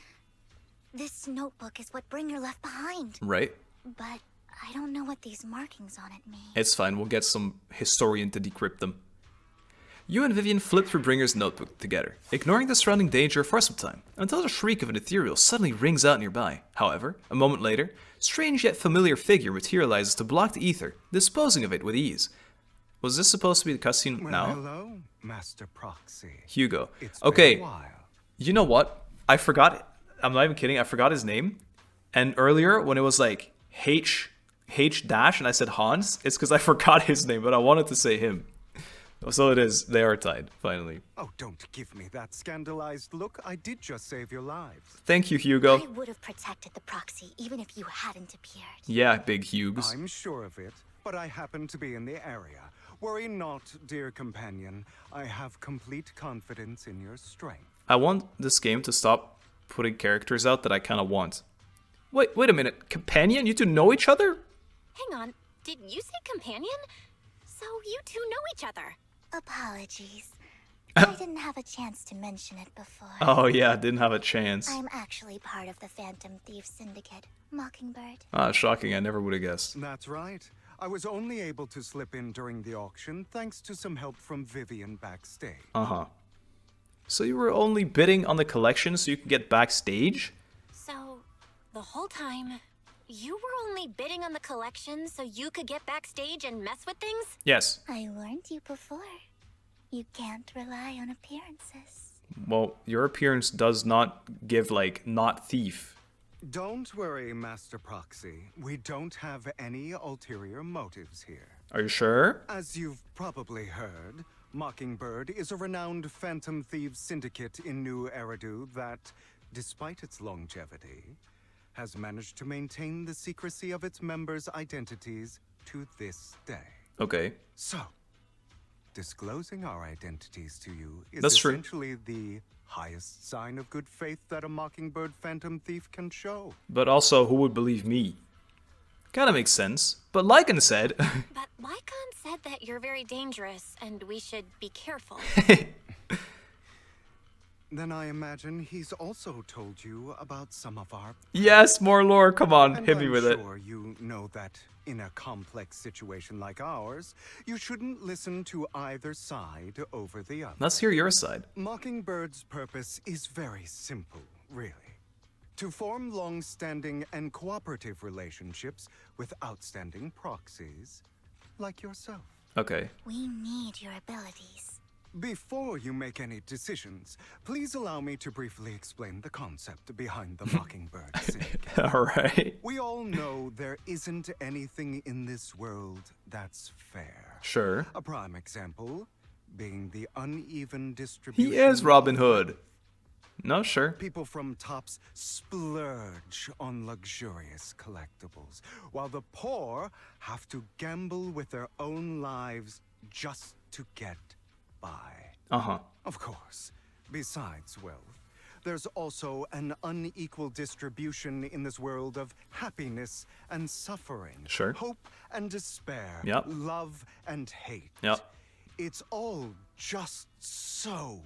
This notebook is what Bringer left behind. Right. But I don't know what these markings on it mean. It's fine, we'll get some historian to decrypt them. You and Vivian flip through Bringer's notebook together, ignoring the surrounding danger for some time, until the shriek of an ethereal suddenly rings out nearby. However, a moment later, strange yet familiar figure materializes to block the ether, disposing of it with ease. Was this supposed to be the cutscene now? Hello, Master Proxy. Hugo. It's Okay, been a while. You know what? I forgot, I'm not even kidding, I forgot his name. And earlier, when it was like H dash and I said Hans, it's because I forgot his name, but I wanted to say him. So it is, they are tied, finally. Oh, don't give me that scandalized look. I did just save your lives. Thank you, Hugo. I would have protected the Proxy even if you hadn't appeared. Yeah, big Hugues. I'm sure of it, but I happen to be in the area. Worry not, dear companion. I have complete confidence in your strength. I want this game to stop putting characters out that I kind of want. Wait a minute. Companion? You two know each other? Hang on, did you say companion? So you two know each other. Apologies. I didn't have a chance to mention it before. Oh yeah, didn't have a chance. I'm actually part of the Phantom Thief Syndicate, Mockingbird. Shocking, I never would have guessed. That's right. I was only able to slip in during the auction thanks to some help from Vivian backstage. Uh-huh. So you were only bidding on the collection so you could get backstage? So, the whole time, you were only bidding on the collection so you could get backstage and mess with things? Yes. I warned you before. You can't rely on appearances. Well, your appearance does not give, like, not thief. Don't worry, Master Proxy. We don't have any ulterior motives here. Are you sure? As you've probably heard, Mockingbird is a renowned Phantom Thieves syndicate in New Eridu that, despite its longevity, has managed to maintain the secrecy of its members' identities to this day. Okay. So, disclosing our identities to you is That's true. essentially the highest sign of good faith that a Mockingbird Phantom Thief can show. But also, who would believe me? Kinda makes sense. But Lycan said... But Lycan said that you're very dangerous and we should be careful. Then I imagine he's also told you about some of our... Yes, more lore, come on, And hit me I'm with it. sure you know that in a complex situation like ours, you shouldn't listen to either side over the other. Let's hear your side. Mockingbird's purpose is very simple, really. To form long-standing and cooperative relationships with outstanding proxies like yourself. Okay. We need your abilities. Before you make any decisions, please allow me to briefly explain the concept behind the Mockingbird syndicate. All right. We all know there isn't anything in this world that's fair. Sure. A prime example being the uneven distribution. He is Robin Hood. No, sure. People from tops splurge on luxurious collectibles, while the poor have to gamble with their own lives just to get by. Uh-huh. Of course, besides wealth, there's also an unequal distribution in this world of happiness and suffering. Sure. Hope and despair. Yep. Love and hate. Yep. It's all just so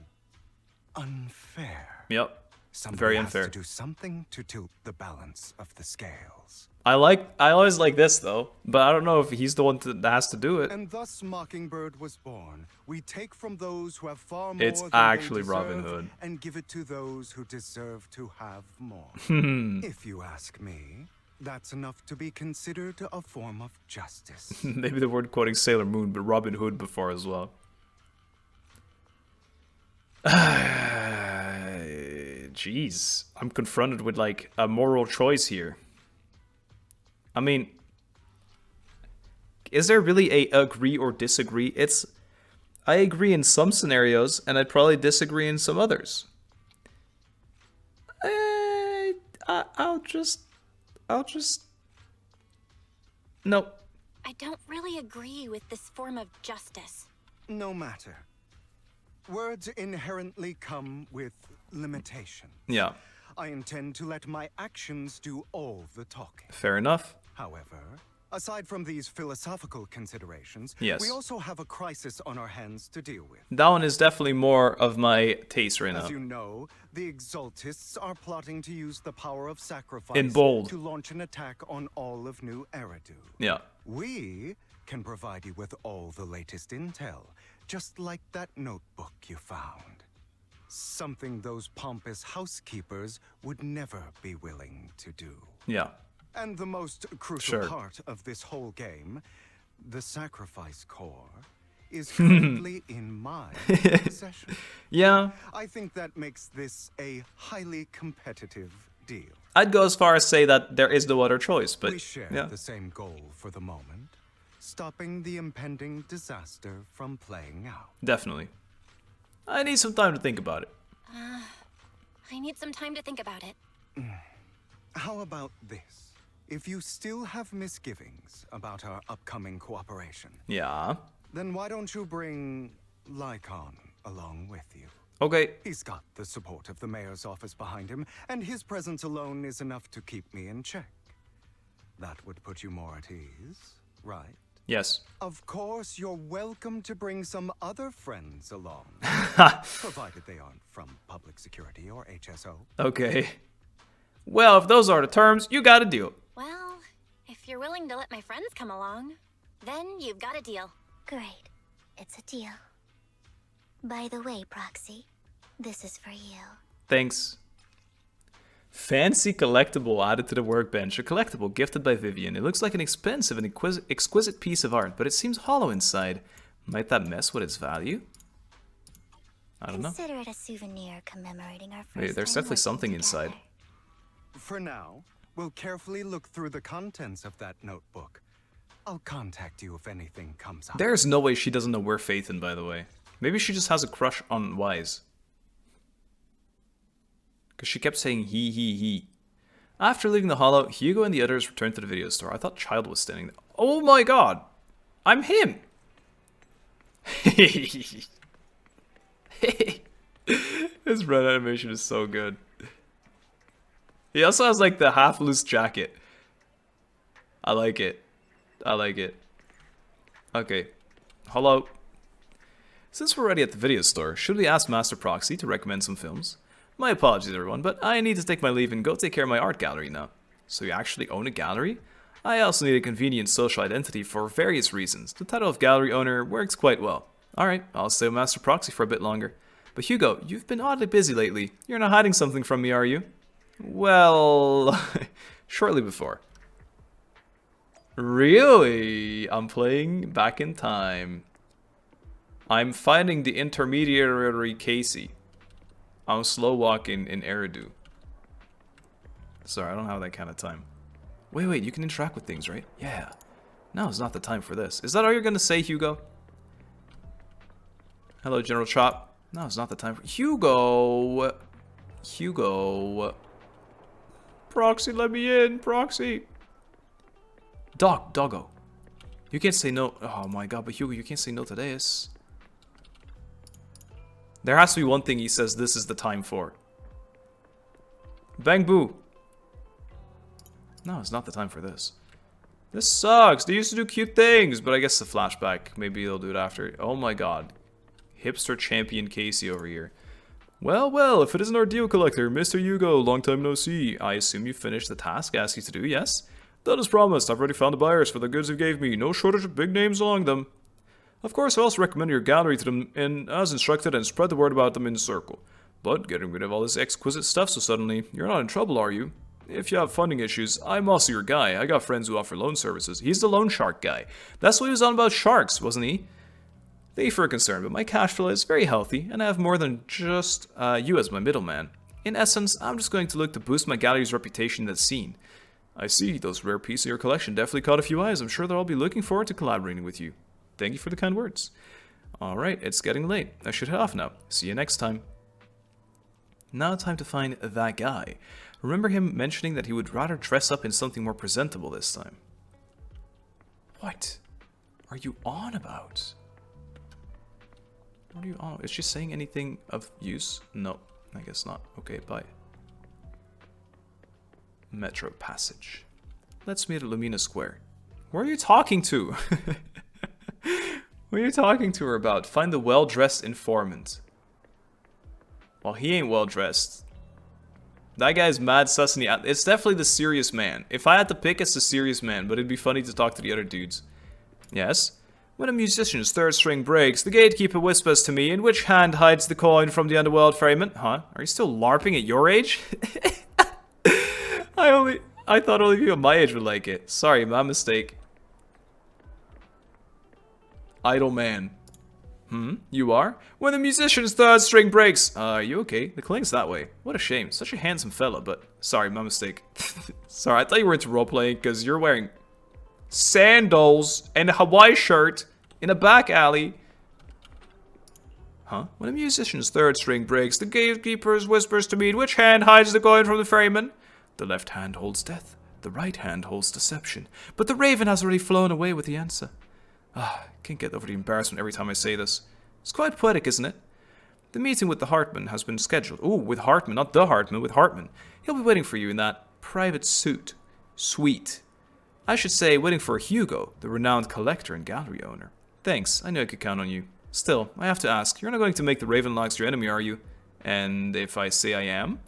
unfair. Yep. Somebody Very has unfair. to do something to tilt the balance of the scales. I always like this though, but I don't know if he's the one that has to do it. And thus Mockingbird was born. We take from those who have far more It's than actually they Robin deserve Hood. and give it to those who deserve to have more. If you ask me, that's enough to be considered a form of justice. Maybe they weren't quoting Sailor Moon, but Robin Hood before as well. Jeez, I'm confronted with like a moral choice here. I mean, is there really a agree or disagree? I agree in some scenarios, and I'd probably disagree in some others. I'll just... No. I don't really agree with this form of justice. No matter. Words inherently come with limitations. Yeah. I intend to let my actions do all the talking. Fair enough. However, aside from these philosophical considerations, Yes. we also have a crisis on our hands to deal with. That one is definitely more of my taste right now. As you know, the Exaltists are plotting to use the power of sacrifice In bold. to launch an attack on all of New Eridu. Yeah. We can provide you with all the latest intel, just like that notebook you found. Something those pompous housekeepers would never be willing to do. Yeah. And the most crucial Sure. part of this whole game, the sacrifice core, is currently in my possession. Yeah. I think that makes this a highly competitive deal. I'd go as far as say that there is no other choice, but We share yeah. the same goal for the moment, stopping the impending disaster from playing out. Definitely. I need some time to think about it. I need some time to think about it. How about this? If you still have misgivings about our upcoming cooperation, Yeah. then why don't you bring Lycon along with you? Okay. He's got the support of the mayor's office behind him, and his presence alone is enough to keep me in check. That would put you more at ease, right? Yes. Of course, you're welcome to bring some other friends along, provided they aren't from public security or HSO. Okay. Well, if those are the terms, you got a deal. Well, if you're willing to let my friends come along, then you've got a deal. Great. It's a deal. By the way, Proxy, this is for you. Thanks. Fancy collectible added to the workbench. A collectible gifted by Vivian. It looks like an expensive and exquisite piece of art, but it seems hollow inside. Might that mess with its value? I don't know. Consider it a souvenir commemorating our first Wait, there's time definitely working something together. inside. For now, we'll carefully look through the contents of that notebook. I'll contact you if anything comes up. There's no way she doesn't know we're Phaethon, by the way. Maybe she just has a crush on Wise. Because she kept saying he. After leaving the hollow, Hugo and the others returned to the video store. I thought Child was standing there. Oh my god! I'm him! His red animation is so good. He also has like the half-loose jacket. I like it. I like it. Okay. Hello. Since we're already at the video store, should we ask Master Proxy to recommend some films? My apologies everyone, but I need to take my leave and go take care of my art gallery now. So you actually own a gallery? I also need a convenient social identity for various reasons. The title of gallery owner works quite well. Alright, I'll stay with Master Proxy for a bit longer. But Hugo, you've been oddly busy lately. You're not hiding something from me, are you? Well, shortly before. Really? I'm playing back in time. I'm finding the intermediary Casey. I'm slow walking in Eridu. Sorry, I don't have that kind of time. Wait, you can interact with things, right? Yeah. Now is not the time for this. Is that all you're gonna say, Hugo? Hello, General Chop. No, it's not the time for Hugo. Proxy, let me in, Proxy. Doggo. You can't say no. Oh my god, but Hugo, you can't say no to this. There has to be one thing he says this is the time for. Bang Boo. No, it's not the time for this. This sucks. They used to do cute things, but I guess the flashback. Maybe they'll do it after. Oh my god. Hipster champion Casey over here. Well, if it isn't our deal collector, Mr. Hugo, long time no see. I assume you finished the task I asked you to do, yes? That is promised. I've already found the buyers for the goods you gave me. No shortage of big names along them. Of course, I also recommend your gallery to them as instructed and spread the word about them in the circle. But getting rid of all this exquisite stuff so suddenly, you're not in trouble, are you? If you have funding issues, I'm also your guy. I got friends who offer loan services. He's the loan shark guy. That's what he was on about sharks, wasn't he? Thank you for your concern, but my cash flow is very healthy, and I have more than just you as my middleman. In essence, I'm just going to look to boost my gallery's reputation in that scene. I see, those rare pieces of your collection definitely caught a few eyes. I'm sure they'll all be looking forward to collaborating with you. Thank you for the kind words. Alright, it's getting late. I should head off now. See you next time. Now time to find that guy. Remember him mentioning that he would rather dress up in something more presentable this time. What are you on about? What are you on? Is she saying anything of use? No, I guess not. Okay, bye. Metro Passage. Let's meet at Lumina Square. Where are you talking to? What are you talking to her about? Find the well-dressed informant. Well, he ain't well-dressed. That guy's mad sus and it's definitely the serious man. If I had to pick, it's the serious man, but it'd be funny to talk to the other dudes. Yes? When a musician's third string breaks, the gatekeeper whispers to me, in which hand hides the coin from the underworld ferryman? Huh? Are you still LARPing at your age? I thought only people my age would like it. Sorry, my mistake. Idle man. You are? When the musician's third string breaks. Are you okay? The cling's that way. What a shame. Such a handsome fella, but... Sorry, my mistake. Sorry, I thought you were into roleplaying because you're wearing sandals and a Hawaii shirt in a back alley. Huh? When a musician's third string breaks, the gatekeeper whispers to me, in which hand hides the coin from the ferryman? The left hand holds death. The right hand holds deception. But the raven has already flown away with the answer. Can't get over the embarrassment every time I say this. It's quite poetic, isn't it? The meeting with the Hartman has been scheduled. Ooh, with Hartman, not the Hartman, with Hartman. He'll be waiting for you in that private suite. I should say, waiting for Hugo, the renowned collector and gallery owner. Thanks, I knew I could count on you. Still, I have to ask, you're not going to make the Ravenlocks your enemy, are you? And if I say I am?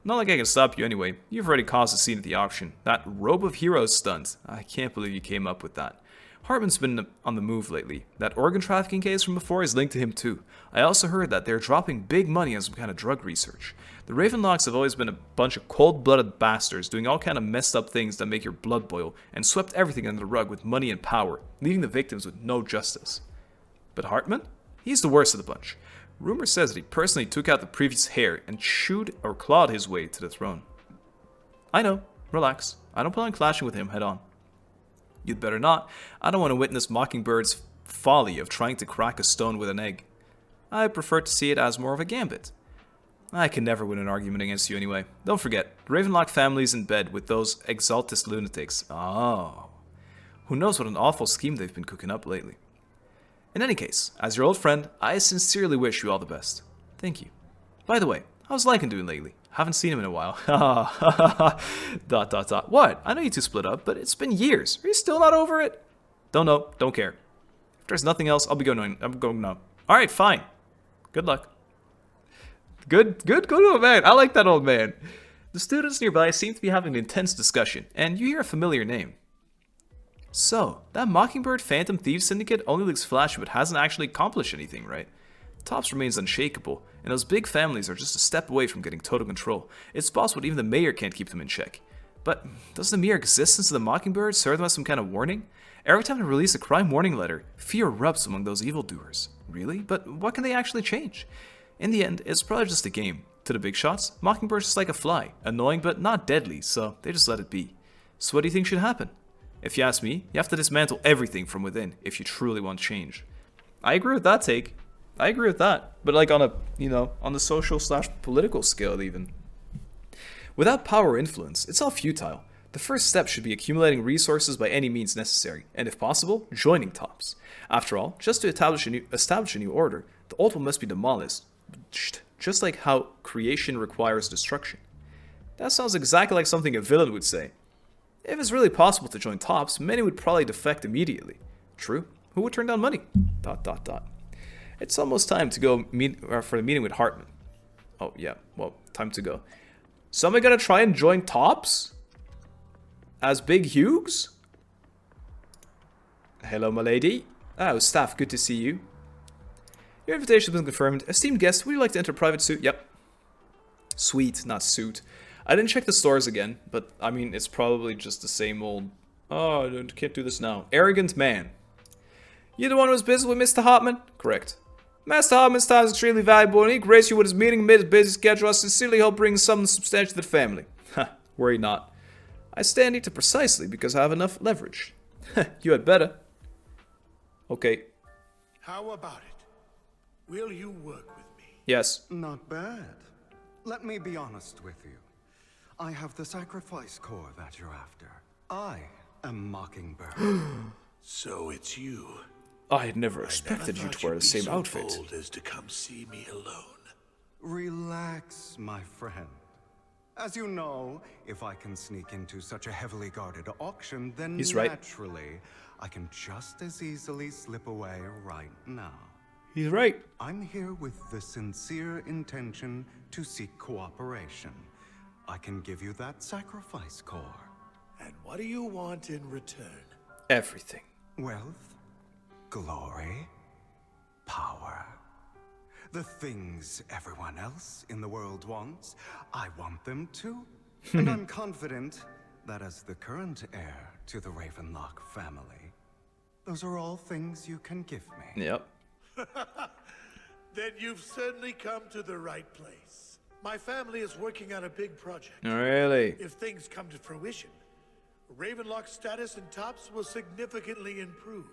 Not like I can stop you anyway. You've already caused a scene at the auction. That Robe of Heroes stunt. I can't believe you came up with that. Hartman's been on the move lately. That organ trafficking case from before is linked to him too. I also heard that they're dropping big money on some kind of drug research. The Ravenlocks have always been a bunch of cold-blooded bastards doing all kind of messed up things that make your blood boil and swept everything under the rug with money and power, leaving the victims with no justice. But Hartman? He's the worst of the bunch. Rumor says that he personally took out the previous heir and chewed or clawed his way to the throne. I know. Relax. I don't plan on clashing with him head on. You'd better not. I don't want to witness Mockingbird's folly of trying to crack a stone with an egg. I prefer to see it as more of a gambit. I can never win an argument against you anyway. Don't forget, the Ravenlock family's in bed with those exaltist lunatics. Oh. Who knows what an awful scheme they've been cooking up lately. In any case, as your old friend, I sincerely wish you all the best. Thank you. By the way, how's Lycan doing lately? Haven't seen him in a while. What? I know you two split up, but it's been years. Are you still not over it? Don't know. Don't care. If there's nothing else, I'll be going. I'm going now. All right, fine. Good luck. Good old man. I like that old man. The students nearby seem to be having an intense discussion, and you hear a familiar name. So, that Mockingbird Phantom Thieves Syndicate only looks flashy but hasn't actually accomplished anything, right? Tops remains unshakable, and those big families are just a step away from getting total control. It's possible even the mayor can't keep them in check. But does the mere existence of the Mockingbird serve them as some kind of warning? Every time they release a crime warning letter, fear erupts among those evildoers. Really? But what can they actually change? In the end, it's probably just a game. To the big shots, Mockingbird's just like a fly, annoying but not deadly, so they just let it be. So what do you think should happen? If you ask me, you have to dismantle everything from within if you truly want change. I agree with that take. I agree with that. But like on a, on the social/political scale even. Without power or influence, it's all futile. The first step should be accumulating resources by any means necessary, and if possible, joining tops. After all, just to establish a new order, the old one must be demolished, just like how creation requires destruction. That sounds exactly like something a villain would say. If it's really possible to join tops, many would probably defect immediately. True, who would turn down money? ... It's almost time to go for the meeting with Hartman. Oh yeah, well, time to go. So am I gonna try and join tops? As Big Hugues? Hello, my lady. Oh, staff, good to see you. Your invitation has been confirmed. Esteemed guest, would you like to enter private suite? Yep. Suite, not suit. I didn't check the stores again, but I mean, it's probably just the same old... Oh, I can't do this now. Arrogant man. You the one who was busy with Mr. Hartman? Correct. Master Hartman's time is extremely valuable, and he graced you with his meeting amid his busy schedule. I sincerely hope bring something substantial to the family. Ha, worry not. I stand here to precisely because I have enough leverage. You had better. Okay. How about it? Will you work with me? Yes. Not bad. Let me be honest with you. I have the sacrifice core that you're after. I am Mockingbird. So it's you. I had never expected you to wear the same outfit. Bold as to come see me alone. Relax, my friend. As you know, if I can sneak into such a heavily guarded auction, then naturally, I can just as easily slip away right now. He's right. I'm here with the sincere intention to seek cooperation. I can give you that sacrifice core. And what do you want in return? Everything. Wealth, glory, power. The things everyone else in the world wants, I want them too. And I'm confident that as the current heir to the Ravenlock family, those are all things you can give me. Yep. Then you've certainly come to the right place. My family is working on a big project. Really? If things come to fruition, Ravenlock's status in tops will significantly improve.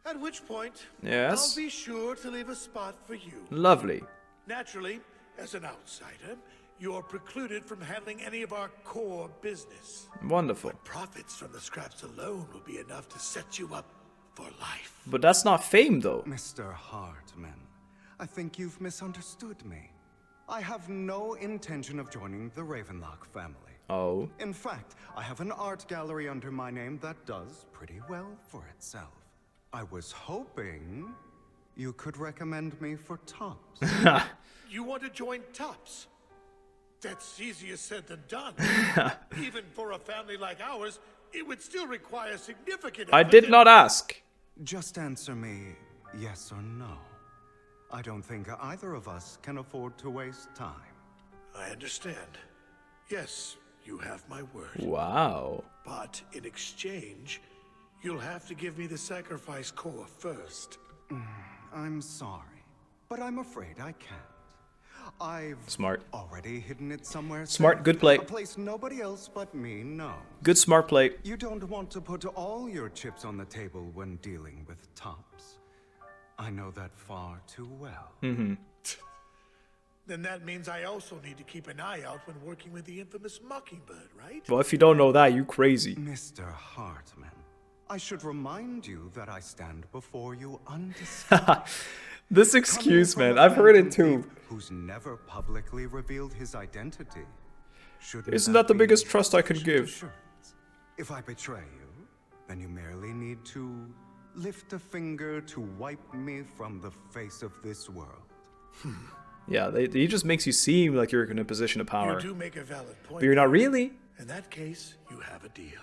At which point, yes, I'll be sure to leave a spot for you. Lovely. Naturally, as an outsider, you're precluded from handling any of our core business. Wonderful. But profits from the scraps alone will be enough to set you up for life. But that's not fame, though. Mr. Hartman, I think you've misunderstood me. I have no intention of joining the Ravenlock family. Oh. In fact, I have an art gallery under my name that does pretty well for itself. I was hoping you could recommend me for tops. You want to join tops? That's easier said than done. Even for a family like ours, it would still require significant effort. I did not ask. Just answer me yes or no. I don't think either of us can afford to waste time. I understand. Yes, you have my word. Wow. But in exchange, you'll have to give me the sacrifice core first. I'm sorry, but I'm afraid I can't. I've already hidden it somewhere. Smart, good play. A place nobody else but me knows. Good smart play. You don't want to put all your chips on the table when dealing with tops. I know that far too well. Mm-hmm. Then that means I also need to keep an eye out when working with the infamous Mockingbird, right? Well, if you don't know that, you crazy. Mr. Hartman, I should remind you that I stand before you undisputed. This excuse, man, I've heard it too. Who's never publicly revealed his identity. Isn't that the biggest trust I could give? If I betray you, then you merely need to lift a finger to wipe me from the face of this world. Yeah, he just makes you seem like you're in a position of power. You do make a valid point. But you're not really. In that case, you have a deal.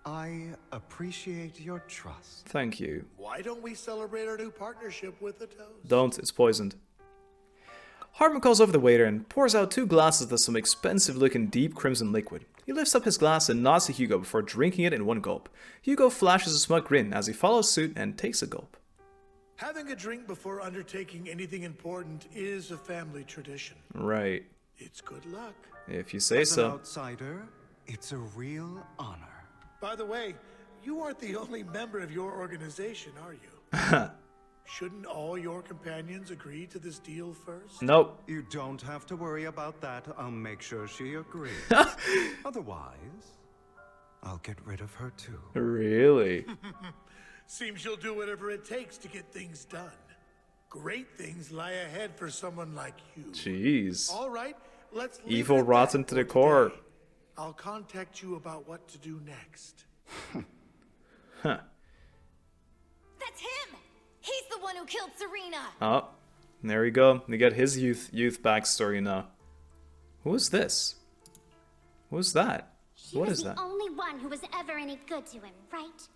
I appreciate your trust. Thank you. Why don't we celebrate our new partnership with a toast? Don't, it's poisoned. Hartman calls over the waiter and pours out 2 glasses of some expensive-looking deep crimson liquid. He lifts up his glass and nods to Hugo before drinking it in one gulp. Hugo flashes a smug grin as he follows suit and takes a gulp. Having a drink before undertaking anything important is a family tradition. Right. It's good luck. If you say As so. an outsider, it's a real honor. By the way, you aren't the only member of your organization, are you? Shouldn't all your companions agree to this deal first? Nope. You don't have to worry about that. I'll make sure she agrees. Otherwise, I'll get rid of her too. Really? Seems you'll do whatever it takes to get things done. Great things lie ahead for someone like you. Jeez. All right, let's leave Evil it at rotten that to the for core. today. I'll contact you about what to do next. Huh. That's him! He's the one who killed Serena! Oh, there we go. We get his youth backstory now. Who is this? Who's that? What is that? He was the only one who was ever any good to him, right?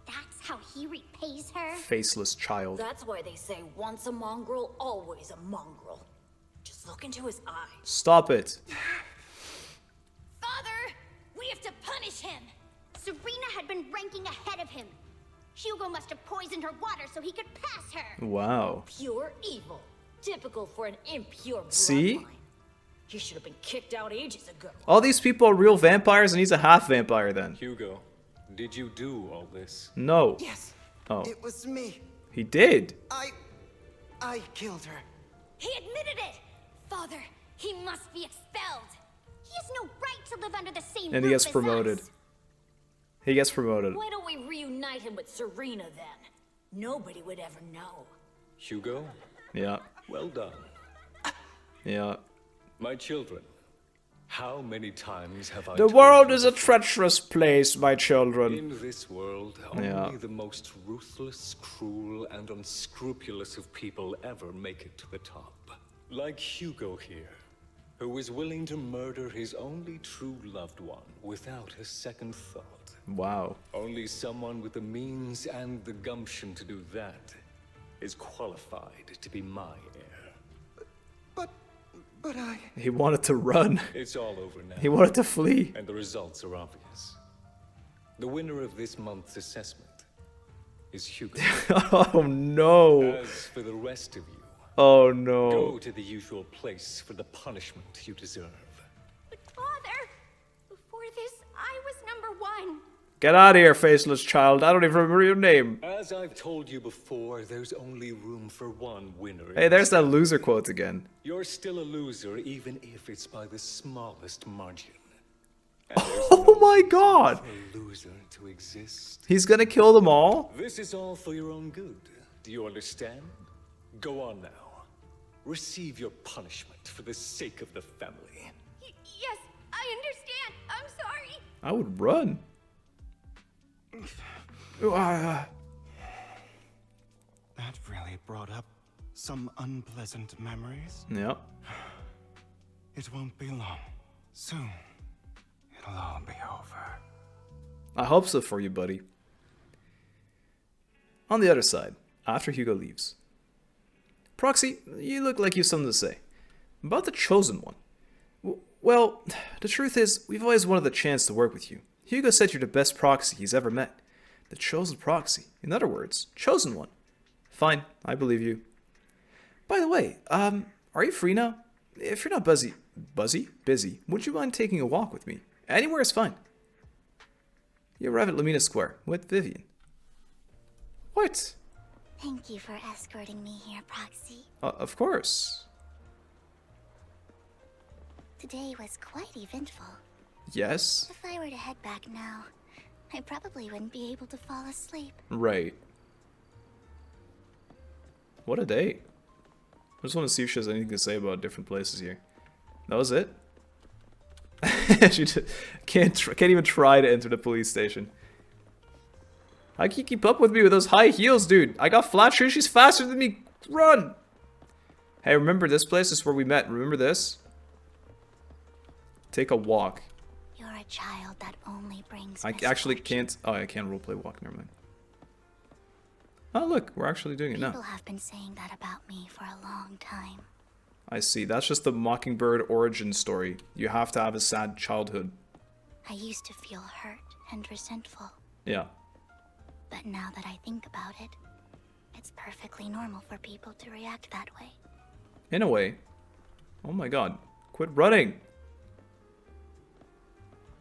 That's how he repays her? Faceless child. That's why they say once a mongrel, always a mongrel. Just look into his eyes. Stop it. Father! We have to punish him! Serena had been ranking ahead of him. Hugo must have poisoned her water so he could pass her. Wow. Pure evil. Typical for an impure bloodline. See? He should have been kicked out ages ago. All these people are real vampires and he's a half vampire then. Hugo, did you do all this? No. Yes. Oh. It was me. He did. I killed her. He admitted it! Father, he must be expelled. He has no right to live under the same And he roof gets as promoted. us. He gets promoted. Why don't we reunite him with Serena then? Nobody would ever know. Hugo? Yeah. Well done. Yeah. My children, how many times have I The told world you is a treacherous place, my children. in this world, only Yeah. the most ruthless, cruel, and unscrupulous of people ever make it to the top. Like Hugo here, who was willing to murder his only true loved one without a second thought. Wow. Only someone with the means and the gumption to do that is qualified to be my heir. But I... He wanted to run. It's all over now. He wanted to flee. And the results are obvious. The winner of this month's assessment is Hugo. Oh no. As for the rest of you, Oh no. go to the usual place for the punishment you deserve. Father, before this, I was number 1. Get out of here, faceless child. I don't even remember your name. As I've told you before, there's only room for one winner. Hey, there's that loser quote again. You're still a loser, even if it's by the smallest margin. Oh my god. For a loser to exist. He's gonna kill them all? This is all for your own good. Do you understand? Go on now. Receive your punishment for the sake of the family. Yes, I understand. I'm sorry. I would run. That really brought up some unpleasant memories. Yep. It won't be long. Soon, it'll all be over. I hope so for you, buddy. On the other side, after Hugo leaves. Proxy, you look like you have something to say. About the Chosen One. Well, the truth is, we've always wanted the chance to work with you. Hugo said you're the best proxy he's ever met. The Chosen Proxy. In other words, Chosen One. Fine, I believe you. By the way, are you free now? If you're not busy, would you mind taking a walk with me? Anywhere is fine. You arrive at Lamina Square with Vivian. What? Thank you for escorting me here, Proxy. Of course. Today was quite eventful. Yes. If I were to head back now, I probably wouldn't be able to fall asleep. Right. What a day. I just want to see if she has anything to say about different places here. That was it? She can't even try to enter the police station. How can you keep up with me with those high heels, dude? I got flat shoes. She's faster than me. Run! Hey, remember this place? This is where we met. Remember this? Take a walk. You're a child that only brings I actually can't. Oh, I can't roleplay walk. Never mind. Oh, look, we're actually doing it now. People have been saying that about me for a long time. I see. That's just the Mockingbird origin story. You have to have a sad childhood. I used to feel hurt and resentful. Yeah. But now that I think about it, it's perfectly normal for people to react that way. In a way. Oh my god. Quit running.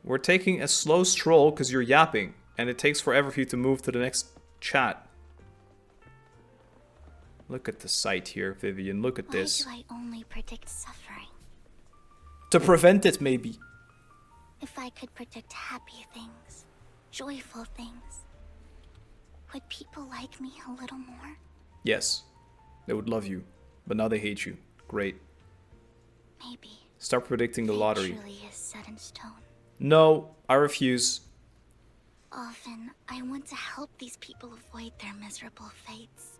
We're taking a slow stroll because you're yapping. And it takes forever for you to move to the next chat. Look at the sight here, Vivian. Look at this. Why do I only predict suffering? To prevent it, maybe. If I could predict happy things, joyful things, would people like me a little more? Yes. They would love you. But now they hate you. Great. Maybe. Start predicting the lottery. Truly is set in stone. No, I refuse. Often, I want to help these people avoid their miserable fates.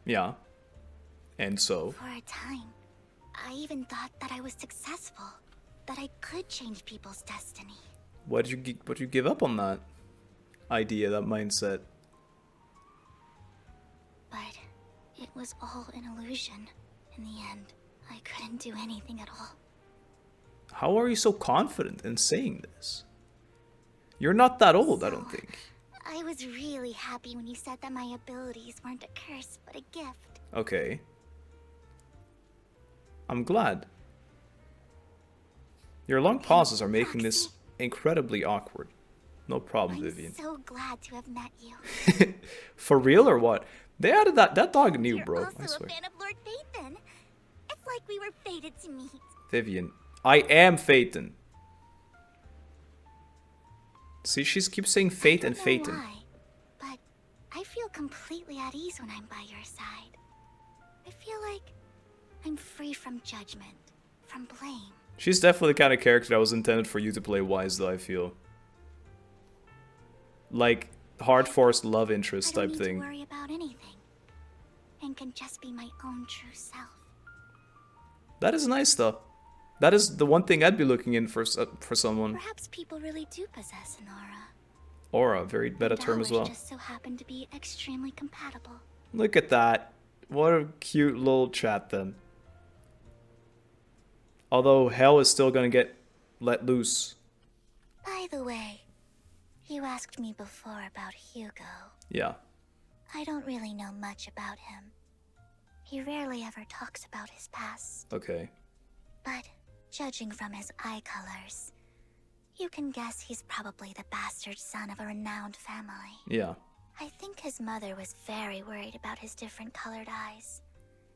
Yeah. And so? For a time, I even thought that I was successful, that I could change people's destiny. Why'd you give up on that idea, that mindset? But it was all an illusion. In the end, I couldn't do anything at all. How are you so confident in saying this? You're not that old, I don't think. I was really happy when you said that my abilities weren't a curse, but a gift. Okay. I'm glad. Your long pauses are making this incredibly awkward. No problem, Vivian. I'm so glad to have met you. For real or what? They added that dog knew, bro. You're I also swear. a fan of Lord Phaethon. It's like we were fated to meet. Vivian, I am Phaeton. See, she keeps saying fate and Phaeton. Why, but I feel completely at ease when I'm by your side. I feel like I'm free from judgment, from blame. She's definitely the kind of character that was intended for you to play wise, though, I feel. Like, hard-forced love interest type thing. I don't need to worry about anything, and can just be my own true self. That is nice, though. That is the one thing I'd be looking in for someone. Perhaps people really do possess an aura. Aura, very meta term as well. Just so happen to be extremely compatible. Look at that. What a cute little chat then. Although hell is still gonna get let loose. By the way, you asked me before about Hugo. Yeah. I don't really know much about him. He rarely ever talks about his past. Okay. But judging from his eye colors, you can guess he's probably the bastard son of a renowned family. Yeah. I think his mother was very worried about his different colored eyes,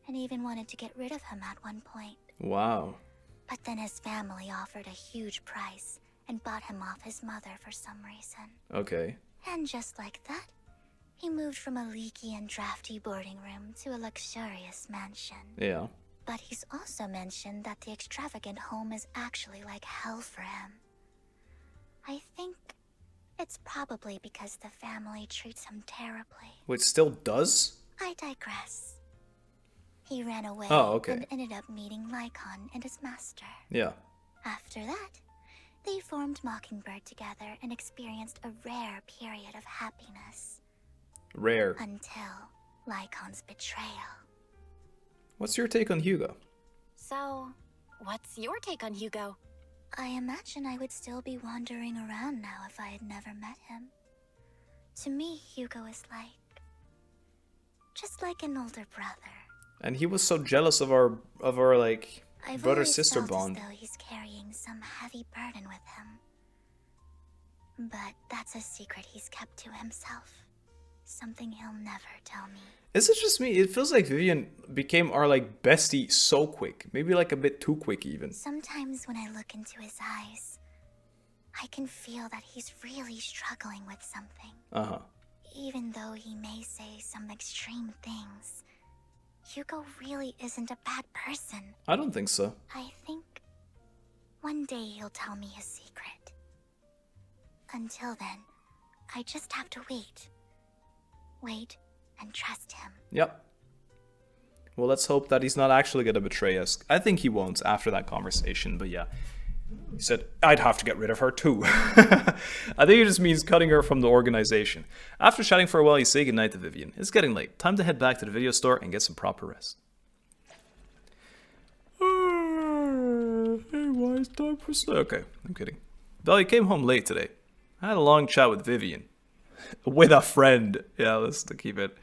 and even wanted to get rid of him at one point. Wow. But then his family offered a huge price and bought him off his mother for some reason. Okay. And just like that, he moved from a leaky and drafty boarding room to a luxurious mansion. Yeah. But he's also mentioned that the extravagant home is actually like hell for him. I think it's probably because the family treats him terribly. Wait, still does? I digress. He ran away and ended up meeting Lycon and his master. Yeah. After that, they formed Mockingbird together and experienced a rare period of happiness. Rare. Until Lycon's betrayal. What's your take on Hugo? So, what's your take on Hugo? I imagine I would still be wandering around now if I had never met him. To me, Hugo is just like an older brother. And he was so jealous of our like I've brother-sister always bond. Felt as though he's carrying some heavy burden with him. But that's a secret he's kept to himself. Something he'll never tell me. Is it just me? It feels like Vivian became our like bestie so quick. Maybe like a bit too quick even. Sometimes when I look into his eyes, I can feel that he's really struggling with something. Uh-huh. Even though he may say some extreme things, Hugo really isn't a bad person. I don't think so. I think one day he'll tell me his secret. Until then, I just have to wait. Wait and trust him. Yep. Well, let's hope that he's not actually going to betray us. I think he won't after that conversation, but yeah. He said, I'd have to get rid of her too. I think it just means cutting her from the organization. After chatting for a while, you say goodnight to Vivian. It's getting late. Time to head back to the video store and get some proper rest. Hey, why is time for sleep? Okay, I'm kidding. Belly came home late today. I had a long chat with Vivian. With a friend. Yeah, let's keep it.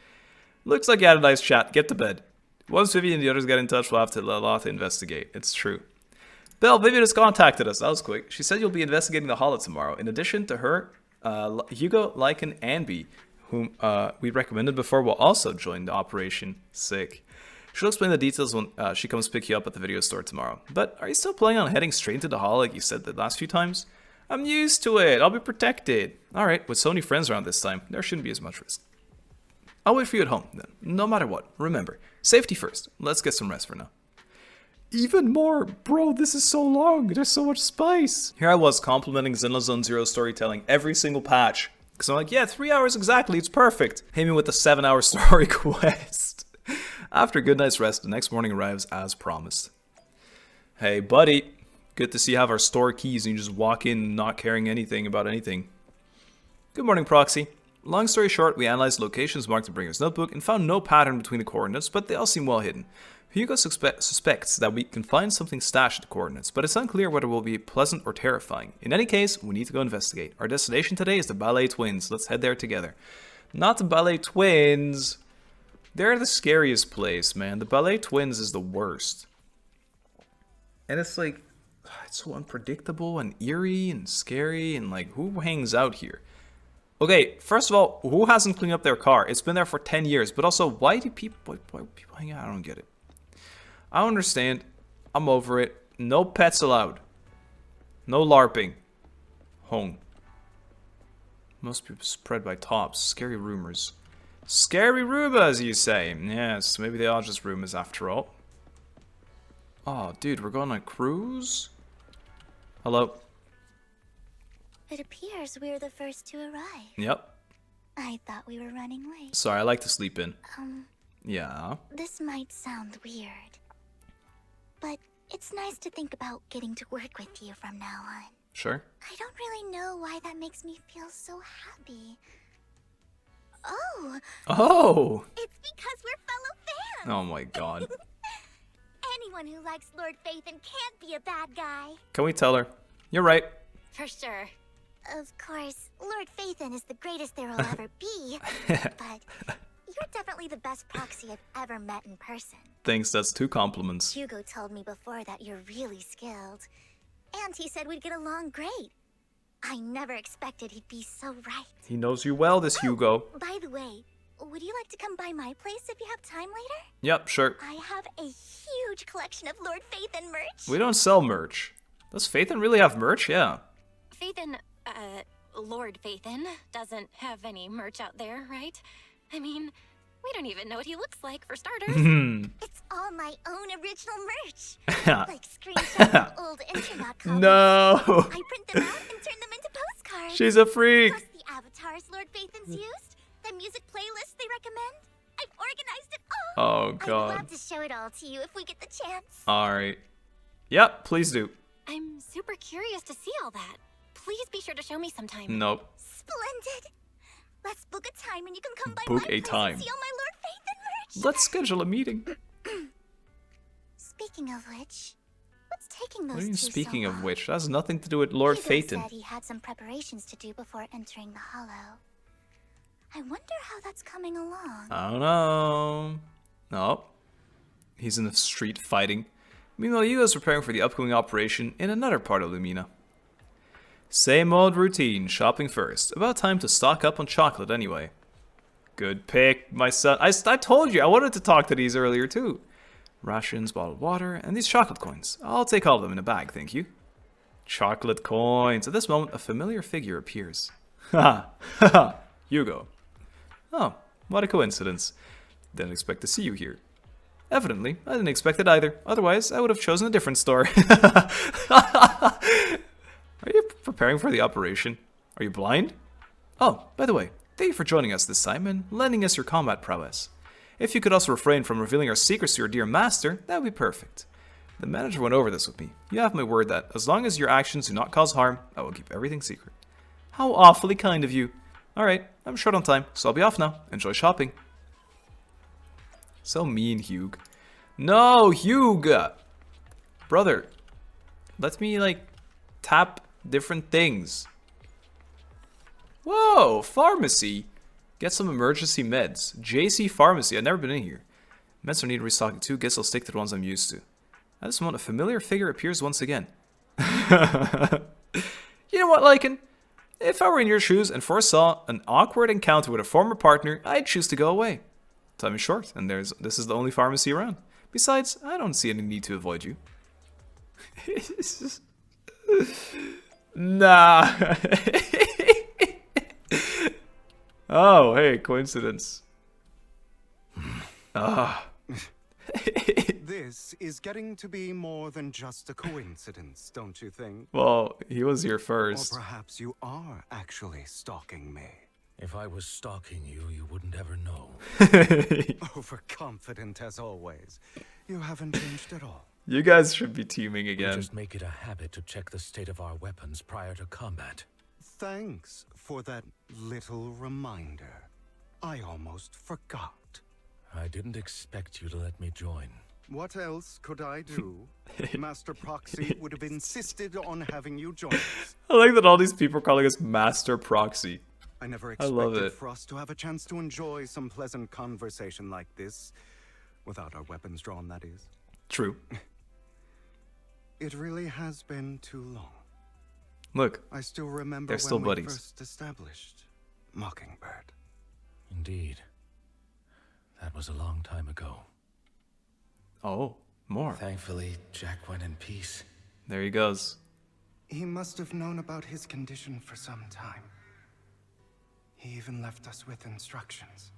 Looks like you had a nice chat. Get to bed. Once Vivian and the others get in touch, we'll have a lot to investigate. It's true. Belle, Vivian has contacted us. That was quick. She said you'll be investigating the hollow tomorrow. In addition to her, Hugo, Like, and Anby, whom we recommended before, will also join the operation. Sick. She'll explain the details when she comes pick you up at the video store tomorrow. But are you still planning on heading straight into the hollow like you said the last few times? I'm used to it. I'll be protected. Alright, with so many friends around this time, there shouldn't be as much risk. I'll wait for you at home, then. No matter what. Remember, safety first. Let's get some rest for now. Even more! Bro, this is so long! There's so much spice! Here I was complimenting Xenozone Zero's storytelling every single patch. Because I'm like, yeah, 3 hours exactly, it's perfect! Hit me with the 7-hour story quest. After a good night's rest, the next morning arrives as promised. Hey, buddy. Good to see you have our store keys and you just walk in not caring anything about anything. Good morning, Proxy. Long story short, we analyzed locations marked in Bringer's notebook and found no pattern between the coordinates, but they all seem well hidden. Hugo suspects that we can find something stashed at the coordinates, but it's unclear whether it will be pleasant or terrifying. In any case, we need to go investigate. Our destination today is the Ballet Twins. Let's head there together. Not the Ballet Twins. They're the scariest place, man. The Ballet Twins is the worst. And it's like, it's so unpredictable and eerie and scary and like, who hangs out here? Okay, first of all, who hasn't cleaned up their car? It's been there for 10 years, but also, why do people hang out? I don't get it. I don't understand. I'm over it. No pets allowed. No LARPing. Home. Must be spread by tops. Scary rumors. Scary rumors, you say? Yes, maybe they are just rumors after all. Oh, dude, we're going on a cruise? Hello? It appears we're the first to arrive. Yep. I thought we were running late. Sorry, I like to sleep in. Yeah. This might sound weird, but it's nice to think about getting to work with you from now on. Sure. I don't really know why that makes me feel so happy. Oh! Oh! It's because we're fellow fans! Oh my god. Anyone who likes Lord Phaethon can't be a bad guy. Can we tell her? You're right. For sure. Of course, Lord Phaethon is the greatest there will ever be, but you're definitely the best proxy I've ever met in person. Thanks, that's 2 compliments. Hugo told me before that you're really skilled, and he said we'd get along great. I never expected he'd be so right. He knows you well, this Hugo. By the way, would you like to come by my place if you have time later? Yep, sure. I have a huge collection of Lord Phaethon merch. We don't sell merch. Does Phaethon really have merch? Yeah. Phaethon, Lord Phaethon doesn't have any merch out there, right? I mean, we don't even know what he looks like, for starters. It's all my own original merch. Like screenshots of old internet comics. No! I print them out and turn them into postcards. She's a freak! Plus the avatars Lord Phaethon's used, the music playlists they recommend. I've organized it all. Oh, God. I'd love to show it all to you if we get the chance. Alright. Yep, please do. I'm super curious to see all that. Please be sure to show me sometime. Nope. Splendid. Let's book a time and you can come by Book my a place time. and see all my Lord Phaethon merch. Let's schedule a meeting. Speaking of which, what's taking those What do you mean, two speaking so of long? which? That has nothing to do with Lord Hugo Phaethon. said he had some preparations to do before entering the Hollow. I wonder how that's coming along. I don't know. No. He's in the street fighting. Meanwhile, Hugo's preparing for the upcoming operation in another part of Lumina. Same old routine, shopping first. About time to stock up on chocolate anyway. Good pick, my son. I told you, I wanted to talk to these earlier too. Rations, bottled water, and these chocolate coins. I'll take all of them in a bag, thank you. Chocolate coins. At this moment, a familiar figure appears. Ha ha, Hugo. Oh, what a coincidence. Didn't expect to see you here. Evidently, I didn't expect it either. Otherwise, I would have chosen a different store. Are you preparing for the operation? Are you blind? Oh, by the way, thank you for joining us this time and lending us your combat prowess. If you could also refrain from revealing our secrets to your dear master, that would be perfect. The manager went over this with me. You have my word that, as long as your actions do not cause harm, I will keep everything secret. How awfully kind of you. Alright, I'm short on time, so I'll be off now. Enjoy shopping. So mean, Hugh. No, Hugh! Brother, let me, like, tap different things. Whoa, pharmacy. Get some emergency meds. JC Pharmacy, I've never been in here. Meds are needed restocking too, guess I'll stick to the ones I'm used to. At this moment, a familiar figure appears once again. You know what, Lycan? If I were in your shoes and foresaw an awkward encounter with a former partner, I'd choose to go away. Time is short, and this is the only pharmacy around. Besides, I don't see any need to avoid you. Nah. Oh, hey, coincidence. This is getting to be more than just a coincidence, don't you think? Well, he was here first. Or perhaps you are actually stalking me. If I was stalking you, you wouldn't ever know. Overconfident as always. You haven't changed at all. You guys should be teaming again. We just make it a habit to check the state of our weapons prior to combat. Thanks for that little reminder. I almost forgot. I didn't expect you to let me join. What else could I do? Master Proxy would have insisted on having you join us. I like that all these people are calling us Master Proxy. I never I love expected it. for us to have a chance to enjoy some pleasant conversation like this. Without our weapons drawn, that is. True. It really has been too long. Look, I still remember they're still when buddies. we first established Mockingbird. Indeed. That was a long time ago. Oh, more. Thankfully, Jack went in peace. There he goes. He must have known about his condition for some time. He even left us with instructions.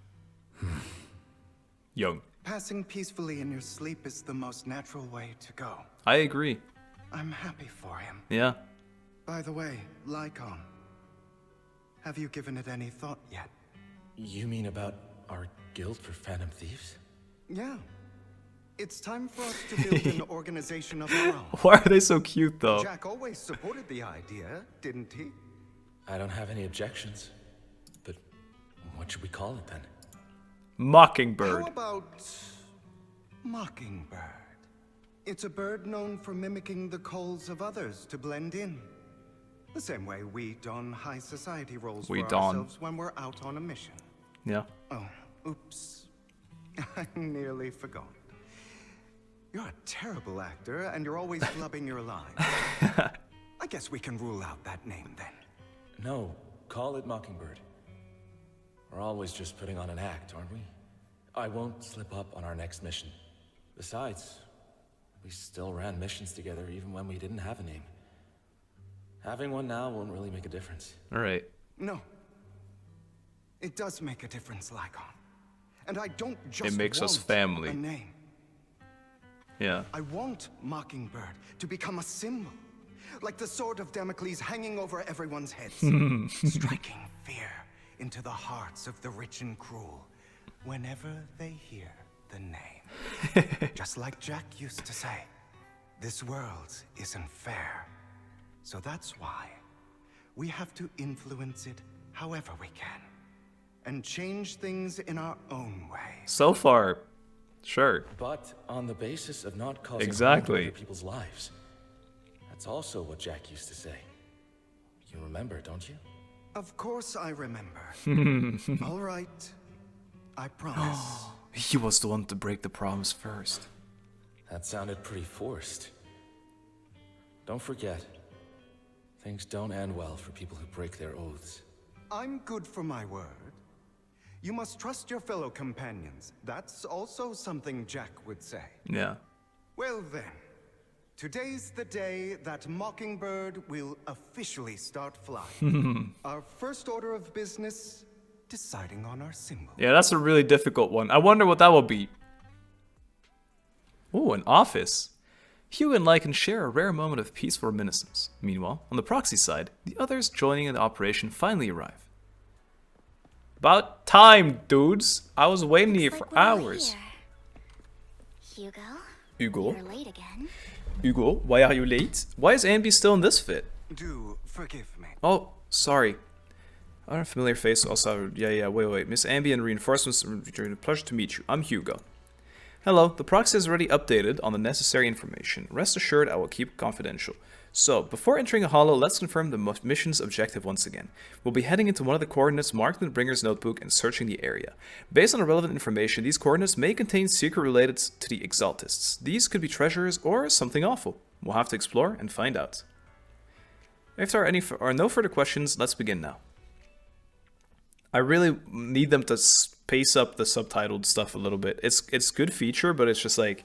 Young. Passing peacefully in your sleep is the most natural way to go. I agree. I'm happy for him. Yeah. By the way, Lycon, have you given it any thought yet? You mean about our guild for Phantom Thieves? Yeah. It's time for us to build an organization of our own. Why are they so cute, though? Jack always supported the idea, didn't he? I don't have any objections. But what should we call it then? Mockingbird. How about Mockingbird? It's a bird known for mimicking the calls of others to blend in. The same way we don high society roles for ourselves when we're out on a mission. Yeah. Oh, oops. I nearly forgot. You're a terrible actor, and you're always flubbing your lines. I guess we can rule out that name then. No, call it Mockingbird. We're always just putting on an act, aren't we? I won't slip up on our next mission. Besides, we still ran missions together even when we didn't have a name. Having one now won't really make a difference. Alright. No. It does make a difference, Lycon. And I don't just It makes us want family. a name. Yeah. I want Mockingbird to become a symbol. Like the sword of Damocles hanging over everyone's heads. Striking fear into the hearts of the rich and cruel whenever they hear the name. Just like Jack used to say, this world isn't fair. So that's why we have to influence it however we can. And change things in our own way. So far, sure. But on the basis of not causing Exactly. harm to other people's lives. That's also what Jack used to say. You remember, don't you? Of course I remember. All right. I promise. He was the one to break the promise first. That sounded pretty forced. Don't forget, things don't end well for people who break their oaths. I'm good for my word. You must trust your fellow companions. That's also something Jack would say. Yeah. Well then, today's the day that Mockingbird will officially start flying. Our first order of business, deciding on our symbol. Yeah, that's a really difficult one. I wonder what that will be. Ooh, an office. Hugh and Lycan share a rare moment of peaceful reminiscence. Meanwhile, on the proxy side, the others joining in the operation finally arrive. About time, dudes. I was waiting here for hours. Hugo? Hugo? You're late again. Hugo, why are you late? Why is Anby still in this fit? Do forgive me. Oh, sorry. I don't have a familiar face. Also, yeah, wait. Miss Anby and reinforcements. Pleasure to meet you. I'm Hugo. Hello, the proxy is already updated on the necessary information. Rest assured, I will keep it confidential. So, before entering a holo, let's confirm the mission's objective once again. We'll be heading into one of the coordinates marked in the Bringer's notebook and searching the area. Based on the relevant information, these coordinates may contain secret related to the Exaltists. These could be treasures or something awful. We'll have to explore and find out. If there are no further questions, let's begin now. I really need them to pace up the subtitled stuff a little bit. It's good feature, but it's just like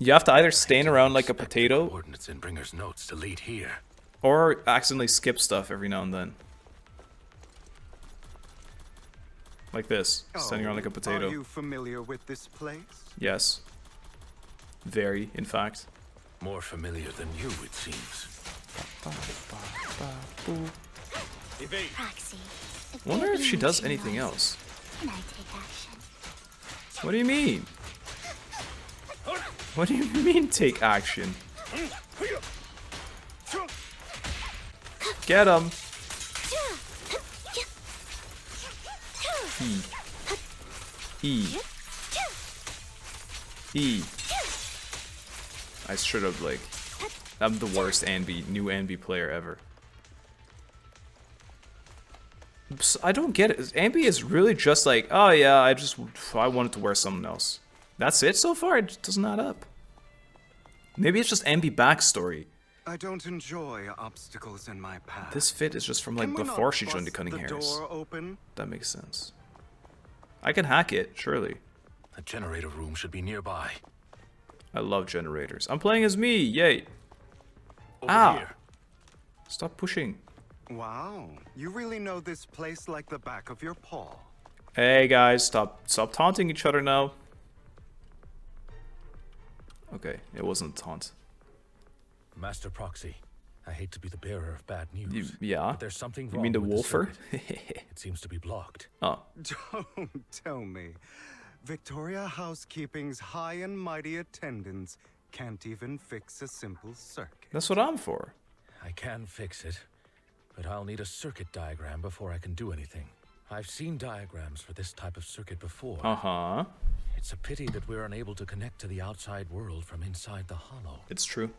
you have to either stand around like a potato Coordinates in Bringer's notes to lead here. or accidentally skip stuff every now and then. Like this, standing around like a potato. Are you familiar with this place? Yes. Very, in fact. More familiar than you, it seems. Proxy. I wonder if she does anything else. Can I take action? What do you mean? What do you mean take action? Get him! E. I should have like... I'm the worst new Anby player ever. I don't get it. Anby is really just like, oh yeah, I wanted to wear something else. That's it so far? It doesn't add up. Maybe it's just Anby backstory. I don't enjoy obstacles in my path. This fit is just from like before she joined the Cutting Hairs. Door open? That makes sense. I can hack it, surely. A generator room should be nearby. I love generators. I'm playing as me, yay. Over here. Stop pushing. Wow, you really know this place like the back of your paw. Hey guys, stop taunting each other now. Okay, it wasn't a taunt. Master Proxy, I hate to be the bearer of bad news. Yeah? But there's something wrong. You mean the with Wolfer? It seems to be blocked. Oh. Don't tell me. Victoria Housekeeping's high and mighty attendants can't even fix a simple circuit. That's what I'm for. I can fix it, but I'll need a circuit diagram before I can do anything. I've seen diagrams for this type of circuit before. Uh-huh. It's a pity that we're unable to connect to the outside world from inside the hollow. It's true.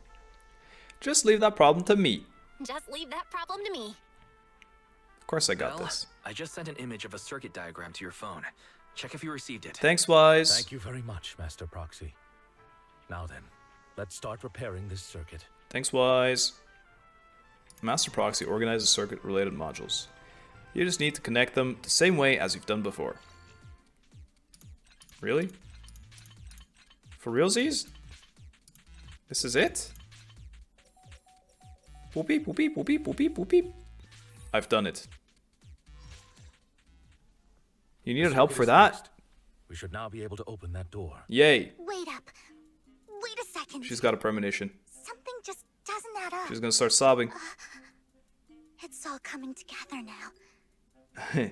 Just leave that problem to me. Just leave that problem to me. Of course I got this. I just sent an image of a circuit diagram to your phone. Check if you received it. Thanks, Wise. Thank you very much, Master Proxy. Now then, let's start repairing this circuit. Thanks, Wise. Master Proxy organizes circuit-related modules. You just need to connect them the same way as you've done before. Really? For realsies? This is it? Boop beep, boop beep, boop beep, boop beep, boop beep. I've done it. You needed help for that? We should now be able to open that door. Yay. Wait up. Wait a second. She's got a premonition. Something just doesn't add up. She's gonna start sobbing. It's all coming together now.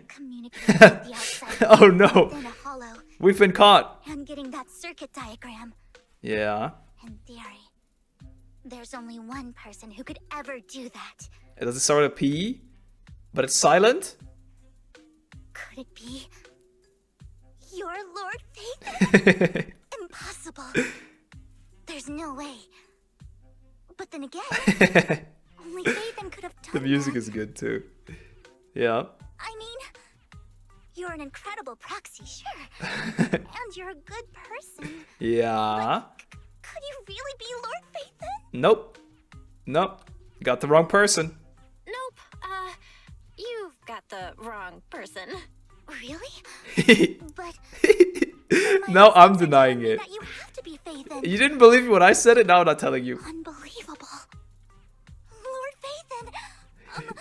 Communicating with the outside. Oh no. Then a hollow. We've been caught. And getting that circuit diagram. Yeah. In theory, there's only one person who could ever do that. Does it start with a P? But it's silent? Could it be your Lord Faith? Impossible. There's no way. But then again, only Faithen could have done The music that. is good too. Yeah. I mean, you're an incredible proxy, sure. And you're a good person. Yeah. Could you really be Lord Faithen? Nope. Nope. You got the wrong person. Nope. You've got the wrong person. Really? But No, I'm denying it. that you have to be Faithen. You didn't believe me when I said it, now I'm not telling you. Unbelievable. Lord Faithen. I've been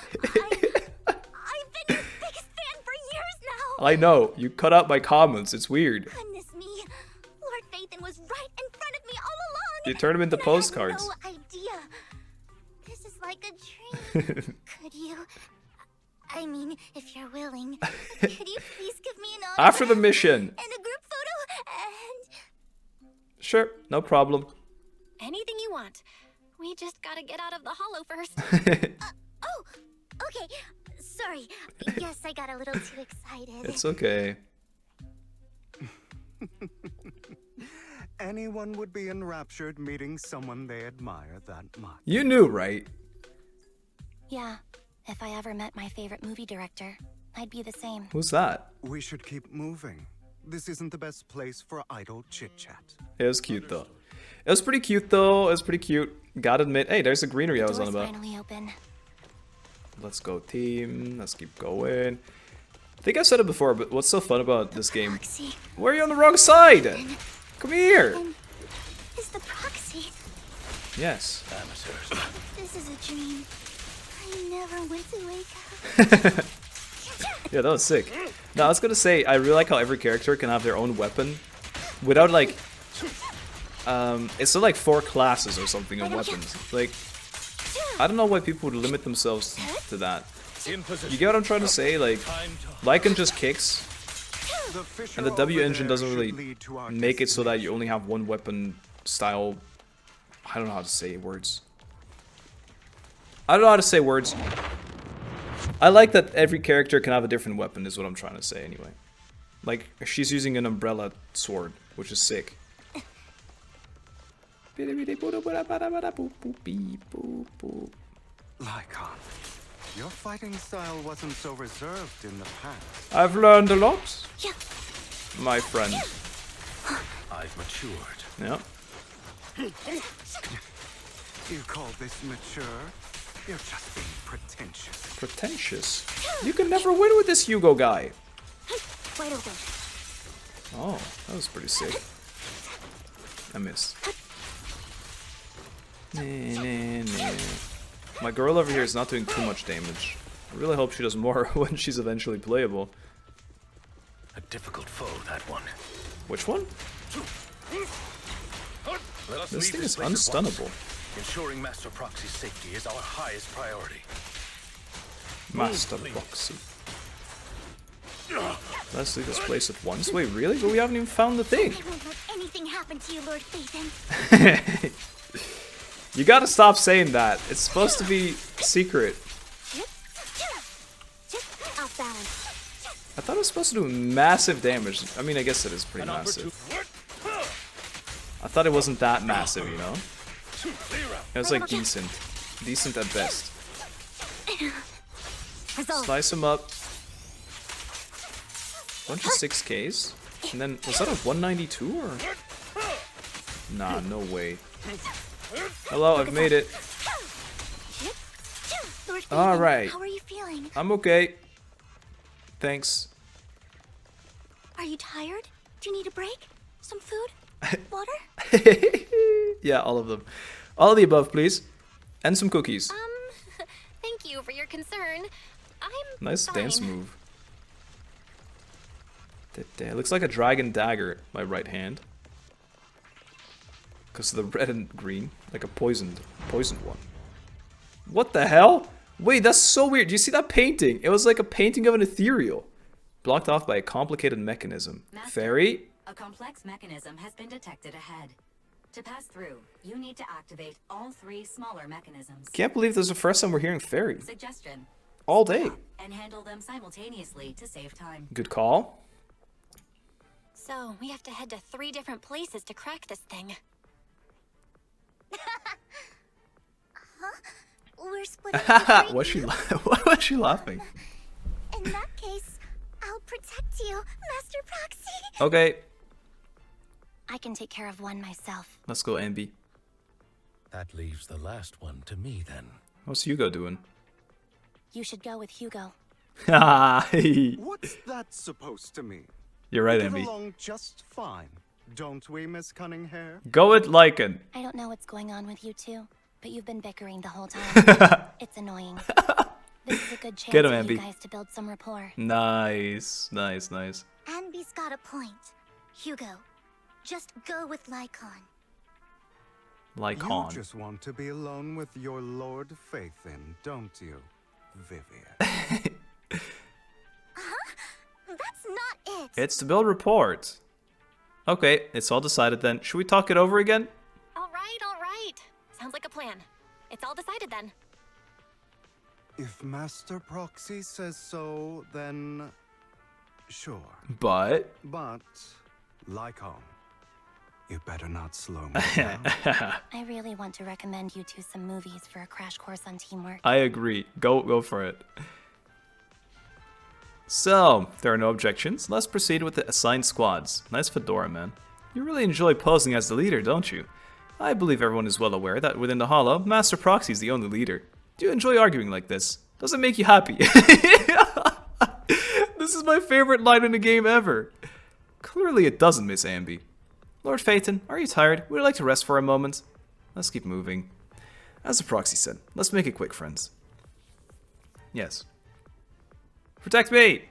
your biggest fan for years now. I know. You cut out my comments. It's weird. Goodness me. Lord Faithen was right in front of me all along. You turn them into postcards. I had no idea. This is like a dream. Could you I mean, if you're willing, could you please give me an autograph After the mission. and a group photo and... Sure, no problem. Anything you want. We just gotta get out of the hollow first. Oh, okay. Sorry. Yes, I got a little too excited. It's okay. Anyone would be enraptured meeting someone they admire that much. You knew, right? Yeah, if I ever met my favorite movie director, I'd be the same. Who's that? We should keep moving. This isn't the best place for idle chit-chat. It was cute though. It was pretty cute though. It was pretty cute. Gotta admit. Hey, there's the greenery I was on about. Finally open. Let's go, team. Let's keep going. I think I've said it before, but what's so fun about this game? Where are you on the wrong side? Come here. Is the proxy? Yes. This is a dream. I never went to wake up. Yeah, that was sick. No, I was gonna say, I really like how every character can have their own weapon without like, it's still like 4 classes or something of weapons. Like, I don't know why people would limit themselves to that. You get what I'm trying to say? Like Lycan just kicks, and the W engine doesn't really make it so that you only have one weapon style. I don't know how to say words. I don't know how to say words. I like that every character can have a different weapon, is what I'm trying to say anyway. Like, she's using an umbrella sword, which is sick. Lycan, your fighting style wasn't so reserved in the past. I've learned a lot, my friend. I've matured. Yeah. You call this mature? You're just being pretentious. Pretentious? You can never win with this Hugo guy. Wide open. Oh, that was pretty sick. I missed. My girl over here is not doing too much damage. I really hope she does more when she's eventually playable. A difficult foe, that one. Which one? This thing is unstunnable. Ensuring Master Proxy's safety is our highest priority. Master Proxy. Let's leave this place at once. Wait, really? But we haven't even found the thing. I won't let anything happen to you, Lord Phaethon. You gotta stop saying that. It's supposed to be secret. Off balance. I thought it was supposed to do massive damage. I mean, I guess it is pretty massive. I thought it wasn't that massive, you know? It was like decent. Decent at best. Slice him up. Bunch of 6Ks. And then, was that a 192 or? Nah, no way. Hello, I've made it. Alright. How are you feeling? I'm okay. Thanks. Are you tired? Do you need a break? Some food? Water? Yeah, all of them. All of the above, please. And some cookies. Thank you for your concern. I'm Nice fine. dance move. It looks like a dragon dagger, my right hand. Because of the red and green. Like a poisoned one. What the hell? Wait, that's so weird. Do you see that painting? It was like a painting of an ethereal. Blocked off by a complicated mechanism. Fairy? A complex mechanism has been detected ahead. To pass through, you need to activate all 3 smaller mechanisms. Can't believe this is the first time we're hearing fairy. Suggestion. All day. And handle them simultaneously to save time. Good call. So, we have to head to 3 different places to crack this thing. We're splitting up. Why was she laughing? In that case, I'll protect you, Master Proxy. Okay, I can take care of one myself. let's go, Anby. That leaves the last one to me, then. What's Hugo doing? You should go with Hugo. What's that supposed to mean? You're right, We get Anby. along just fine, don't we, Miss Cunninghair? Go with Lycan. I don't know what's going on with you two, but you've been bickering the whole time. It's annoying. This is a good chance Get him, for you Anby. guys to build some rapport. Nice, nice, nice. Anby's got a point. Hugo, just go with Lycan. Lycan. You just want to be alone with your Lord Phaethon, don't you, Vivian? it? It's to build report. Okay, it's all decided then. Should we talk it over again? All right. Sounds like a plan. It's all decided then. If Master Proxy says so, then sure. But Lycon, you better not slow me down. I really want to recommend you two some movies for a crash course on teamwork. I agree. Go for it. So, if there are no objections, let's proceed with the assigned squads. Nice fedora, man. You really enjoy posing as the leader, don't you? I believe everyone is well aware that within the Hollow, Master Proxy is the only leader. Do you enjoy arguing like this? Does it make you happy? This is my favorite line in the game ever. Clearly it doesn't, Miss Anby. Lord Phaeton, are you tired? Would you like to rest for a moment? Let's keep moving. As the Proxy said, let's make it quick, friends. Yes. Protect me!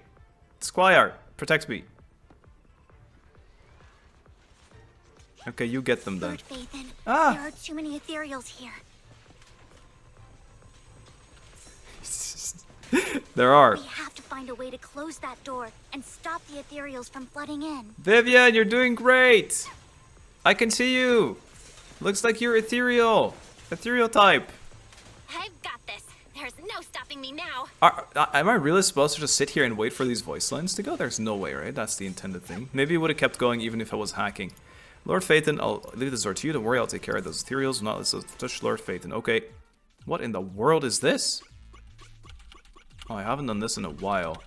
Squire, protect me. Okay, you get them then. Lord Phaeton, there are too many ethereals here. There are. We have to find a way to close that door and stop the ethereals from flooding in. Vivian, you're doing great! I can see you! Looks like you're ethereal. Ethereal type. I've got this. There's no stopping me now. Am I really supposed to just sit here and wait for these voice lines to go? There's no way, right? That's the intended thing. Maybe it would have kept going even if I was hacking. Lord Phaeton, I'll leave this door to you. Don't worry, I'll take care of those ethereals. Not let's touch Lord Phaeton. Okay. What in the world is this? Oh, I haven't done this in a while.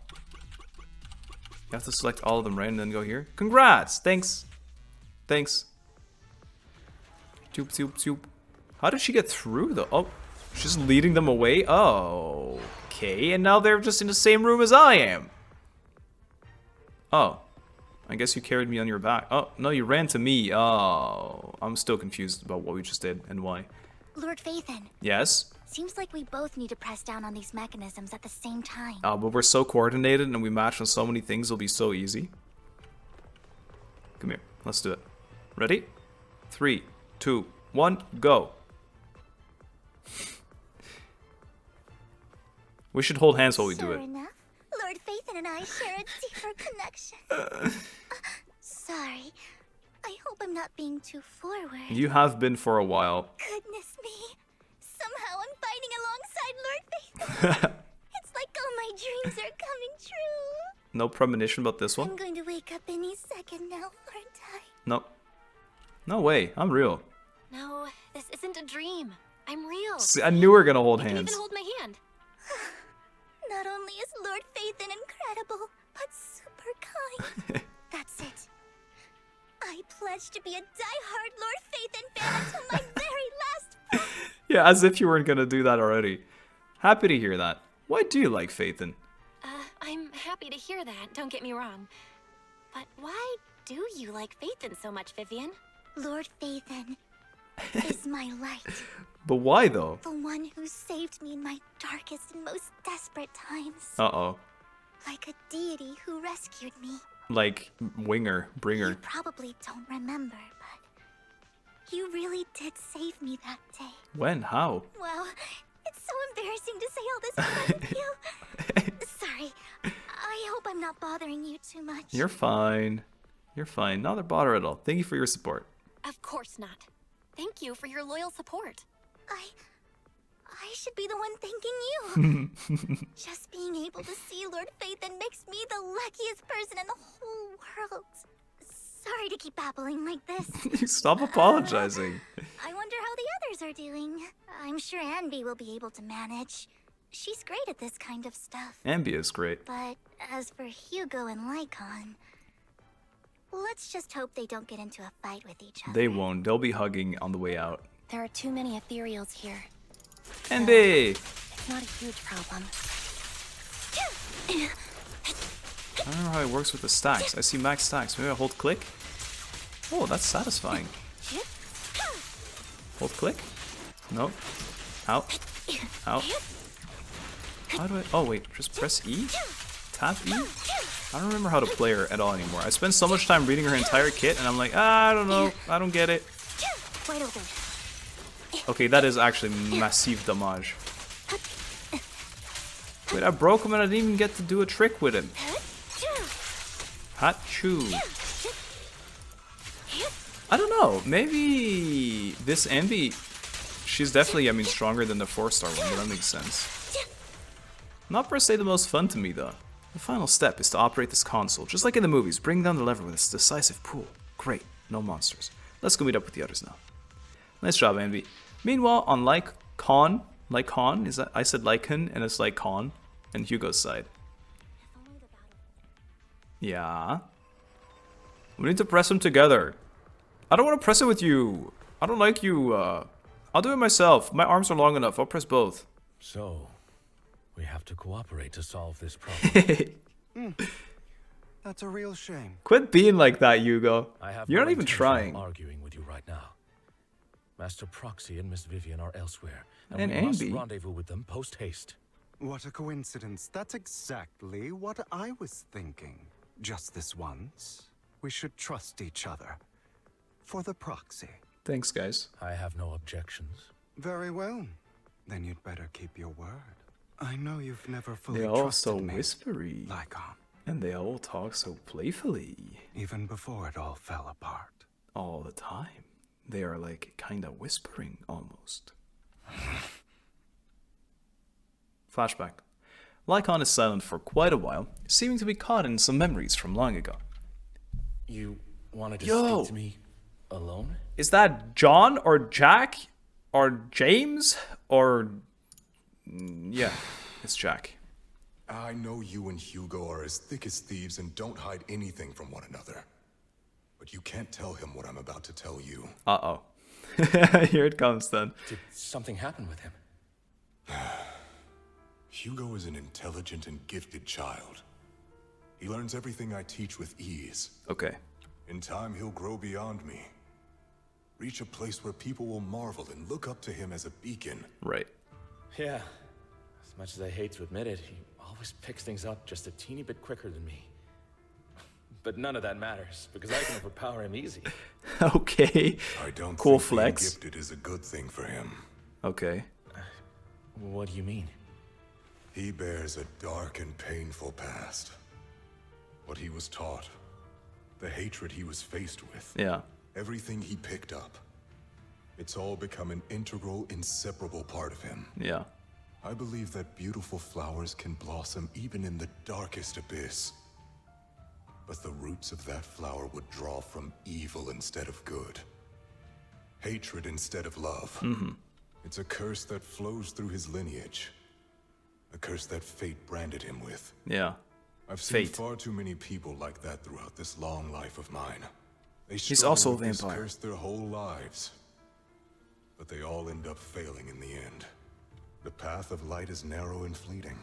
You have to select all of them, right? And then go here. Congrats! Thanks. Thanks. Toop, toop, toop. How did she get through, though? Oh, she's leading them away? Oh, okay. And now they're just in the same room as I am. Oh. I guess you carried me on your back. Oh, no, you ran to me. Oh, I'm still confused about what we just did and why. Lord Phaeton. Yes? Seems like we both need to press down on these mechanisms at the same time. But we're so coordinated and we match on so many things, it'll be so easy. Come here. Let's do it. Ready? 3, 2, 1, go. We should hold hands while we do it. Sure enough, Lord Phaeton and I share a deeper connection. Sorry. I hope I'm not being too forward. You have been for a while. Goodness me. Somehow I'm fighting alongside Lord Phaeton. It's like all my dreams are coming true. No premonition about this one? I'm going to wake up any second now, aren't I? No. No way. I'm real. No, this isn't a dream. I'm real. See, I knew we were gonna hold you can hands. even hold my hand. Not only is Lord Phaeton incredible, but super kind. That's it. I pledge to be a die-hard Lord Phaeton fan until my very last breath. Yeah, as if you weren't gonna do that already. Happy to hear that. Why do you like Phaeton? I'm happy to hear that, don't get me wrong. But why do you like Phaeton so much, Vivian? Lord Phaeton is my light. But why though? The one who saved me in my darkest and most desperate times. Uh-oh. Like a deity who rescued me. Like, bringer. You probably don't remember, but you really did save me that day. When? How? Wow, it's so embarrassing to say all this in front of you. Sorry, I hope I'm not bothering you too much. You're fine. You're fine. Not a bother at all. Thank you for your support. Of course not. Thank you for your loyal support. I should be the one thanking you. Just being able to see Lord Phaeton makes me the luckiest person in the whole world. Sorry to keep babbling like this. Stop apologizing. I wonder how the others are doing. I'm sure Anby will be able to manage. She's great at this kind of stuff. Anby is great. But as for Hugo and Lycon, let's just hope they don't get into a fight with each other. They won't. They'll be hugging on the way out. There are too many ethereals here. Anby! It's not a huge problem. I don't know how it works with the stacks. I see max stacks. Maybe I hold click? Oh, that's satisfying. Hold click? No. Out. Out. How do I... Oh, wait. Just press E? Tap E? I don't remember how to play her at all anymore. I spent so much time reading her entire kit, and I'm like, I don't know. I don't get it. Wide open. Okay, that is actually massive damage. Wait, I broke him and I didn't even get to do a trick with him. Hachu. I don't know. Maybe this anby, she's definitely, I mean, stronger than the 4-star one, but that makes sense. Not per se the most fun to me, though. The final step is to operate this console, just like in the movies. Bring down the lever with its decisive pull. Great, no monsters. Let's go meet up with the others now. Nice job, anby. Meanwhile, on Lycon, is that, I said Lycon, and it's Lycon, and Hugo's side. Yeah. We need to press them together. I don't want to press it with you. I don't like you. I'll do it myself. My arms are long enough. I'll press both. So, we have to cooperate to solve this problem. That's a real shame. Quit being like that, Hugo. You're no not even intention trying. of arguing with you right now. Master Proxy and Miss Vivian are elsewhere, And we must anby. rendezvous with them post haste. What a coincidence. That's exactly what I was thinking. Just this once, we should trust each other. For the proxy. Thanks, guys. I have no objections. Very well. Then you'd better keep your word. I know you've never fully They're all trusted so me, whispery. Lycon. And they all talk so playfully. Even before it all fell apart. All the time. They are like kinda whispering almost. Flashback. Lycon is silent for quite a while, seeming to be caught in some memories from long ago. You wanted to Yo! speak to me alone? Is that John or Jack or James or... Yeah, it's Jack. I know you and Hugo are as thick as thieves and don't hide anything from one another. But you can't tell him what I'm about to tell you. Uh-oh. Here it comes then. Did something happen with him? Hugo is an intelligent and gifted child. He learns everything I teach with ease. Okay. In time, he'll grow beyond me. Reach a place where people will marvel and look up to him as a beacon. Right. Yeah. As much as I hate to admit it, he always picks things up just a teeny bit quicker than me. But none of that matters, because I can overpower him easy. Okay. I don't cool think flex. being gifted is a good thing for him. Okay. What do you mean? He bears a dark and painful past. What he was taught, the hatred he was faced with, Yeah. everything he picked up. It's all become an integral, inseparable part of him. Yeah. I believe that beautiful flowers can blossom even in the darkest abyss. But the roots of that flower would draw from evil instead of good. Hatred instead of love. Mm-hmm. It's a curse that flows through his lineage. A curse that fate branded him with. Yeah. I've seen Fate. far too many people like that throughout this long life of mine. They He's struggle also a with this vampire. curse their whole lives. But they all end up failing in the end. The path of light is narrow and fleeting.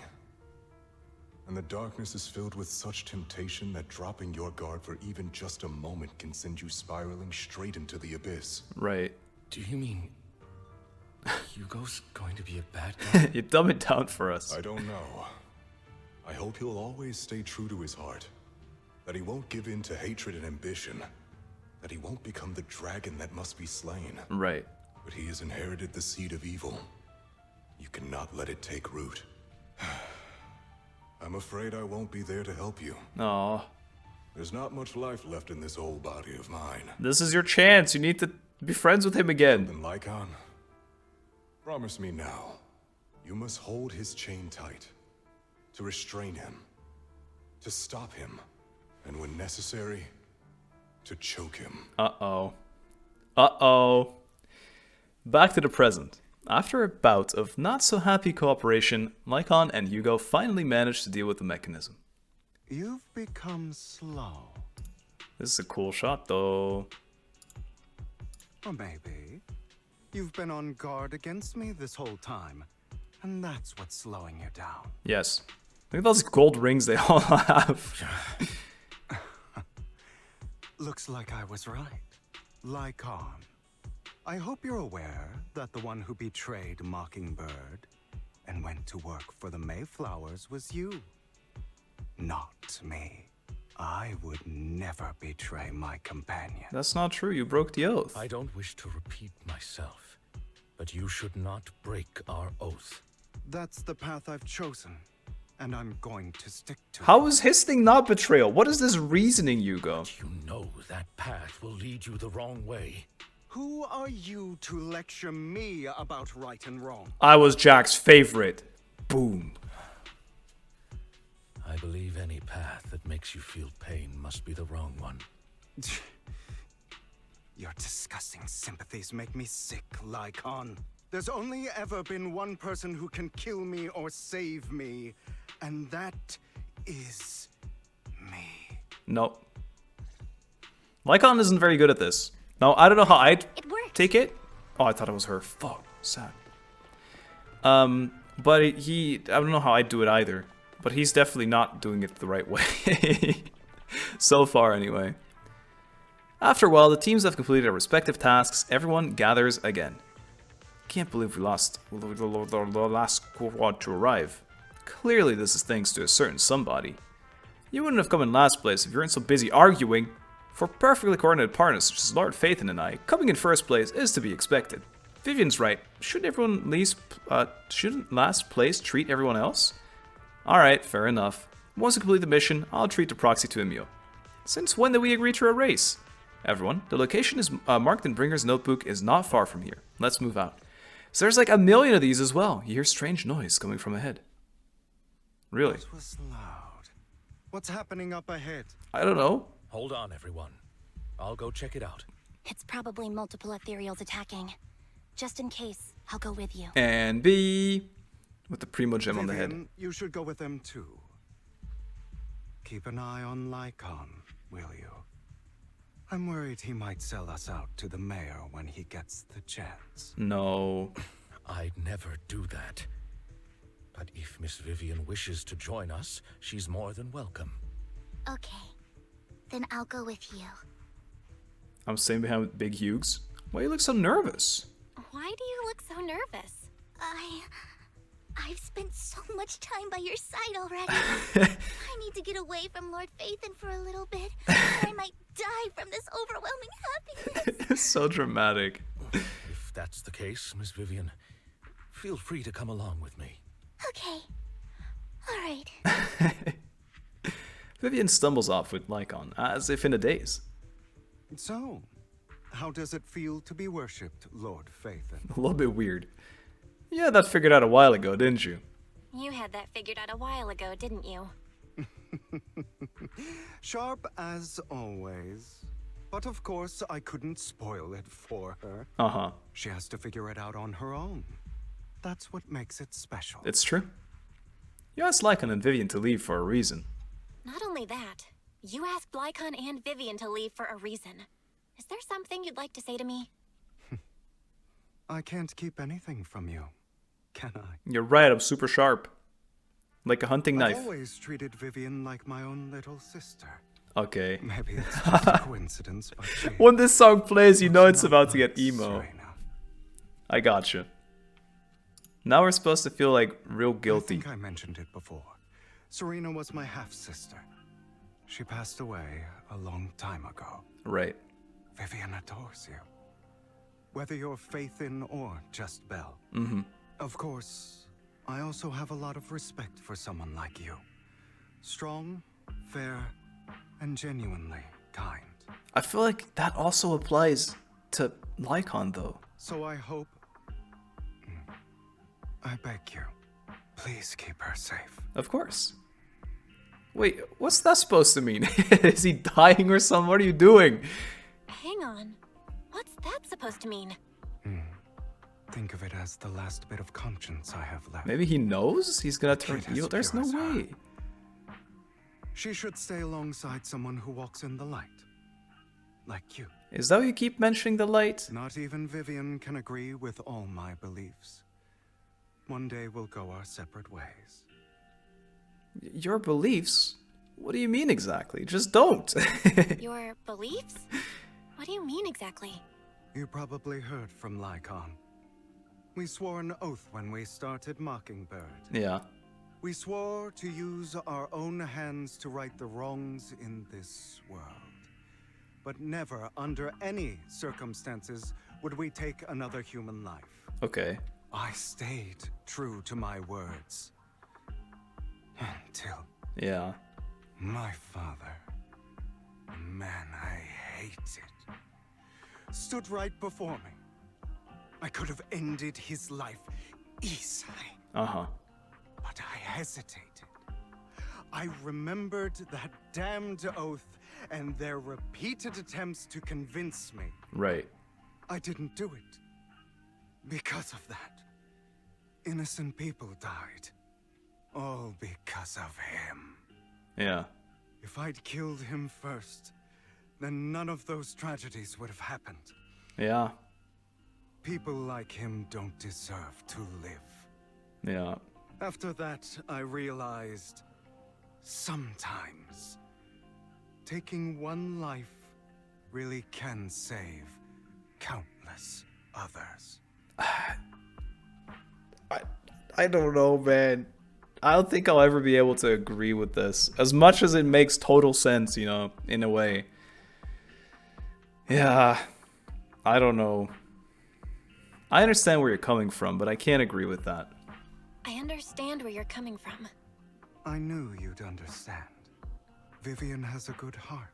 And the darkness is filled with such temptation that dropping your guard for even just a moment can send you spiraling straight into the abyss. Right. Do you mean Hugo's going to be a bad guy? You dumb it down for us. I don't know. I hope he'll always stay true to his heart. That he won't give in to hatred and ambition. That he won't become the dragon that must be slain. Right. But he has inherited the seed of evil. You cannot let it take root. I'm afraid I won't be there to help you. Aw. There's not much life left in this old body of mine. This is your chance. You need to be friends with him again. Then Lycon, promise me now. You must hold his chain tight. To restrain him. To stop him. And when necessary, to choke him. Uh-oh. Uh-oh. Back to the present. After a bout of not-so-happy cooperation, Lycon and Hugo finally managed to deal with the mechanism. You've become slow. This is a cool shot, though. Or maybe you've been on guard against me this whole time, and that's what's slowing you down. Yes. Look at those gold rings they all have. Looks like I was right. Lycon. I hope you're aware that the one who betrayed Mockingbird and went to work for the Mayflowers was you. Not me. I would never betray my companion. That's not true. You broke the oath. I don't wish to repeat myself, but you should not break our oath. That's the path I've chosen. and I'm going to stick to it. How is his thing not betrayal? What is this reasoning, Hugo? You know that path will lead you the wrong way. Who are you to lecture me about right and wrong? I was Jack's favorite. Boom. I believe any path that makes you feel pain must be the wrong one. Your disgusting sympathies make me sick, Lycon. There's only ever been one person who can kill me or save me, and that is me. Nope. Lycon isn't very good at this. Now, I don't know how I'd take it. Oh, I thought it was her. Fuck. Sad. But I don't know how I'd do it either. But he's definitely not doing it the right way. So far, anyway. After a while, the teams have completed their respective tasks. Everyone gathers again. Can't believe we lost the last squad to arrive. Clearly, this is thanks to a certain somebody. You wouldn't have come in last place if you weren't so busy arguing. For perfectly coordinated partners such as Lord Phaethon and I, coming in first place is to be expected. Vivian's right. Shouldn't last place treat everyone else? Alright, fair enough. Once we complete the mission, I'll treat the proxy to a meal. Since when did we agree to a race? Everyone, the location is marked in Bringer's notebook is not far from here. Let's move out. So there's like a million of these as well. You hear strange noise coming from ahead. Really? That was loud. What's happening up ahead? I don't know. Hold on, everyone. I'll go check it out. It's probably multiple ethereals attacking. Just in case, I'll go with you. Anby with the primo gem on the head. You should go with them too. Keep an eye on Lycon, will you? I'm worried he might sell us out to the mayor when he gets the chance. No. I'd never do that. But if Miss Vivian wishes to join us, she's more than welcome. Okay. Then I'll go with you. I'm staying behind Big Hughes. Why you look so nervous? Why do you look so nervous? I've spent so much time by your side already. I need to get away from Lord Phaethon for a little bit, or I might die from this overwhelming happiness. It's so dramatic. If that's the case, Miss Vivian, feel free to come along with me. Okay. All right. Vivian stumbles off with Lycon, as if in a daze. So, how does it feel to be worshipped, Lord Phaethon? A little bit weird. You had that figured out a while ago, didn't you? You had that figured out a while ago, didn't you? Sharp as always. But of course, I couldn't spoil it for her. Uh-huh. She has to figure it out on her own. That's what makes it special. It's true. You asked Lycon and Vivian to leave for a reason. Not only that, you asked Lycon and Vivian to leave for a reason. Is there something you'd like to say to me? I can't keep anything from you, can I? You're right, I'm super sharp. Like a hunting knife. I've always treated Vivian like my own little sister. Okay. Maybe it's just a coincidence, but when this song plays, you know it's about to get emo. Serena. I gotcha. Now we're supposed to feel like real guilty. I think I mentioned it before. Serena was my half-sister. She passed away a long time ago. Right. Vivian adores you. Whether you're Phaethon or just Belle. Mm-hmm. Of course, I also have a lot of respect for someone like you. Strong, fair, and genuinely kind. I feel like that also applies to Lycon, though. So I hope... I beg you, please keep her safe. Of course. Wait, what's that supposed to mean? Is he dying or something? What are you doing? Hang on. What's that supposed to mean? Think of it as the last bit of conscience I have left. Maybe he knows he's gonna turn evil. There's no way. She should stay alongside someone who walks in the light. Like you. Is that why you keep mentioning the light? Not even Vivian can agree with all my beliefs. One day we'll go our separate ways. Your beliefs? What do you mean exactly? Just don't. Your beliefs? What do you mean exactly? You probably heard from Lycon. We swore an oath when we started Mockingbird. Yeah. We swore to use our own hands to right the wrongs in this world. But never, under any circumstances, would we take another human life. Okay. I stayed true to my words. Until Yeah. my father, man, I hate it, stood right before me. I could have ended his life easily. Uh-huh. But I hesitated. I remembered that damned oath and their repeated attempts to convince me. Right. I didn't do it. Because of that, innocent people died. All because of him. Yeah. If I'd killed him first, then none of those tragedies would have happened. Yeah. People like him don't deserve to live. Yeah. After that, I realized sometimes taking one life really can save countless others. I don't know, man. I don't think I'll ever be able to agree with this. As much as it makes total sense, you know, in a way. Yeah. I don't know. I understand where you're coming from, but I can't agree with that. I understand where you're coming from. I knew you'd understand. Vivian has a good heart.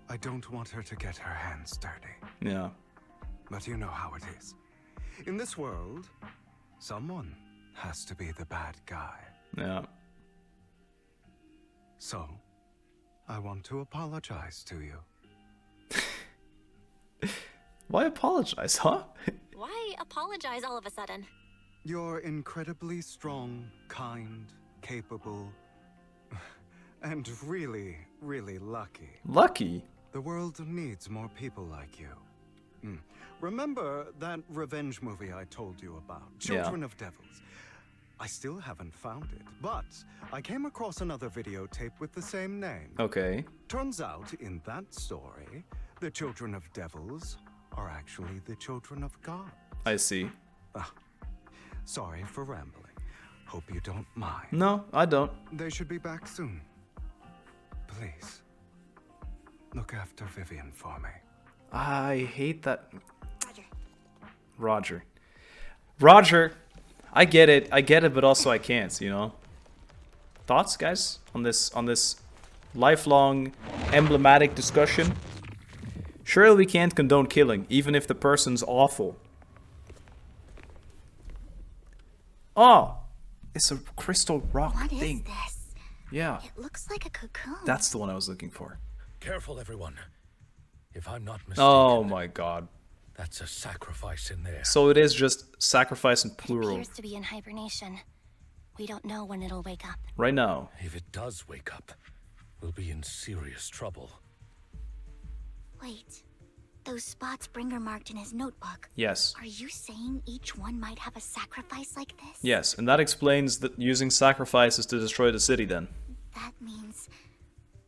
I don't want her to get her hands dirty. Yeah. But you know how it is. In this world, someone has to be the bad guy. Yeah. So, I want to apologize to you. Why apologize, huh? Why apologize all of a sudden? You're incredibly strong, kind, capable, and really, really lucky. Lucky? The world needs more people like you. Remember that revenge movie I told you about, Children of Devils? I still haven't found it, but I came across another videotape with the same name. Okay. Turns out, in that story, the Children of Devils are actually the children of God. I see. Sorry for rambling. Hope you don't mind. No, I don't. They should be back soon. Please, look after Vivian for me. I hate that. Roger. Roger! I get it, but also I can't, you know? Thoughts, guys, on this lifelong emblematic discussion? Surely we can't condone killing, even if the person's awful. Oh! It's a crystal rock thing. What is this? Yeah. It looks like a cocoon. That's the one I was looking for. Careful, everyone. If I'm not mistaken, Oh my god. that's a sacrifice in there. So it is just sacrifice in It plural. appears to be in hibernation. We don't know when it'll wake up. Right now. If it does wake up, we'll be in serious trouble. Wait, those spots Bringer marked in his notebook. Yes. Are you saying each one might have a sacrifice like this? Yes, and that explains that using sacrifices to destroy the city then. That means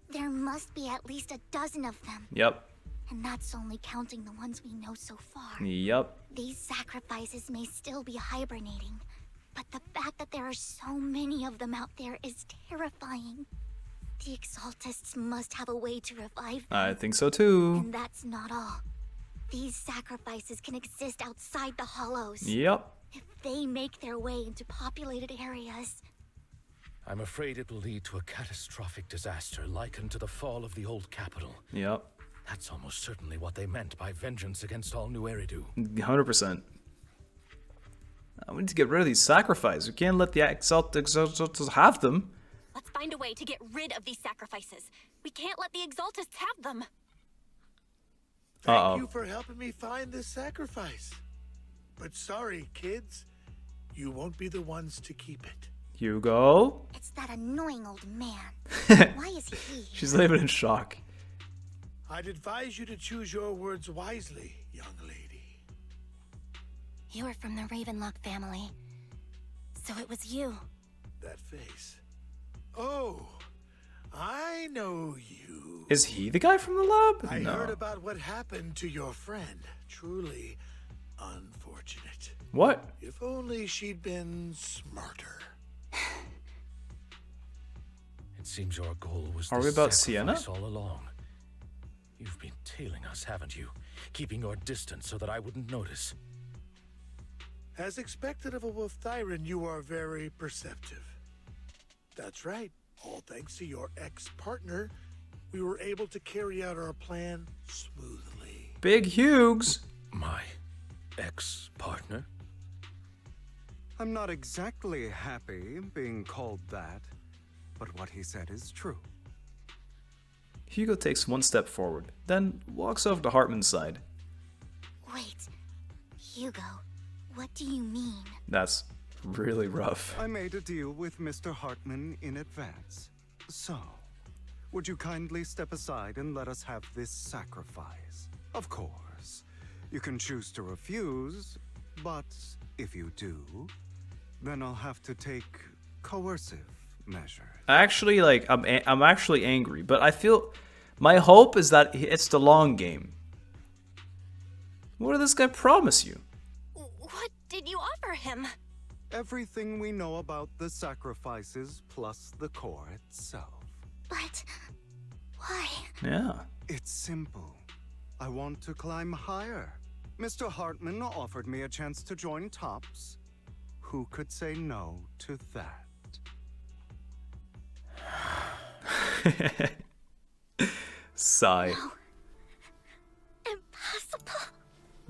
there must be at least a dozen of them. Yep. And that's only counting the ones we know so far. Yep. These sacrifices may still be hibernating, but the fact that there are so many of them out there is terrifying. The Exaltists must have a way to revive them. I think so too. And that's not all. These sacrifices can exist outside the hollows. Yep. If they make their way into populated areas. I'm afraid it will lead to a catastrophic disaster likened to the fall of the old capital. Yep. That's almost certainly what they meant by vengeance against all New Eridu. 100%. We need to get rid of these sacrifices. We can't let the Exaltists have them. Let's find a way to get rid of these sacrifices. We can't let the Exaltists have them. Thank you for helping me find this sacrifice. But sorry, kids. You won't be the ones to keep it. Hugo? It's that annoying old man. Why is he? She's not even in shock. I'd advise you to choose your words wisely, young lady. You are from the Ravenlock family. So it was you. That face. Oh, I know you. Is he the guy from the lab? I No. heard about what happened to your friend. Truly unfortunate. What? If only she'd been smarter. It seems your goal was Are the we about sacrifice Sienna? all along. You've been tailing us, haven't you? Keeping your distance so that I wouldn't notice. As expected of a Wolf Thyran, you are very perceptive. That's right. All thanks to your ex-partner, we were able to carry out our plan smoothly. Big Hugues. My ex-partner? I'm not exactly happy being called that, but what he said is true. Hugo takes one step forward, then walks over to Hartman's side. Wait, Hugo, what do you mean? That's really rough. I made a deal with Mr. Hartman in advance. So, would you kindly step aside and let us have this sacrifice? Of course, you can choose to refuse, but if you do, then I'll have to take coercive measures. Actually, like, I'm actually angry, but I feel my hope is that it's the long game. What did this guy promise you? What did you offer him? Everything we know about the sacrifices plus the core itself. But why? Yeah. It's simple. I want to climb higher. Mr. Hartman offered me a chance to join TOPS. Who could say no to that? Sigh. No. Impossible.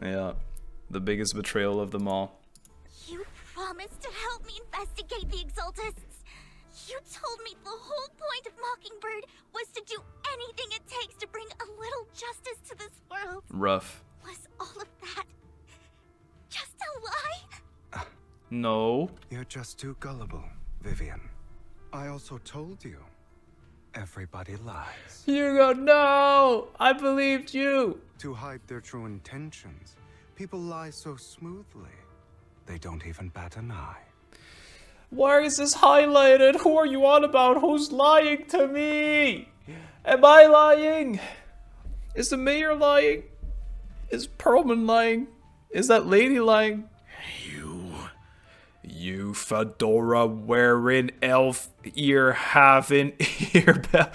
Yeah. The biggest betrayal of them all. You promised to help me investigate the Exaltists. You told me the whole point of Mockingbird was to do anything it takes to bring a little justice to this world. Rough. Was all of that just a lie? No. You're just too gullible, Vivian. I also told you, everybody lies. Hugo, no! I believed you! To hide their true intentions, people lie so smoothly, they don't even bat an eye. Why is this highlighted? Who are you on about? Who's lying to me? Am I lying? Is the mayor lying? Is Perlman lying? Is that lady lying? You fedora wearing elf ear having ear bell.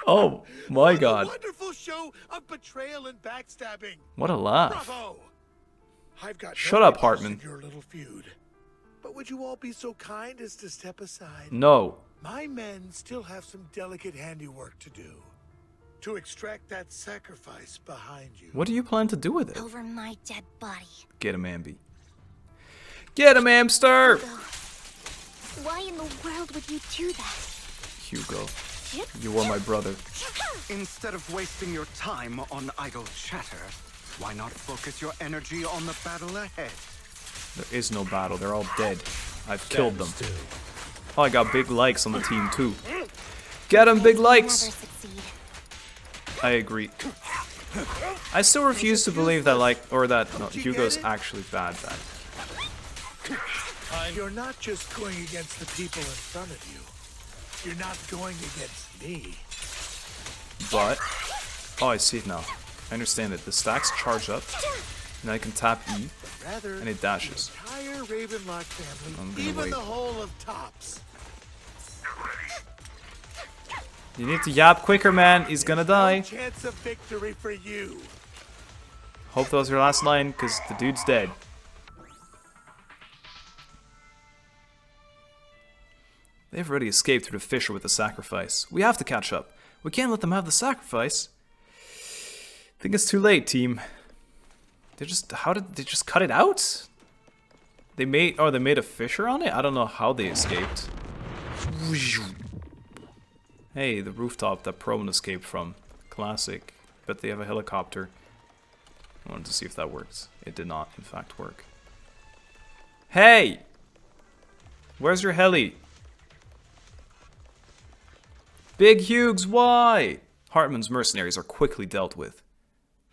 Oh my god. Wonderful show of betrayal and backstabbing. What a laugh. Bravo. I've got Shut no up, interest Hartman. in your little feud. But would you all be so kind as to step aside? No. My men still have some delicate handiwork to do. To extract that sacrifice behind you. What do you plan to do with it? Over my dead body. Get him, Anby. Get him, Amster! Why in the world would you do that? Hugo, you are my brother. Instead of wasting your time on idle chatter, why not focus your energy on the battle ahead? There is no battle, they're all dead. I've killed them. Oh, I got big likes on the team too. Get him, big likes! I agree. I still refuse to believe that, Hugo's actually bad. You're not just going against the people in front of you. You're not going against me. But, oh, I see it now. I understand it. The stacks charge up, and I can tap E, and it dashes. The entire Ravenlock family, I'm gonna even wait. the whole of TOPS. You need to yap quicker, man. He's gonna die. No chance of victory for you. Hope that was your last line, because the dude's dead. They've already escaped through the fissure with the sacrifice. We have to catch up. We can't let them have the sacrifice. I think it's too late, team. How did they just cut it out? They made a fissure on it? I don't know how they escaped. Hey, the rooftop that Perlman escaped from. Classic. Bet they have a helicopter. I wanted to see if that works. It did not, in fact, work. Hey! Where's your heli? Big Hugues, why? Hartman's mercenaries are quickly dealt with.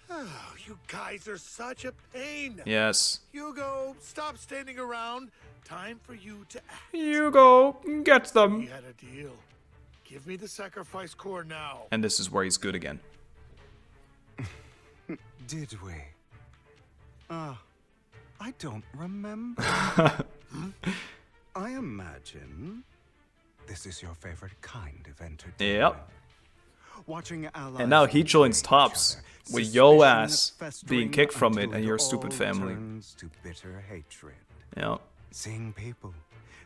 Oh, you guys are such a pain. Yes. Hugo, stop standing around. Time for you to act. Hugo, get them. We had a deal. Give me the sacrifice core now. And this is where he's good again. Did we? I don't remember. I imagine this is your favorite kind of entertainment. Yep. Watching allies And now he joins TOPS with yo ass being kicked from it and your stupid family. To bitter hatred. Yep. Seeing people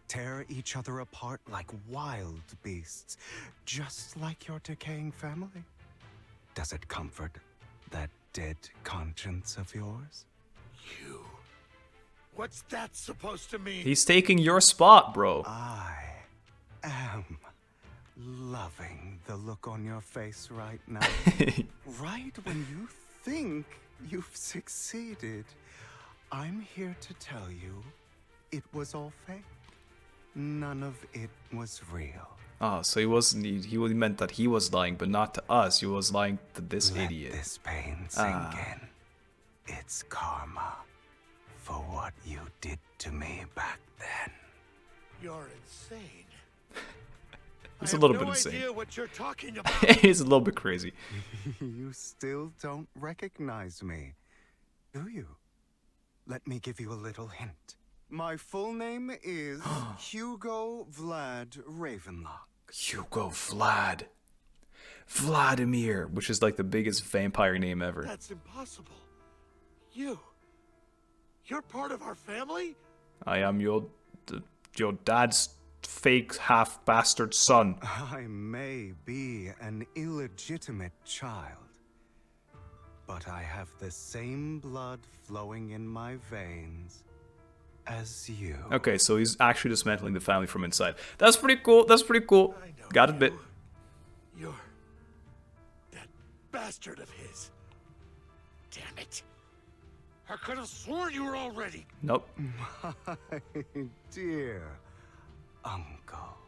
tear each other apart like wild beasts, just like your decaying family? Does it comfort that dead conscience of yours? You. What's that supposed to mean? He's taking your spot, bro. I am loving the look on your face right now. Right when you think you've succeeded, I'm here to tell you it was all fake. None of it was real. Oh, so he wasn't. He meant that he was lying, but not to us. He was lying to this Let idiot. this pain sink in. It's karma for what you did to me back then. You're insane. It's a little bit I have insane. no idea what you're talking about. He's a little bit crazy. You still don't recognize me, do you? Let me give you a little hint. My full name is Hugo Vlad Ravenlock. Hugo Vlad. Vladimir, which is like the biggest vampire name ever. That's impossible. You're part of our family? I am your dad's fake half-bastard son. I may be an illegitimate child, but I have the same blood flowing in my veins as you. Okay, so he's actually dismantling the family from inside. That's pretty cool. That's pretty cool. Got it, bit. You're that bastard of his. Damn it. I could have sworn you were already. Nope. My dear uncle,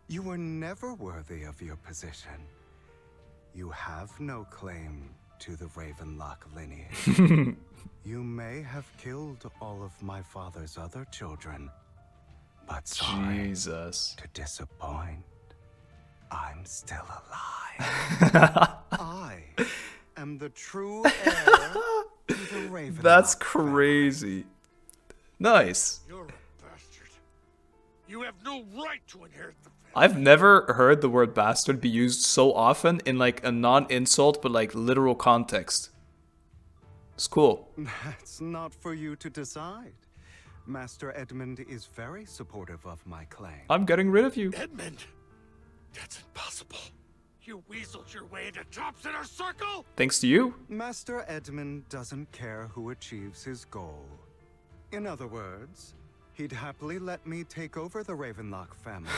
you were never worthy of your position. You have no claim to the Ravenlock lineage. You may have killed all of my father's other children, but sorry Jesus. to disappoint, I'm still alive. I am the true heir to the Ravenlock. That's crazy. Nice. You're a bastard. You have no right to inherit the family. I've never heard the word bastard be used so often in like a non-insult but like literal context. It's cool. That's not for you to decide. Master Edmund is very supportive of my claim. I'm getting rid of you. Edmund, that's impossible. You weaseled your way into Top's inner circle? Thanks to you. Master Edmund doesn't care who achieves his goal. In other words, he'd happily let me take over the Ravenlock family,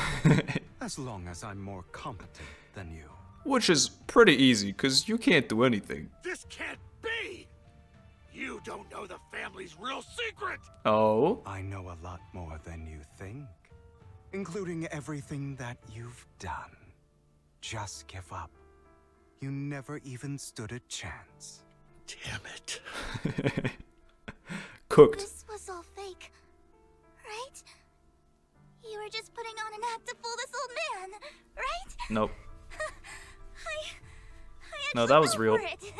as long as I'm more competent than you. Which is pretty easy, because you can't do anything. This can't be! You don't know the family's real secret! Oh? I know a lot more than you think, including everything that you've done. Just give up. You never even stood a chance. Damn it. Cooked. This was all fake, right? You were just putting on an act to fool this old man, right? Nope. I No, that was fell real. for it.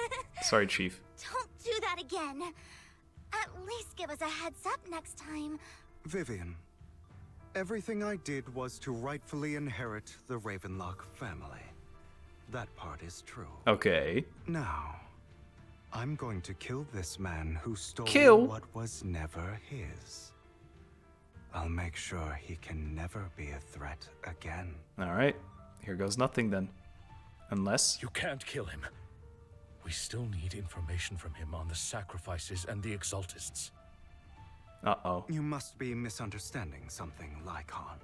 Sorry, Chief. Don't do that again. At least give us a heads up next time. Vivian, everything I did was to rightfully inherit the Ravenlock family. That part is true. Okay. Now, I'm going to kill this man who stole what was never his. I'll make sure he can never be a threat again. Alright. Here goes nothing then. Unless... You can't kill him. We still need information from him on the sacrifices and the exaltists. Uh-oh. You must be misunderstanding something, Lycon.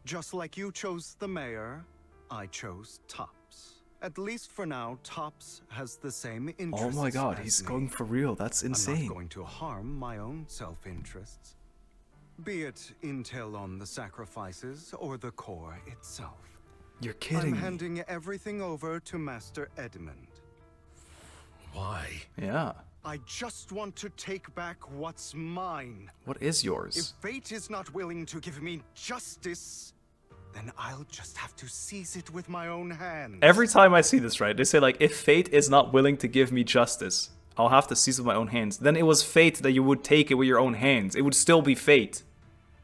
Just like you chose the mayor, I chose Tops. At least for now, Tops has the same interests. Oh my god, as he's me. going for real. That's insane. I'm not going to harm my own self-interests. Be it intel on the sacrifices or the core itself. You're kidding I'm me. handing everything over to Master Edmund. Why? Yeah. I just want to take back what's mine. What is If yours? fate is not willing to give me justice, then I'll just have to seize it with my own hands. Every time I see this, right, they say like, if fate is not willing to give me justice, I'll have to seize it with my own hands. Then it was fate that you would take it with your own hands. It would still be fate.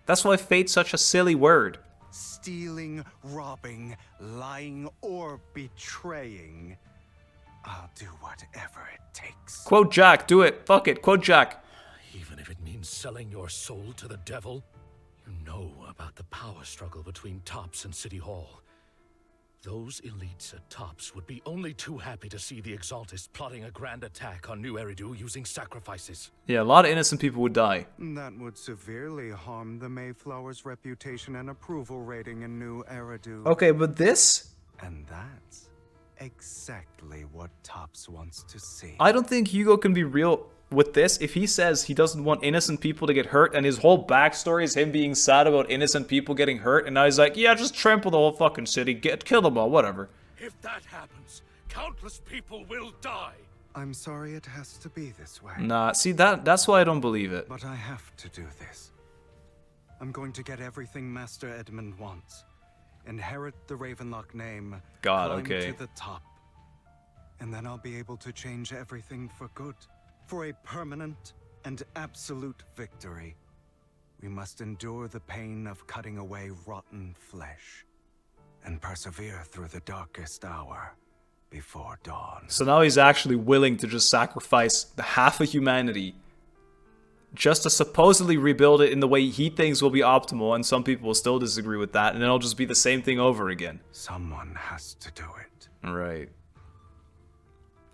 That's why fate's such a silly word. Stealing, robbing, lying, or betraying. I'll do whatever it takes. Quote Jack, do it. Fuck it, quote Jack. Even if it means selling your soul to the devil, You know about the power struggle between Tops and City Hall. Those elites at Tops would be only too happy to see the Exaltists plotting a grand attack on New Eridu using sacrifices. Yeah, a lot of innocent people would die. That would severely harm the Mayflower's reputation and approval rating in New Eridu. Okay, but this? And that's exactly what Tops wants to see. I don't think Hugo can be real with this if he says he doesn't want innocent people to get hurt and his whole backstory is him being sad about innocent people getting hurt, and now he's like, yeah, just trample the whole fucking city, kill them all, whatever. If that happens, countless people will die. I'm sorry it has to be this way. Nah, see, that's why I don't believe it. But I have to do this. I'm going to get everything Master Edmund wants. Inherit the Ravenlock name. God, climb okay. to the top. And then I'll be able to change everything for good. For a permanent and absolute victory, we must endure the pain of cutting away rotten flesh and persevere through the darkest hour before dawn. So now he's actually willing to just sacrifice the half of humanity just to supposedly rebuild it in the way he thinks will be optimal, and some people will still disagree with that, and it'll just be the same thing over again. Someone has to do it. Right.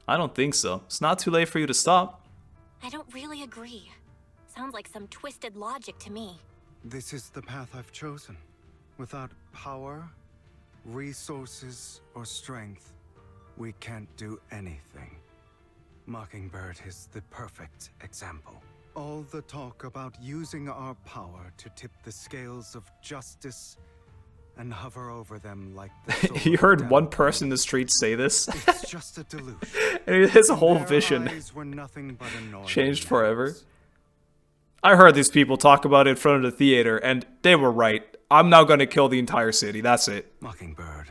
I don't think so. It's not too late for you to stop. I don't really agree. Sounds like some twisted logic to me. This is the path I've chosen. Without power, resources, or strength, we can't do anything. Mockingbird is the perfect example. All the talk about using our power to tip the scales of justice and hover over them like the You heard one person in the street say this? It's just a delusion. And his whole vision changed forever. I heard these people talk about it in front of the theater, and they were right. I'm now gonna kill the entire city, that's it. Mockingbird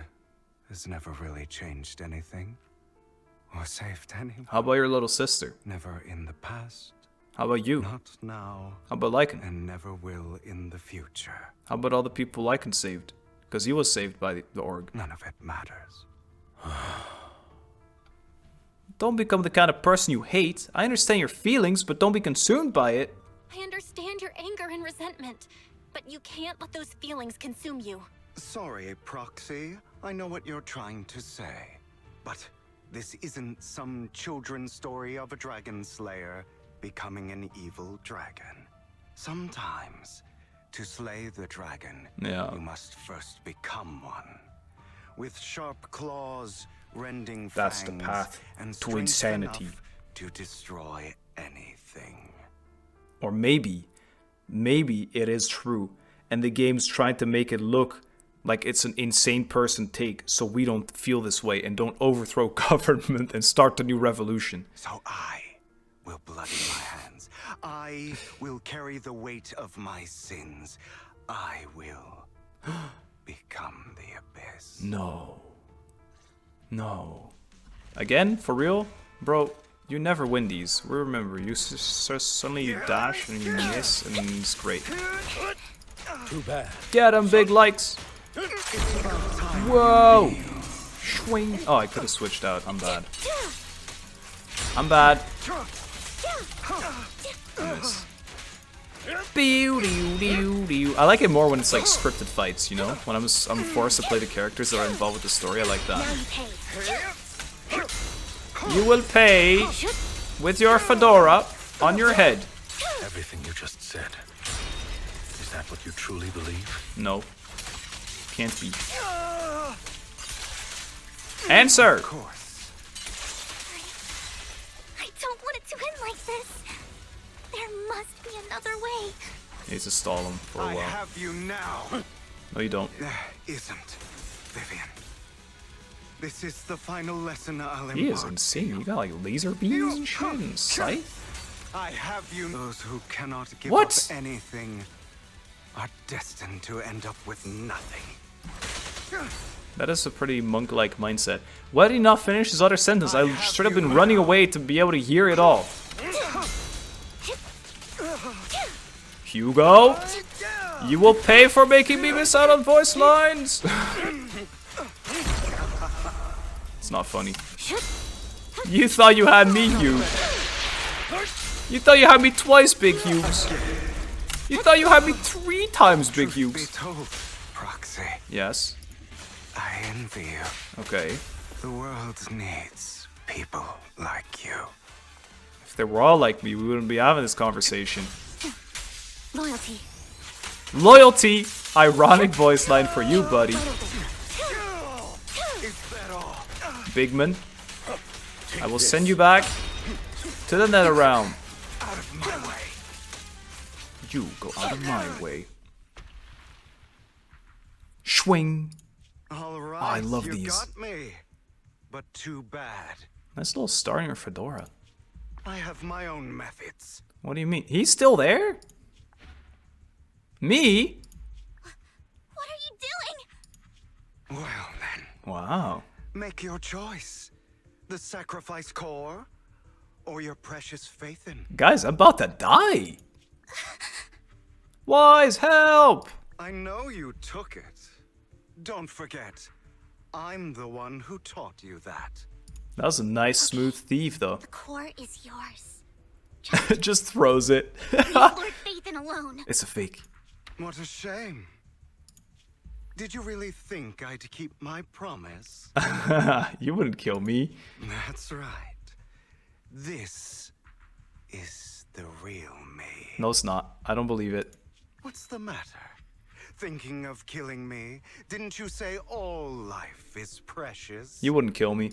has never really changed anything. Or saved anyone. How about your little sister? Never in the past. How about you? Not now. How about Lycan? And never will in the future. How about all the people Lycan saved? Because he was saved by the org. None of it matters. Don't become the kind of person you hate. I understand your feelings, but don't be consumed by it. I understand your anger and resentment, but you can't let those feelings consume you. Sorry, Proxy. I know what you're trying to say. But this isn't some children's story of a dragon slayer becoming an evil dragon. Sometimes, to slay the dragon, you must first become one. With sharp claws, rending That's fangs, the path and to insanity. To destroy anything. Or maybe it is true, and the game's trying to make it look like it's an insane person take, so we don't feel this way and don't overthrow government and start the new revolution. So I will bloody my hands. I will carry the weight of my sins. I will become the abyss. No. No. Again? For real? Bro, you never win these. We remember, you suddenly you dash and you miss and it's great. Too bad. Get him, big likes! Whoa! Swing! Oh, I could have switched out. I'm bad. I'm bad. Miss. I like it more when it's like scripted fights, you know? When I'm forced to play the characters that are involved with the story, I like that. You will pay with your fedora on your head. Everything you just said. Is that what you truly believe? No. Can't be. Answer! I don't want it to end like this. There must be another way. Needs to stall him for a while. I have you now. No, you don't. There isn't, Vivian. This is the final lesson I'll impart. He is insane. You got like laser beams and shit and scythe. I have you. Those who cannot give What? up anything are destined to end up with nothing. That is a pretty monk-like mindset. Why did he not finish his other sentence? I should have been running away to be able to hear it all. Hugo, you will pay for making me miss out on voice lines. It's not funny. You thought you had me, Hugh. You thought you had me twice, Big Hughes. You thought you had me 3 times, Big Truth be Hughes. told, Proxy, Yes. I envy you. Okay. The world needs people like you. If they were all like me, we wouldn't be having this conversation. Loyalty. Loyalty! Ironic voice line for you, buddy. Bigman, I will send you back to the nether realm. Out of my way. You go out of my way. Swing. All right, I love you these. got me. But too bad. Nice little star in your fedora. I have my own methods. What do you mean? He's still there? Me? What are you doing? Well then, Wow. make your choice. The sacrifice core, or your precious faith in. Guys, I'm about to die. Wise, help! I know you took it. Don't forget, I'm the one who taught you that. That was a nice, smooth thief, though. The core is yours. Just throws it. Leave Lord Phaethon alone. It's a fake. What a shame. Did you really think I'd keep my promise? You wouldn't kill me. That's right. This is the real me. No, it's not. I don't believe it. What's the matter? Thinking of killing me? Didn't you say all life is precious? You wouldn't kill me.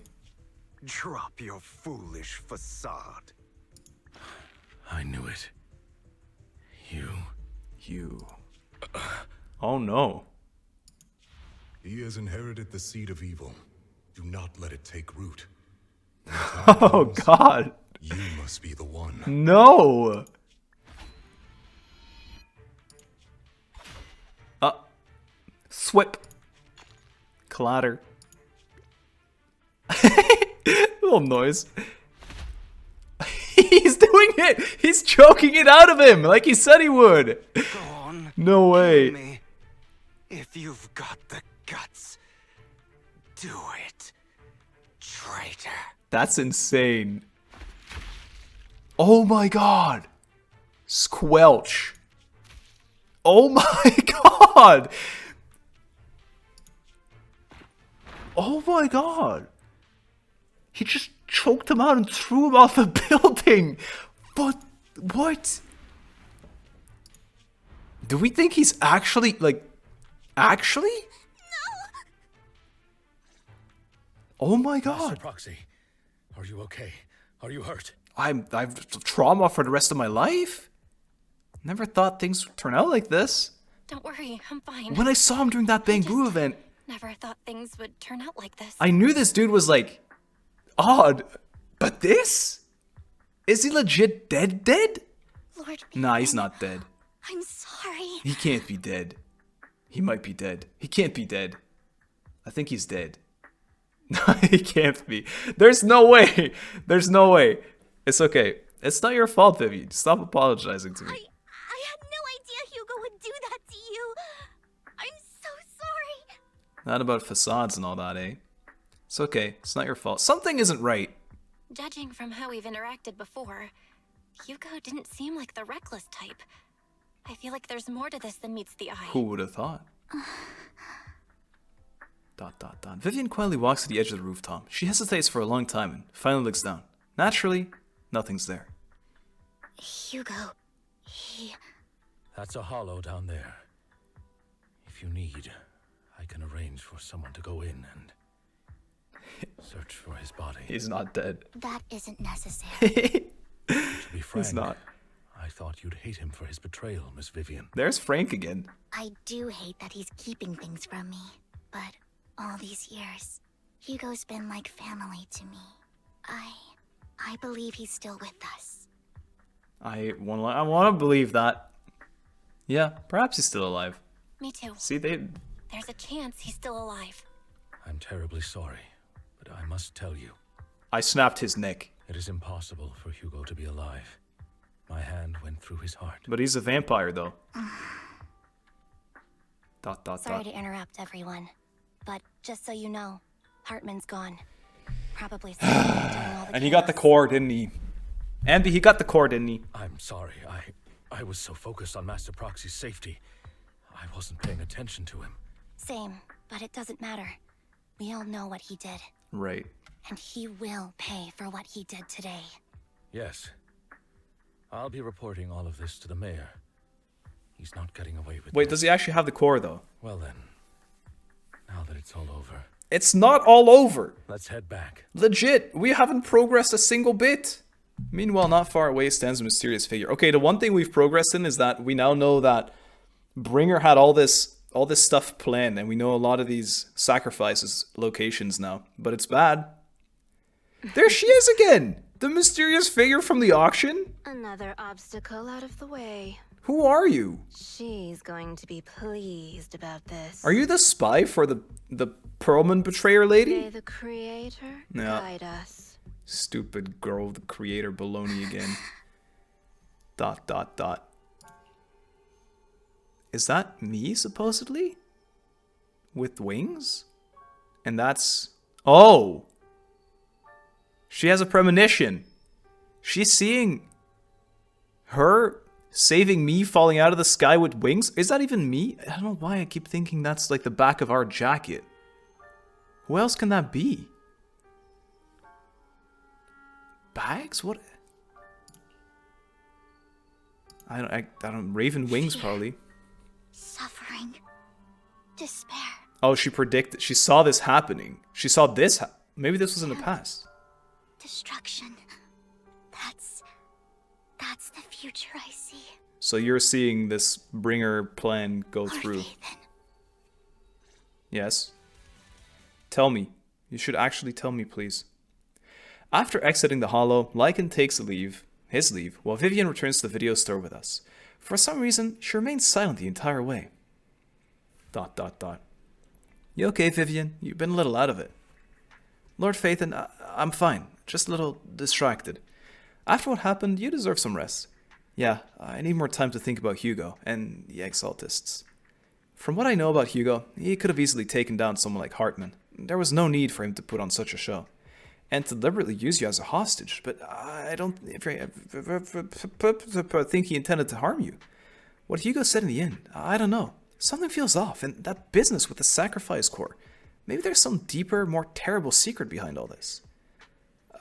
Drop your foolish facade. I knew it. You. Oh no. He has inherited the seed of evil. Do not let it take root. Oh God. You must be the one. No. Swip. Clatter. Little noise. He's doing it! He's choking it out of him like he said he would. Go on. No way. Kill me. If you've got the guts, do it, traitor. That's insane. Oh my God. Squelch. Oh my God. Oh my God. He just choked him out and threw him off the building. But what? Do we think he's actually actually? No. Oh my God. Master Proxy, are you okay? Are you hurt? I've trauma for the rest of my life. Never thought things would turn out like this. Don't worry, I'm fine. When I saw him during that Bangbu event, Never thought things would turn out like this. I knew this dude was like odd, but this? Is he legit dead? Lord Nah, he's not dead. I'm sorry. He can't be dead. He might be dead. He can't be dead. I think he's dead. No, he can't be. There's no way. There's no way. It's okay. It's not your fault, Vivian. Stop apologizing to me. I had no idea Hugo would do that to you. I'm so sorry. Not about facades and all that, eh? It's okay. It's not your fault. Something isn't right. Judging from how we've interacted before, Hugo didn't seem like the reckless type. I feel like there's more to this than meets the eye. Who would have thought? ... Vivian quietly walks to the edge of the rooftop. She hesitates for a long time and finally looks down. Naturally, nothing's there. Hugo, he... That's a hollow down there. If you need, I can arrange for someone to go in and search for his body. He's not dead. That isn't necessary. To be frank, He's not. I thought you'd hate him for his betrayal, Miss Vivian. There's Frank again. I do hate that he's keeping things from me, but all these years, Hugo's been like family to me. I believe he's still with us. I want to believe that. Yeah, perhaps he's still alive. Me too. See, There's a chance he's still alive. I'm terribly sorry, but I must tell you. I snapped his neck. It is impossible for Hugo to be alive. My hand went through his heart. But he's a vampire, though. ... Sorry to interrupt, everyone. But just so you know, Hartman's gone. Probably doing all the And he got the core, didn't he? Andy, he got the core, didn't he? I'm sorry, I was so focused on Master Proxy's safety, I wasn't paying attention to him. Same, but it doesn't matter. We all know what he did. Right. And he will pay for what he did today. Yes. I'll be reporting all of this to the mayor. He's not getting away with Wait, this. does he actually have the core, though? Well then, now that it's all over, It's not all over. let's head back. Legit, we haven't progressed a single bit. Meanwhile, not far away stands a mysterious figure. Okay, the one thing we've progressed in is that we now know that Bringer had all this stuff planned, and we know a lot of these sacrifices locations now. But it's bad. There she is again! The mysterious figure from the auction? Another obstacle out of the way. Who are you? She's going to be pleased about this. Are you the spy for the Perlman betrayer lady? May the creator Yeah. guide us. Stupid girl, the creator baloney again. ... Is that me, supposedly? With wings? And that's... Oh! She has a premonition. She's seeing her saving me falling out of the sky with wings? Is that even me? I don't know why I keep thinking that's like the back of our jacket. Who else can that be? Bags? What? I don't... Raven wings, probably. Suffering. Despair. Oh, she predicted. She saw this happening. She saw this. Maybe this was in the past. Destruction. That's the future I see. So you're seeing this bringer plan go through. Yes. Tell me. You should actually tell me, please. After exiting the hollow, Lycan takes his leave, while Vivian returns to the video store with us. For some reason, she remains silent the entire way. ... You okay, Vivian? You've been a little out of it. Lord Phaethon, I'm fine. Just a little distracted. After what happened, you deserve some rest. Yeah, I need more time to think about Hugo and the Exaltists. From what I know about Hugo, he could have easily taken down someone like Hartman. There was no need for him to put on such a show. And to deliberately use you as a hostage, but I don't think he intended to harm you. What Hugo said in the end, I don't know. Something feels off, and that business with the sacrifice core. Maybe there's some deeper, more terrible secret behind all this.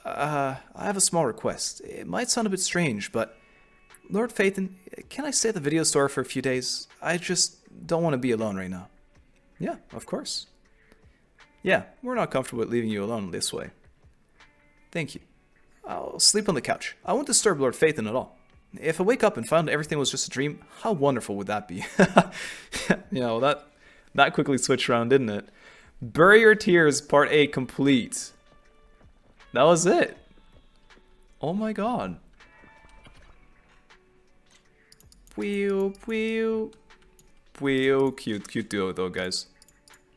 I have a small request. It might sound a bit strange, but... Lord Phaethon, can I stay at the video store for a few days? I just don't want to be alone right now. Yeah, of course. Yeah, we're not comfortable with leaving you alone this way. Thank you. I'll sleep on the couch. I won't disturb Lord Phaethon at all. If I wake up and found everything was just a dream, how wonderful would that be? You know, that quickly switched around, didn't it? Bury Your Tears, Part 8 complete. That was it. Oh my god. Cute duo though, guys.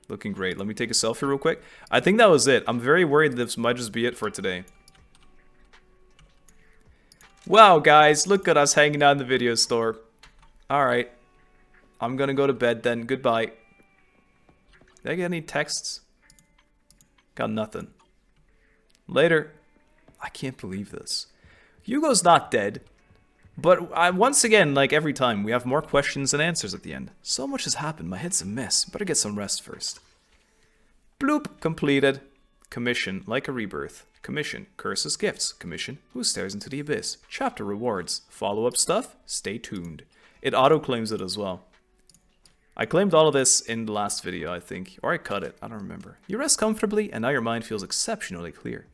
Looking great. Let me take a selfie real quick. I think that was it. I'm very worried this might just be it for today. Wow, guys, look at us hanging out in the video store. Alright. I'm gonna go to bed then. Goodbye. Did I get any texts? Got nothing. Later. I can't believe this. Hugo's not dead. But once again, like every time, we have more questions than answers at the end. So much has happened, my head's a mess. Better get some rest first. Bloop, completed. Commission, like a rebirth. Commission, curses gifts. Commission, who stares into the abyss. Chapter rewards. Follow-up stuff, stay tuned. It auto-claims it as well. I claimed all of this in the last video, I think. Or I cut it, I don't remember. You rest comfortably, and now your mind feels exceptionally clear.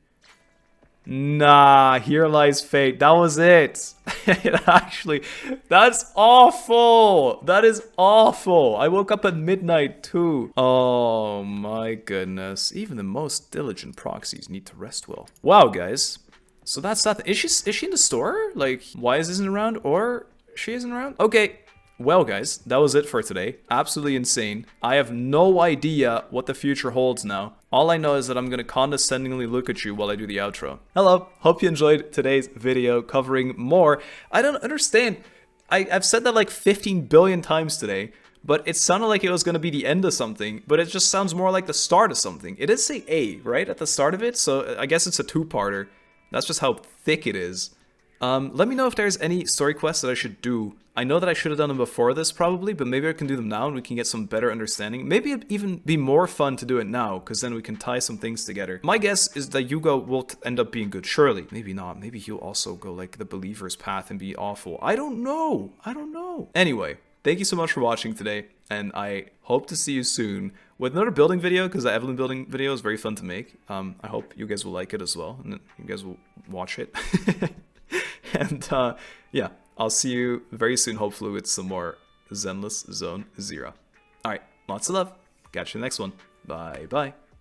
Nah, here lies fate. That was it. That's awful. That is awful. I woke up at midnight too. Oh my goodness. Even the most diligent proxies need to rest well. Wow, guys. So that's that. Is she in the store? Like, Wise isn't around or she isn't around? Okay. Well, guys, that was it for today. Absolutely insane. I have no idea what the future holds now. All I know is that I'm going to condescendingly look at you while I do the outro. Hello, hope you enjoyed today's video covering more. I don't understand. I've said that like 15 billion times today, but it sounded like it was going to be the end of something, but it just sounds more like the start of something. It did say A, right, at the start of it, so I guess it's a two-parter. That's just how thick it is. Let me know if there's any story quests that I should do. I know that I should have done them before this probably, but maybe I can do them now and we can get some better understanding. Maybe it'd even be more fun to do it now, because then we can tie some things together. My guess is that Hugo will end up being good, surely. Maybe not. Maybe he'll also go like the believer's path and be awful. I don't know. I don't know. Anyway, thank you so much for watching today, and I hope to see you soon with another building video, because the Evelyn building video is very fun to make. I hope you guys will like it as well, and you guys will watch it. And yeah, I'll see you very soon, hopefully, with some more Zenless Zone Zero. Alright, lots of love. Catch you in the next one. Bye bye.